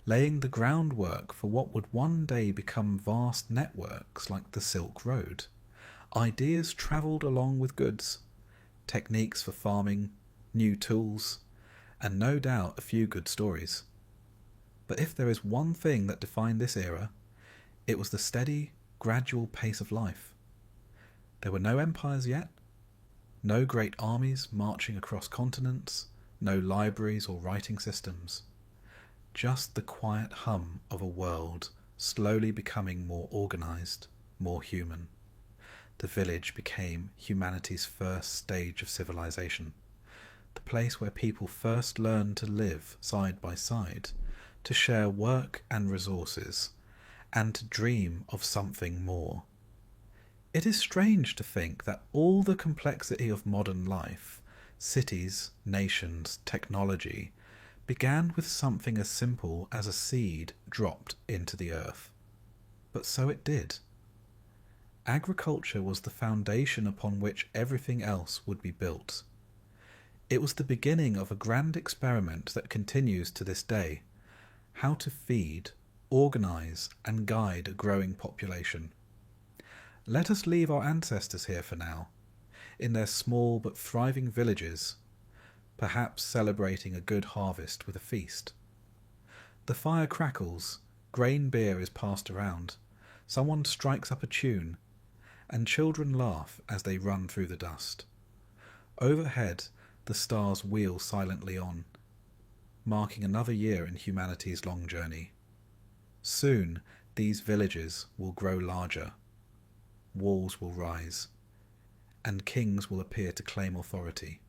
laying the groundwork for what would one day become vast networks like the Silk Road. Ideas travelled along with goods, techniques for farming, new tools, and no doubt a few good stories. But if there is one thing that defined this era, it was the steady, gradual pace of life. There were no empires yet, no great armies marching across continents, no libraries or writing systems. Just the quiet hum of a world slowly becoming more organised, more human. The village became humanity's first stage of civilization, the place where people first learned to live side by side, to share work and resources, and to dream of something more. It is strange to think that all the complexity of modern life, cities, nations, technology, began with something as simple as a seed dropped into the earth. But so it did. Agriculture was the foundation upon which everything else would be built. It was the beginning of a grand experiment that continues to this day: how to feed, organise and guide a growing population. Let us leave our ancestors here for now, in their small but thriving villages, perhaps celebrating a good harvest with a feast. The fire crackles, grain beer is passed around, someone strikes up a tune, and children laugh as they run through the dust. Overhead, the stars wheel silently on, marking another year in humanity's long journey. Soon, these villages will grow larger, walls will rise, and kings will appear to claim authority.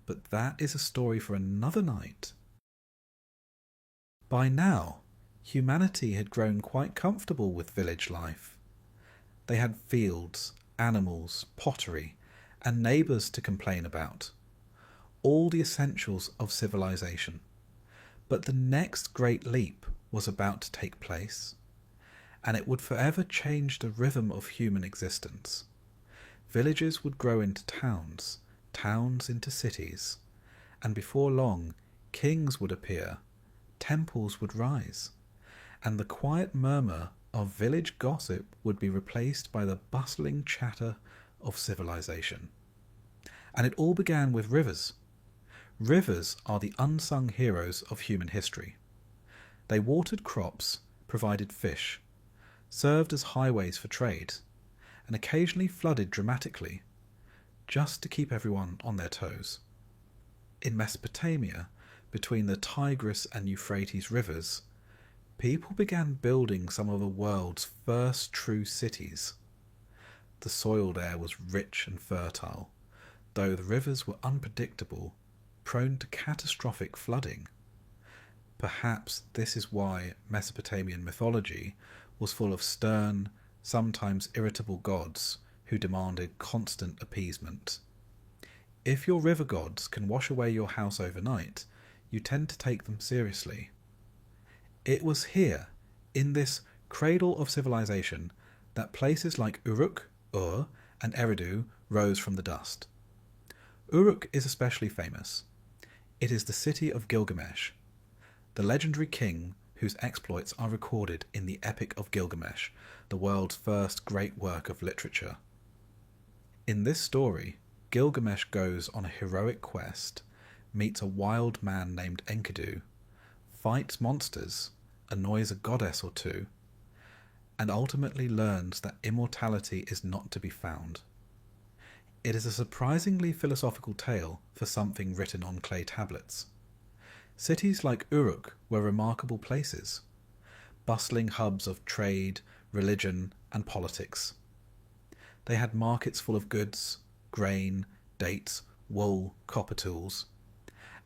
But that is a story for another night. By now, humanity had grown quite comfortable with village life. They had fields, animals, pottery, and neighbours to complain about. All the essentials of civilization. But the next great leap was about to take place, and it would forever change the rhythm of human existence. Villages would grow into towns, towns into cities, and before long kings would appear, temples would rise, and the quiet murmur of village gossip would be replaced by the bustling chatter of civilization. And it all began with rivers. Rivers are the unsung heroes of human history. They watered crops, provided fish, served as highways for trade, and occasionally flooded dramatically, just to keep everyone on their toes. In Mesopotamia, between the Tigris and Euphrates rivers, people began building some of the world's first true cities. The soil there was rich and fertile, though the rivers were unpredictable, prone to catastrophic flooding. Perhaps this is why Mesopotamian mythology was full of stern, sometimes irritable gods who demanded constant appeasement. If your river gods can wash away your house overnight, you tend to take them seriously. It was here, in this cradle of civilization, that places like Uruk, Ur, and Eridu rose from the dust. Uruk is especially famous. It is the city of Gilgamesh, the legendary king whose exploits are recorded in the Epic of Gilgamesh, the world's first great work of literature. In this story, Gilgamesh goes on a heroic quest, meets a wild man named Enkidu, fights monsters, annoys a goddess or two, and ultimately learns that immortality is not to be found. It is a surprisingly philosophical tale for something written on clay tablets. Cities like Uruk were remarkable places, bustling hubs of trade, religion, and politics. They had markets full of goods, grain, dates, wool, copper tools,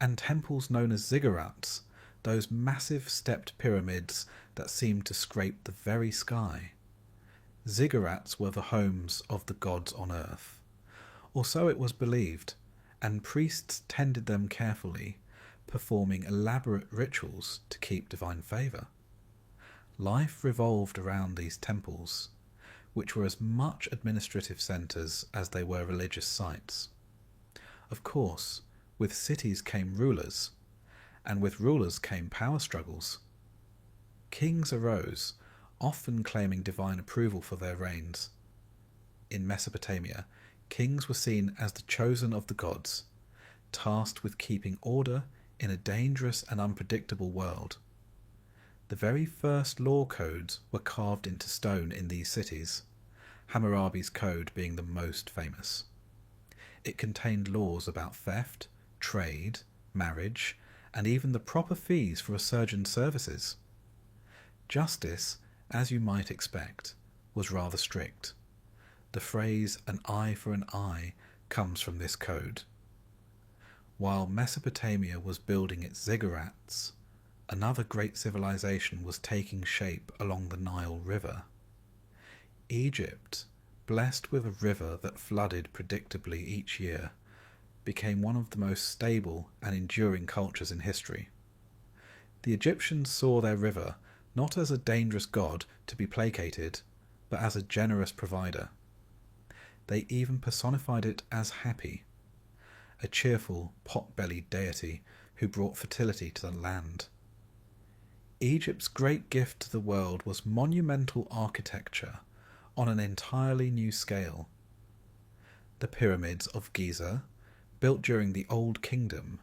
and temples known as ziggurats, those massive stepped pyramids that seemed to scrape the very sky. Ziggurats were the homes of the gods on earth, or so it was believed, and priests tended them carefully, performing elaborate rituals to keep divine favour. Life revolved around these temples, which were as much administrative centres as they were religious sites. Of course, with cities came rulers, and with rulers came power struggles. Kings arose, often claiming divine approval for their reigns. In Mesopotamia, kings were seen as the chosen of the gods, tasked with keeping order in a dangerous and unpredictable world. The very first law codes were carved into stone in these cities, Hammurabi's code being the most famous. It contained laws about theft, trade, marriage, and even the proper fees for a surgeon's services. Justice, as you might expect, was rather strict. The phrase "an eye for an eye" comes from this code. While Mesopotamia was building its ziggurats, another great civilization was taking shape along the Nile River. Egypt, blessed with a river that flooded predictably each year, became one of the most stable and enduring cultures in history. The Egyptians saw their river not as a dangerous god to be placated, but as a generous provider. They even personified it as Happy, a cheerful, pot-bellied deity who brought fertility to the land. Egypt's great gift to the world was monumental architecture on an entirely new scale. The pyramids of Giza, built during the Old Kingdom,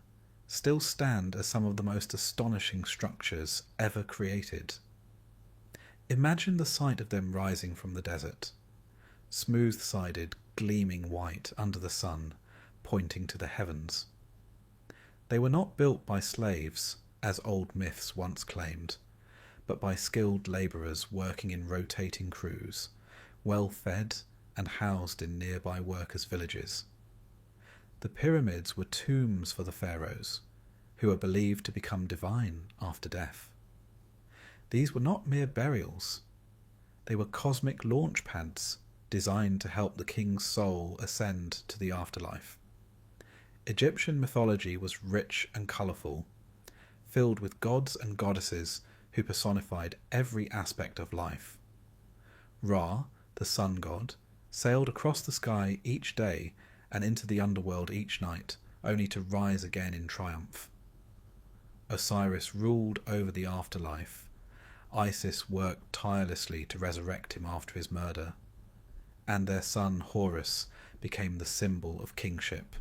still stand as some of the most astonishing structures ever created. Imagine the sight of them rising from the desert, smooth-sided, gleaming white under the sun, pointing to the heavens. They were not built by slaves, as old myths once claimed, but by skilled labourers working in rotating crews, well fed and housed in nearby workers' villages. The pyramids were tombs for the pharaohs, who were believed to become divine after death. These were not mere burials. They were cosmic launch pads designed to help the king's soul ascend to the afterlife. Egyptian mythology was rich and colourful, filled with gods and goddesses who personified every aspect of life. Ra, the sun god, sailed across the sky each day and into the underworld each night, only to rise again in triumph. Osiris ruled over the afterlife. Isis worked tirelessly to resurrect him after his murder, and their son Horus became the symbol of kingship.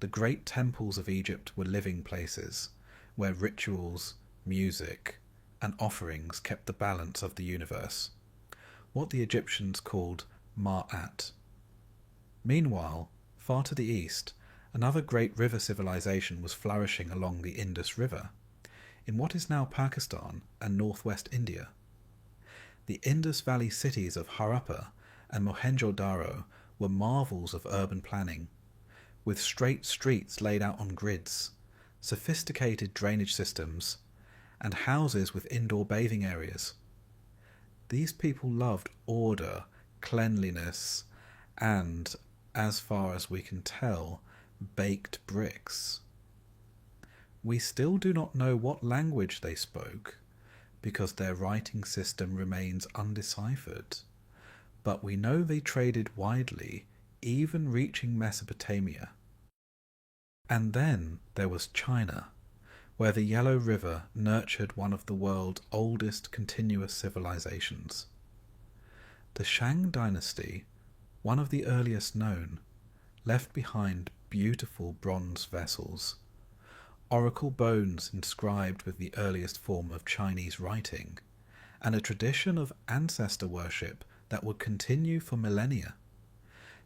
The great temples of Egypt were living places where rituals, music, and offerings kept the balance of the universe, what the Egyptians called Ma'at. Meanwhile, far to the east, another great river civilization was flourishing along the Indus River, in what is now Pakistan and northwest India. The Indus Valley cities of Harappa and Mohenjo-Daro were marvels of urban planning, with straight streets laid out on grids, sophisticated drainage systems, and houses with indoor bathing areas. These people loved order, cleanliness, and, as far as we can tell, baked bricks. We still do not know what language they spoke, because their writing system remains undeciphered, but we know they traded widely, even reaching Mesopotamia. And then there was China, where the Yellow River nurtured one of the world's oldest continuous civilizations. The Shang dynasty, one of the earliest known, left behind beautiful bronze vessels, oracle bones inscribed with the earliest form of Chinese writing, and a tradition of ancestor worship that would continue for millennia.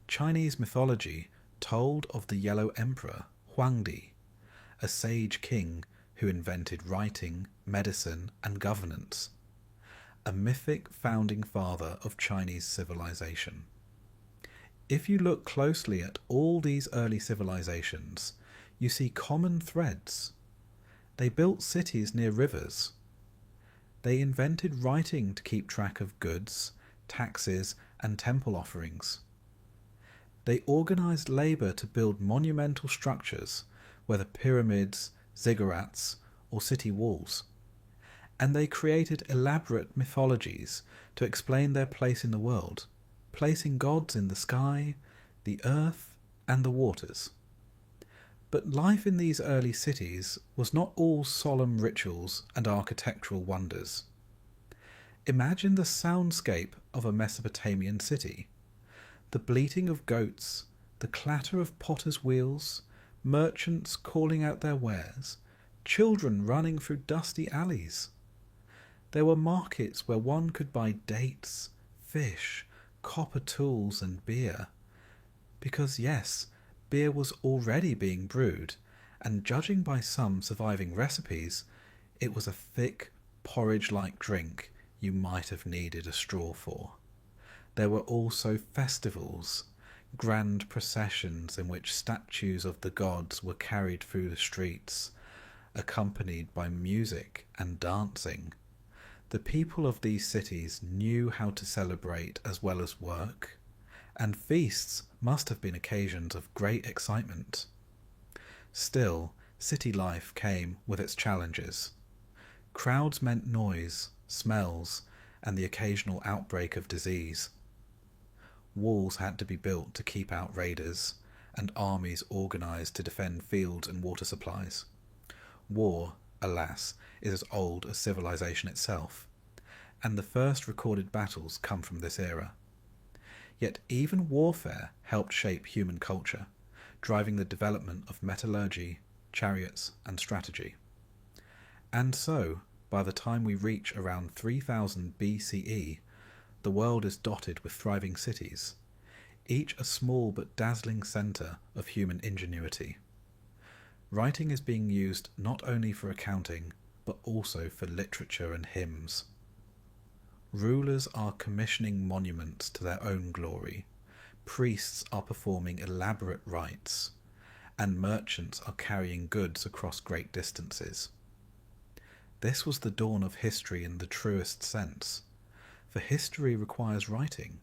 Chinese mythology told of the Yellow Emperor, Huangdi, a sage king who invented writing, medicine, and governance, a mythic founding father of Chinese civilization. If you look closely at all these early civilizations, you see common threads. They built cities near rivers. They invented writing to keep track of goods, taxes, and temple offerings. They organized labor to build monumental structures, whether pyramids, ziggurats, or city walls. and they created elaborate mythologies to explain their place in the world, placing gods in the sky, the earth, and the waters. But life in these early cities was not all solemn rituals and architectural wonders. Imagine the soundscape of a Mesopotamian city. The bleating of goats, the clatter of potters' wheels, merchants calling out their wares, children running through dusty alleys. There were markets where one could buy dates, fish, copper tools, and beer. Because yes, beer was already being brewed, and judging by some surviving recipes, it was a thick, porridge-like drink you might have needed a straw for. There were also festivals, grand processions in which statues of the gods were carried through the streets, accompanied by music and dancing. The people of these cities knew how to celebrate as well as work, and feasts must have been occasions of great excitement. Still, city life came with its challenges. Crowds meant noise, smells, and the occasional outbreak of disease. Walls had to be built to keep out raiders, and armies organised to defend fields and water supplies. War, alas, is as old as civilization itself, and the first recorded battles come from this era. Yet even warfare helped shape human culture, driving the development of metallurgy, chariots, and strategy. And so, by the time we reach around 3000 BCE, the world is dotted with thriving cities, each a small but dazzling centre of human ingenuity. Writing is being used not only for accounting, but also for literature and hymns. Rulers are commissioning monuments to their own glory, priests are performing elaborate rites, and merchants are carrying goods across great distances. This was the dawn of history in the truest sense, for history requires writing,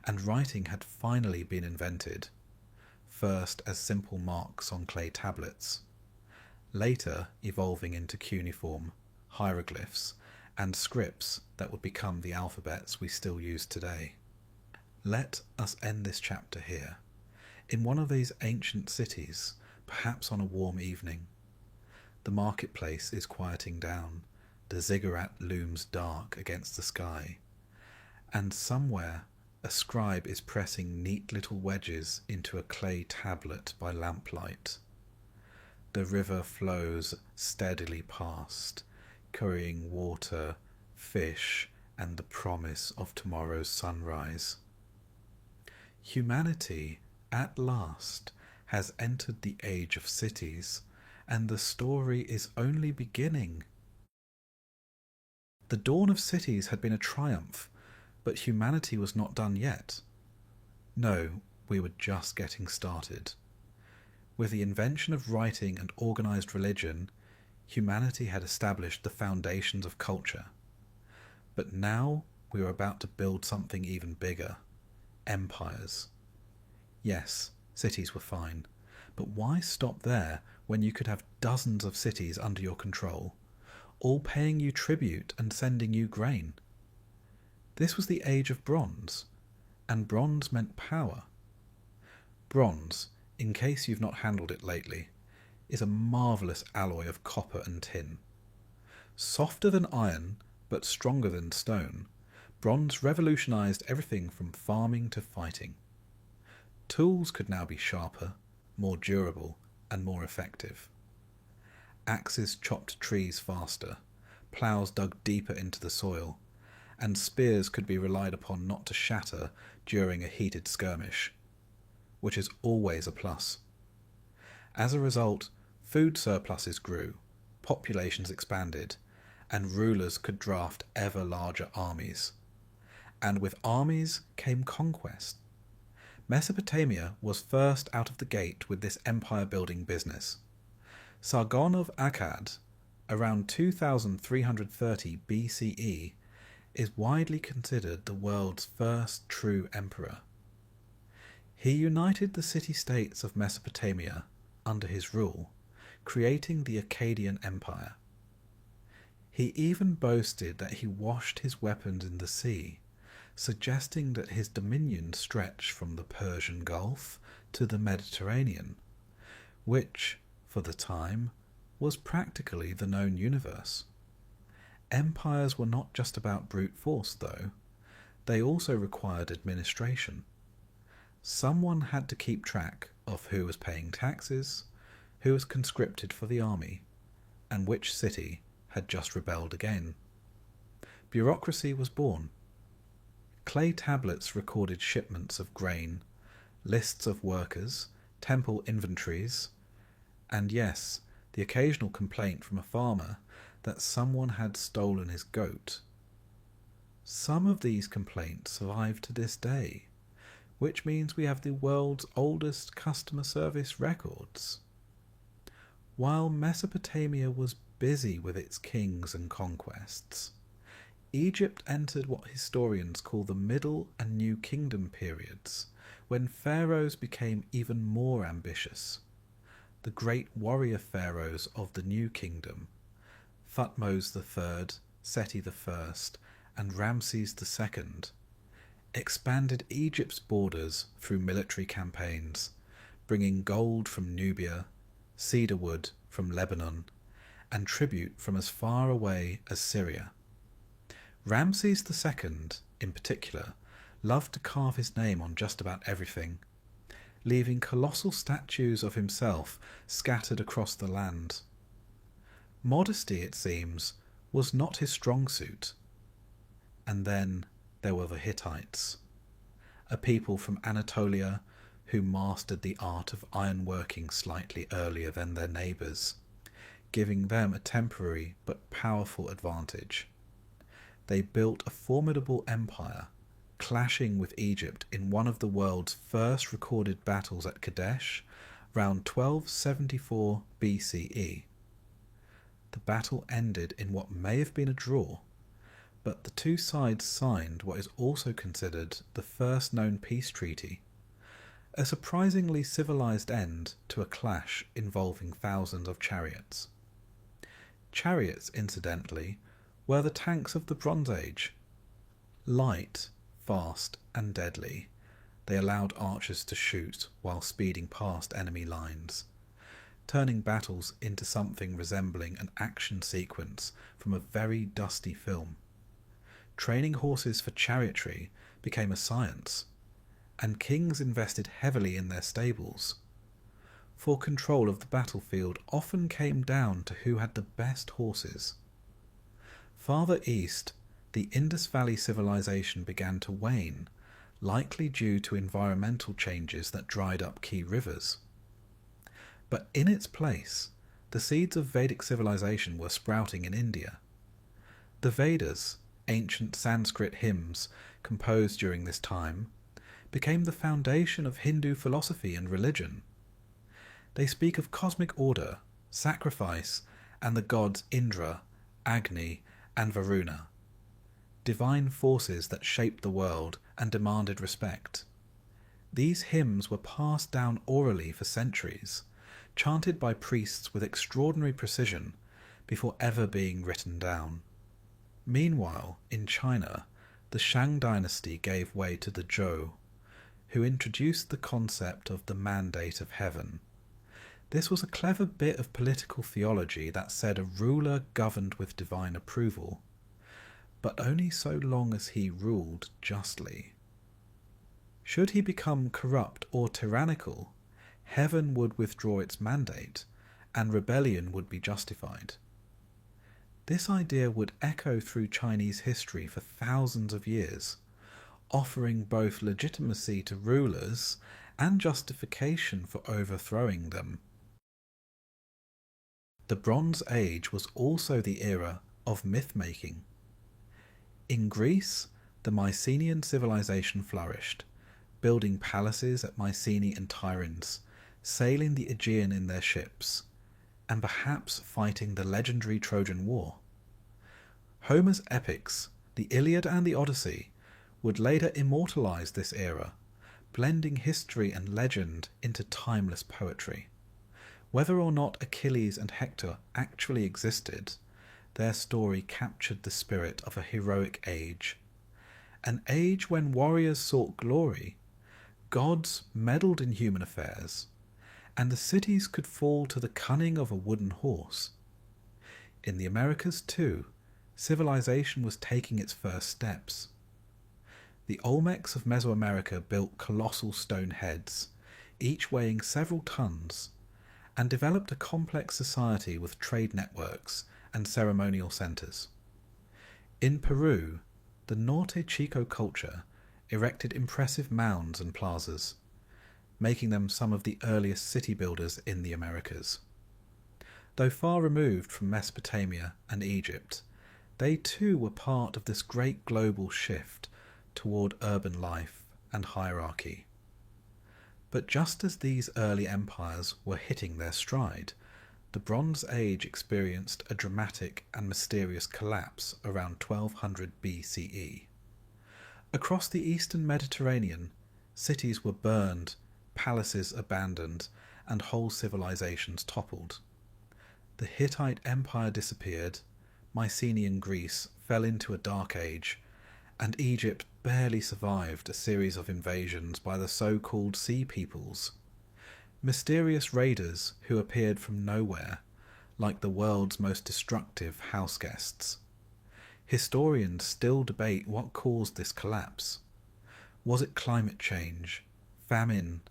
and writing had finally been invented, first as simple marks on clay tablets, later evolving into cuneiform, hieroglyphs, and scripts that would become the alphabets we still use today. Let us end this chapter here, in one of these ancient cities, perhaps on a warm evening. The marketplace is quieting down, the ziggurat looms dark against the sky, and somewhere a scribe is pressing neat little wedges into a clay tablet by lamplight. The river flows steadily past, carrying water, fish, and the promise of tomorrow's sunrise. Humanity, at last, has entered the age of cities, and the story is only beginning. The dawn of cities had been a triumph, but humanity was not done yet. No, we were just getting started. With the invention of writing and organised religion, humanity had established the foundations of culture. But now we were about to build something even bigger. Empires. Yes, cities were fine, but why stop there when you could have dozens of cities under your control, all paying you tribute and sending you grain? This was the age of bronze, and bronze meant power. Bronze, in case you've not handled it lately, is a marvellous alloy of copper and tin. Softer than iron, but stronger than stone, bronze revolutionised everything from farming to fighting. Tools could now be sharper, more durable, and more effective. Axes chopped trees faster, ploughs dug deeper into the soil, and spears could be relied upon not to shatter during a heated skirmish, which is always a plus. As a result, food surpluses grew, populations expanded, and rulers could draft ever larger armies. And with armies came conquest. Mesopotamia was first out of the gate with this empire-building business. Sargon of Akkad, around 2330 BCE, is widely considered the world's first true emperor. He united the city-states of Mesopotamia under his rule, creating the Akkadian Empire. He even boasted that he washed his weapons in the sea, suggesting that his dominion stretched from the Persian Gulf to the Mediterranean, which, for the time, was practically the known universe. Empires were not just about brute force, though. They also required administration. Someone had to keep track of who was paying taxes, who was conscripted for the army, and which city had just rebelled again. Bureaucracy was born. Clay tablets recorded shipments of grain, lists of workers, temple inventories, and yes, the occasional complaint from a farmer that someone had stolen his goat. Some of these complaints survive to this day, which means we have the world's oldest customer service records. While Mesopotamia was busy with its kings and conquests, Egypt entered what historians call the Middle and New Kingdom periods, when pharaohs became even more ambitious. The great warrior pharaohs of the New Kingdom, Thutmose III, Seti I, and Ramses II, expanded Egypt's borders through military campaigns, bringing gold from Nubia, cedar wood from Lebanon, and tribute from as far away as Syria. Ramses II, in particular, loved to carve his name on just about everything, leaving colossal statues of himself scattered across the land. Modesty, it seems, was not his strong suit. And then there were the Hittites, a people from Anatolia who mastered the art of ironworking slightly earlier than their neighbours, giving them a temporary but powerful advantage. They built a formidable empire, clashing with Egypt in one of the world's first recorded battles at Kadesh around 1274 BCE. The battle ended in what may have been a draw, but the two sides signed what is also considered the first known peace treaty, a surprisingly civilized end to a clash involving thousands of chariots. Chariots, incidentally, were the tanks of the Bronze Age. Light, fast, and deadly, they allowed archers to shoot while speeding past enemy lines, turning battles into something resembling an action sequence from a very dusty film. Training horses for chariotry became a science, and kings invested heavily in their stables. For control of the battlefield often came down to who had the best horses. Farther east, the Indus Valley civilization began to wane, likely due to environmental changes that dried up key rivers. But in its place, the seeds of Vedic civilization were sprouting in India. The Vedas, ancient Sanskrit hymns composed during this time, became the foundation of Hindu philosophy and religion. They speak of cosmic order, sacrifice, and the gods Indra, Agni, and Varuna, divine forces that shaped the world and demanded respect. These hymns were passed down orally for centuries, chanted by priests with extraordinary precision before ever being written down. Meanwhile, in China, the Shang dynasty gave way to the Zhou, who introduced the concept of the mandate of heaven. This was a clever bit of political theology that said a ruler governed with divine approval, but only so long as he ruled justly. Should he become corrupt or tyrannical, heaven would withdraw its mandate, and rebellion would be justified. This idea would echo through Chinese history for thousands of years, offering both legitimacy to rulers and justification for overthrowing them. The Bronze Age was also the era of myth-making. In Greece, the Mycenaean civilization flourished, building palaces at Mycenae and Tiryns, sailing the Aegean in their ships, and perhaps fighting the legendary Trojan War. Homer's epics, the Iliad and the Odyssey, would later immortalize this era, blending history and legend into timeless poetry. Whether or not Achilles and Hector actually existed, their story captured the spirit of a heroic age, an age when warriors sought glory, gods meddled in human affairs, and the cities could fall to the cunning of a wooden horse. In the Americas, too, civilization was taking its first steps. The Olmecs of Mesoamerica built colossal stone heads, each weighing several tons, and developed a complex society with trade networks and ceremonial centers. In Peru, the Norte Chico culture erected impressive mounds and plazas, making them some of the earliest city builders in the Americas. Though far removed from Mesopotamia and Egypt, they too were part of this great global shift toward urban life and hierarchy. But just as these early empires were hitting their stride, the Bronze Age experienced a dramatic and mysterious collapse around 1200 BCE. Across the eastern Mediterranean, cities were burned, palaces abandoned, and whole civilizations toppled. The Hittite Empire disappeared, Mycenaean Greece fell into a dark age, and Egypt barely survived a series of invasions by the so-called Sea Peoples, mysterious raiders who appeared from nowhere, like the world's most destructive houseguests. Historians still debate what caused this collapse. Was it climate change, famine,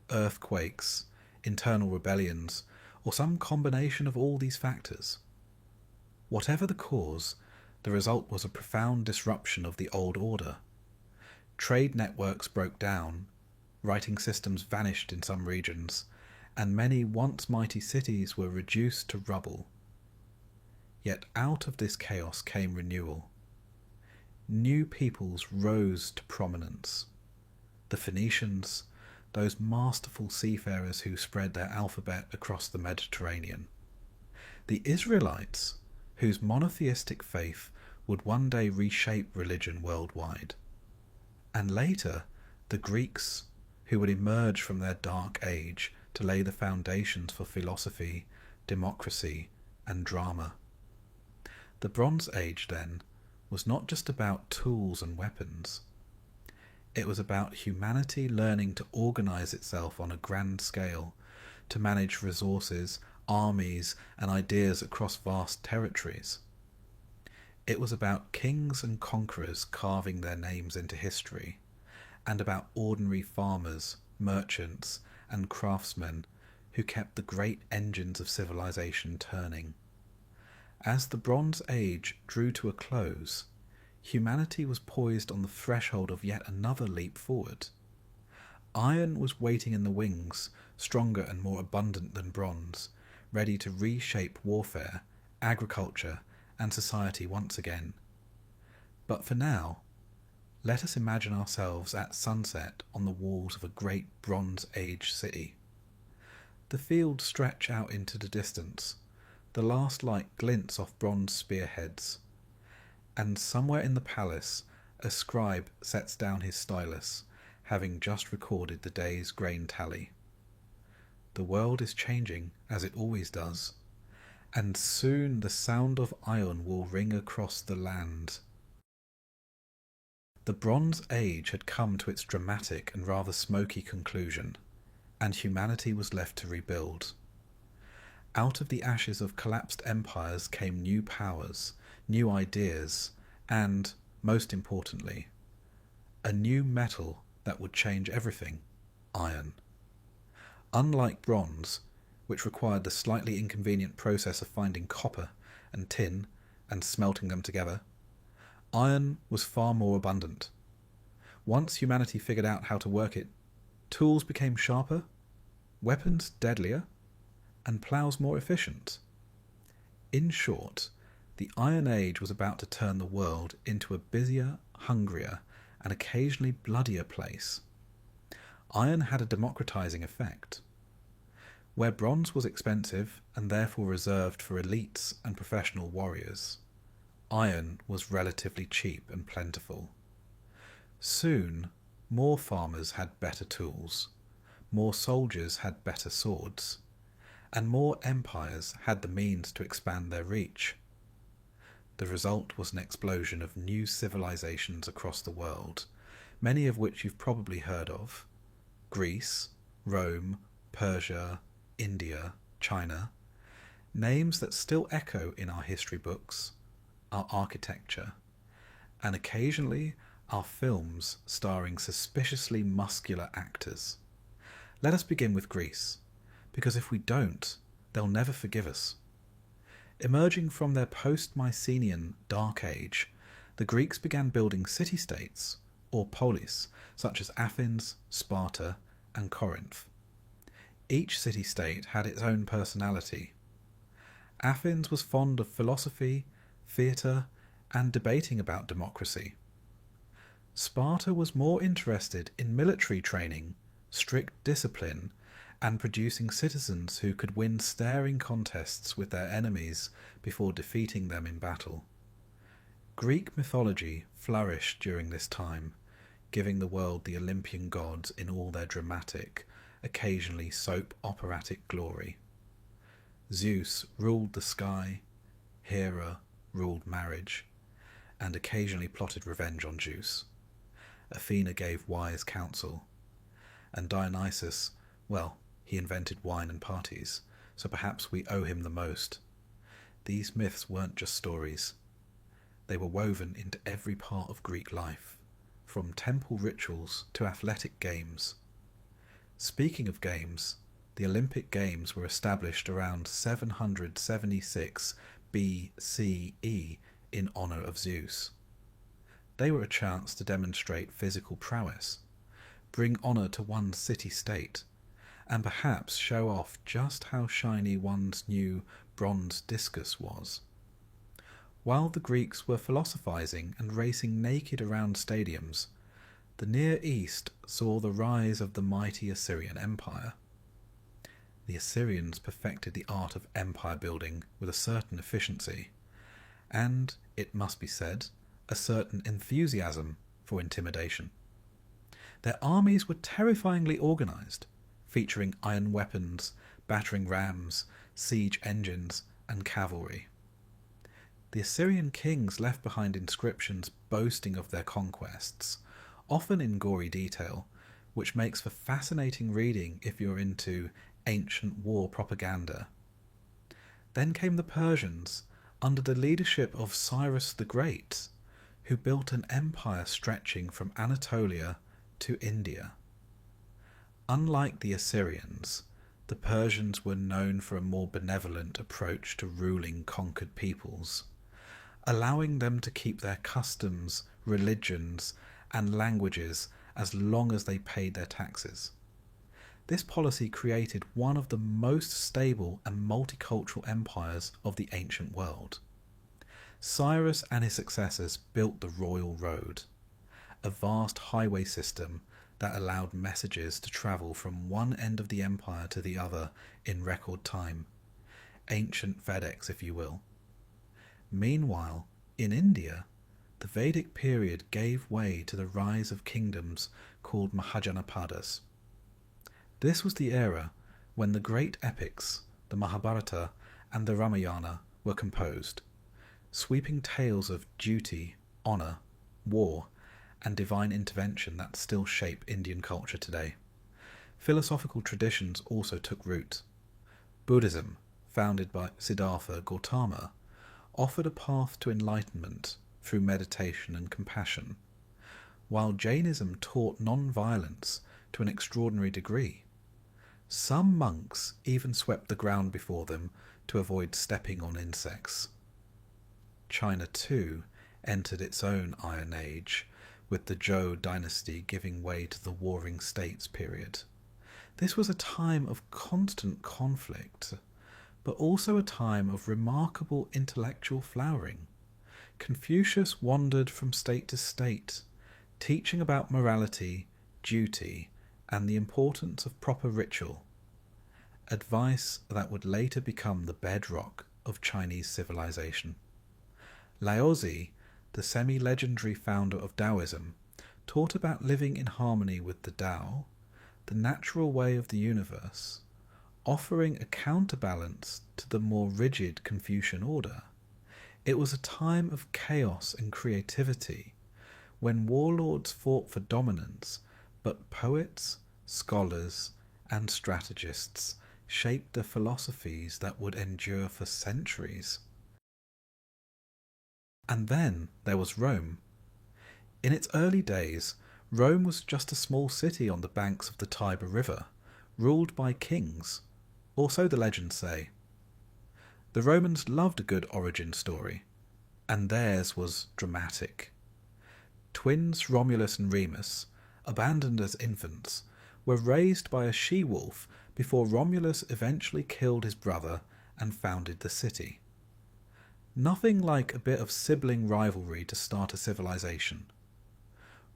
earthquakes, internal rebellions, or some combination of all these factors? Whatever the cause, the result was a profound disruption of the old order. Trade networks broke down, writing systems vanished in some regions, and many once mighty cities were reduced to rubble. Yet out of this chaos came renewal. New peoples rose to prominence. The Phoenicians, those masterful seafarers who spread their alphabet across the Mediterranean. The Israelites, whose monotheistic faith would one day reshape religion worldwide. And later, the Greeks, who would emerge from their dark age to lay the foundations for philosophy, democracy, and drama. The Bronze Age, then, was not just about tools and weapons. It was about humanity learning to organize itself on a grand scale, to manage resources, armies, and ideas across vast territories. It was about kings and conquerors carving their names into history, and about ordinary farmers, merchants, and craftsmen who kept the great engines of civilization turning. As the Bronze Age drew to a close, humanity was poised on the threshold of yet another leap forward. Iron was waiting in the wings, stronger and more abundant than bronze, ready to reshape warfare, agriculture, and society once again. But for now, let us imagine ourselves at sunset on the walls of a great Bronze Age city. The fields stretch out into the distance, the last light glints off bronze spearheads, and somewhere in the palace a scribe sets down his stylus, having just recorded the day's grain tally. The world is changing, as it always does, and soon the sound of iron will ring across the land. The Bronze Age had come to its dramatic and rather smoky conclusion, and humanity was left to rebuild. Out of the ashes of collapsed empires came new powers, new ideas, and, most importantly, a new metal that would change everything: iron. Unlike bronze, which required the slightly inconvenient process of finding copper and tin and smelting them together, iron was far more abundant. Once humanity figured out how to work it, tools became sharper, weapons deadlier, and ploughs more efficient. In short, the Iron Age was about to turn the world into a busier, hungrier, and occasionally bloodier place. Iron had a democratizing effect. Where bronze was expensive and therefore reserved for elites and professional warriors, iron was relatively cheap and plentiful. Soon, more farmers had better tools, more soldiers had better swords, and more empires had the means to expand their reach. The result was an explosion of new civilizations across the world, many of which you've probably heard of: Greece, Rome, Persia, India, China, names that still echo in our history books, our architecture, and occasionally our films starring suspiciously muscular actors. Let us begin with Greece, because if we don't, they'll never forgive us. Emerging from their post-Mycenaean Dark Age, the Greeks began building city-states, or polis, such as Athens, Sparta, and Corinth. Each city-state had its own personality. Athens was fond of philosophy, theatre, and debating about democracy. Sparta was more interested in military training, strict discipline, and producing citizens who could win staring contests with their enemies before defeating them in battle. Greek mythology flourished during this time, giving the world the Olympian gods in all their dramatic, occasionally soap-operatic glory. Zeus ruled the sky, Hera ruled marriage, and occasionally plotted revenge on Zeus. Athena gave wise counsel, and Dionysus, well, he invented wine and parties, so perhaps we owe him the most. These myths weren't just stories. They were woven into every part of Greek life, from temple rituals to athletic games. Speaking of games, the Olympic Games were established around 776 BCE in honour of Zeus. They were a chance to demonstrate physical prowess, bring honour to one's city-state, and perhaps show off just how shiny one's new bronze discus was. While the Greeks were philosophizing and racing naked around stadiums, the Near East saw the rise of the mighty Assyrian Empire. The Assyrians perfected the art of empire building with a certain efficiency, and, it must be said, a certain enthusiasm for intimidation. Their armies were terrifyingly organized, featuring iron weapons, battering rams, siege engines, and cavalry. The Assyrian kings left behind inscriptions boasting of their conquests, often in gory detail, which makes for fascinating reading if you're into ancient war propaganda. Then came the Persians, under the leadership of Cyrus the Great, who built an empire stretching from Anatolia to India. Unlike the Assyrians, the Persians were known for a more benevolent approach to ruling conquered peoples, allowing them to keep their customs, religions, and languages as long as they paid their taxes. This policy created one of the most stable and multicultural empires of the ancient world. Cyrus and his successors built the Royal Road, a vast highway system that allowed messages to travel from one end of the empire to the other in record time. Ancient FedEx, if you will. Meanwhile, in India, the Vedic period gave way to the rise of kingdoms called Mahajanapadas. This was the era when the great epics, the Mahabharata and the Ramayana, were composed, sweeping tales of duty, honour, war, and divine intervention that still shape Indian culture today. Philosophical traditions also took root. Buddhism, founded by Siddhartha Gautama, offered a path to enlightenment through meditation and compassion, while Jainism taught non-violence to an extraordinary degree. Some monks even swept the ground before them to avoid stepping on insects. China, too, entered its own Iron Age, with the Zhou dynasty giving way to the Warring States period. This was a time of constant conflict, but also a time of remarkable intellectual flowering. Confucius wandered from state to state, teaching about morality, duty, and the importance of proper ritual, advice that would later become the bedrock of Chinese civilization. Laozi, the semi-legendary founder of Taoism, taught about living in harmony with the Tao, the natural way of the universe, offering a counterbalance to the more rigid Confucian order. It was a time of chaos and creativity, when warlords fought for dominance, but poets, scholars, and strategists shaped the philosophies that would endure for centuries. And then there was Rome. In its early days, Rome was just a small city on the banks of the Tiber River, ruled by kings, or so the legends say. The Romans loved a good origin story, and theirs was dramatic. Twins Romulus and Remus, abandoned as infants, were raised by a she-wolf before Romulus eventually killed his brother and founded the city. Nothing like a bit of sibling rivalry to start a civilization.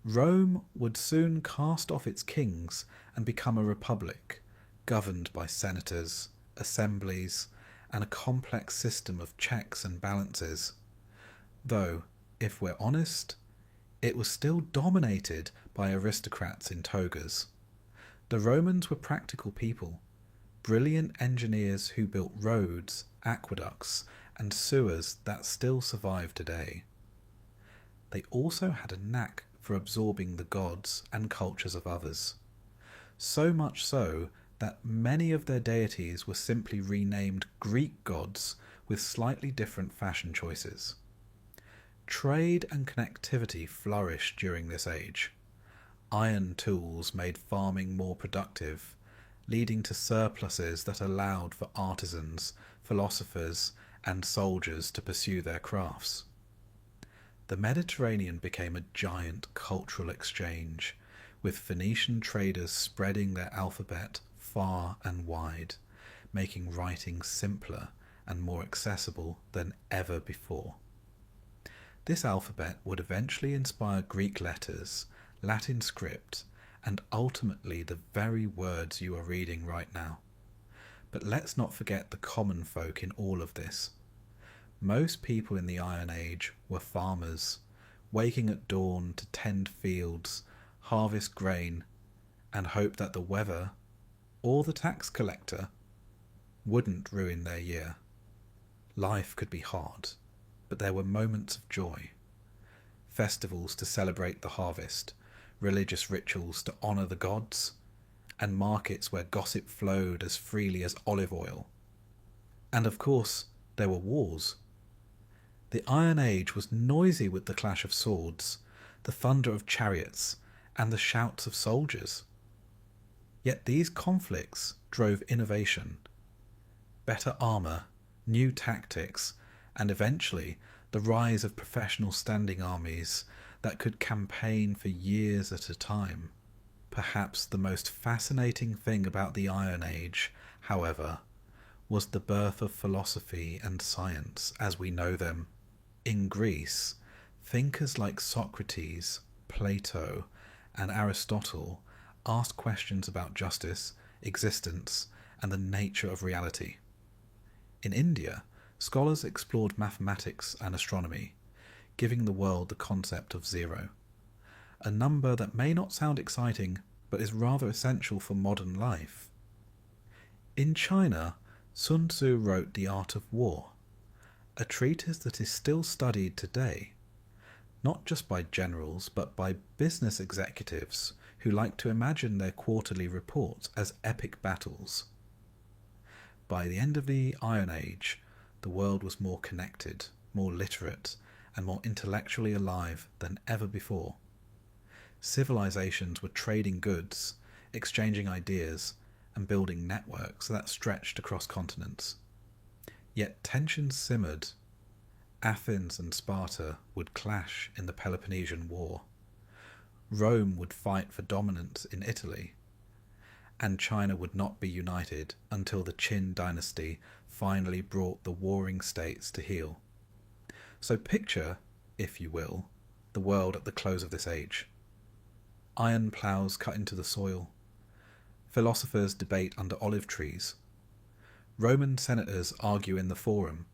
Rome would soon cast off its kings and become a republic, governed by senators, assemblies, and a complex system of checks and balances. Though, if we're honest, it was still dominated by aristocrats in togas. The Romans were practical people, brilliant engineers who built roads, aqueducts, and sewers that still survive today. They also had a knack for absorbing the gods and cultures of others. So much so that many of their deities were simply renamed Greek gods with slightly different fashion choices. Trade and connectivity flourished during this age. Iron tools made farming more productive, leading to surpluses that allowed for artisans, philosophers, and soldiers to pursue their crafts. The Mediterranean became a giant cultural exchange, with Phoenician traders spreading their alphabet far and wide, making writing simpler and more accessible than ever before. This alphabet would eventually inspire Greek letters, Latin script, and ultimately the very words you are reading right now. But let's not forget the common folk in all of this. Most people in the Iron Age were farmers, waking at dawn to tend fields, harvest grain, and hope that the weather, or the tax collector, wouldn't ruin their year. Life could be hard, but there were moments of joy. Festivals to celebrate the harvest, religious rituals to honour the gods, and markets where gossip flowed as freely as olive oil. And of course, there were wars. The Iron Age was noisy with the clash of swords, the thunder of chariots, and the shouts of soldiers. Yet these conflicts drove innovation, better armour, new tactics, and eventually the rise of professional standing armies that could campaign for years at a time. Perhaps the most fascinating thing about the Iron Age, however, was the birth of philosophy and science as we know them. In Greece, thinkers like Socrates, Plato, and Aristotle asked questions about justice, existence, and the nature of reality. In India, scholars explored mathematics and astronomy, giving the world the concept of zero, a number that may not sound exciting but is rather essential for modern life. In China, Sun Tzu wrote The Art of War, a treatise that is still studied today, not just by generals but by business executives who like to imagine their quarterly reports as epic battles. By the end of the Iron Age, the world was more connected, more literate, and more intellectually alive than ever before. Civilizations were trading goods, exchanging ideas, and building networks that stretched across continents. Yet tensions simmered. Athens and Sparta would clash in the Peloponnesian War. Rome would fight for dominance in Italy. And China would not be united until the Qin dynasty finally brought the warring states to heel. So picture, if you will, the world at the close of this age. Iron ploughs cut into the soil. Philosophers debate under olive trees. Roman senators argue in the forum.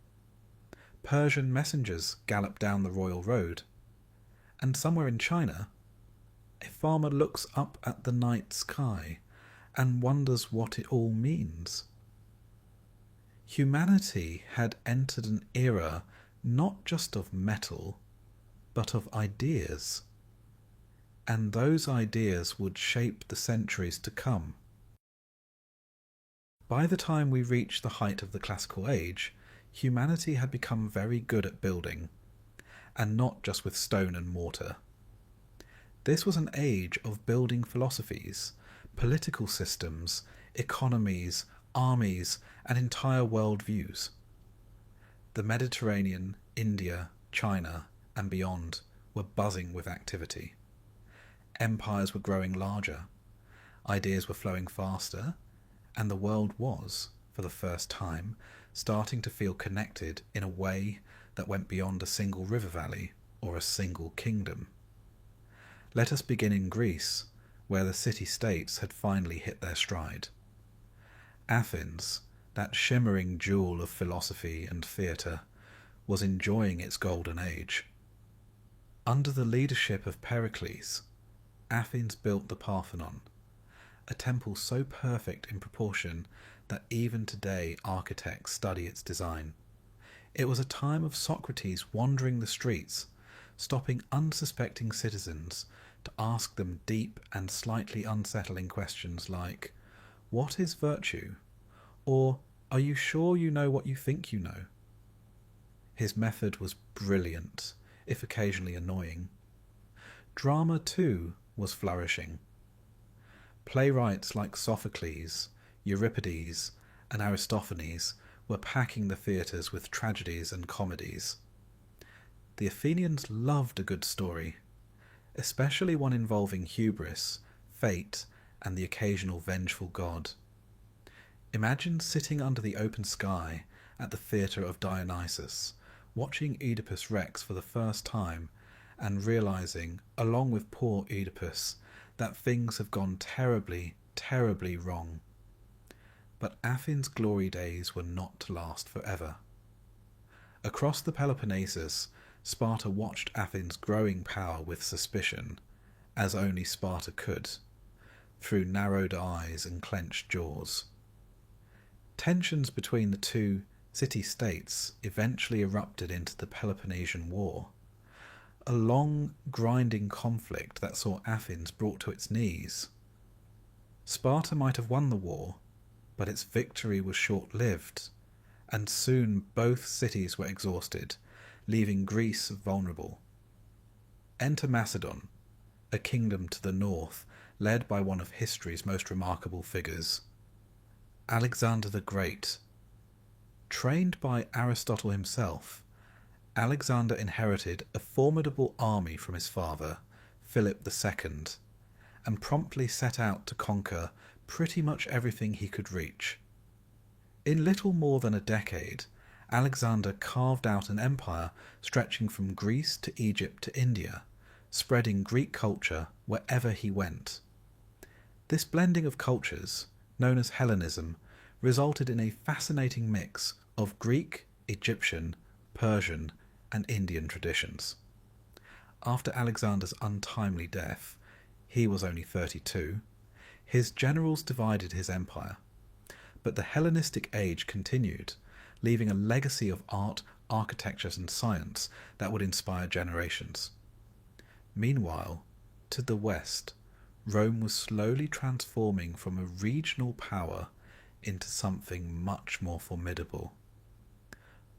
Persian messengers gallop down the royal road. And somewhere in China, a farmer looks up at the night sky and wonders what it all means. Humanity had entered an era not just of metal, but of ideas. And those ideas would shape the centuries to come. By the time we reached the height of the classical age, humanity had become very good at building, and not just with stone and mortar. This was an age of building philosophies, political systems, economies, armies, and entire worldviews. The Mediterranean, India, China, and beyond were buzzing with activity. Empires were growing larger, ideas were flowing faster, and the world was, for the first time, starting to feel connected in a way that went beyond a single river valley or a single kingdom. Let us begin in Greece, where the city-states had finally hit their stride. Athens, that shimmering jewel of philosophy and theatre, was enjoying its golden age. Under the leadership of Pericles, Athens built the Parthenon, a temple so perfect in proportion that even today architects study its design. It was a time of Socrates wandering the streets, stopping unsuspecting citizens to ask them deep and slightly unsettling questions like, "What is virtue?" or "Are you sure you know what you think you know?" His method was brilliant, if occasionally annoying. Drama, too, was flourishing. Playwrights like Sophocles, Euripides, and Aristophanes were packing the theatres with tragedies and comedies. The Athenians loved a good story, especially one involving hubris, fate, and the occasional vengeful god. Imagine sitting under the open sky at the theatre of Dionysus, watching Oedipus Rex for the first time, and realizing, along with poor Oedipus, that things have gone terribly, terribly wrong. But Athens' glory days were not to last forever. Across the Peloponnesus, Sparta watched Athens' growing power with suspicion, as only Sparta could, through narrowed eyes and clenched jaws. Tensions between the two city-states eventually erupted into the Peloponnesian War, a long, grinding conflict that saw Athens brought to its knees. Sparta might have won the war, but its victory was short-lived, and soon both cities were exhausted, leaving Greece vulnerable. Enter Macedon, a kingdom to the north, led by one of history's most remarkable figures, Alexander the Great. Trained by Aristotle himself, Alexander inherited a formidable army from his father, Philip II, and promptly set out to conquer pretty much everything he could reach. In little more than a decade, Alexander carved out an empire stretching from Greece to Egypt to India, spreading Greek culture wherever he went. This blending of cultures, known as Hellenism, resulted in a fascinating mix of Greek, Egyptian, Persian, and Indian traditions. After Alexander's untimely death, he was only 32, his generals divided his empire. But the Hellenistic age continued, leaving a legacy of art, architecture, and science that would inspire generations. Meanwhile, to the west, Rome was slowly transforming from a regional power into something much more formidable.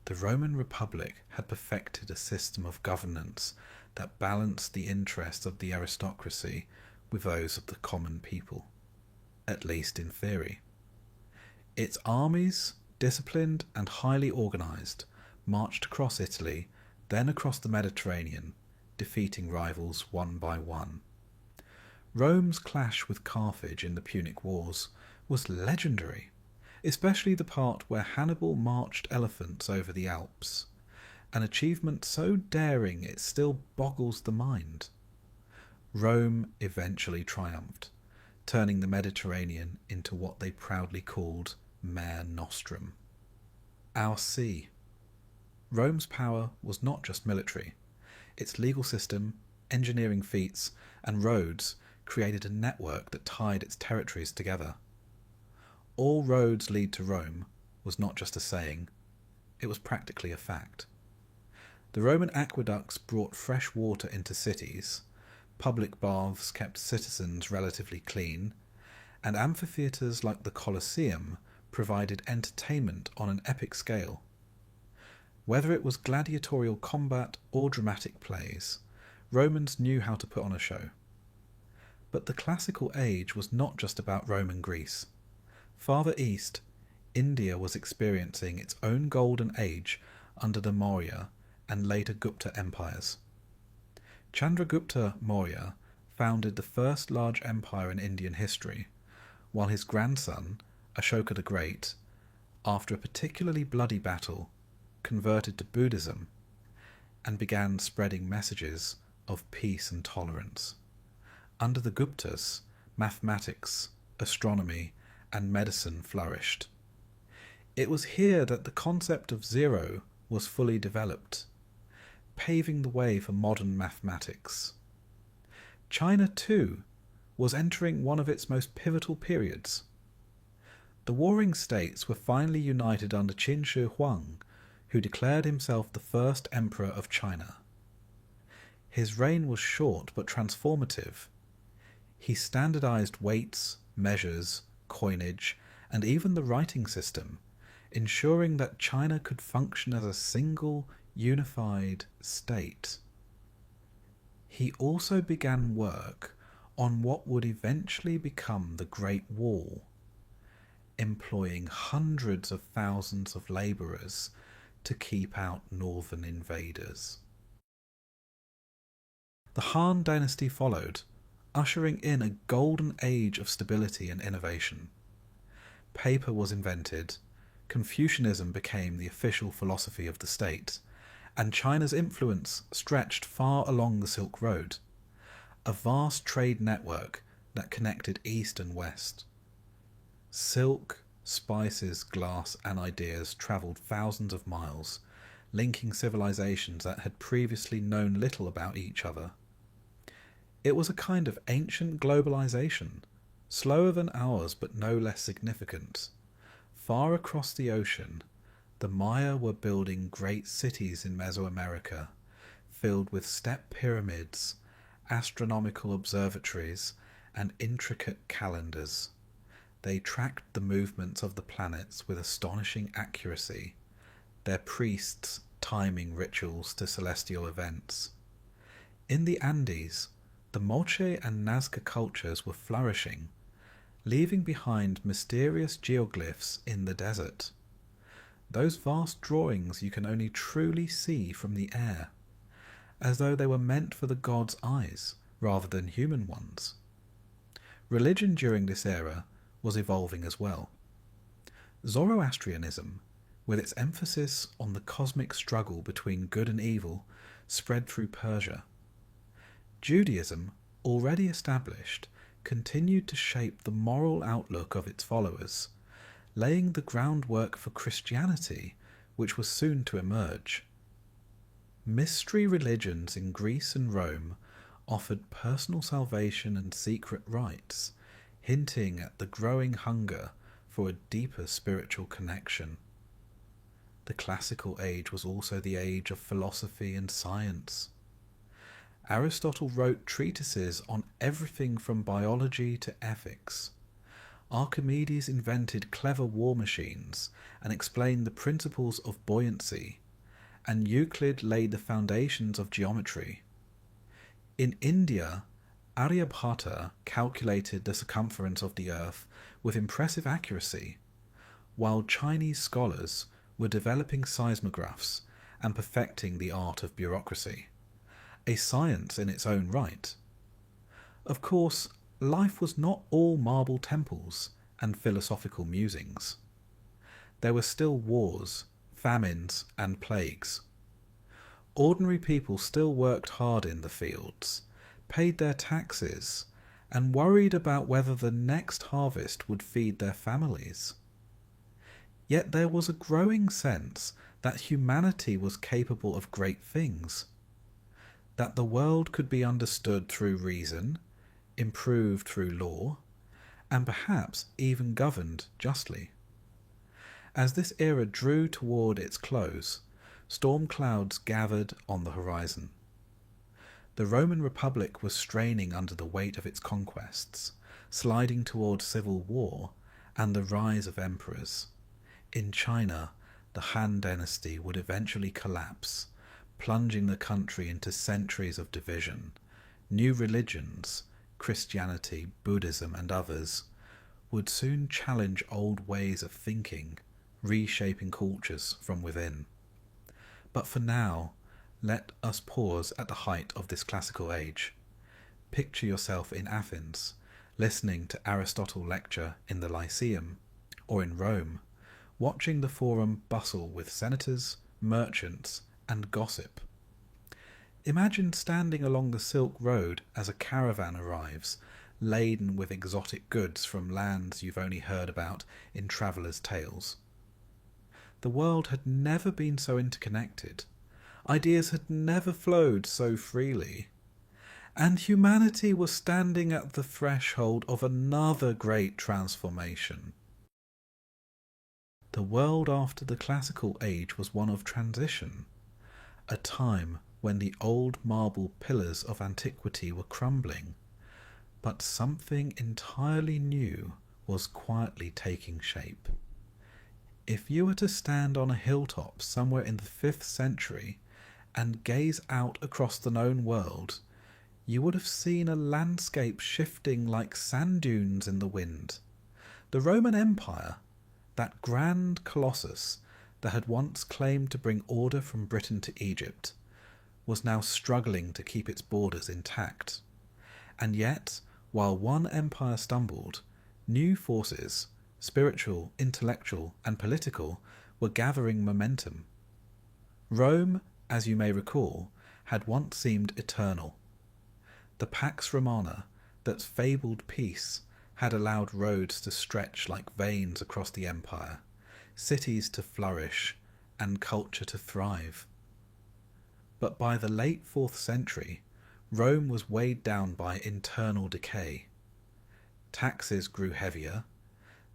The Roman Republic had perfected a system of governance that balanced the interests of the aristocracy with those of the common people, at least in theory. Its armies, disciplined and highly organized, marched across Italy, then across the Mediterranean, defeating rivals one by one. Rome's clash with Carthage in the Punic Wars was legendary, especially the part where Hannibal marched elephants over the Alps, an achievement so daring it still boggles the mind. Rome eventually triumphed, turning the Mediterranean into what they proudly called Mare Nostrum, our sea. Rome's power was not just military. Its legal system, engineering feats, and roads created a network that tied its territories together. All roads lead to Rome was not just a saying, it was practically a fact. The Roman aqueducts brought fresh water into cities, public baths kept citizens relatively clean, and amphitheatres like the Colosseum provided entertainment on an epic scale. Whether it was gladiatorial combat or dramatic plays, Romans knew how to put on a show. But the classical age was not just about Roman Greece. Farther east, India was experiencing its own golden age under the Maurya and later Gupta empires. Chandragupta Maurya founded the first large empire in Indian history, while his grandson, Ashoka the Great, after a particularly bloody battle, converted to Buddhism and began spreading messages of peace and tolerance. Under the Guptas, mathematics, astronomy, and medicine flourished. It was here that the concept of zero was fully developed, paving the way for modern mathematics. China, too, was entering one of its most pivotal periods. The warring states were finally united under Qin Shi Huang, who declared himself the first emperor of China. His reign was short but transformative. He standardized weights, measures, coinage, and even the writing system, ensuring that China could function as a single, unified state. He also began work on what would eventually become the Great Wall, employing hundreds of thousands of labourers to keep out northern invaders. The Han dynasty followed, ushering in a golden age of stability and innovation. Paper was invented, Confucianism became the official philosophy of the state, and China's influence stretched far along the Silk Road, a vast trade network that connected East and West. Silk, spices, glass, and ideas travelled thousands of miles, linking civilizations that had previously known little about each other. It was a kind of ancient globalization, slower than ours but no less significant. Far across the ocean, the Maya were building great cities in Mesoamerica, filled with step pyramids, astronomical observatories, and intricate calendars. They tracked the movements of the planets with astonishing accuracy, their priests timing rituals to celestial events. In the Andes, the Moche and Nazca cultures were flourishing, leaving behind mysterious geoglyphs in the desert. Those vast drawings you can only truly see from the air, as though they were meant for the gods' eyes rather than human ones. Religion during this era was evolving as well. Zoroastrianism, with its emphasis on the cosmic struggle between good and evil, spread through Persia. Judaism, already established, continued to shape the moral outlook of its followers, laying the groundwork for Christianity, which was soon to emerge. Mystery religions in Greece and Rome offered personal salvation and secret rites, hinting at the growing hunger for a deeper spiritual connection. The classical age was also the age of philosophy and science. Aristotle wrote treatises on everything from biology to ethics. Archimedes invented clever war machines and explained the principles of buoyancy, and Euclid laid the foundations of geometry. In India, Aryabhata calculated the circumference of the Earth with impressive accuracy, while Chinese scholars were developing seismographs and perfecting the art of bureaucracy, a science in its own right. Of course, life was not all marble temples and philosophical musings. There were still wars, famines, and plagues. Ordinary people still worked hard in the fields, paid their taxes, and worried about whether the next harvest would feed their families. Yet there was a growing sense that humanity was capable of great things, that the world could be understood through reason, improved through law, and perhaps even governed justly. As this era drew toward its close, storm clouds gathered on the horizon. The Roman Republic was straining under the weight of its conquests, sliding towards civil war and the rise of emperors. In China, the Han dynasty would eventually collapse, plunging the country into centuries of division. New religions, Christianity, Buddhism, and others, would soon challenge old ways of thinking, reshaping cultures from within. But for now, let us pause at the height of this classical age. Picture yourself in Athens, listening to Aristotle lecture in the Lyceum, or in Rome, watching the forum bustle with senators, merchants, and gossip. Imagine standing along the Silk Road as a caravan arrives, laden with exotic goods from lands you've only heard about in travellers' tales. The world had never been so interconnected. Ideas had never flowed so freely. And humanity was standing at the threshold of another great transformation. The world after the classical age was one of transition, a time when the old marble pillars of antiquity were crumbling, but something entirely new was quietly taking shape. If you were to stand on a hilltop somewhere in the 5th century and gaze out across the known world, you would have seen a landscape shifting like sand dunes in the wind. The Roman Empire, that grand colossus that had once claimed to bring order from Britain to Egypt, was now struggling to keep its borders intact. And yet, while one empire stumbled, new forces, spiritual, intellectual, and political, were gathering momentum. Rome, as you may recall, had once seemed eternal. The Pax Romana, that fabled peace, had allowed roads to stretch like veins across the empire, cities to flourish, and culture to thrive. But by the late 4th century, Rome was weighed down by internal decay. Taxes grew heavier,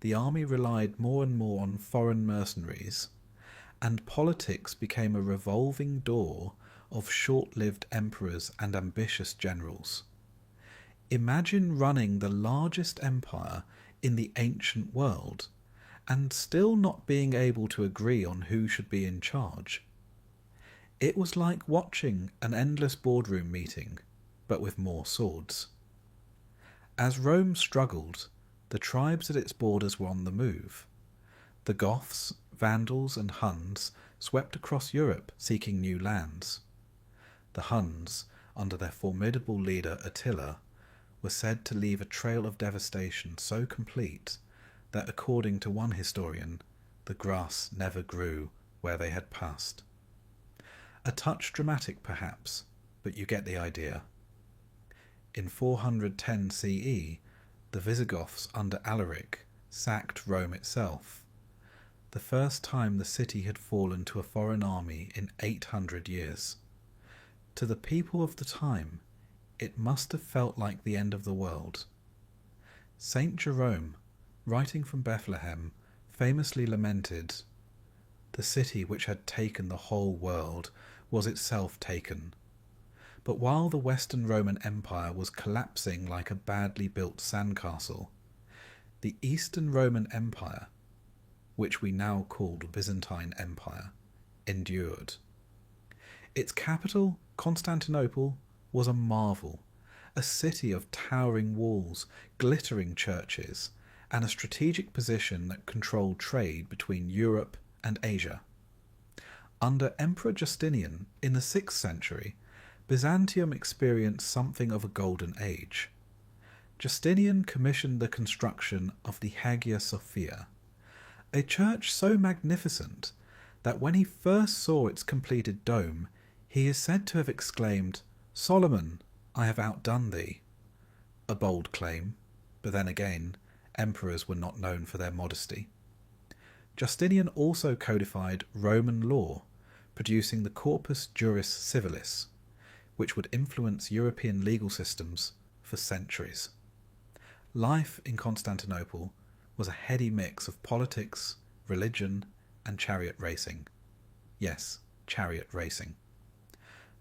the army relied more and more on foreign mercenaries, and politics became a revolving door of short-lived emperors and ambitious generals. Imagine running the largest empire in the ancient world and still not being able to agree on who should be in charge. It was like watching an endless boardroom meeting, but with more swords. As Rome struggled, the tribes at its borders were on the move. The Goths, Vandals, and Huns swept across Europe seeking new lands. The Huns, under their formidable leader Attila, were said to leave a trail of devastation so complete that, according to one historian, the grass never grew where they had passed. A touch dramatic, perhaps, but you get the idea. In 410 CE, the Visigoths under Alaric sacked Rome itself, the first time the city had fallen to a foreign army in 800 years. To the people of the time, it must have felt like the end of the world. Saint Jerome, writing from Bethlehem, famously lamented, "The city which had taken the whole world was itself taken." But while the Western Roman Empire was collapsing like a badly built sandcastle, the Eastern Roman Empire, which we now call the Byzantine Empire, endured. Its capital, Constantinople, was a marvel, a city of towering walls, glittering churches, and a strategic position that controlled trade between Europe and Asia. Under Emperor Justinian in the 6th century, Byzantium experienced something of a golden age. Justinian commissioned the construction of the Hagia Sophia, a church so magnificent that when he first saw its completed dome, he is said to have exclaimed, "Solomon, I have outdone thee." A bold claim, but then again, emperors were not known for their modesty. Justinian also codified Roman law, producing the Corpus Juris Civilis, which would influence European legal systems for centuries. Life in Constantinople was a heady mix of politics, religion, and chariot racing. Yes, chariot racing.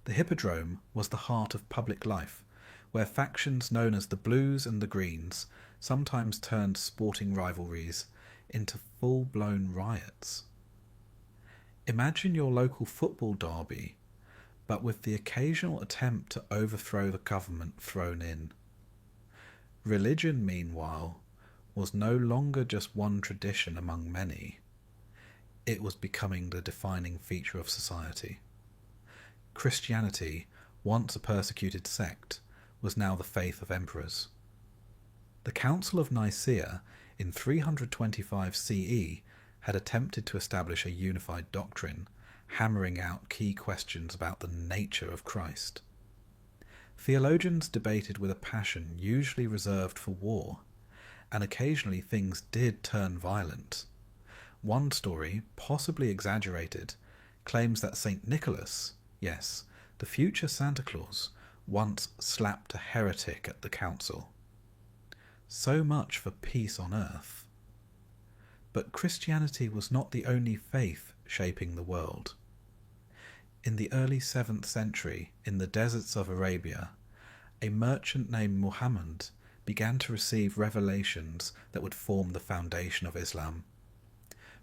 The Hippodrome was the heart of public life, where factions known as the Blues and the Greens sometimes turned sporting rivalries into full-blown riots. Imagine your local football derby, but with the occasional attempt to overthrow the government thrown in. Religion, meanwhile, was no longer just one tradition among many. It was becoming the defining feature of society. Christianity, once a persecuted sect, was now the faith of emperors. The Council of Nicaea in 325 CE had attempted to establish a unified doctrine, hammering out key questions about the nature of Christ. Theologians debated with a passion usually reserved for war, and occasionally things did turn violent. One story, possibly exaggerated, claims that St. Nicholas, yes, the future Santa Claus, once slapped a heretic at the council. So much for peace on earth. But Christianity was not the only faith shaping the world. In the early 7th century, in the deserts of Arabia, a merchant named Muhammad began to receive revelations that would form the foundation of Islam.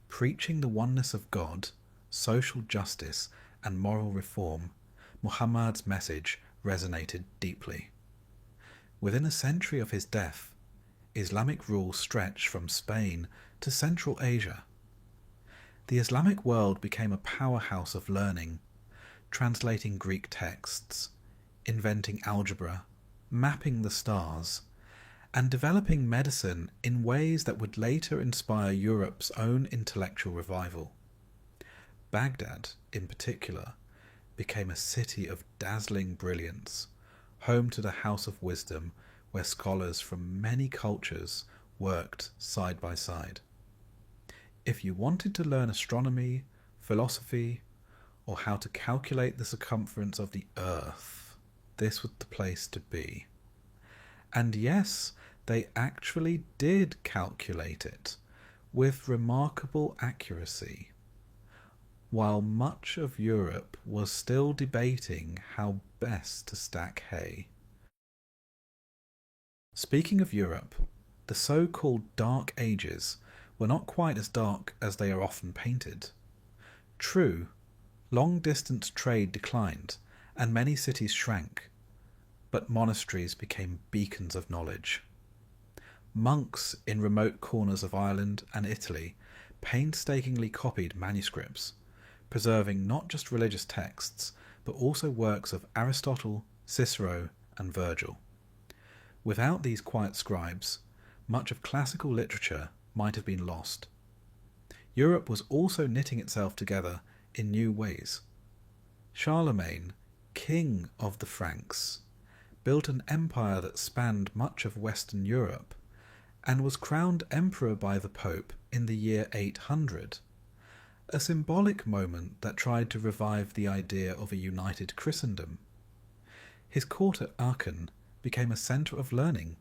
Preaching the oneness of God, social justice, and moral reform, Muhammad's message resonated deeply. Within a century of his death, Islamic rule stretched from Spain to Central Asia. The Islamic world became a powerhouse of learning, translating Greek texts, inventing algebra, mapping the stars, and developing medicine in ways that would later inspire Europe's own intellectual revival. Baghdad, in particular, became a city of dazzling brilliance, home to the House of Wisdom, where scholars from many cultures worked side by side. If you wanted to learn astronomy, philosophy, or how to calculate the circumference of the Earth, this was the place to be. And yes, they actually did calculate it with remarkable accuracy, while much of Europe was still debating how best to stack hay. Speaking of Europe, the so-called Dark Ages were not quite as dark as they are often painted. True, long-distance trade declined, and many cities shrank, but monasteries became beacons of knowledge. Monks in remote corners of Ireland and Italy painstakingly copied manuscripts, preserving not just religious texts, but also works of Aristotle, Cicero, and Virgil. Without these quiet scribes, much of classical literature might have been lost. Europe was also knitting itself together in new ways. Charlemagne, king of the Franks, built an empire that spanned much of Western Europe, and was crowned emperor by the Pope in the year 800, a symbolic moment that tried to revive the idea of a united Christendom. His court at Aachen became a centre of learning,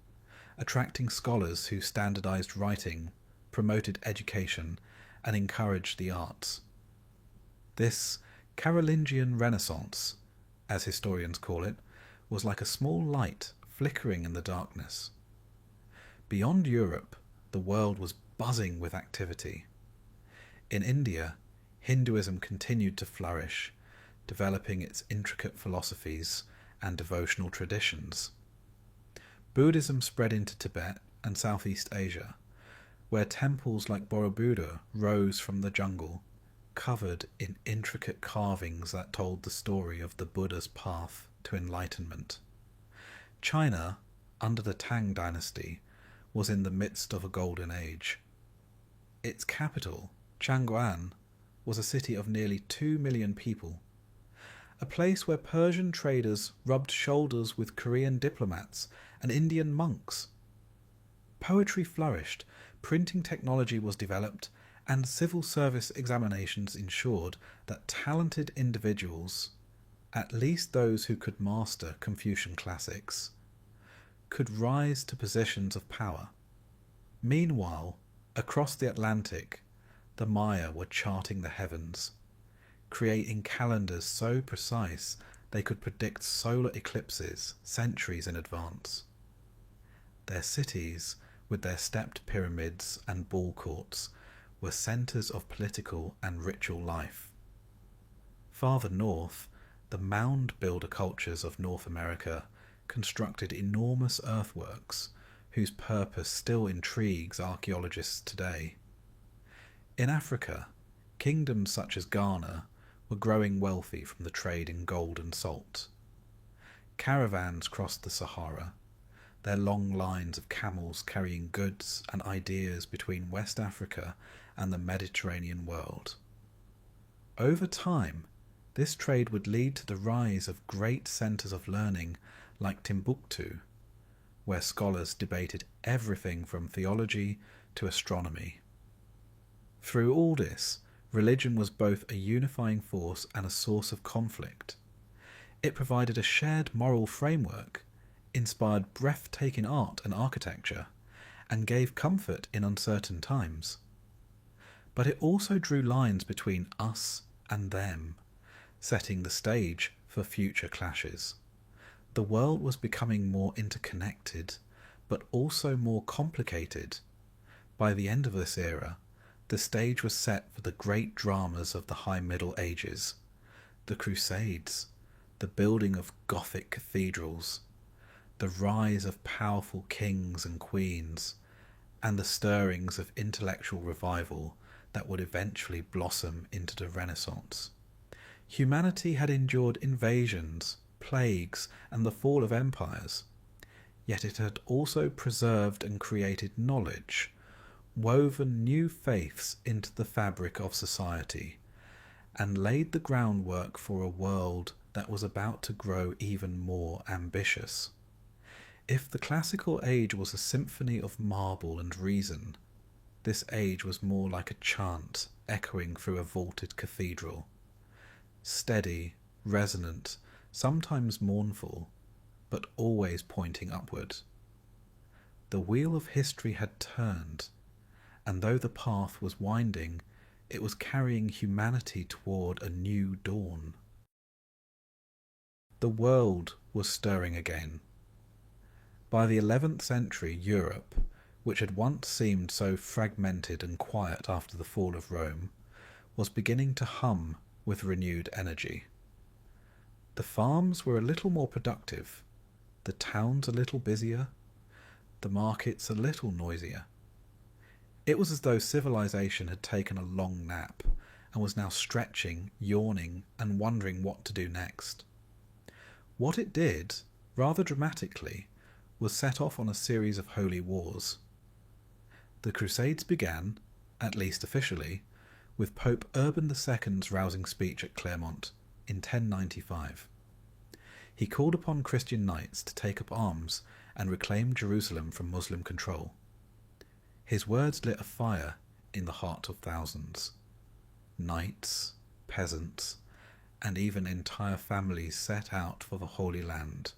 attracting scholars who standardized writing, promoted education, and encouraged the arts. This Carolingian Renaissance, as historians call it, was like a small light flickering in the darkness. Beyond Europe, the world was buzzing with activity. In India, Hinduism continued to flourish, developing its intricate philosophies and devotional traditions. Buddhism spread into Tibet and Southeast Asia, where temples like Borobudur rose from the jungle, covered in intricate carvings that told the story of the Buddha's path to enlightenment. China, under the Tang dynasty, was in the midst of a golden age. Its capital, Chang'an, was a city of nearly 2 million people, a place where Persian traders rubbed shoulders with Korean diplomats and Indian monks. Poetry flourished, printing technology was developed, and civil service examinations ensured that talented individuals, at least those who could master Confucian classics, could rise to positions of power. Meanwhile, across the Atlantic, the Maya were charting the heavens, creating calendars so precise they could predict solar eclipses centuries in advance. Their cities, with their stepped pyramids and ball courts, were centres of political and ritual life. Farther north, the mound builder cultures of North America constructed enormous earthworks whose purpose still intrigues archaeologists today. In Africa, kingdoms such as Ghana were growing wealthy from the trade in gold and salt. Caravans crossed the Sahara, their long lines of camels carrying goods and ideas between West Africa and the Mediterranean world. Over time, this trade would lead to the rise of great centres of learning like Timbuktu, where scholars debated everything from theology to astronomy. Through all this, religion was both a unifying force and a source of conflict. It provided a shared moral framework, inspired breathtaking art and architecture, and gave comfort in uncertain times. But it also drew lines between us and them, setting the stage for future clashes. The world was becoming more interconnected, but also more complicated. By the end of this era, the stage was set for the great dramas of the High Middle Ages, the Crusades, the building of Gothic cathedrals, the rise of powerful kings and queens, and the stirrings of intellectual revival that would eventually blossom into the Renaissance. Humanity had endured invasions, plagues, and the fall of empires, yet it had also preserved and created knowledge, woven new faiths into the fabric of society, and laid the groundwork for a world that was about to grow even more ambitious. If the classical age was a symphony of marble and reason, this age was more like a chant echoing through a vaulted cathedral. Steady, resonant, sometimes mournful, but always pointing upward. The wheel of history had turned, and though the path was winding, it was carrying humanity toward a new dawn. The world was stirring again. By the 11th century, Europe, which had once seemed so fragmented and quiet after the fall of Rome, was beginning to hum with renewed energy. The farms were a little more productive, the towns a little busier, the markets a little noisier. It was as though civilization had taken a long nap and was now stretching, yawning, and wondering what to do next. What it did, rather dramatically, was set off on a series of holy wars. The Crusades began, at least officially, with Pope Urban II's rousing speech at Clermont in 1095. He called upon Christian knights to take up arms and reclaim Jerusalem from Muslim control. His words lit a fire in the heart of thousands. Knights, peasants, and even entire families set out for the Holy Land.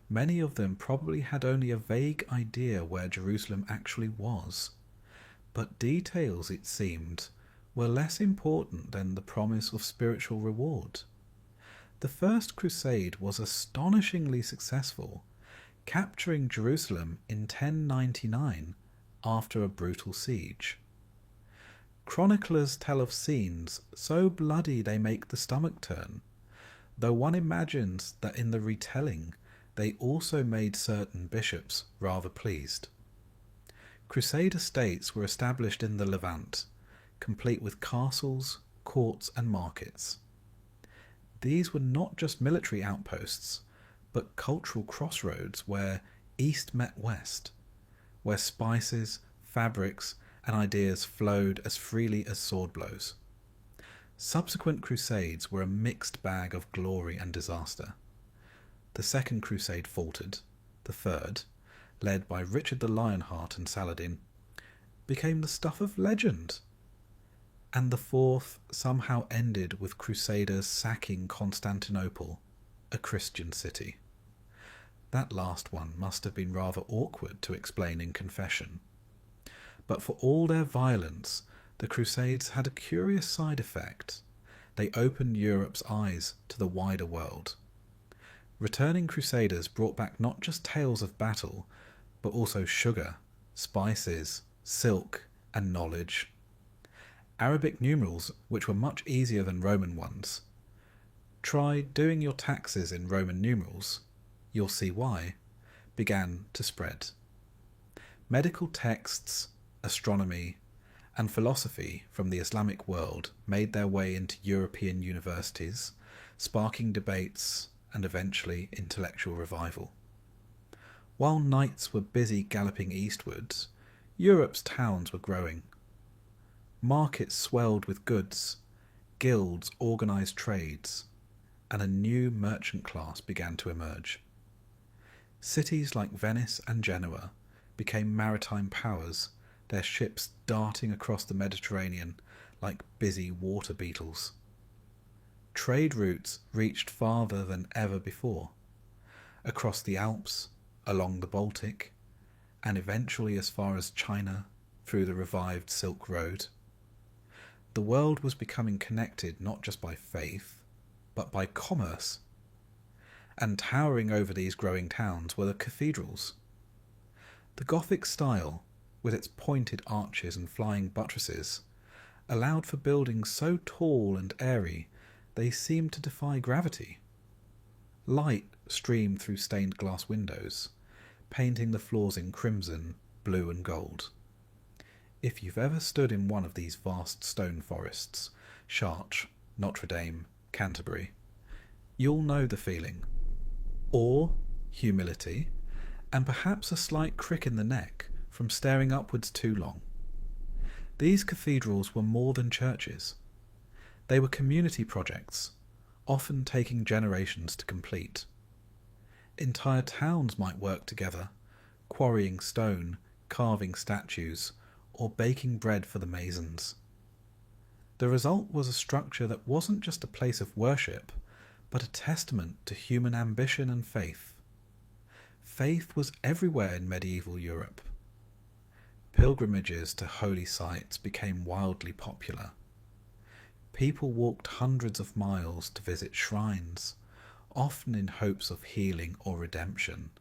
Many of them probably had only a vague idea where Jerusalem actually was, but details, it seemed, were less important than the promise of spiritual reward. The First Crusade was astonishingly successful, capturing Jerusalem in 1099 after a brutal siege. Chroniclers tell of scenes so bloody they make the stomach turn, though one imagines that in the retelling they also made certain bishops rather pleased. Crusade estates were established in the Levant, complete with castles, courts, and markets. These were not just military outposts, but cultural crossroads where East met West, where spices, fabrics, and ideas flowed as freely as sword blows. Subsequent crusades were a mixed bag of glory and disaster. The Second Crusade faltered. The Third, led by Richard the Lionheart and Saladin, became the stuff of legend. And the Fourth somehow ended with Crusaders sacking Constantinople, a Christian city. That last one must have been rather awkward to explain in confession. But for all their violence, the Crusades had a curious side effect. they opened Europe's eyes to the wider world. Returning crusaders brought back not just tales of battle, but also sugar, spices, silk, and knowledge. Arabic numerals, which were much easier than Roman ones. Try doing your taxes in Roman numerals, you'll see why, began to spread. Medical texts, astronomy, and philosophy from the Islamic world made their way into European universities, sparking debates and eventually intellectual revival. While knights were busy galloping eastwards, Europe's towns were growing. Markets swelled with goods, guilds organised trades, and a new merchant class began to emerge. Cities like Venice and Genoa became maritime powers, their ships darting across the Mediterranean like busy water beetles. Trade routes reached farther than ever before, across the Alps, along the Baltic, and eventually as far as China through the revived Silk Road. The world was becoming connected not just by faith, but by commerce. And towering over these growing towns were the cathedrals. The Gothic style, with its pointed arches and flying buttresses, allowed for buildings so tall and airy they seemed to defy gravity. Light streamed through stained glass windows, painting the floors in crimson, blue and gold. If you've ever stood in one of these vast stone forests, Chartres, Notre Dame, Canterbury, you'll know the feeling. Awe, humility, and perhaps a slight crick in the neck from staring upwards too long. These cathedrals were more than churches. They were community projects, often taking generations to complete. Entire towns might work together, quarrying stone, carving statues, or baking bread for the masons. The result was a structure that wasn't just a place of worship, but a testament to human ambition and faith. Faith was everywhere in medieval Europe. Pilgrimages to holy sites became wildly popular. People walked hundreds of miles to visit shrines, often in hopes of healing or redemption.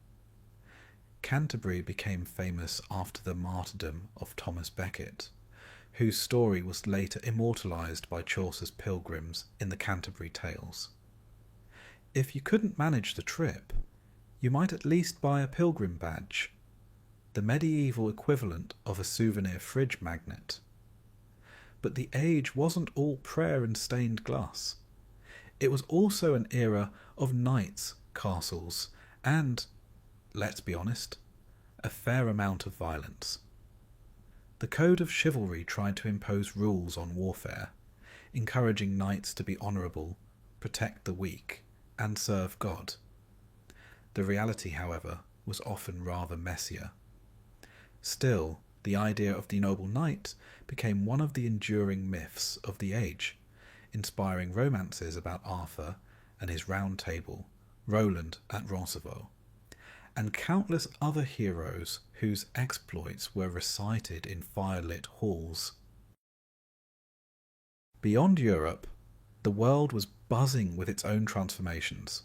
Canterbury became famous after the martyrdom of Thomas Becket, whose story was later immortalised by Chaucer's pilgrims in the Canterbury Tales. If you couldn't manage the trip, you might at least buy a pilgrim badge, the medieval equivalent of a souvenir fridge magnet. But the age wasn't all prayer and stained glass. It was also an era of knights, castles, and, let's be honest, a fair amount of violence. The code of chivalry tried to impose rules on warfare, encouraging knights to be honourable, protect the weak, and serve God. The reality, however, was often rather messier. Still, the idea of the noble knight became one of the enduring myths of the age, inspiring romances about Arthur and his Round Table, Roland at Roncevaux, and countless other heroes whose exploits were recited in firelit halls. Beyond Europe, the world was buzzing with its own transformations.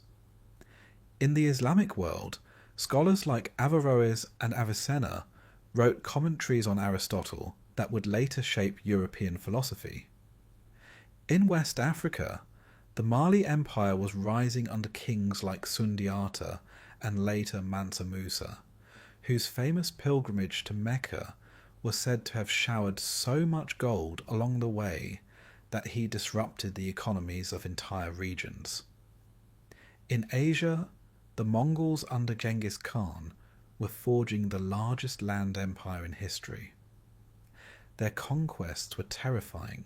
In the Islamic world, scholars like Averroes and Avicenna wrote commentaries on Aristotle that would later shape European philosophy. In West Africa, the Mali Empire was rising under kings like Sundiata and later Mansa Musa, whose famous pilgrimage to Mecca was said to have showered so much gold along the way that he disrupted the economies of entire regions. In Asia, the Mongols under Genghis Khan were forging the largest land empire in history. Their conquests were terrifying,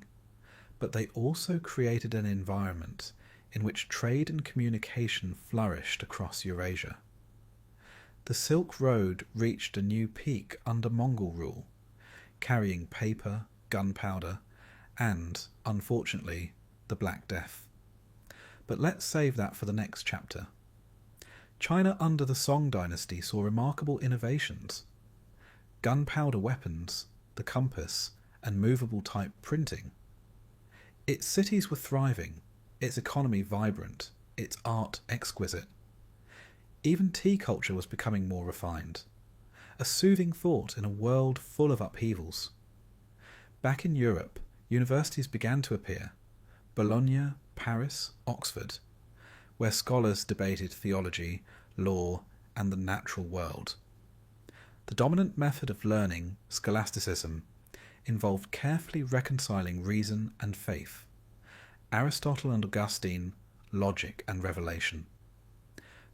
but they also created an environment in which trade and communication flourished across Eurasia. The Silk Road reached a new peak under Mongol rule, carrying paper, gunpowder, and, unfortunately, the Black Death. But let's save that for the next chapter. China under the Song dynasty saw remarkable innovations. Gunpowder weapons, the compass, and movable type printing. Its cities were thriving, its economy vibrant, its art exquisite. Even tea culture was becoming more refined, a soothing thought in a world full of upheavals. Back in Europe, universities began to appear: Bologna, Paris, Oxford, where scholars debated theology, law, and the natural world. The dominant method of learning, scholasticism, involved carefully reconciling reason and faith, Aristotle and Augustine, logic and revelation.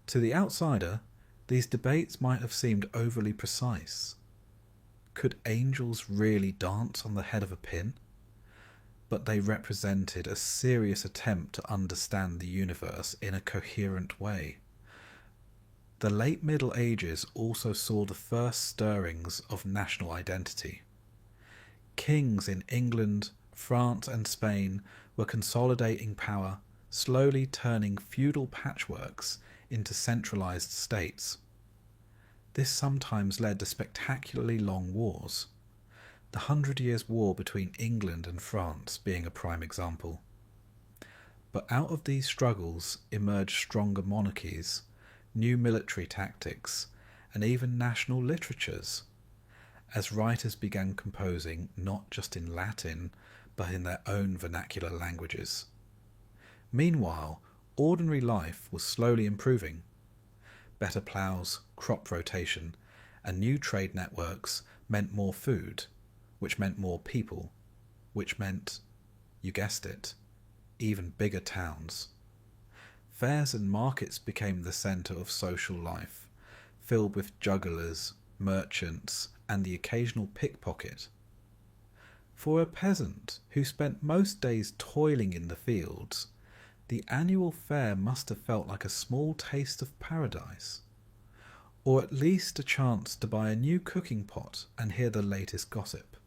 To the outsider, these debates might have seemed overly precise. Could angels really dance on the head of a pin? But they represented a serious attempt to understand the universe in a coherent way. The late Middle Ages also saw the first stirrings of national identity. Kings in England, France, and Spain were consolidating power, slowly turning feudal patchworks into centralized states. This sometimes led to spectacularly long wars, the 100 Years' War between England and France being a prime example. But out of these struggles emerged stronger monarchies, new military tactics, and even national literatures, as writers began composing not just in Latin, but in their own vernacular languages. Meanwhile, ordinary life was slowly improving. Better ploughs, crop rotation, and new trade networks meant more food, which meant more people, which meant, you guessed it, even bigger towns. Fairs and markets became the centre of social life, filled with jugglers, merchants, and the occasional pickpocket. For a peasant who spent most days toiling in the fields, the annual fair must have felt like a small taste of paradise, or at least a chance to buy a new cooking pot and hear the latest gossip.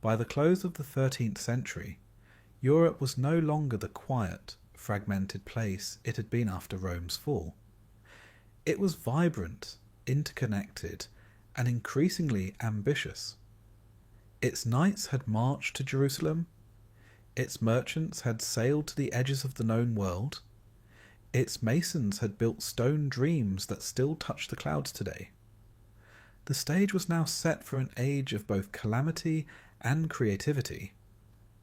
By the close of the 13th century, Europe was no longer the quiet, fragmented place it had been after Rome's fall. It was vibrant, interconnected, and increasingly ambitious. Its knights had marched to Jerusalem, its merchants had sailed to the edges of the known world, its masons had built stone dreams that still touch the clouds today. The stage was now set for an age of both calamity and creativity,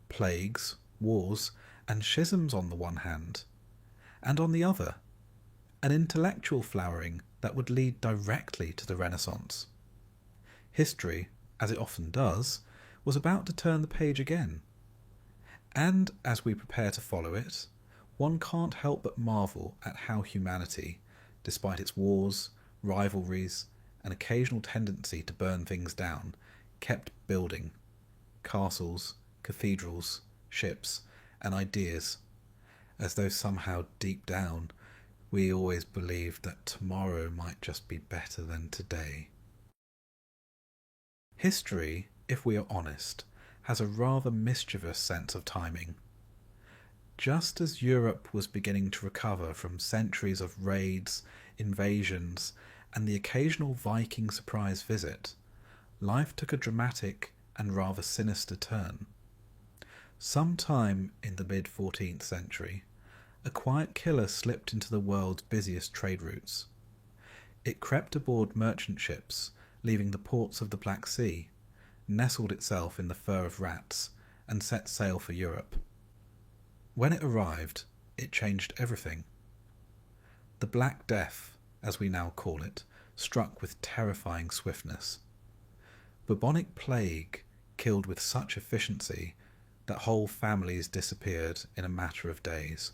plagues, wars, and schisms on the one hand, and on the other, an intellectual flowering that would lead directly to the Renaissance. History, as it often does, was about to turn the page again. And as we prepare to follow it, one can't help but marvel at how humanity, despite its wars, rivalries, and occasional tendency to burn things down, kept building castles, cathedrals, ships, and ideas, as though somehow deep down we always believed that tomorrow might just be better than today. History, if we are honest, has a rather mischievous sense of timing. Just as Europe was beginning to recover from centuries of raids, invasions, and the occasional Viking surprise visit, life took a dramatic and rather sinister turn. Sometime in the mid-14th century, a quiet killer slipped into the world's busiest trade routes. It crept aboard merchant ships, leaving the ports of the Black Sea, nestled itself in the fur of rats, and set sail for Europe. When it arrived, it changed everything. The Black Death, as we now call it, struck with terrifying swiftness. Bubonic plague killed with such efficiency that whole families disappeared in a matter of days.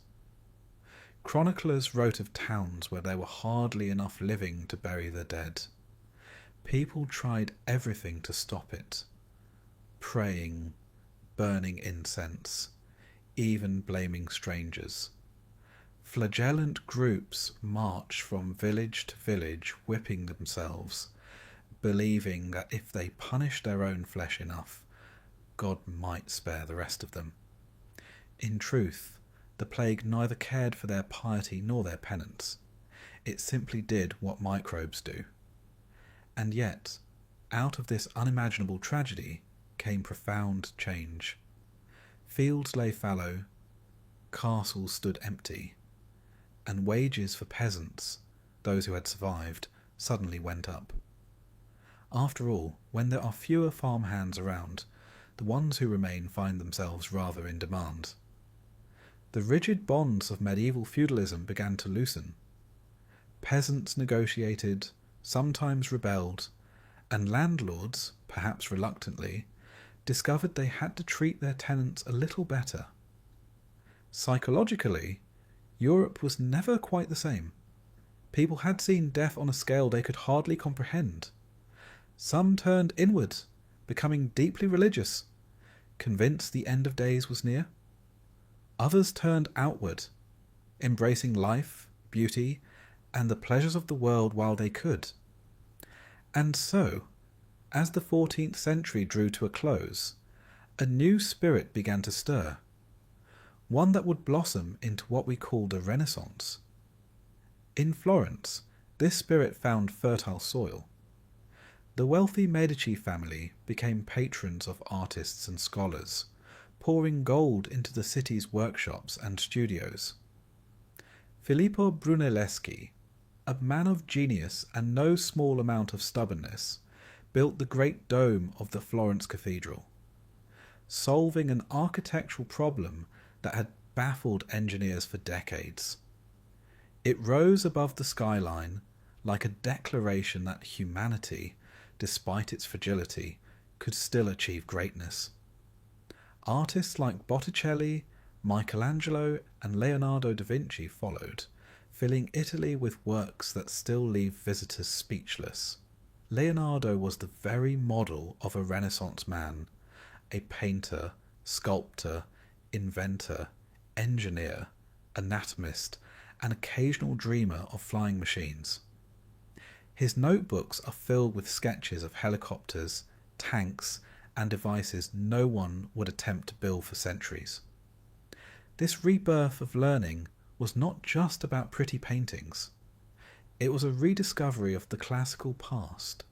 Chroniclers wrote of towns where there were hardly enough living to bury the dead. People tried everything to stop it, praying, burning incense, even blaming strangers. Flagellant groups marched from village to village, whipping themselves, believing that if they punished their own flesh enough, God might spare the rest of them. In truth, the plague neither cared for their piety nor their penance. It simply did what microbes do. And yet, out of this unimaginable tragedy came profound change. Fields lay fallow, castles stood empty, and wages for peasants, those who had survived, suddenly went up. After all, when there are fewer farm hands around, the ones who remain find themselves rather in demand. The rigid bonds of medieval feudalism began to loosen. Peasants negotiated, sometimes rebelled, and landlords, perhaps reluctantly, discovered they had to treat their tenants a little better. Psychologically, Europe was never quite the same. People had seen death on a scale they could hardly comprehend. Some turned inward, becoming deeply religious, convinced the end of days was near. Others turned outward, embracing life, beauty, and the pleasures of the world while they could. And so, as the 14th century drew to a close, a new spirit began to stir, one that would blossom into what we called a Renaissance. In Florence, this spirit found fertile soil. The wealthy Medici family became patrons of artists and scholars, pouring gold into the city's workshops and studios. Filippo Brunelleschi, a man of genius and no small amount of stubbornness, built the great dome of the Florence Cathedral, solving an architectural problem that had baffled engineers for decades. It rose above the skyline like a declaration that humanity, despite its fragility, could still achieve greatness. Artists like Botticelli, Michelangelo, and Leonardo da Vinci followed, filling Italy with works that still leave visitors speechless. Leonardo was the very model of a Renaissance man, a painter, sculptor, inventor, engineer, anatomist, and occasional dreamer of flying machines. His notebooks are filled with sketches of helicopters, tanks, and devices no one would attempt to build for centuries. This rebirth of learning was not just about pretty paintings. It was a rediscovery of the classical past,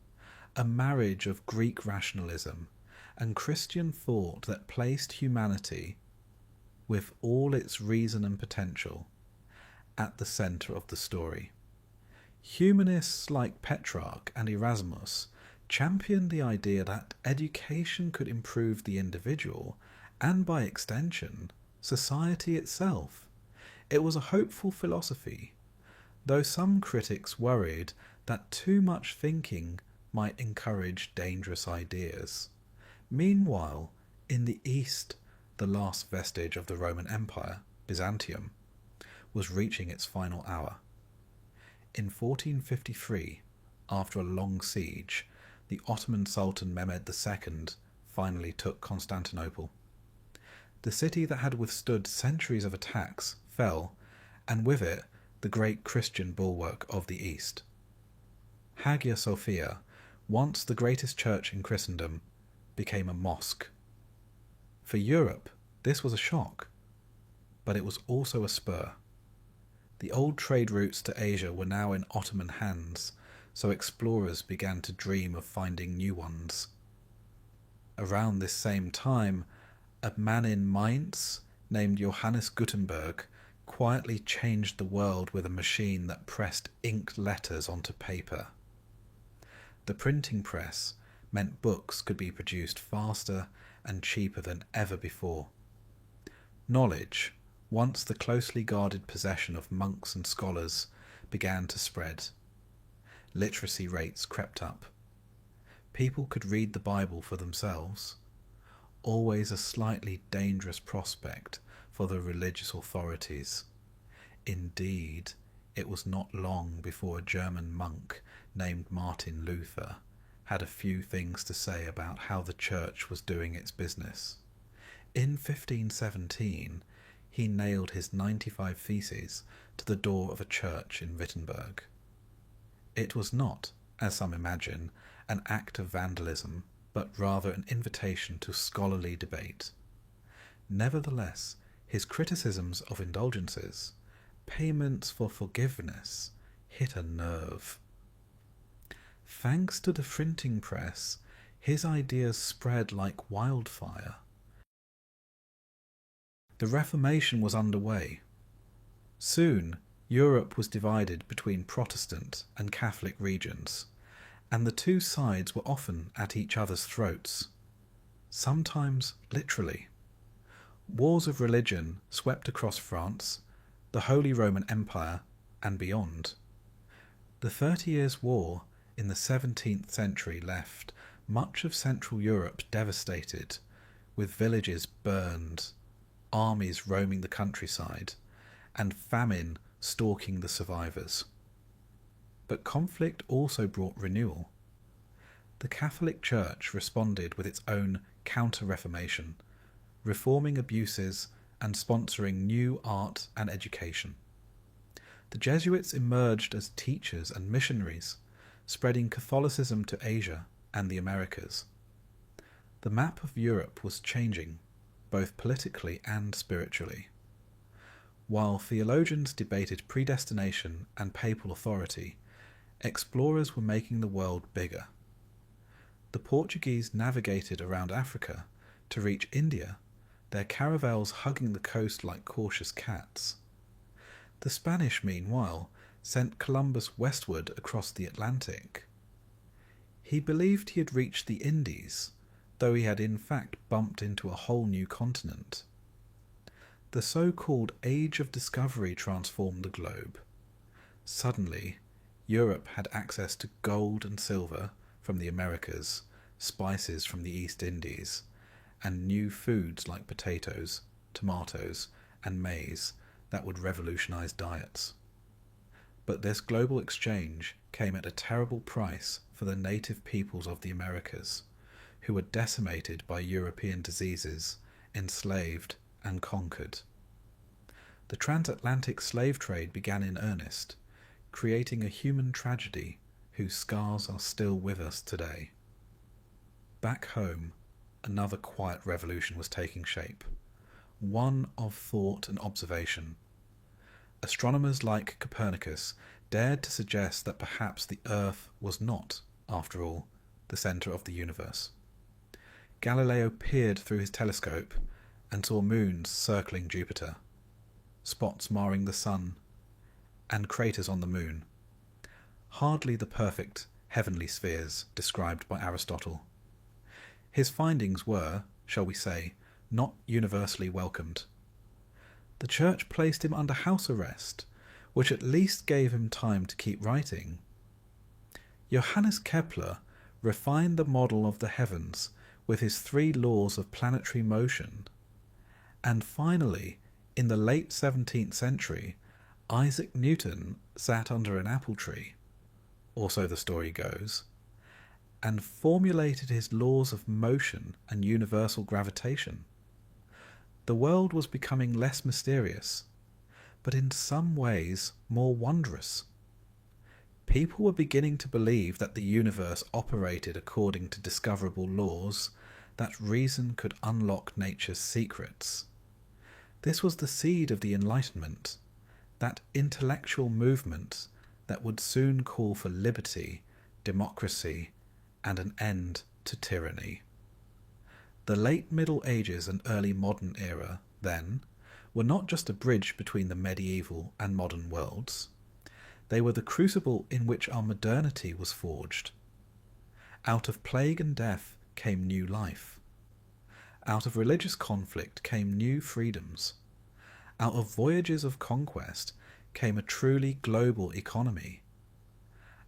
a marriage of Greek rationalism and Christian thought that placed humanity, with all its reason and potential, at the centre of the story. Humanists like Petrarch and Erasmus championed the idea that education could improve the individual and, by extension, society itself. It was a hopeful philosophy, though some critics worried that too much thinking might encourage dangerous ideas. Meanwhile, in the East, the last vestige of the Roman Empire, Byzantium, was reaching its final hour. In 1453, after a long siege, the Ottoman Sultan Mehmed II finally took Constantinople. The city that had withstood centuries of attacks fell, and with it the great Christian bulwark of the East. Hagia Sophia, once the greatest church in Christendom, became a mosque. For Europe, this was a shock, but it was also a spur. The old trade routes to Asia were now in Ottoman hands, so explorers began to dream of finding new ones. Around this same time, a man in Mainz named Johannes Gutenberg quietly changed the world with a machine that pressed inked letters onto paper. The printing press meant books could be produced faster and cheaper than ever before. Knowledge, once the closely guarded possession of monks and scholars, began to spread. Literacy rates crept up. People could read the Bible for themselves, always a slightly dangerous prospect for the religious authorities. Indeed, it was not long before a German monk named Martin Luther had a few things to say about how the church was doing its business. In 1517, he nailed his 95 Theses to the door of a church in Wittenberg. It was not, as some imagine, an act of vandalism, but rather an invitation to scholarly debate. Nevertheless, his criticisms of indulgences, payments for forgiveness, hit a nerve. Thanks to the printing press, his ideas spread like wildfire. The Reformation was underway. Soon, Europe was divided between Protestant and Catholic regions, and the two sides were often at each other's throats, sometimes literally. Wars of religion swept across France, the Holy Roman Empire, and beyond. The 30 Years' War in the 17th century left much of Central Europe devastated, with villages burned, armies roaming the countryside, and famine stalking the survivors. But conflict also brought renewal. The Catholic Church responded with its own counter-reformation, reforming abuses and sponsoring new art and education. The Jesuits emerged as teachers and missionaries, spreading Catholicism to Asia and the Americas. The map of Europe was changing, both politically and spiritually. While theologians debated predestination and papal authority, explorers were making the world bigger. The Portuguese navigated around Africa to reach India, their caravels hugging the coast like cautious cats. The Spanish, meanwhile, sent Columbus westward across the Atlantic. He believed he had reached the Indies, though he had in fact bumped into a whole new continent. The so-called Age of Discovery transformed the globe. Suddenly, Europe had access to gold and silver from the Americas, spices from the East Indies, and new foods like potatoes, tomatoes, and maize that would revolutionize diets. But this global exchange came at a terrible price for the native peoples of the Americas, who were decimated by European diseases, enslaved, and conquered. The transatlantic slave trade began in earnest, creating a human tragedy whose scars are still with us today. Back home, another quiet revolution was taking shape, one of thought and observation. Astronomers like Copernicus dared to suggest that perhaps the Earth was not, after all, the centre of the universe. Galileo peered through his telescope and saw moons circling Jupiter, spots marring the sun, and craters on the moon. Hardly the perfect heavenly spheres described by Aristotle. His findings were, shall we say, not universally welcomed. The Church placed him under house arrest, which at least gave him time to keep writing. Johannes Kepler refined the model of the heavens with his 3 laws of planetary motion. And finally, in the late 17th century, Isaac Newton sat under an apple tree, or so the story goes, and formulated his laws of motion and universal gravitation. The world was becoming less mysterious, but in some ways more wondrous. People were beginning to believe that the universe operated according to discoverable laws, that reason could unlock nature's secrets. This was the seed of the Enlightenment, that intellectual movement that would soon call for liberty, democracy, and an end to tyranny. The late Middle Ages and early modern era, then, were not just a bridge between the medieval and modern worlds. They were the crucible in which our modernity was forged. Out of plague and death came new life. Out of religious conflict came new freedoms. Out of voyages of conquest came a truly global economy.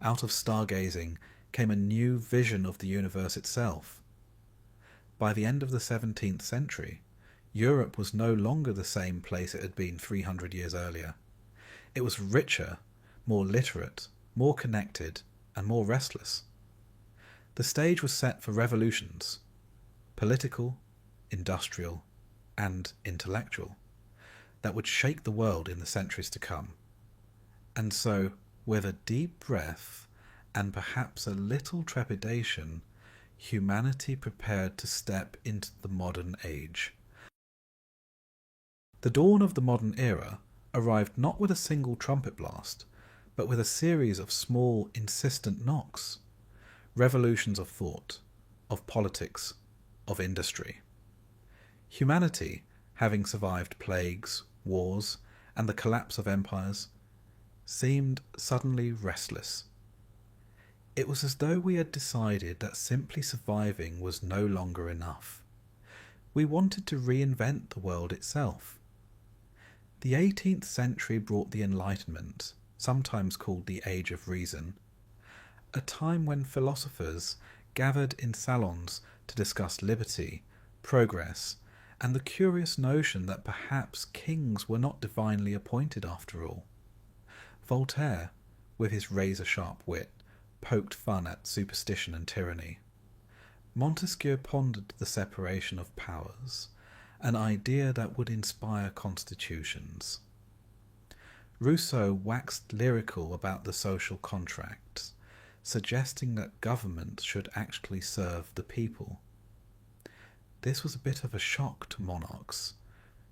Out of stargazing came a new vision of the universe itself. By the end of the 17th century, Europe was no longer the same place it had been 300 years earlier. It was richer, more literate, more connected, and more restless. The stage was set for revolutions, political, industrial, and intellectual, that would shake the world in the centuries to come. And so, with a deep breath and perhaps a little trepidation, humanity prepared to step into the modern age. The dawn of the modern era arrived not with a single trumpet blast, but with a series of small, insistent knocks, revolutions of thought, of politics, of industry. Humanity having survived plagues, wars, and the collapse of empires, seemed suddenly restless. It was as though we had decided that simply surviving was no longer enough. We wanted to reinvent the world itself. The 18th century brought the Enlightenment, sometimes called the Age of Reason, a time when philosophers gathered in salons to discuss liberty, progress, and the curious notion that perhaps kings were not divinely appointed after all. Voltaire, with his razor-sharp wit, poked fun at superstition and tyranny. Montesquieu pondered the separation of powers, an idea that would inspire constitutions. Rousseau waxed lyrical about the social contract, suggesting that government should actually serve the people. This was a bit of a shock to monarchs,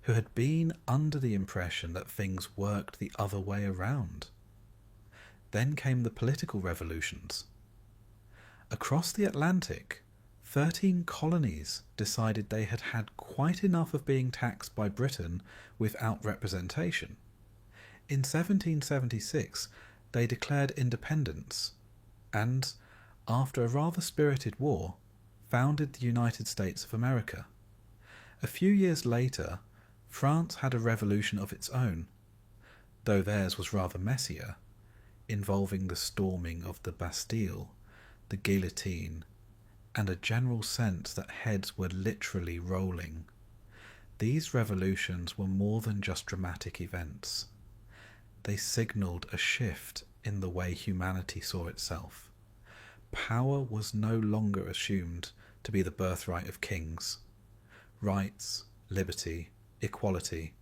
who had been under the impression that things worked the other way around. Then came the political revolutions. Across the Atlantic, 13 colonies decided they had had quite enough of being taxed by Britain without representation. In 1776, they declared independence and, after a rather spirited war, founded the United States of America. A few years later, France had a revolution of its own, though theirs was rather messier, involving the storming of the Bastille, the guillotine, and a general sense that heads were literally rolling. These revolutions were more than just dramatic events. They signalled a shift in the way humanity saw itself. Power was no longer assumed to be the birthright of kings. Rights, liberty, equality,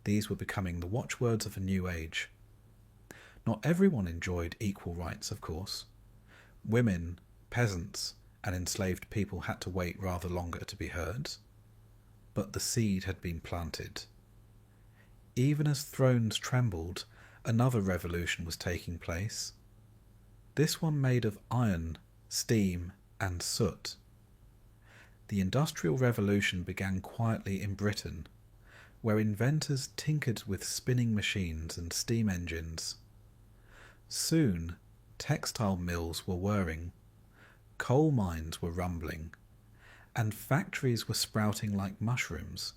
these were becoming the watchwords of a new age. Not everyone enjoyed equal rights, of course. Women, peasants, and enslaved people had to wait rather longer to be heard. But the seed had been planted. Even as thrones trembled, another revolution was taking place. This one made of iron, steam, and soot. The Industrial Revolution began quietly in Britain, where inventors tinkered with spinning machines and steam engines. Soon, textile mills were whirring, coal mines were rumbling, and factories were sprouting like mushrooms.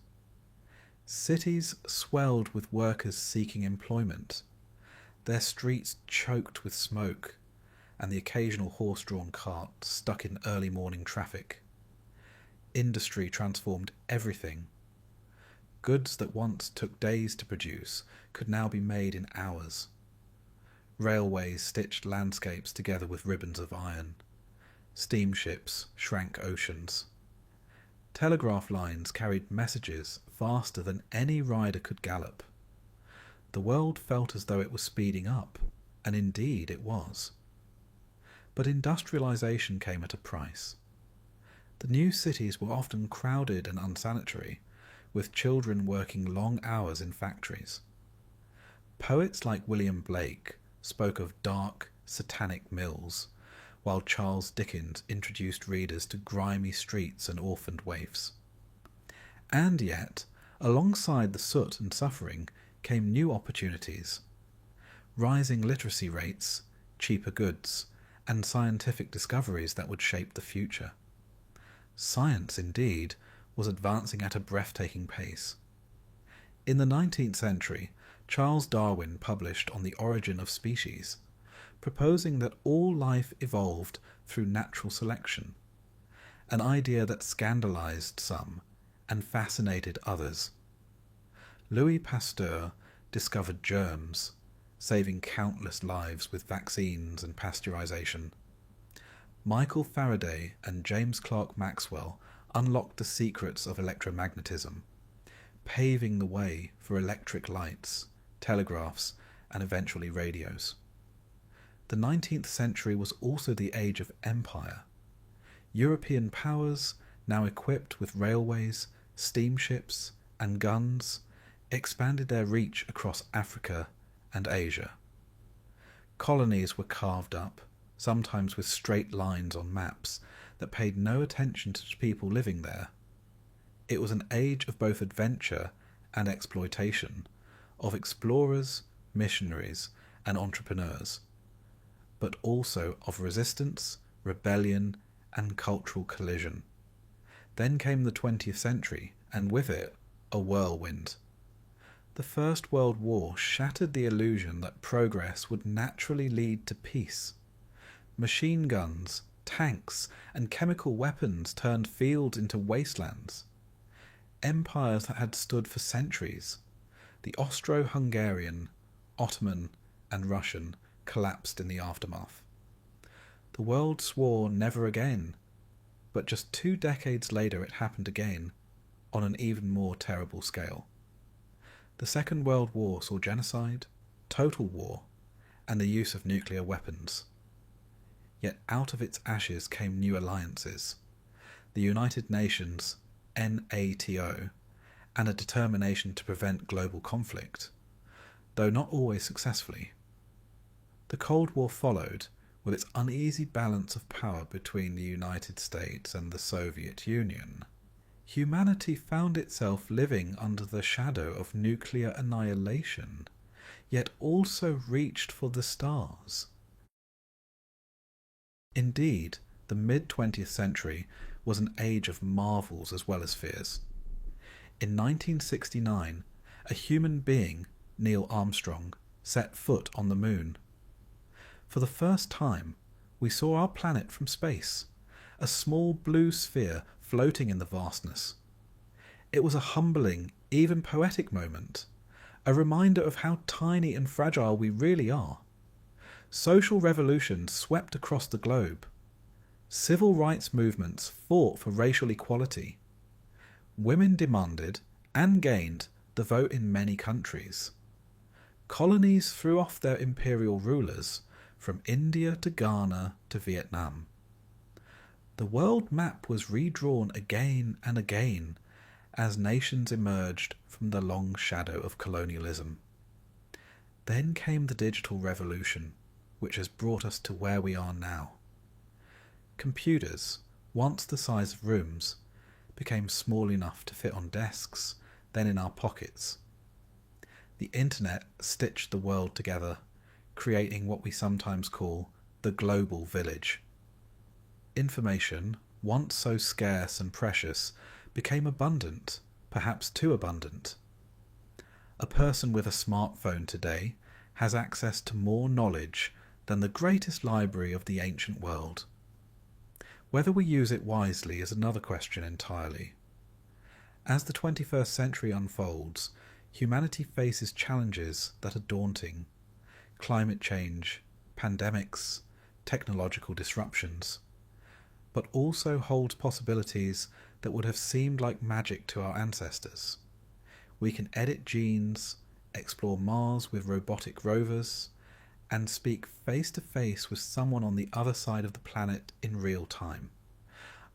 Cities swelled with workers seeking employment, their streets choked with smoke, and the occasional horse-drawn cart stuck in early morning traffic. Industry transformed everything. Goods that once took days to produce could now be made in hours. Railways stitched landscapes together with ribbons of iron. Steamships shrank oceans. Telegraph lines carried messages faster than any rider could gallop. The world felt as though it was speeding up, and indeed it was. But industrialization came at a price. The new cities were often crowded and unsanitary, with children working long hours in factories. Poets like William Blake spoke of dark, satanic mills, while Charles Dickens introduced readers to grimy streets and orphaned waifs. And yet, alongside the soot and suffering came new opportunities. Rising literacy rates, cheaper goods, and scientific discoveries that would shape the future. Science, indeed, was advancing at a breathtaking pace. In the 19th century, Charles Darwin published On the Origin of Species, proposing that all life evolved through natural selection, an idea that scandalized some and fascinated others. Louis Pasteur discovered germs, saving countless lives with vaccines and pasteurization. Michael Faraday and James Clerk Maxwell unlocked the secrets of electromagnetism, paving the way for electric lights, telegraphs, and eventually radios. The 19th century was also the age of empire. European powers, now equipped with railways, steamships, and guns, expanded their reach across Africa and Asia. Colonies were carved up, sometimes with straight lines on maps that paid no attention to people living there. It was an age of both adventure and exploitation, of explorers, missionaries, and entrepreneurs, but also of resistance, rebellion, and cultural collision. Then came the 20th century, and with it, a whirlwind. The First World War shattered the illusion that progress would naturally lead to peace. Machine guns, tanks, and chemical weapons turned fields into wastelands. Empires that had stood for centuries, the Austro-Hungarian, Ottoman, and Russian, collapsed in the aftermath. The world swore never again, but just 2 decades later it happened again, on an even more terrible scale. The Second World War saw genocide, total war, and the use of nuclear weapons. Yet out of its ashes came new alliances, the United Nations, NATO, and a determination to prevent global conflict, though not always successfully. The Cold War followed, with its uneasy balance of power between the United States and the Soviet Union. Humanity found itself living under the shadow of nuclear annihilation, yet also reached for the stars. Indeed, the mid-20th century was an age of marvels as well as fears. In 1969, a human being, Neil Armstrong, set foot on the moon. For the first time, we saw our planet from space, a small blue sphere floating in the vastness. It was a humbling, even poetic moment, a reminder of how tiny and fragile we really are. Social revolutions swept across the globe. Civil rights movements fought for racial equality. Women demanded, and gained, the vote in many countries. Colonies threw off their imperial rulers, from India to Ghana to Vietnam. The world map was redrawn again and again as nations emerged from the long shadow of colonialism. Then came the digital revolution, which has brought us to where we are now. Computers, once the size of rooms, became small enough to fit on desks, then in our pockets. The internet stitched the world together, creating what we sometimes call the global village. Information, once so scarce and precious, became abundant, perhaps too abundant. A person with a smartphone today has access to more knowledge than the greatest library of the ancient world. Whether we use it wisely is another question entirely. As the 21st century unfolds, humanity faces challenges that are daunting: climate change, pandemics, technological disruptions, but also holds possibilities that would have seemed like magic to our ancestors. We can edit genes, explore Mars with robotic rovers, and speak face to face with someone on the other side of the planet in real time.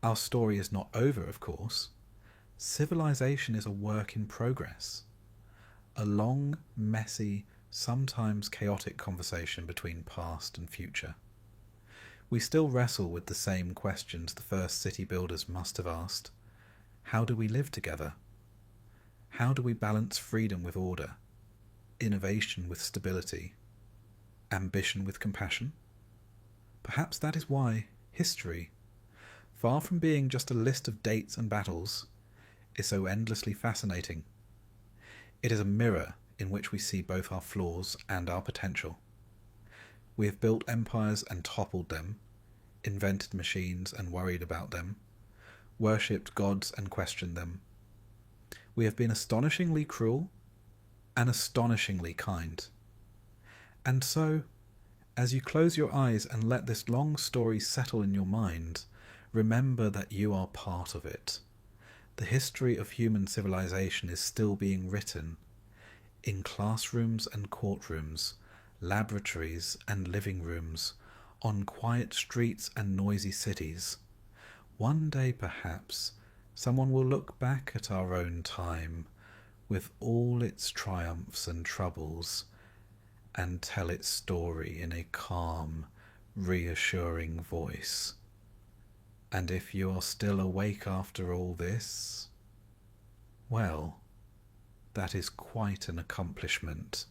Our story is not over, of course. Civilization is a work in progress. A long, messy, sometimes chaotic conversation between past and future. We still wrestle with the same questions the first city builders must have asked. How do we live together? How do we balance freedom with order, innovation with stability, ambition with compassion? Perhaps that is why history, far from being just a list of dates and battles, is so endlessly fascinating. It is a mirror in which we see both our flaws and our potential. We have built empires and toppled them, invented machines and worried about them, worshipped gods and questioned them. We have been astonishingly cruel and astonishingly kind. And so, as you close your eyes and let this long story settle in your mind, remember that you are part of it. The history of human civilization is still being written in classrooms and courtrooms, laboratories and living rooms, on quiet streets and noisy cities. One day, perhaps, someone will look back at our own time, with all its triumphs and troubles, and tell its story in a calm, reassuring voice. And if you are still awake after all this, Well, that is quite an accomplishment.